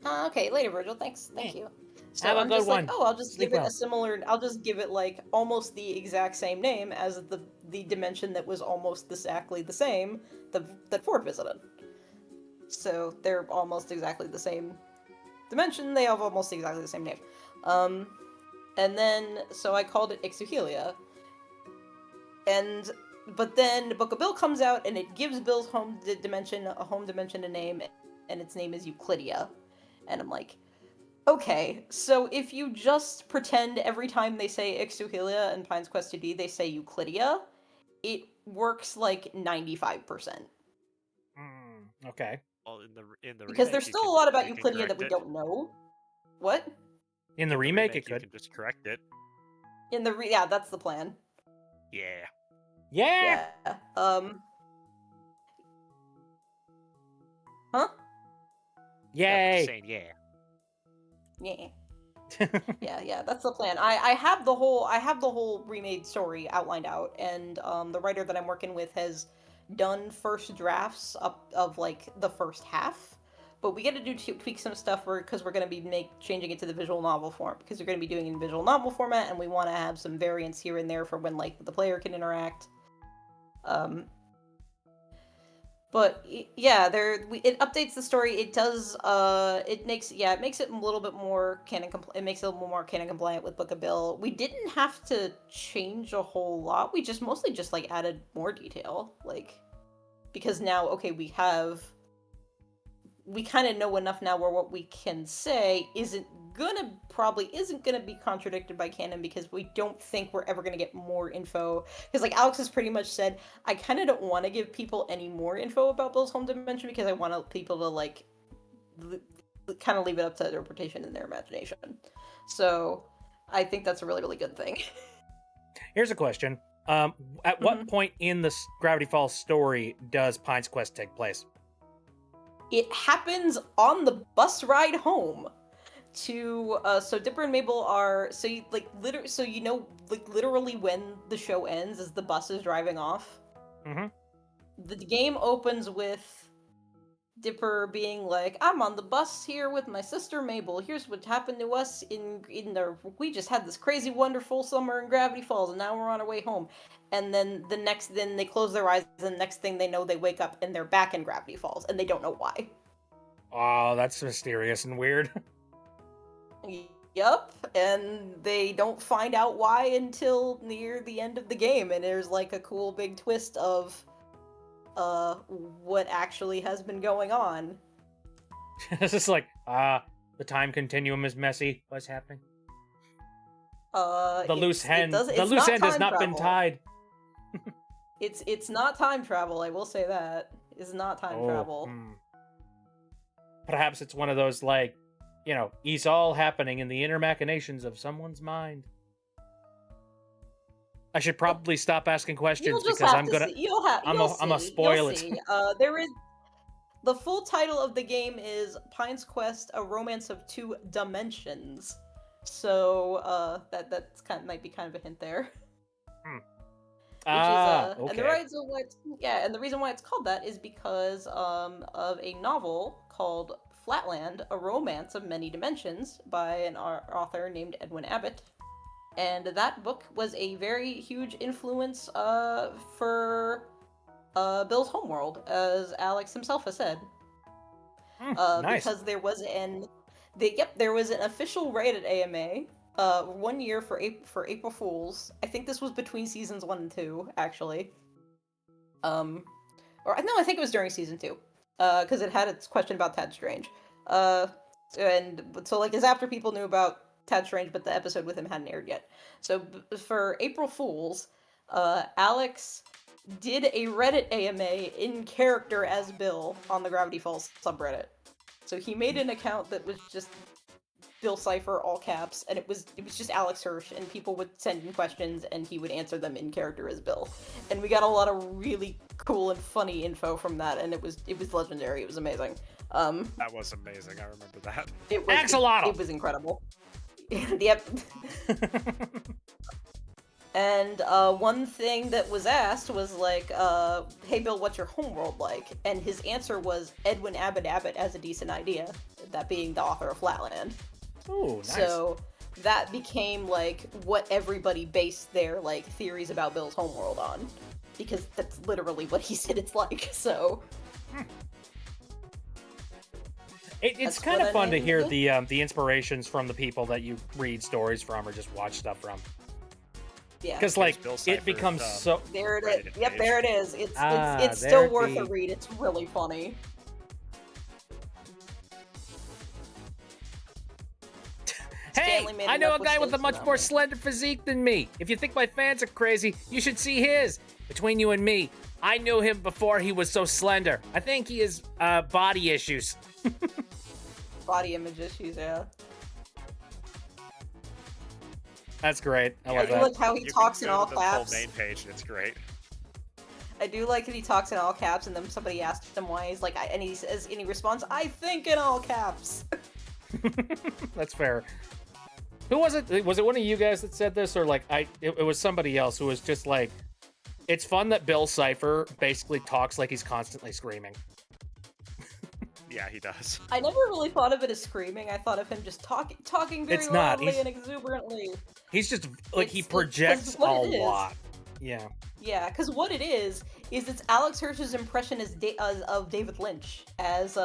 okay, later, Virgil. Thank you. So Have a I'm good just one. like, oh, I'll just Sleep give it well. a similar. I'll just give it like almost the exact same name as the dimension that was almost exactly the same that Ford visited. So they're almost exactly the same dimension. They have almost exactly the same name. And then so I called it Exuhelia. But then Book of Bill comes out and it gives Bill's home dimension a name, and its name is Euclidia. And I'm like, okay, so if you just pretend every time they say Exuhelia and Pine's Quest 2D they say Euclidia, it works like 95%. Okay. Well, in the Because remake, there's you still can- a lot about you can Euclidia that correct we it. don't know. What? In the In remake, it you could. can just correct it. Yeah, that's the plan. Yeah. Yeah. Yeah. Huh? Yeah, I'm just Yay. saying, yeah. Yeah. Yeah, that's the plan. I have the whole remade story outlined out, and the writer that I'm working with has done first drafts up of like the first half, but we got to tweak some stuff because we're going to be changing it to the visual novel form, because we're going to be doing it in visual novel format, and we want to have some variants here and there for when like the player can interact. But yeah, it updates the story. It does. It makes it a little bit more canon. It makes it a little more canon compliant with Book of Bill. We didn't have to change a whole lot. We mostly just like added more detail, like because now we kind of know enough now where what we can say isn't gonna be contradicted by canon, because we don't think we're ever gonna get more info, because like Alex has pretty much said, I kind of don't want to give people any more info about Bill's home dimension because I want people to like kind of leave it up to their interpretation and their imagination. So I think that's a really, really good thing. Here's a question. At what point in the Gravity Falls story does Pine's Quest take place? It happens on the bus ride home to so Dipper and Mabel are literally when the show ends is the bus is driving off. The game opens with Dipper being like, I'm on the bus here with my sister Mabel. Here's what happened to us we just had this crazy wonderful summer in Gravity Falls, and now we're on our way home. And then then they close their eyes, and the next thing they know, they wake up and they're back in Gravity Falls, and they don't know why. Oh, that's mysterious and weird. Yup, and they don't find out why until near the end of the game, and there's like a cool big twist of what actually has been going on. It's just like, the time continuum is messy. What's happening? The loose end. The loose end has not been tied. It's not time travel. I will say that it's not time travel. Perhaps it's one of those like, it's all happening in the inner machinations of someone's mind. I should probably stop asking questions because I'm gonna. I'm gonna spoil it. There is the full title of the game is Pine's Quest: A Romance of Two Dimensions. So that's might be kind of a hint there. Okay. And the reason why it's called that is because of a novel called Flatland: A Romance of Many Dimensions by an author named Edwin Abbott. And that book was a very huge influence for Bill's Homeworld, as Alex himself has said. Nice. Because there was an official Reddit AMA 1 year for April Fools. I think this was between seasons 1 and 2, actually. I think it was during season 2, because it had its question about Tad Strange. And so like is after people knew about Tad Strange, but the episode with him hadn't aired yet. So for April Fools, Alex did a Reddit AMA in character as Bill on the Gravity Falls subreddit. So he made an account that was just Bill Cipher, all caps, and it was just Alex Hirsch, and people would send in questions, and he would answer them in character as Bill. And we got a lot of really cool and funny info from that, and it was legendary. It was amazing. That was amazing. I remember that. Axolotl! It was incredible. Yep. And one thing that was asked was like, hey Bill, what's your homeworld like? And his answer was Edwin Abbott as a decent idea, that being the author of Flatland. Ooh, nice. So that became like what everybody based their like theories about Bill's homeworld on, because that's literally what he said it's like. So it's kind of fun to hear the inspirations from the people that you read stories from or just watch stuff from. Yeah, because like it becomes so. There it is. Yep, there it is. It's still worth a read. It's really funny. Hey, I know a guy with a much more slender physique than me. If you think my fans are crazy, you should see his. Between you and me, I knew him before he was so slender. I think he has body issues. Body image issues, yeah. That's great. I love that. I like how he talks in all caps. The full main page, it's great. I do like that he talks in all caps, and then somebody asks him why. He's like, and he says, and he responds, "I think in all caps." That's fair. Who was it? Was it one of you guys that said this, or like it was somebody else who was just like, it's fun that Bill Cipher basically talks like he's constantly screaming. Yeah, he does. I never really thought of it as screaming. I thought of him just talking very loudly and exuberantly. He's just like he projects a lot. Yeah. Yeah, because what it is it's Alex Hirsch's impression of David Lynch as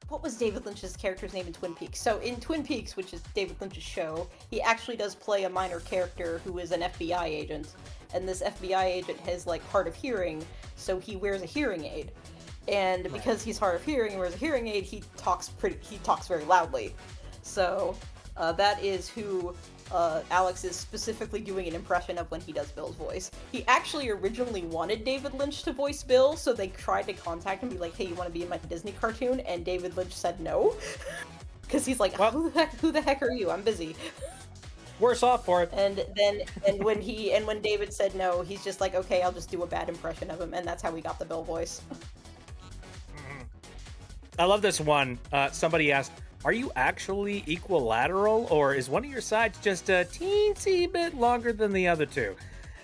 what was David Lynch's character's name in Twin Peaks? So in Twin Peaks, which is David Lynch's show, he actually does play a minor character who is an FBI agent, and this FBI agent has like hard of hearing, so he wears a hearing aid. And because he's hard of hearing and wears a hearing aid, he talks very loudly. So that is who Alex is specifically doing an impression of when he does Bill's voice. He actually originally wanted David Lynch to voice Bill, so they tried to contact him and be like, hey, you want to be in my Disney cartoon? And David Lynch said no. Because he's like, who the heck are you? I'm busy. Worse off for it. And when David said no, he's just like, okay, I'll just do a bad impression of him, and that's how we got the Bill voice. I love this one. Somebody asked, are you actually equilateral, or is one of your sides just a teensy bit longer than the other two?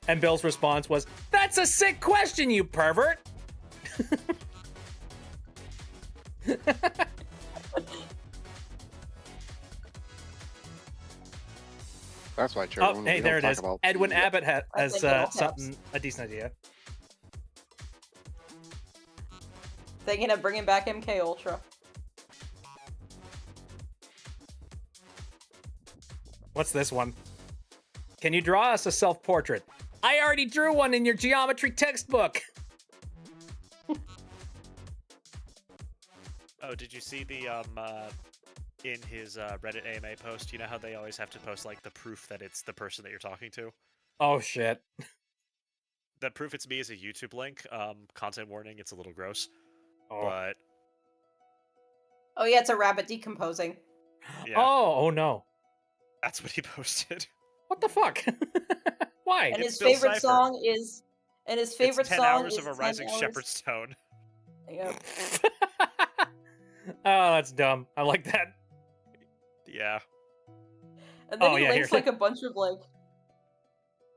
And Bill's response was, that's a sick question, you pervert! That's why hey, there it is. Edwin Abbott has a decent idea. Thinking of bringing back MK Ultra. What's this one? Can you draw us a self-portrait? I already drew one in your geometry textbook. Oh, did you see the in his Reddit AMA post? You know how they always have to post like the proof that it's the person that you're talking to? Oh shit. The proof it's me is a YouTube link. Content warning, it's a little gross, Oh. but Oh yeah, it's a rabbit decomposing. yeah, Oh no. that's what he posted. What the fuck? Why? And It's his Bill favorite Cipher. song is. And his favorite It's 10 song hours is of a 10 rising hours. shepherd's tone. Yep. Oh, that's dumb. I like that. Yeah. And then Oh, he yeah, links here. like a bunch of like.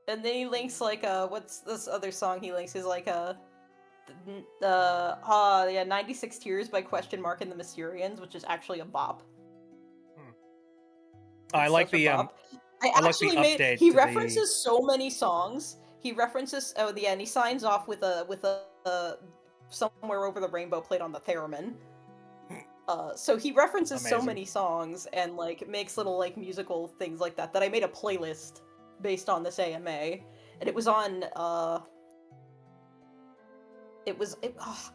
And then he links like what's this other song he links is like 96 Tears by Question Mark and the Mysterians, which is actually a bop. I It's like such a the bop. I I like the actually update he to the- references so many songs. He references and he signs off with a Somewhere Over the Rainbow played on the theremin. So he references so Amazing. many songs and like makes little like musical things like that I made a playlist based on this AMA, and it was on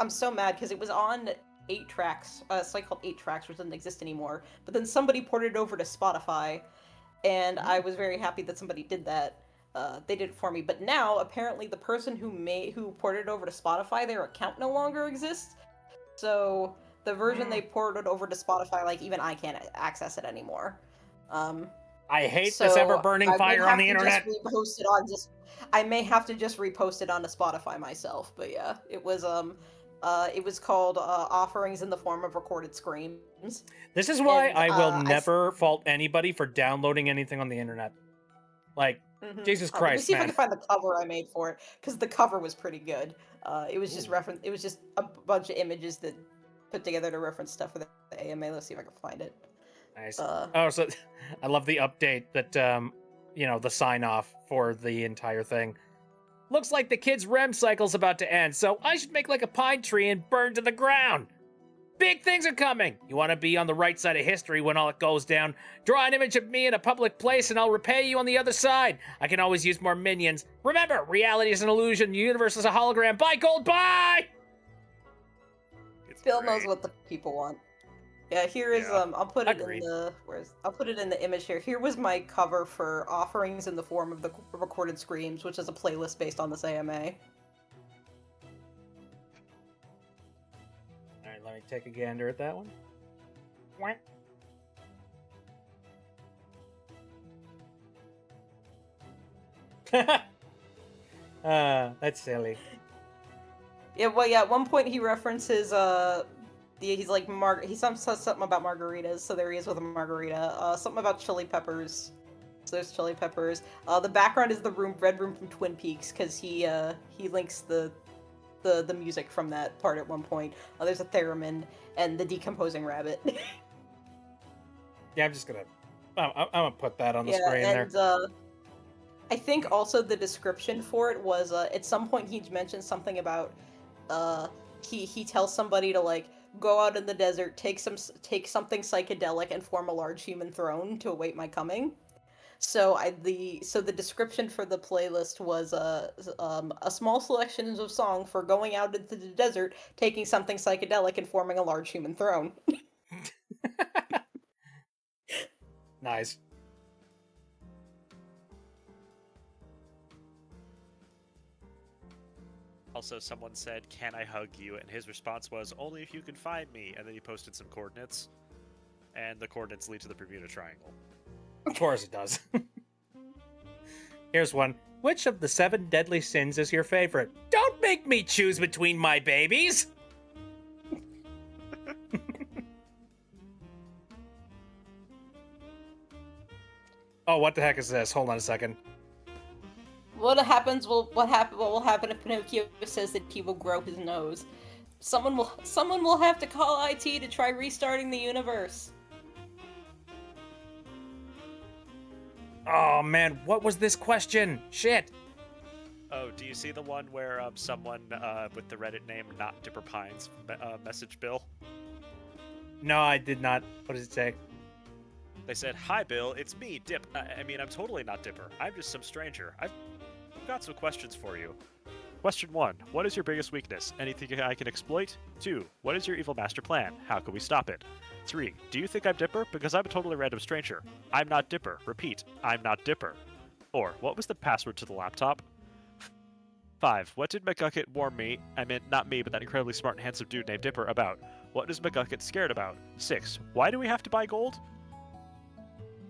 I'm so mad because it was on 8 Tracks, a site called 8 Tracks, which doesn't exist anymore. But then somebody ported it over to Spotify, and I was very happy that somebody did that. They did it for me. But now apparently the person who ported it over to Spotify, their account no longer exists. So the version they ported over to Spotify, like even I can't access it anymore. I hate So this ever-burning I may fire on have the to internet. Just repost it on I may have to just repost it onto Spotify myself. But yeah, it was called Offerings in the Form of Recorded Screams. This is why and, I will I never fault anybody for downloading anything on the internet. Like, Mhm. Jesus Let me Christ, see if I man. can find the cover I made for it, because the cover was pretty good. It was just It was just a bunch of images that put together to reference stuff for the AMA. Let's see if I can find it. Nice. Uh, Oh, so I love the update that, the sign off for the entire thing. Looks like the kid's REM cycle's about to end, so I should make like a pine tree and burn to the ground. Big things are coming. You want to be on the right side of history when all it goes down. Draw an image of me in a public place and I'll repay you on the other side. I can always use more minions. Remember, reality is an illusion. The universe is a hologram. Bye, gold, bye! It's Bill knows great. what the people want. Yeah, here is Yeah. I'll put it Agreed. in the I'll put it in the image here. Here was my cover for Offerings in the Form of the Recorded Screams, which is a playlist based on this AMA. Alright, let me take a gander at that one. Wah. That's silly. Yeah, well, yeah. At one point, he references he's like he says something about margaritas. So there he is with a margarita. Something about chili peppers. So there's chili peppers. The background is the red room from Twin Peaks because he links the music from that part at one point. There's a theremin and the decomposing rabbit. Yeah, I'm just gonna... I'm gonna put that on the Yeah, screen there. and I think also the description for it was at some point he mentioned something about he tells somebody to like go out in the desert, take something psychedelic, and form a large human throne to await my coming. So the description for the playlist was a small selection of song for going out into the desert, taking something psychedelic, and forming a large human throne. Nice. Also, someone said, "Can I hug you?" And his response was, "Only if you can find me." And then he posted some coordinates, and the coordinates lead to the Bermuda Triangle. Of course it does. Here's one. Which of the 7 deadly sins is your favorite? Don't make me choose between my babies! Oh, what the heck is this? Hold on a second. What will happen if Pinocchio says that he will grow his nose? Someone will have to call IT to try restarting the universe. Oh man, what was this question? Shit. Oh, do you see the one where someone with the Reddit name Not Dipper Pines messaged Bill? No, I did not. What does it say? They said, "Hi, Bill. It's me, Dip. I mean, I'm totally not Dipper. I'm just some stranger. I've got some questions for you. Question 1. What is your biggest weakness? Anything I can exploit? 2. What is your evil master plan? How can we stop it? 3. Do you think I'm Dipper? Because I'm a totally random stranger. I'm not Dipper. Repeat, I'm not Dipper. 4. What was the password to the laptop? 5. What did McGucket warn me, I meant not me, but that incredibly smart and handsome dude named Dipper about? What is McGucket scared about? 6. Why do we have to buy gold?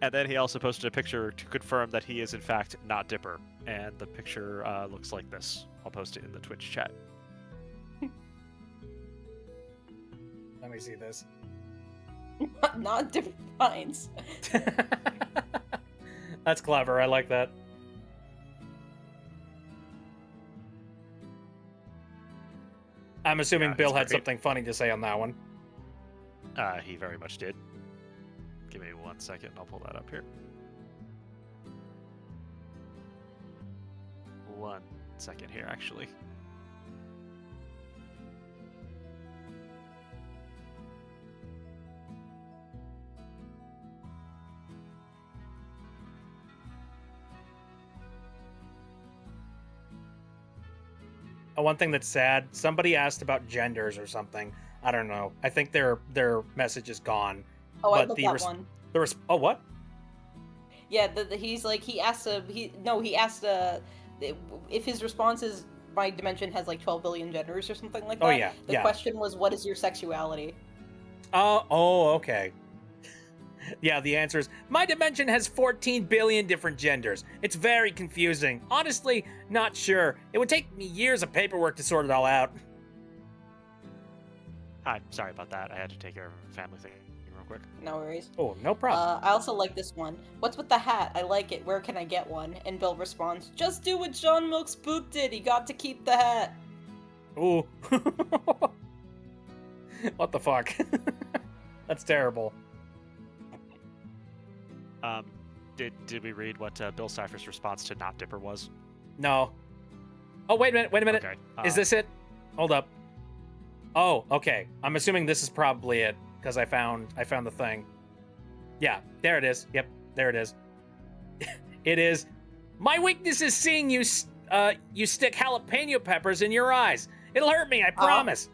And then he also posted a picture to confirm that he is in fact not Dipper. And the picture looks like this. I'll post it in the Twitch chat. Let me see this. Not different finds. That's clever. I like that. I'm assuming Yeah, Bill it's had great. something funny to say on that one. He very much did. Give me 1 second, I'll pull that up here. 1 second here, actually. One thing that's sad, somebody asked about genders or something. I don't know. I think their message is gone. Oh, I But love the that res- one. Oh, what? Yeah, he's like, he asked if his response is my dimension has like 12 billion genders or something like that. Oh, yeah, The yeah. question was, what is your sexuality? Oh, okay. Yeah, the answer is, my dimension has 14 billion different genders. It's very confusing. Honestly, not sure. It would take me years of paperwork to sort it all out. Hi, sorry about that. I had to take care of a family thing real quick. No worries. Oh, no problem. I also like this one. What's with the hat? I like it. Where can I get one? And Bill responds, just do what John Milk's boot did. He got to keep the hat. Ooh. What the fuck? That's terrible. Did we read what Bill Cipher's response to Not Dipper was? No. Oh, wait a minute. Okay. Is this it? Hold up. Oh, okay. I'm assuming this is probably it because I found the thing. Yeah, there it is. Yep, there it is. It is. My weakness is seeing you stick jalapeno peppers in your eyes. It'll hurt me, I promise.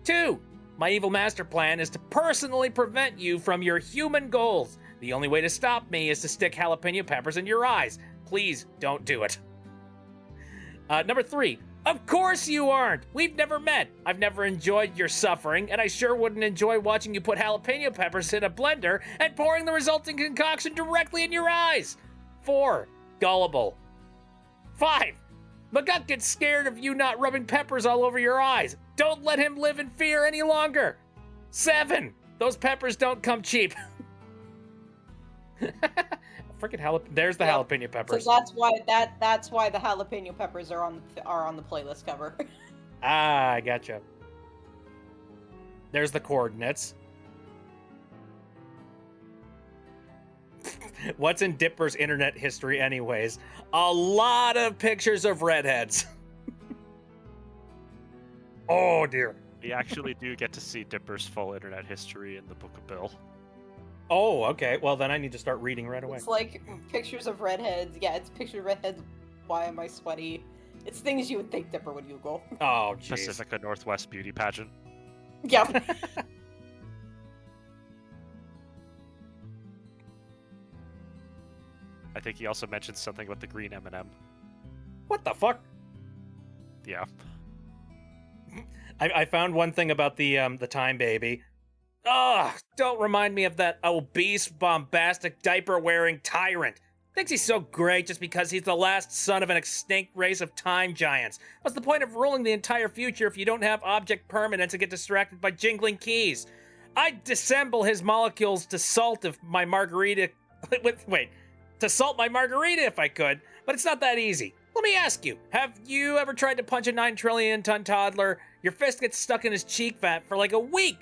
2. My evil master plan is to personally prevent you from your human goals. The only way to stop me is to stick jalapeno peppers in your eyes. Please don't do it. Number 3. Of course you aren't. We've never met. I've never enjoyed your suffering, and I sure wouldn't enjoy watching you put jalapeno peppers in a blender and pouring the resulting concoction directly in your eyes. 4. Gullible. 5. McGuck gets scared of you not rubbing peppers all over your eyes. Don't let him live in fear any longer. 7. Those peppers don't come cheap. Freaking there's the Yep. jalapeno peppers. So that's why the jalapeno peppers are on the playlist cover. Ah, I gotcha. There's the coordinates. What's in Dipper's internet history anyways? A lot of pictures of redheads. Oh dear. We actually do get to see Dipper's full internet history in the Book of Bill. Oh, okay. Well, then I need to start reading right away. It's like pictures of redheads. Yeah, it's pictures of redheads. Why am I sweaty? It's things you would think Dipper would Google. Oh, jeez. Pacifica Northwest beauty pageant. Yep. I think he also mentioned something about the green M&M. What the fuck? Yeah. I found one thing about the Time Baby. Ugh, don't remind me of that obese, bombastic, diaper-wearing tyrant. Thinks he's so great just because he's the last son of an extinct race of time giants. What's the point of ruling the entire future if you don't have object permanence and get distracted by jingling keys? I'd disassemble his molecules to salt if my margarita... Wait, to salt my margarita if I could, but it's not that easy. Let me ask you, have you ever tried to punch a 9 trillion ton toddler? Your fist gets stuck in his cheek fat for like a week.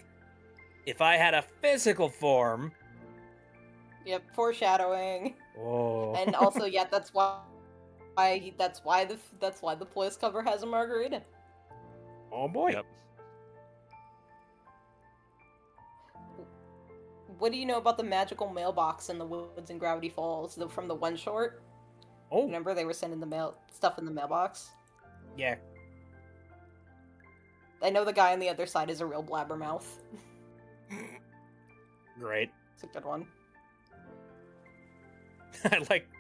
If I had a physical form... Yep. Foreshadowing. Oh. And also, yeah, that's why the playlist cover has a margarita. Oh boy. Yep. what do you know about the magical mailbox in the woods in Gravity Falls from the one short? Oh, Remember they were sending the mail stuff in the mailbox? yeah. I know the guy on the other side is a real blabbermouth. Great. It's a good one.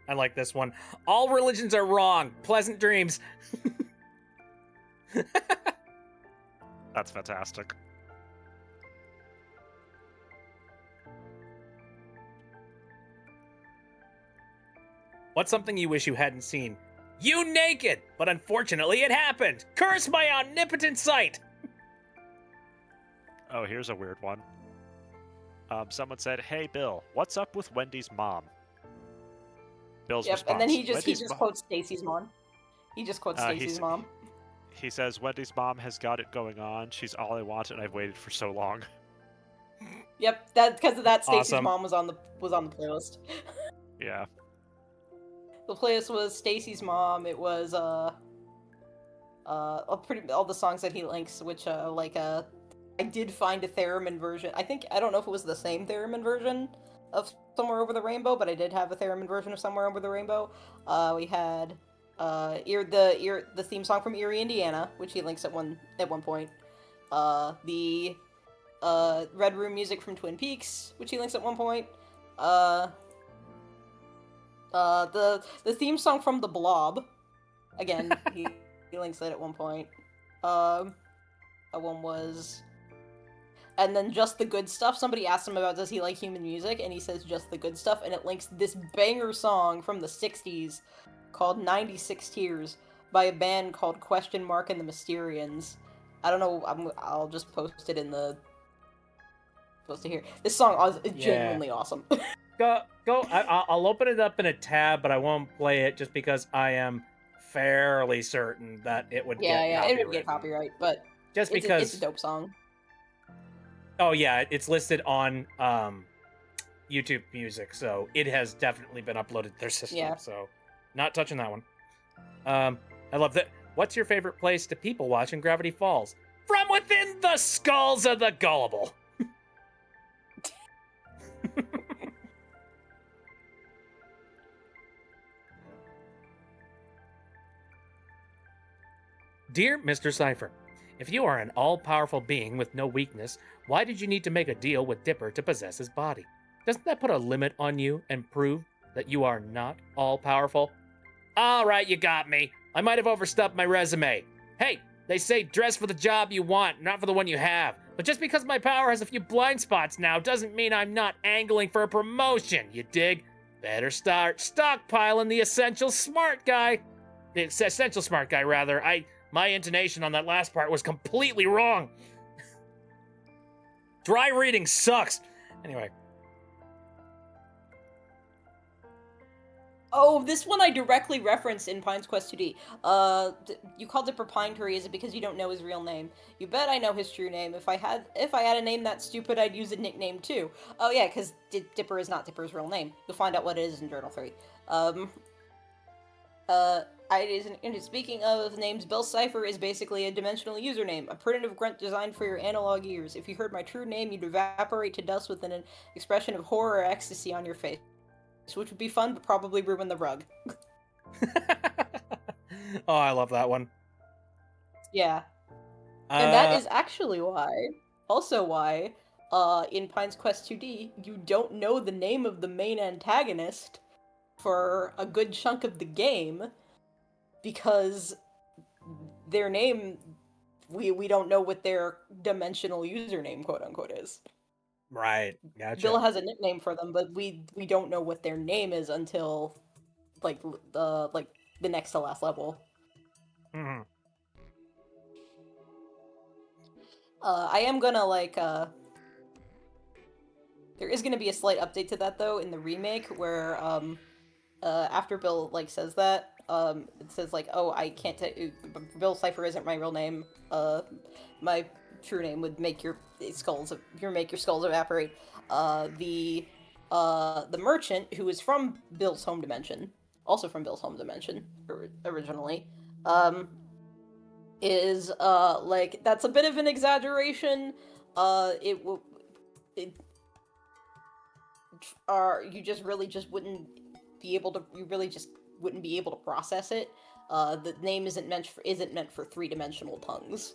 I like this one. All religions are wrong. Pleasant dreams. That's fantastic. What's something you wish you hadn't seen? You naked! But unfortunately it happened! Curse my omnipotent sight! Oh, here's a weird one. Someone said, "Hey Bill, what's up with Wendy's mom?" Bill's Yep, response. and then he "Wendy's just mom-" quotes Stacy's mom. He just quotes Stacy's he's- mom. He says, "Wendy's mom has got it going on. She's all I want, and I've waited for so long." Yep, that because of that Stacy's Awesome. mom was on the playlist. Yeah. The playlist was Stacy's mom. It was pretty all the songs that he links, which I did find a theremin version. I don't know if it was the same theremin version of Somewhere Over the Rainbow, but I did have a theremin version of Somewhere Over the Rainbow. We had the theme song from Erie, Indiana, which he links at one point. The Red Room music from Twin Peaks, which he links at one point. The theme song from The Blob, again, he links it at one point. That one was, and then Just the Good Stuff. Somebody asked him about does he like human music, and he says Just the Good Stuff, and it links this banger song from the '60s called 96 Tears by a band called Question Mark and the Mysterians. I don't know. I'll just post it in the post it here. This song is genuinely awesome. Go. I'll open it up in a tab, but I won't play it just because I am fairly certain that it would get it would get copyright, but just it's because it's a dope song. Oh yeah, it's listed on YouTube Music, so it has definitely been uploaded to their system. Yeah. So, not touching that one. I love that. What's your favorite place to people watch in Gravity Falls? From within the skulls of the gullible. Dear Mr. Cipher, if you are an all-powerful being with no weakness, why did you need to make a deal with Dipper to possess his body? Doesn't that put a limit on you and prove that you are not all-powerful? All right, you got me. I might have overstepped my resume. Hey, they say dress for the job you want, not for the one you have. But just because my power has a few blind spots now doesn't mean I'm not angling for a promotion, you dig? Better start stockpiling the essential smart guy. The essential smart guy, rather. My intonation on that last part was completely wrong. Dry reading sucks. Anyway. Oh, this one I directly referenced in Pine's Quest 2D. You called Dipper Pine Tree. Is it because you don't know his real name? You bet I know his true name. If I had a name that stupid, I'd use a nickname too. Oh yeah, because Dipper is not Dipper's real name. You'll find out what it is in Journal 3. Speaking of names, Bill Cipher is basically a dimensional username, a primitive grunt designed for your analog ears. If you heard my true name, you'd evaporate to dust with an expression of horror or ecstasy on your face, which would be fun, but probably ruin the rug. Oh, I love that one. Yeah. And that is actually why, in Pine's Quest 2D, you don't know the name of the main antagonist for a good chunk of the game, because their name, we don't know what their dimensional username, quote unquote, is. Right, gotcha. Bill has a nickname for them, but we don't know what their name is until the next to last level. Mm-hmm. I am gonna there is gonna be a slight update to that though in the remake where after Bill says that it says oh, I can't Bill Cipher isn't my real name. My true name would make your skulls evaporate. The merchant, who is from Bill's home dimension, also from Bill's home dimension originally, is that's a bit of an exaggeration. you just really just wouldn't be able to process it. The name isn't meant for three-dimensional tongues.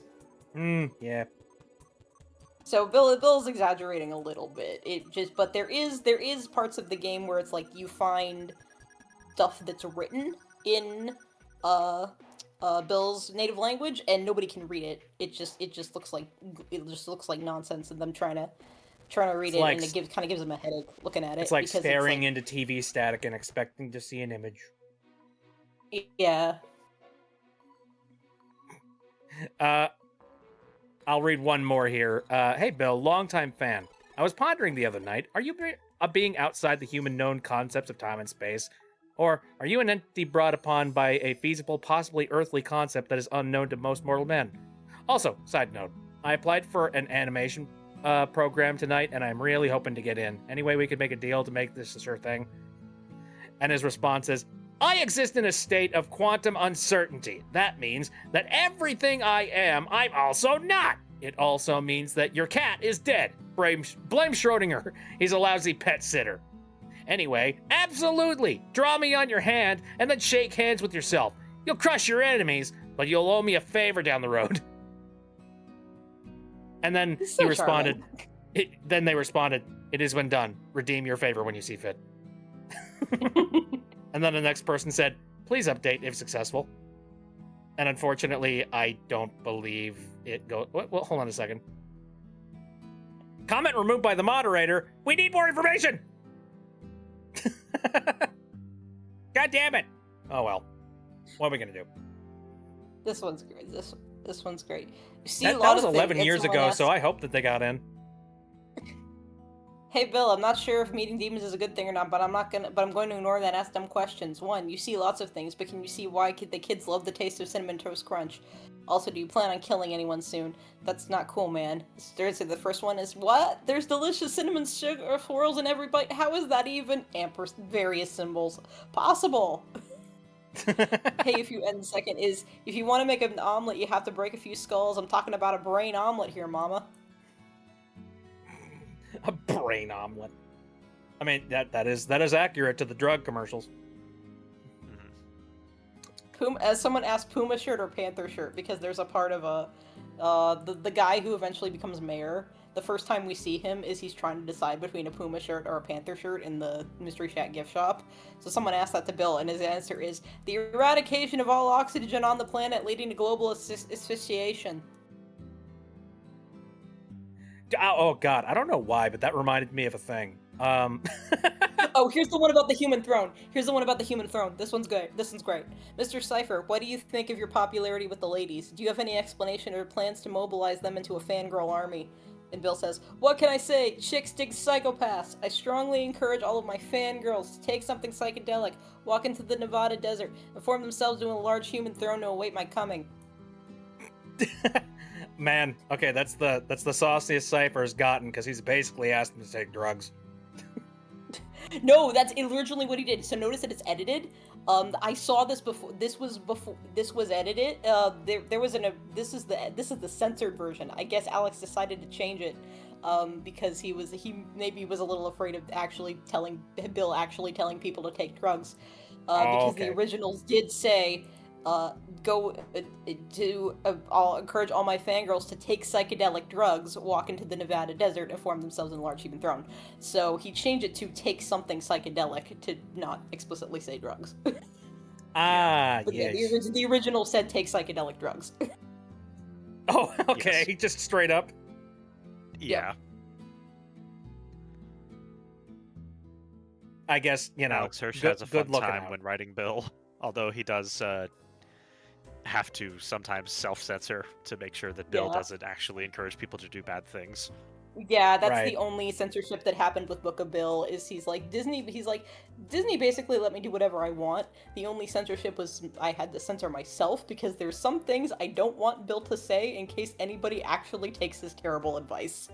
Yeah. So Bill's exaggerating a little bit. But there is parts of the game where it's like you find stuff that's written in Bill's native language and nobody can read it. It just looks like nonsense and them trying to read it, and it kind of gives them a headache looking at it. It's like staring into TV static and expecting to see an image. Yeah. I'll read one more here. Hey, Bill, longtime fan. I was pondering the other night, are you a being outside the human known concepts of time and space? Or are you an entity brought upon by a feasible, possibly earthly concept that is unknown to most mortal men? Also, side note, I applied for an animation program tonight, and I'm really hoping to get in. Any way we could make a deal to make this a sure thing? And his response is, I exist in a state of quantum uncertainty. That means that everything I am, I'm also not. It also means that your cat is dead. Blame Schrodinger. He's a lousy pet sitter. Anyway, absolutely. Draw me on your hand and then shake hands with yourself. You'll crush your enemies, but you'll owe me a favor down the road. And then So he responded, then they responded, it is when done. Redeem your favor when you see fit. And then the next person said, please update if successful. And unfortunately, I don't believe it goes. Well, hold on a second. Comment removed by the moderator. We need more information. God damn it. Oh well. What are we gonna do? This one's great. This one's great. You see That a lot was of 11 things, years someone ago, asked, so I hope that they got in. Hey Bill, I'm not sure if meeting demons is a good thing or not, but I'm going to ignore that and ask them questions. 1, you see lots of things, but can you see why the kids love the taste of Cinnamon Toast Crunch? Also, do you plan on killing anyone soon? That's not cool, man. The first one is, what? There's delicious cinnamon sugar swirls in every bite. How is that even? Various symbols. Possible. Hey, and second is, if you want to make an omelet, you have to break a few skulls. I'm talking about a brain omelet here, mama. A brain omelet. I mean, that is accurate to the drug commercials. As someone asked, Puma shirt or Panther shirt, because there's a part of the guy who eventually becomes mayor. The first time we see him is he's trying to decide between a Puma shirt or a Panther shirt in the Mystery Shack gift shop. So someone asked that to Bill, and his answer is the eradication of all oxygen on the planet, leading to global asphyxiation. Oh god, I don't know why, but that reminded me of a thing. Oh, here's the one about the human throne. This one's great. Mr. Cypher, what do you think of your popularity with the ladies? Do you have any explanation or plans to mobilize them into a fangirl army? And Bill says, what can I say? Chicks dig psychopaths. I strongly encourage all of my fangirls to take something psychedelic, walk into the Nevada desert, and form themselves into a large human throne to await my coming. Man, okay, that's the sauciest Cypher's gotten, because he's basically asked him to take drugs. No, that's originally what he did. So notice that it's edited. I saw this before. This was edited. This is the censored version. I guess Alex decided to change it because he maybe was a little afraid of Bill actually telling people to take drugs. Because the originals did say, I'll encourage all my fangirls to take psychedelic drugs, walk into the Nevada desert, and form themselves in a large human throne. So he changed it to take something psychedelic to not explicitly say drugs. Yes. The original said take psychedelic drugs. Oh, okay, Yes. Just straight up. Yeah. I guess, Alex Hirsch good, has a fun good looking time out. when writing Bill, although he does have to sometimes self-censor to make sure that Bill Yeah. doesn't actually encourage people to do bad things. Yeah, that's Right. the only censorship that happened with Book of Bill. Is Disney basically let me do whatever I want. The only censorship was I had to censor myself because there's some things I don't want Bill to say in case anybody actually takes his terrible advice.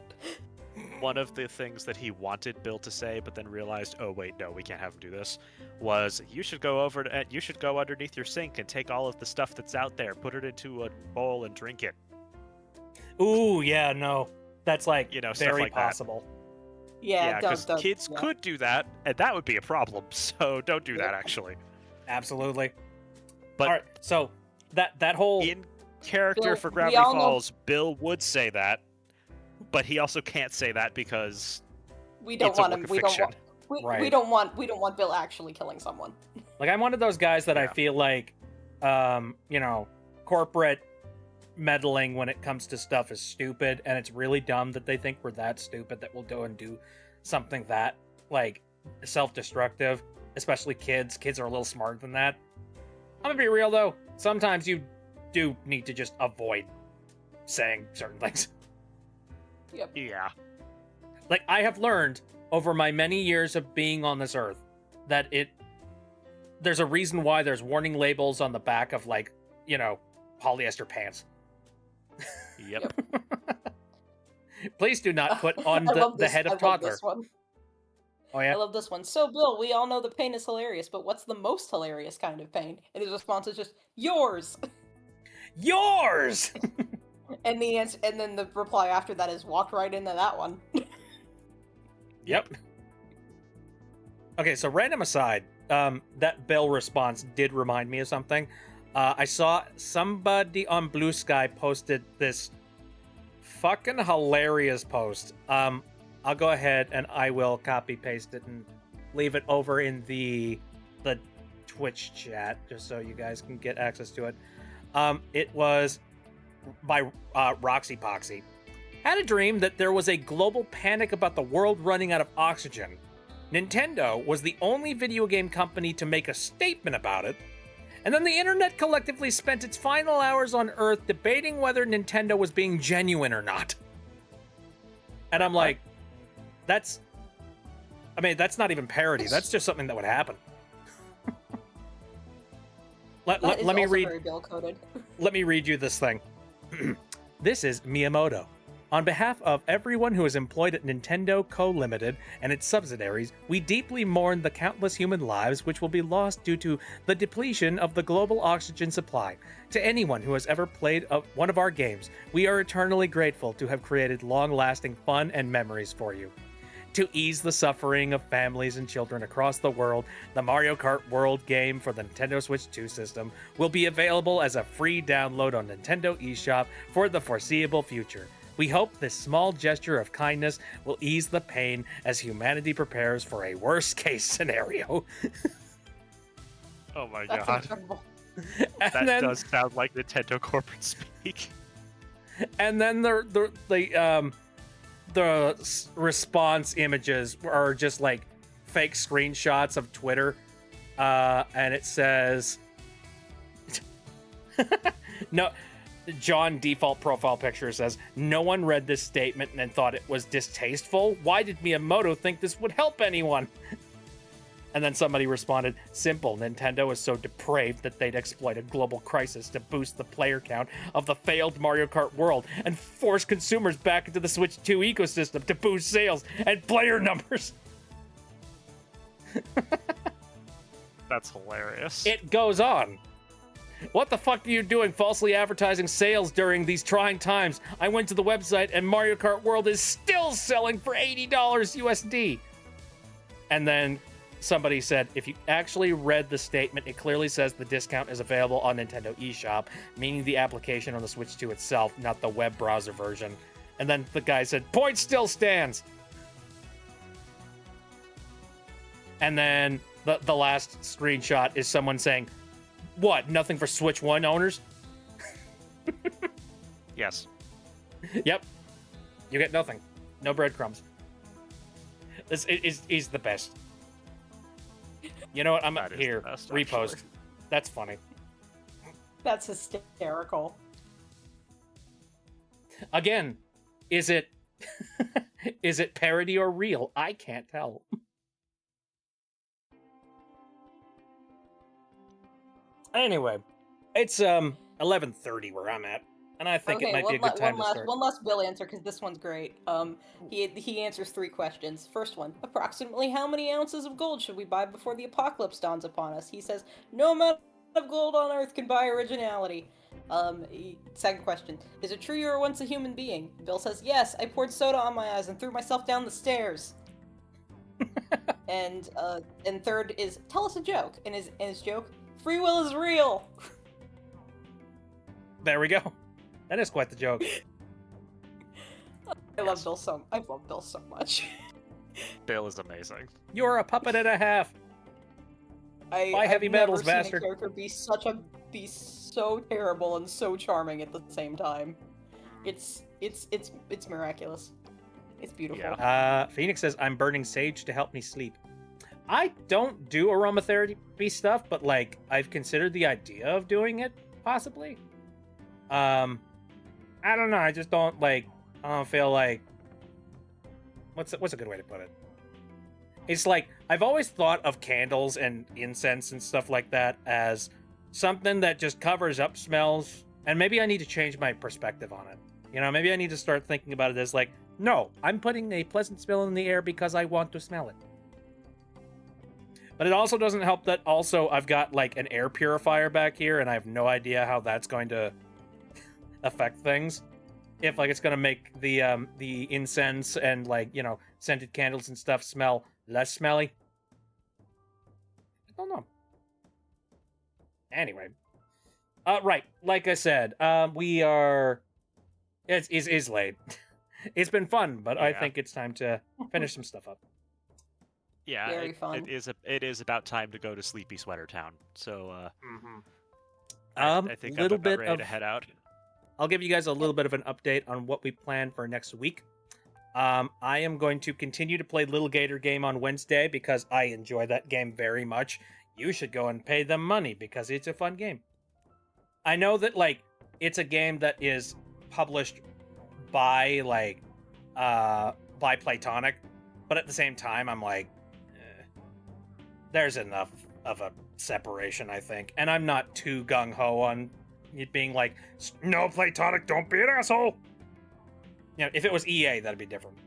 One of the things that he wanted Bill to say, but then realized, oh wait, no, we can't have him do this, was you should go underneath your sink and take all of the stuff that's out there, put it into a bowl and drink it. Ooh, yeah, no. That's like, Stuff very like that. possible. Yeah, because don't. kids Yeah. could do that, and that would be a problem. So don't do that, actually. Absolutely. But all right, so that whole in character Bill, for we Gravity all know- Falls, Bill would say that, but he also can't say that because We don't it's a want work him. of We don't fiction. want. We Right. don't want Bill actually killing someone. like I'm one of those guys that I Yeah. feel like, corporate meddling when it comes to stuff is stupid, and it's really dumb that they think we're that stupid that we'll go and do something that like self-destructive. Especially kids. Kids are a little smarter than that. I'm gonna be real though. Sometimes you do need to just avoid saying certain things. Yeah. Like I have learned over my many years of being on this earth that there's a reason why there's warning labels on the back of like, polyester pants. Yep. Please do not put on I the love this, head I of love toddler. this one. Oh I yeah. love this one. So, Bill, we all know that pain is hilarious, but what's the most hilarious kind of pain? And his response is just yours. Yours. And the answer, and then the reply after that is walked right into that one. Yep. Okay, so random aside, that Bill response did remind me of something. I saw somebody on Blue Sky posted this fucking hilarious post. I'll go ahead and I will copy paste it and leave it over in the Twitch chat just so you guys can get access to it. It was by Roxy Poxy. Had a dream that there was a global panic about the world running out of oxygen. Nintendo was the only video game company to make a statement about it, and then the internet collectively spent its final hours on Earth debating whether Nintendo was being genuine or not. And I'm like, that's not even parody. That's just something that would happen. That is Let me also read. very Bill coded. Let me read you this thing. This is Miyamoto. On behalf of everyone who is employed at Nintendo Co. Limited and its subsidiaries, we deeply mourn the countless human lives which will be lost due to the depletion of the global oxygen supply. To anyone who has ever played one of our games, we are eternally grateful to have created long-lasting fun and memories for you. To ease the suffering of families and children across the world, the Mario Kart World game for the Nintendo Switch 2 system will be available as a free download on Nintendo eShop for the foreseeable future. We hope this small gesture of kindness will ease the pain as humanity prepares for a worst-case scenario. Oh my That's god. incredible. And That then, does sound like Nintendo corporate speak. and then the response images are just like fake screenshots of Twitter, and it says, "No." John default profile picture says, "No one read this statement and thought it was distasteful. Why did Miyamoto think this would help anyone?" And then somebody responded, "Simple. Nintendo is so depraved that they'd exploit a global crisis to boost the player count of the failed Mario Kart World and force consumers back into the Switch 2 ecosystem to boost sales and player numbers." That's hilarious. It goes on. "What the fuck are you doing falsely advertising sales during these trying times? I went to the website and Mario Kart World is still selling for $80 USD. And then somebody said, "If you actually read the statement, it clearly says the discount is available on Nintendo eShop, meaning the application on the Switch 2 itself, not the web browser version." And then the guy said, "Point still stands." And then the last screenshot is someone saying, "What, nothing for Switch 1 owners?" Yes. Yep. You get nothing. No breadcrumbs. This is the best. You know what? I'm That is here. the best, Repost. actually. That's funny. That's hysterical. Again, is it is it parody or real? I can't tell. Anyway, it's 11:30 where I'm at, and I think it might be a good time to start. One last Bill answer, because this one's great. He answers 3 questions. First one: approximately how many ounces of gold should we buy before the apocalypse dawns upon us? He says, no amount of gold on Earth can buy originality. Second question: is it true you were once a human being? Bill says, yes. I poured soda on my eyes and threw myself down the stairs. and third is tell us a joke, and his joke, free will is real. There we go. That is quite the joke. I love Bill so much. Bill is amazing. You're a puppet and a half. Buy I've heavy never metals, seen bastard. a character be so terrible and so charming at the same time. It's miraculous. It's beautiful. Yeah. Phoenix says, I'm burning sage to help me sleep. I don't do aromatherapy stuff, but like I've considered the idea of doing it, possibly. I don't know. I just don't like. I don't feel like. What's a good way to put it? It's like I've always thought of candles and incense and stuff like that as something that just covers up smells, and maybe I need to change my perspective on it. You know, maybe I need to start thinking about it as like, no, I'm putting a pleasant smell in the air because I want to smell it. But it also doesn't help that also I've got like an air purifier back here, and I have no idea how that's going to affect things. If like it's gonna make the incense and like, you know, scented candles and stuff smell less smelly. I don't know. Anyway, right, like I said, we are. It's late. It's been fun, but I Yeah. think it's time to finish some stuff up. Yeah, Very fun. it is about time to go to Sleepy Sweater Town. So Mm-hmm. I think little I'm about bit ready of. to head out. I'll give you guys a little bit of an update on what we plan for next week. I am going to continue to play Little Gator Game on Wednesday because I enjoy that game very much. You should go and pay them money because it's a fun game. I know that like it's a game that is published by like by Playtonic, but at the same time I'm like there's enough of a separation, I think, and I'm not too gung-ho on it being like, no, Playtonic, don't be an asshole. You know, if it was EA, that'd be different.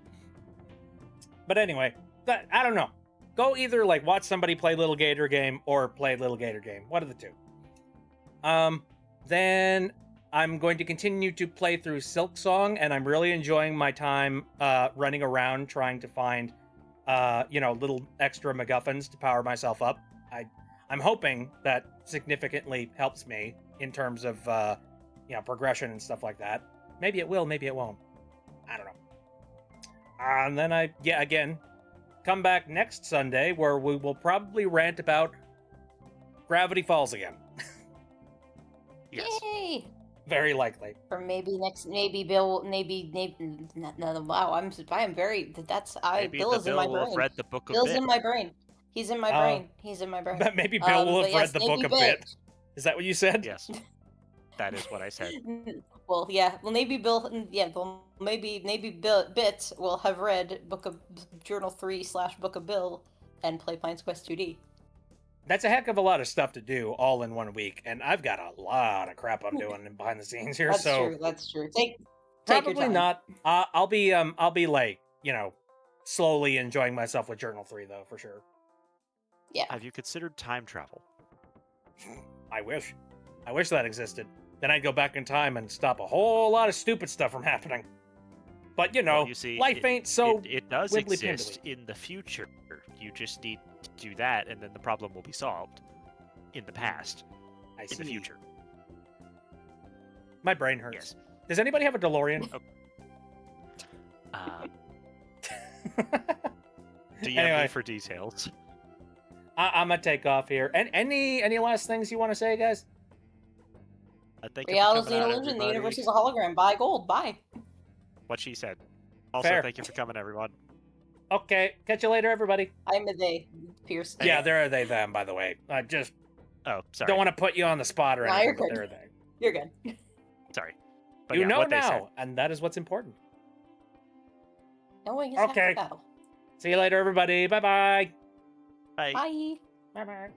But anyway, I don't know. Go either like watch somebody play Little Gator Game or play Little Gator Game. One of the two. Then I'm going to continue to play through Silk Song, and I'm really enjoying my time running around trying to find, you know, little extra MacGuffins to power myself up. I'm hoping that significantly helps me in terms of, you know, progression and stuff like that. Maybe it will, maybe it won't. I don't know. And then again, come back next Sunday where we will probably rant about Gravity Falls again. Yes. Yay! Very likely. Or maybe Bill, no, wow, I am very, Maybe Bill the is in my Bill will brain. have read the book of Bill's Bit. in my brain. He's in my Oh. brain. He's in my brain. But maybe Bill will have but read yes, the maybe book a bit. Is that what you said? Yes, that is what I said. Well, yeah. Well, maybe Bill. Yeah. Well, maybe Bit will have read Journal 3/Book of Bill and play Plains Quest 2D. That's a heck of a lot of stuff to do all in 1 week, and I've got a lot of crap I'm doing behind the scenes here. That's so true. That's true. Take probably your time. not. I'll be like, you know, slowly enjoying myself with Journal 3 though, for sure. Yeah. Have you considered time travel? I wish that existed. Then I'd go back in time and stop a whole lot of stupid stuff from happening. But you know, Well, you see, life ain't so. it does wibbly exist in the future. You just need to do that, and then the problem will be solved. In the past, I in the see. future. My brain hurts. Yes. Does anybody have a DeLorean? Um, do you have Anyway. me for details? I'm gonna take off here. And any last things you want to say, guys? Thank you for Reality is coming an out, illusion. The everybody. universe is a hologram. Buy gold. Buy. What she said. Also, Fair. thank you for coming, everyone. Okay, catch you later, everybody. I'm a they. Pierce. Yeah, there are they them, by the way. I just Oh, sorry. don't want to put you on the spot or No, anything, you're but good. there are they. You're good. Sorry. But You yeah, know what they said. now, and that is what's important. Knowing is half Okay. the battle. See you later, everybody. Bye-bye. Bye. Bye. Bye-bye.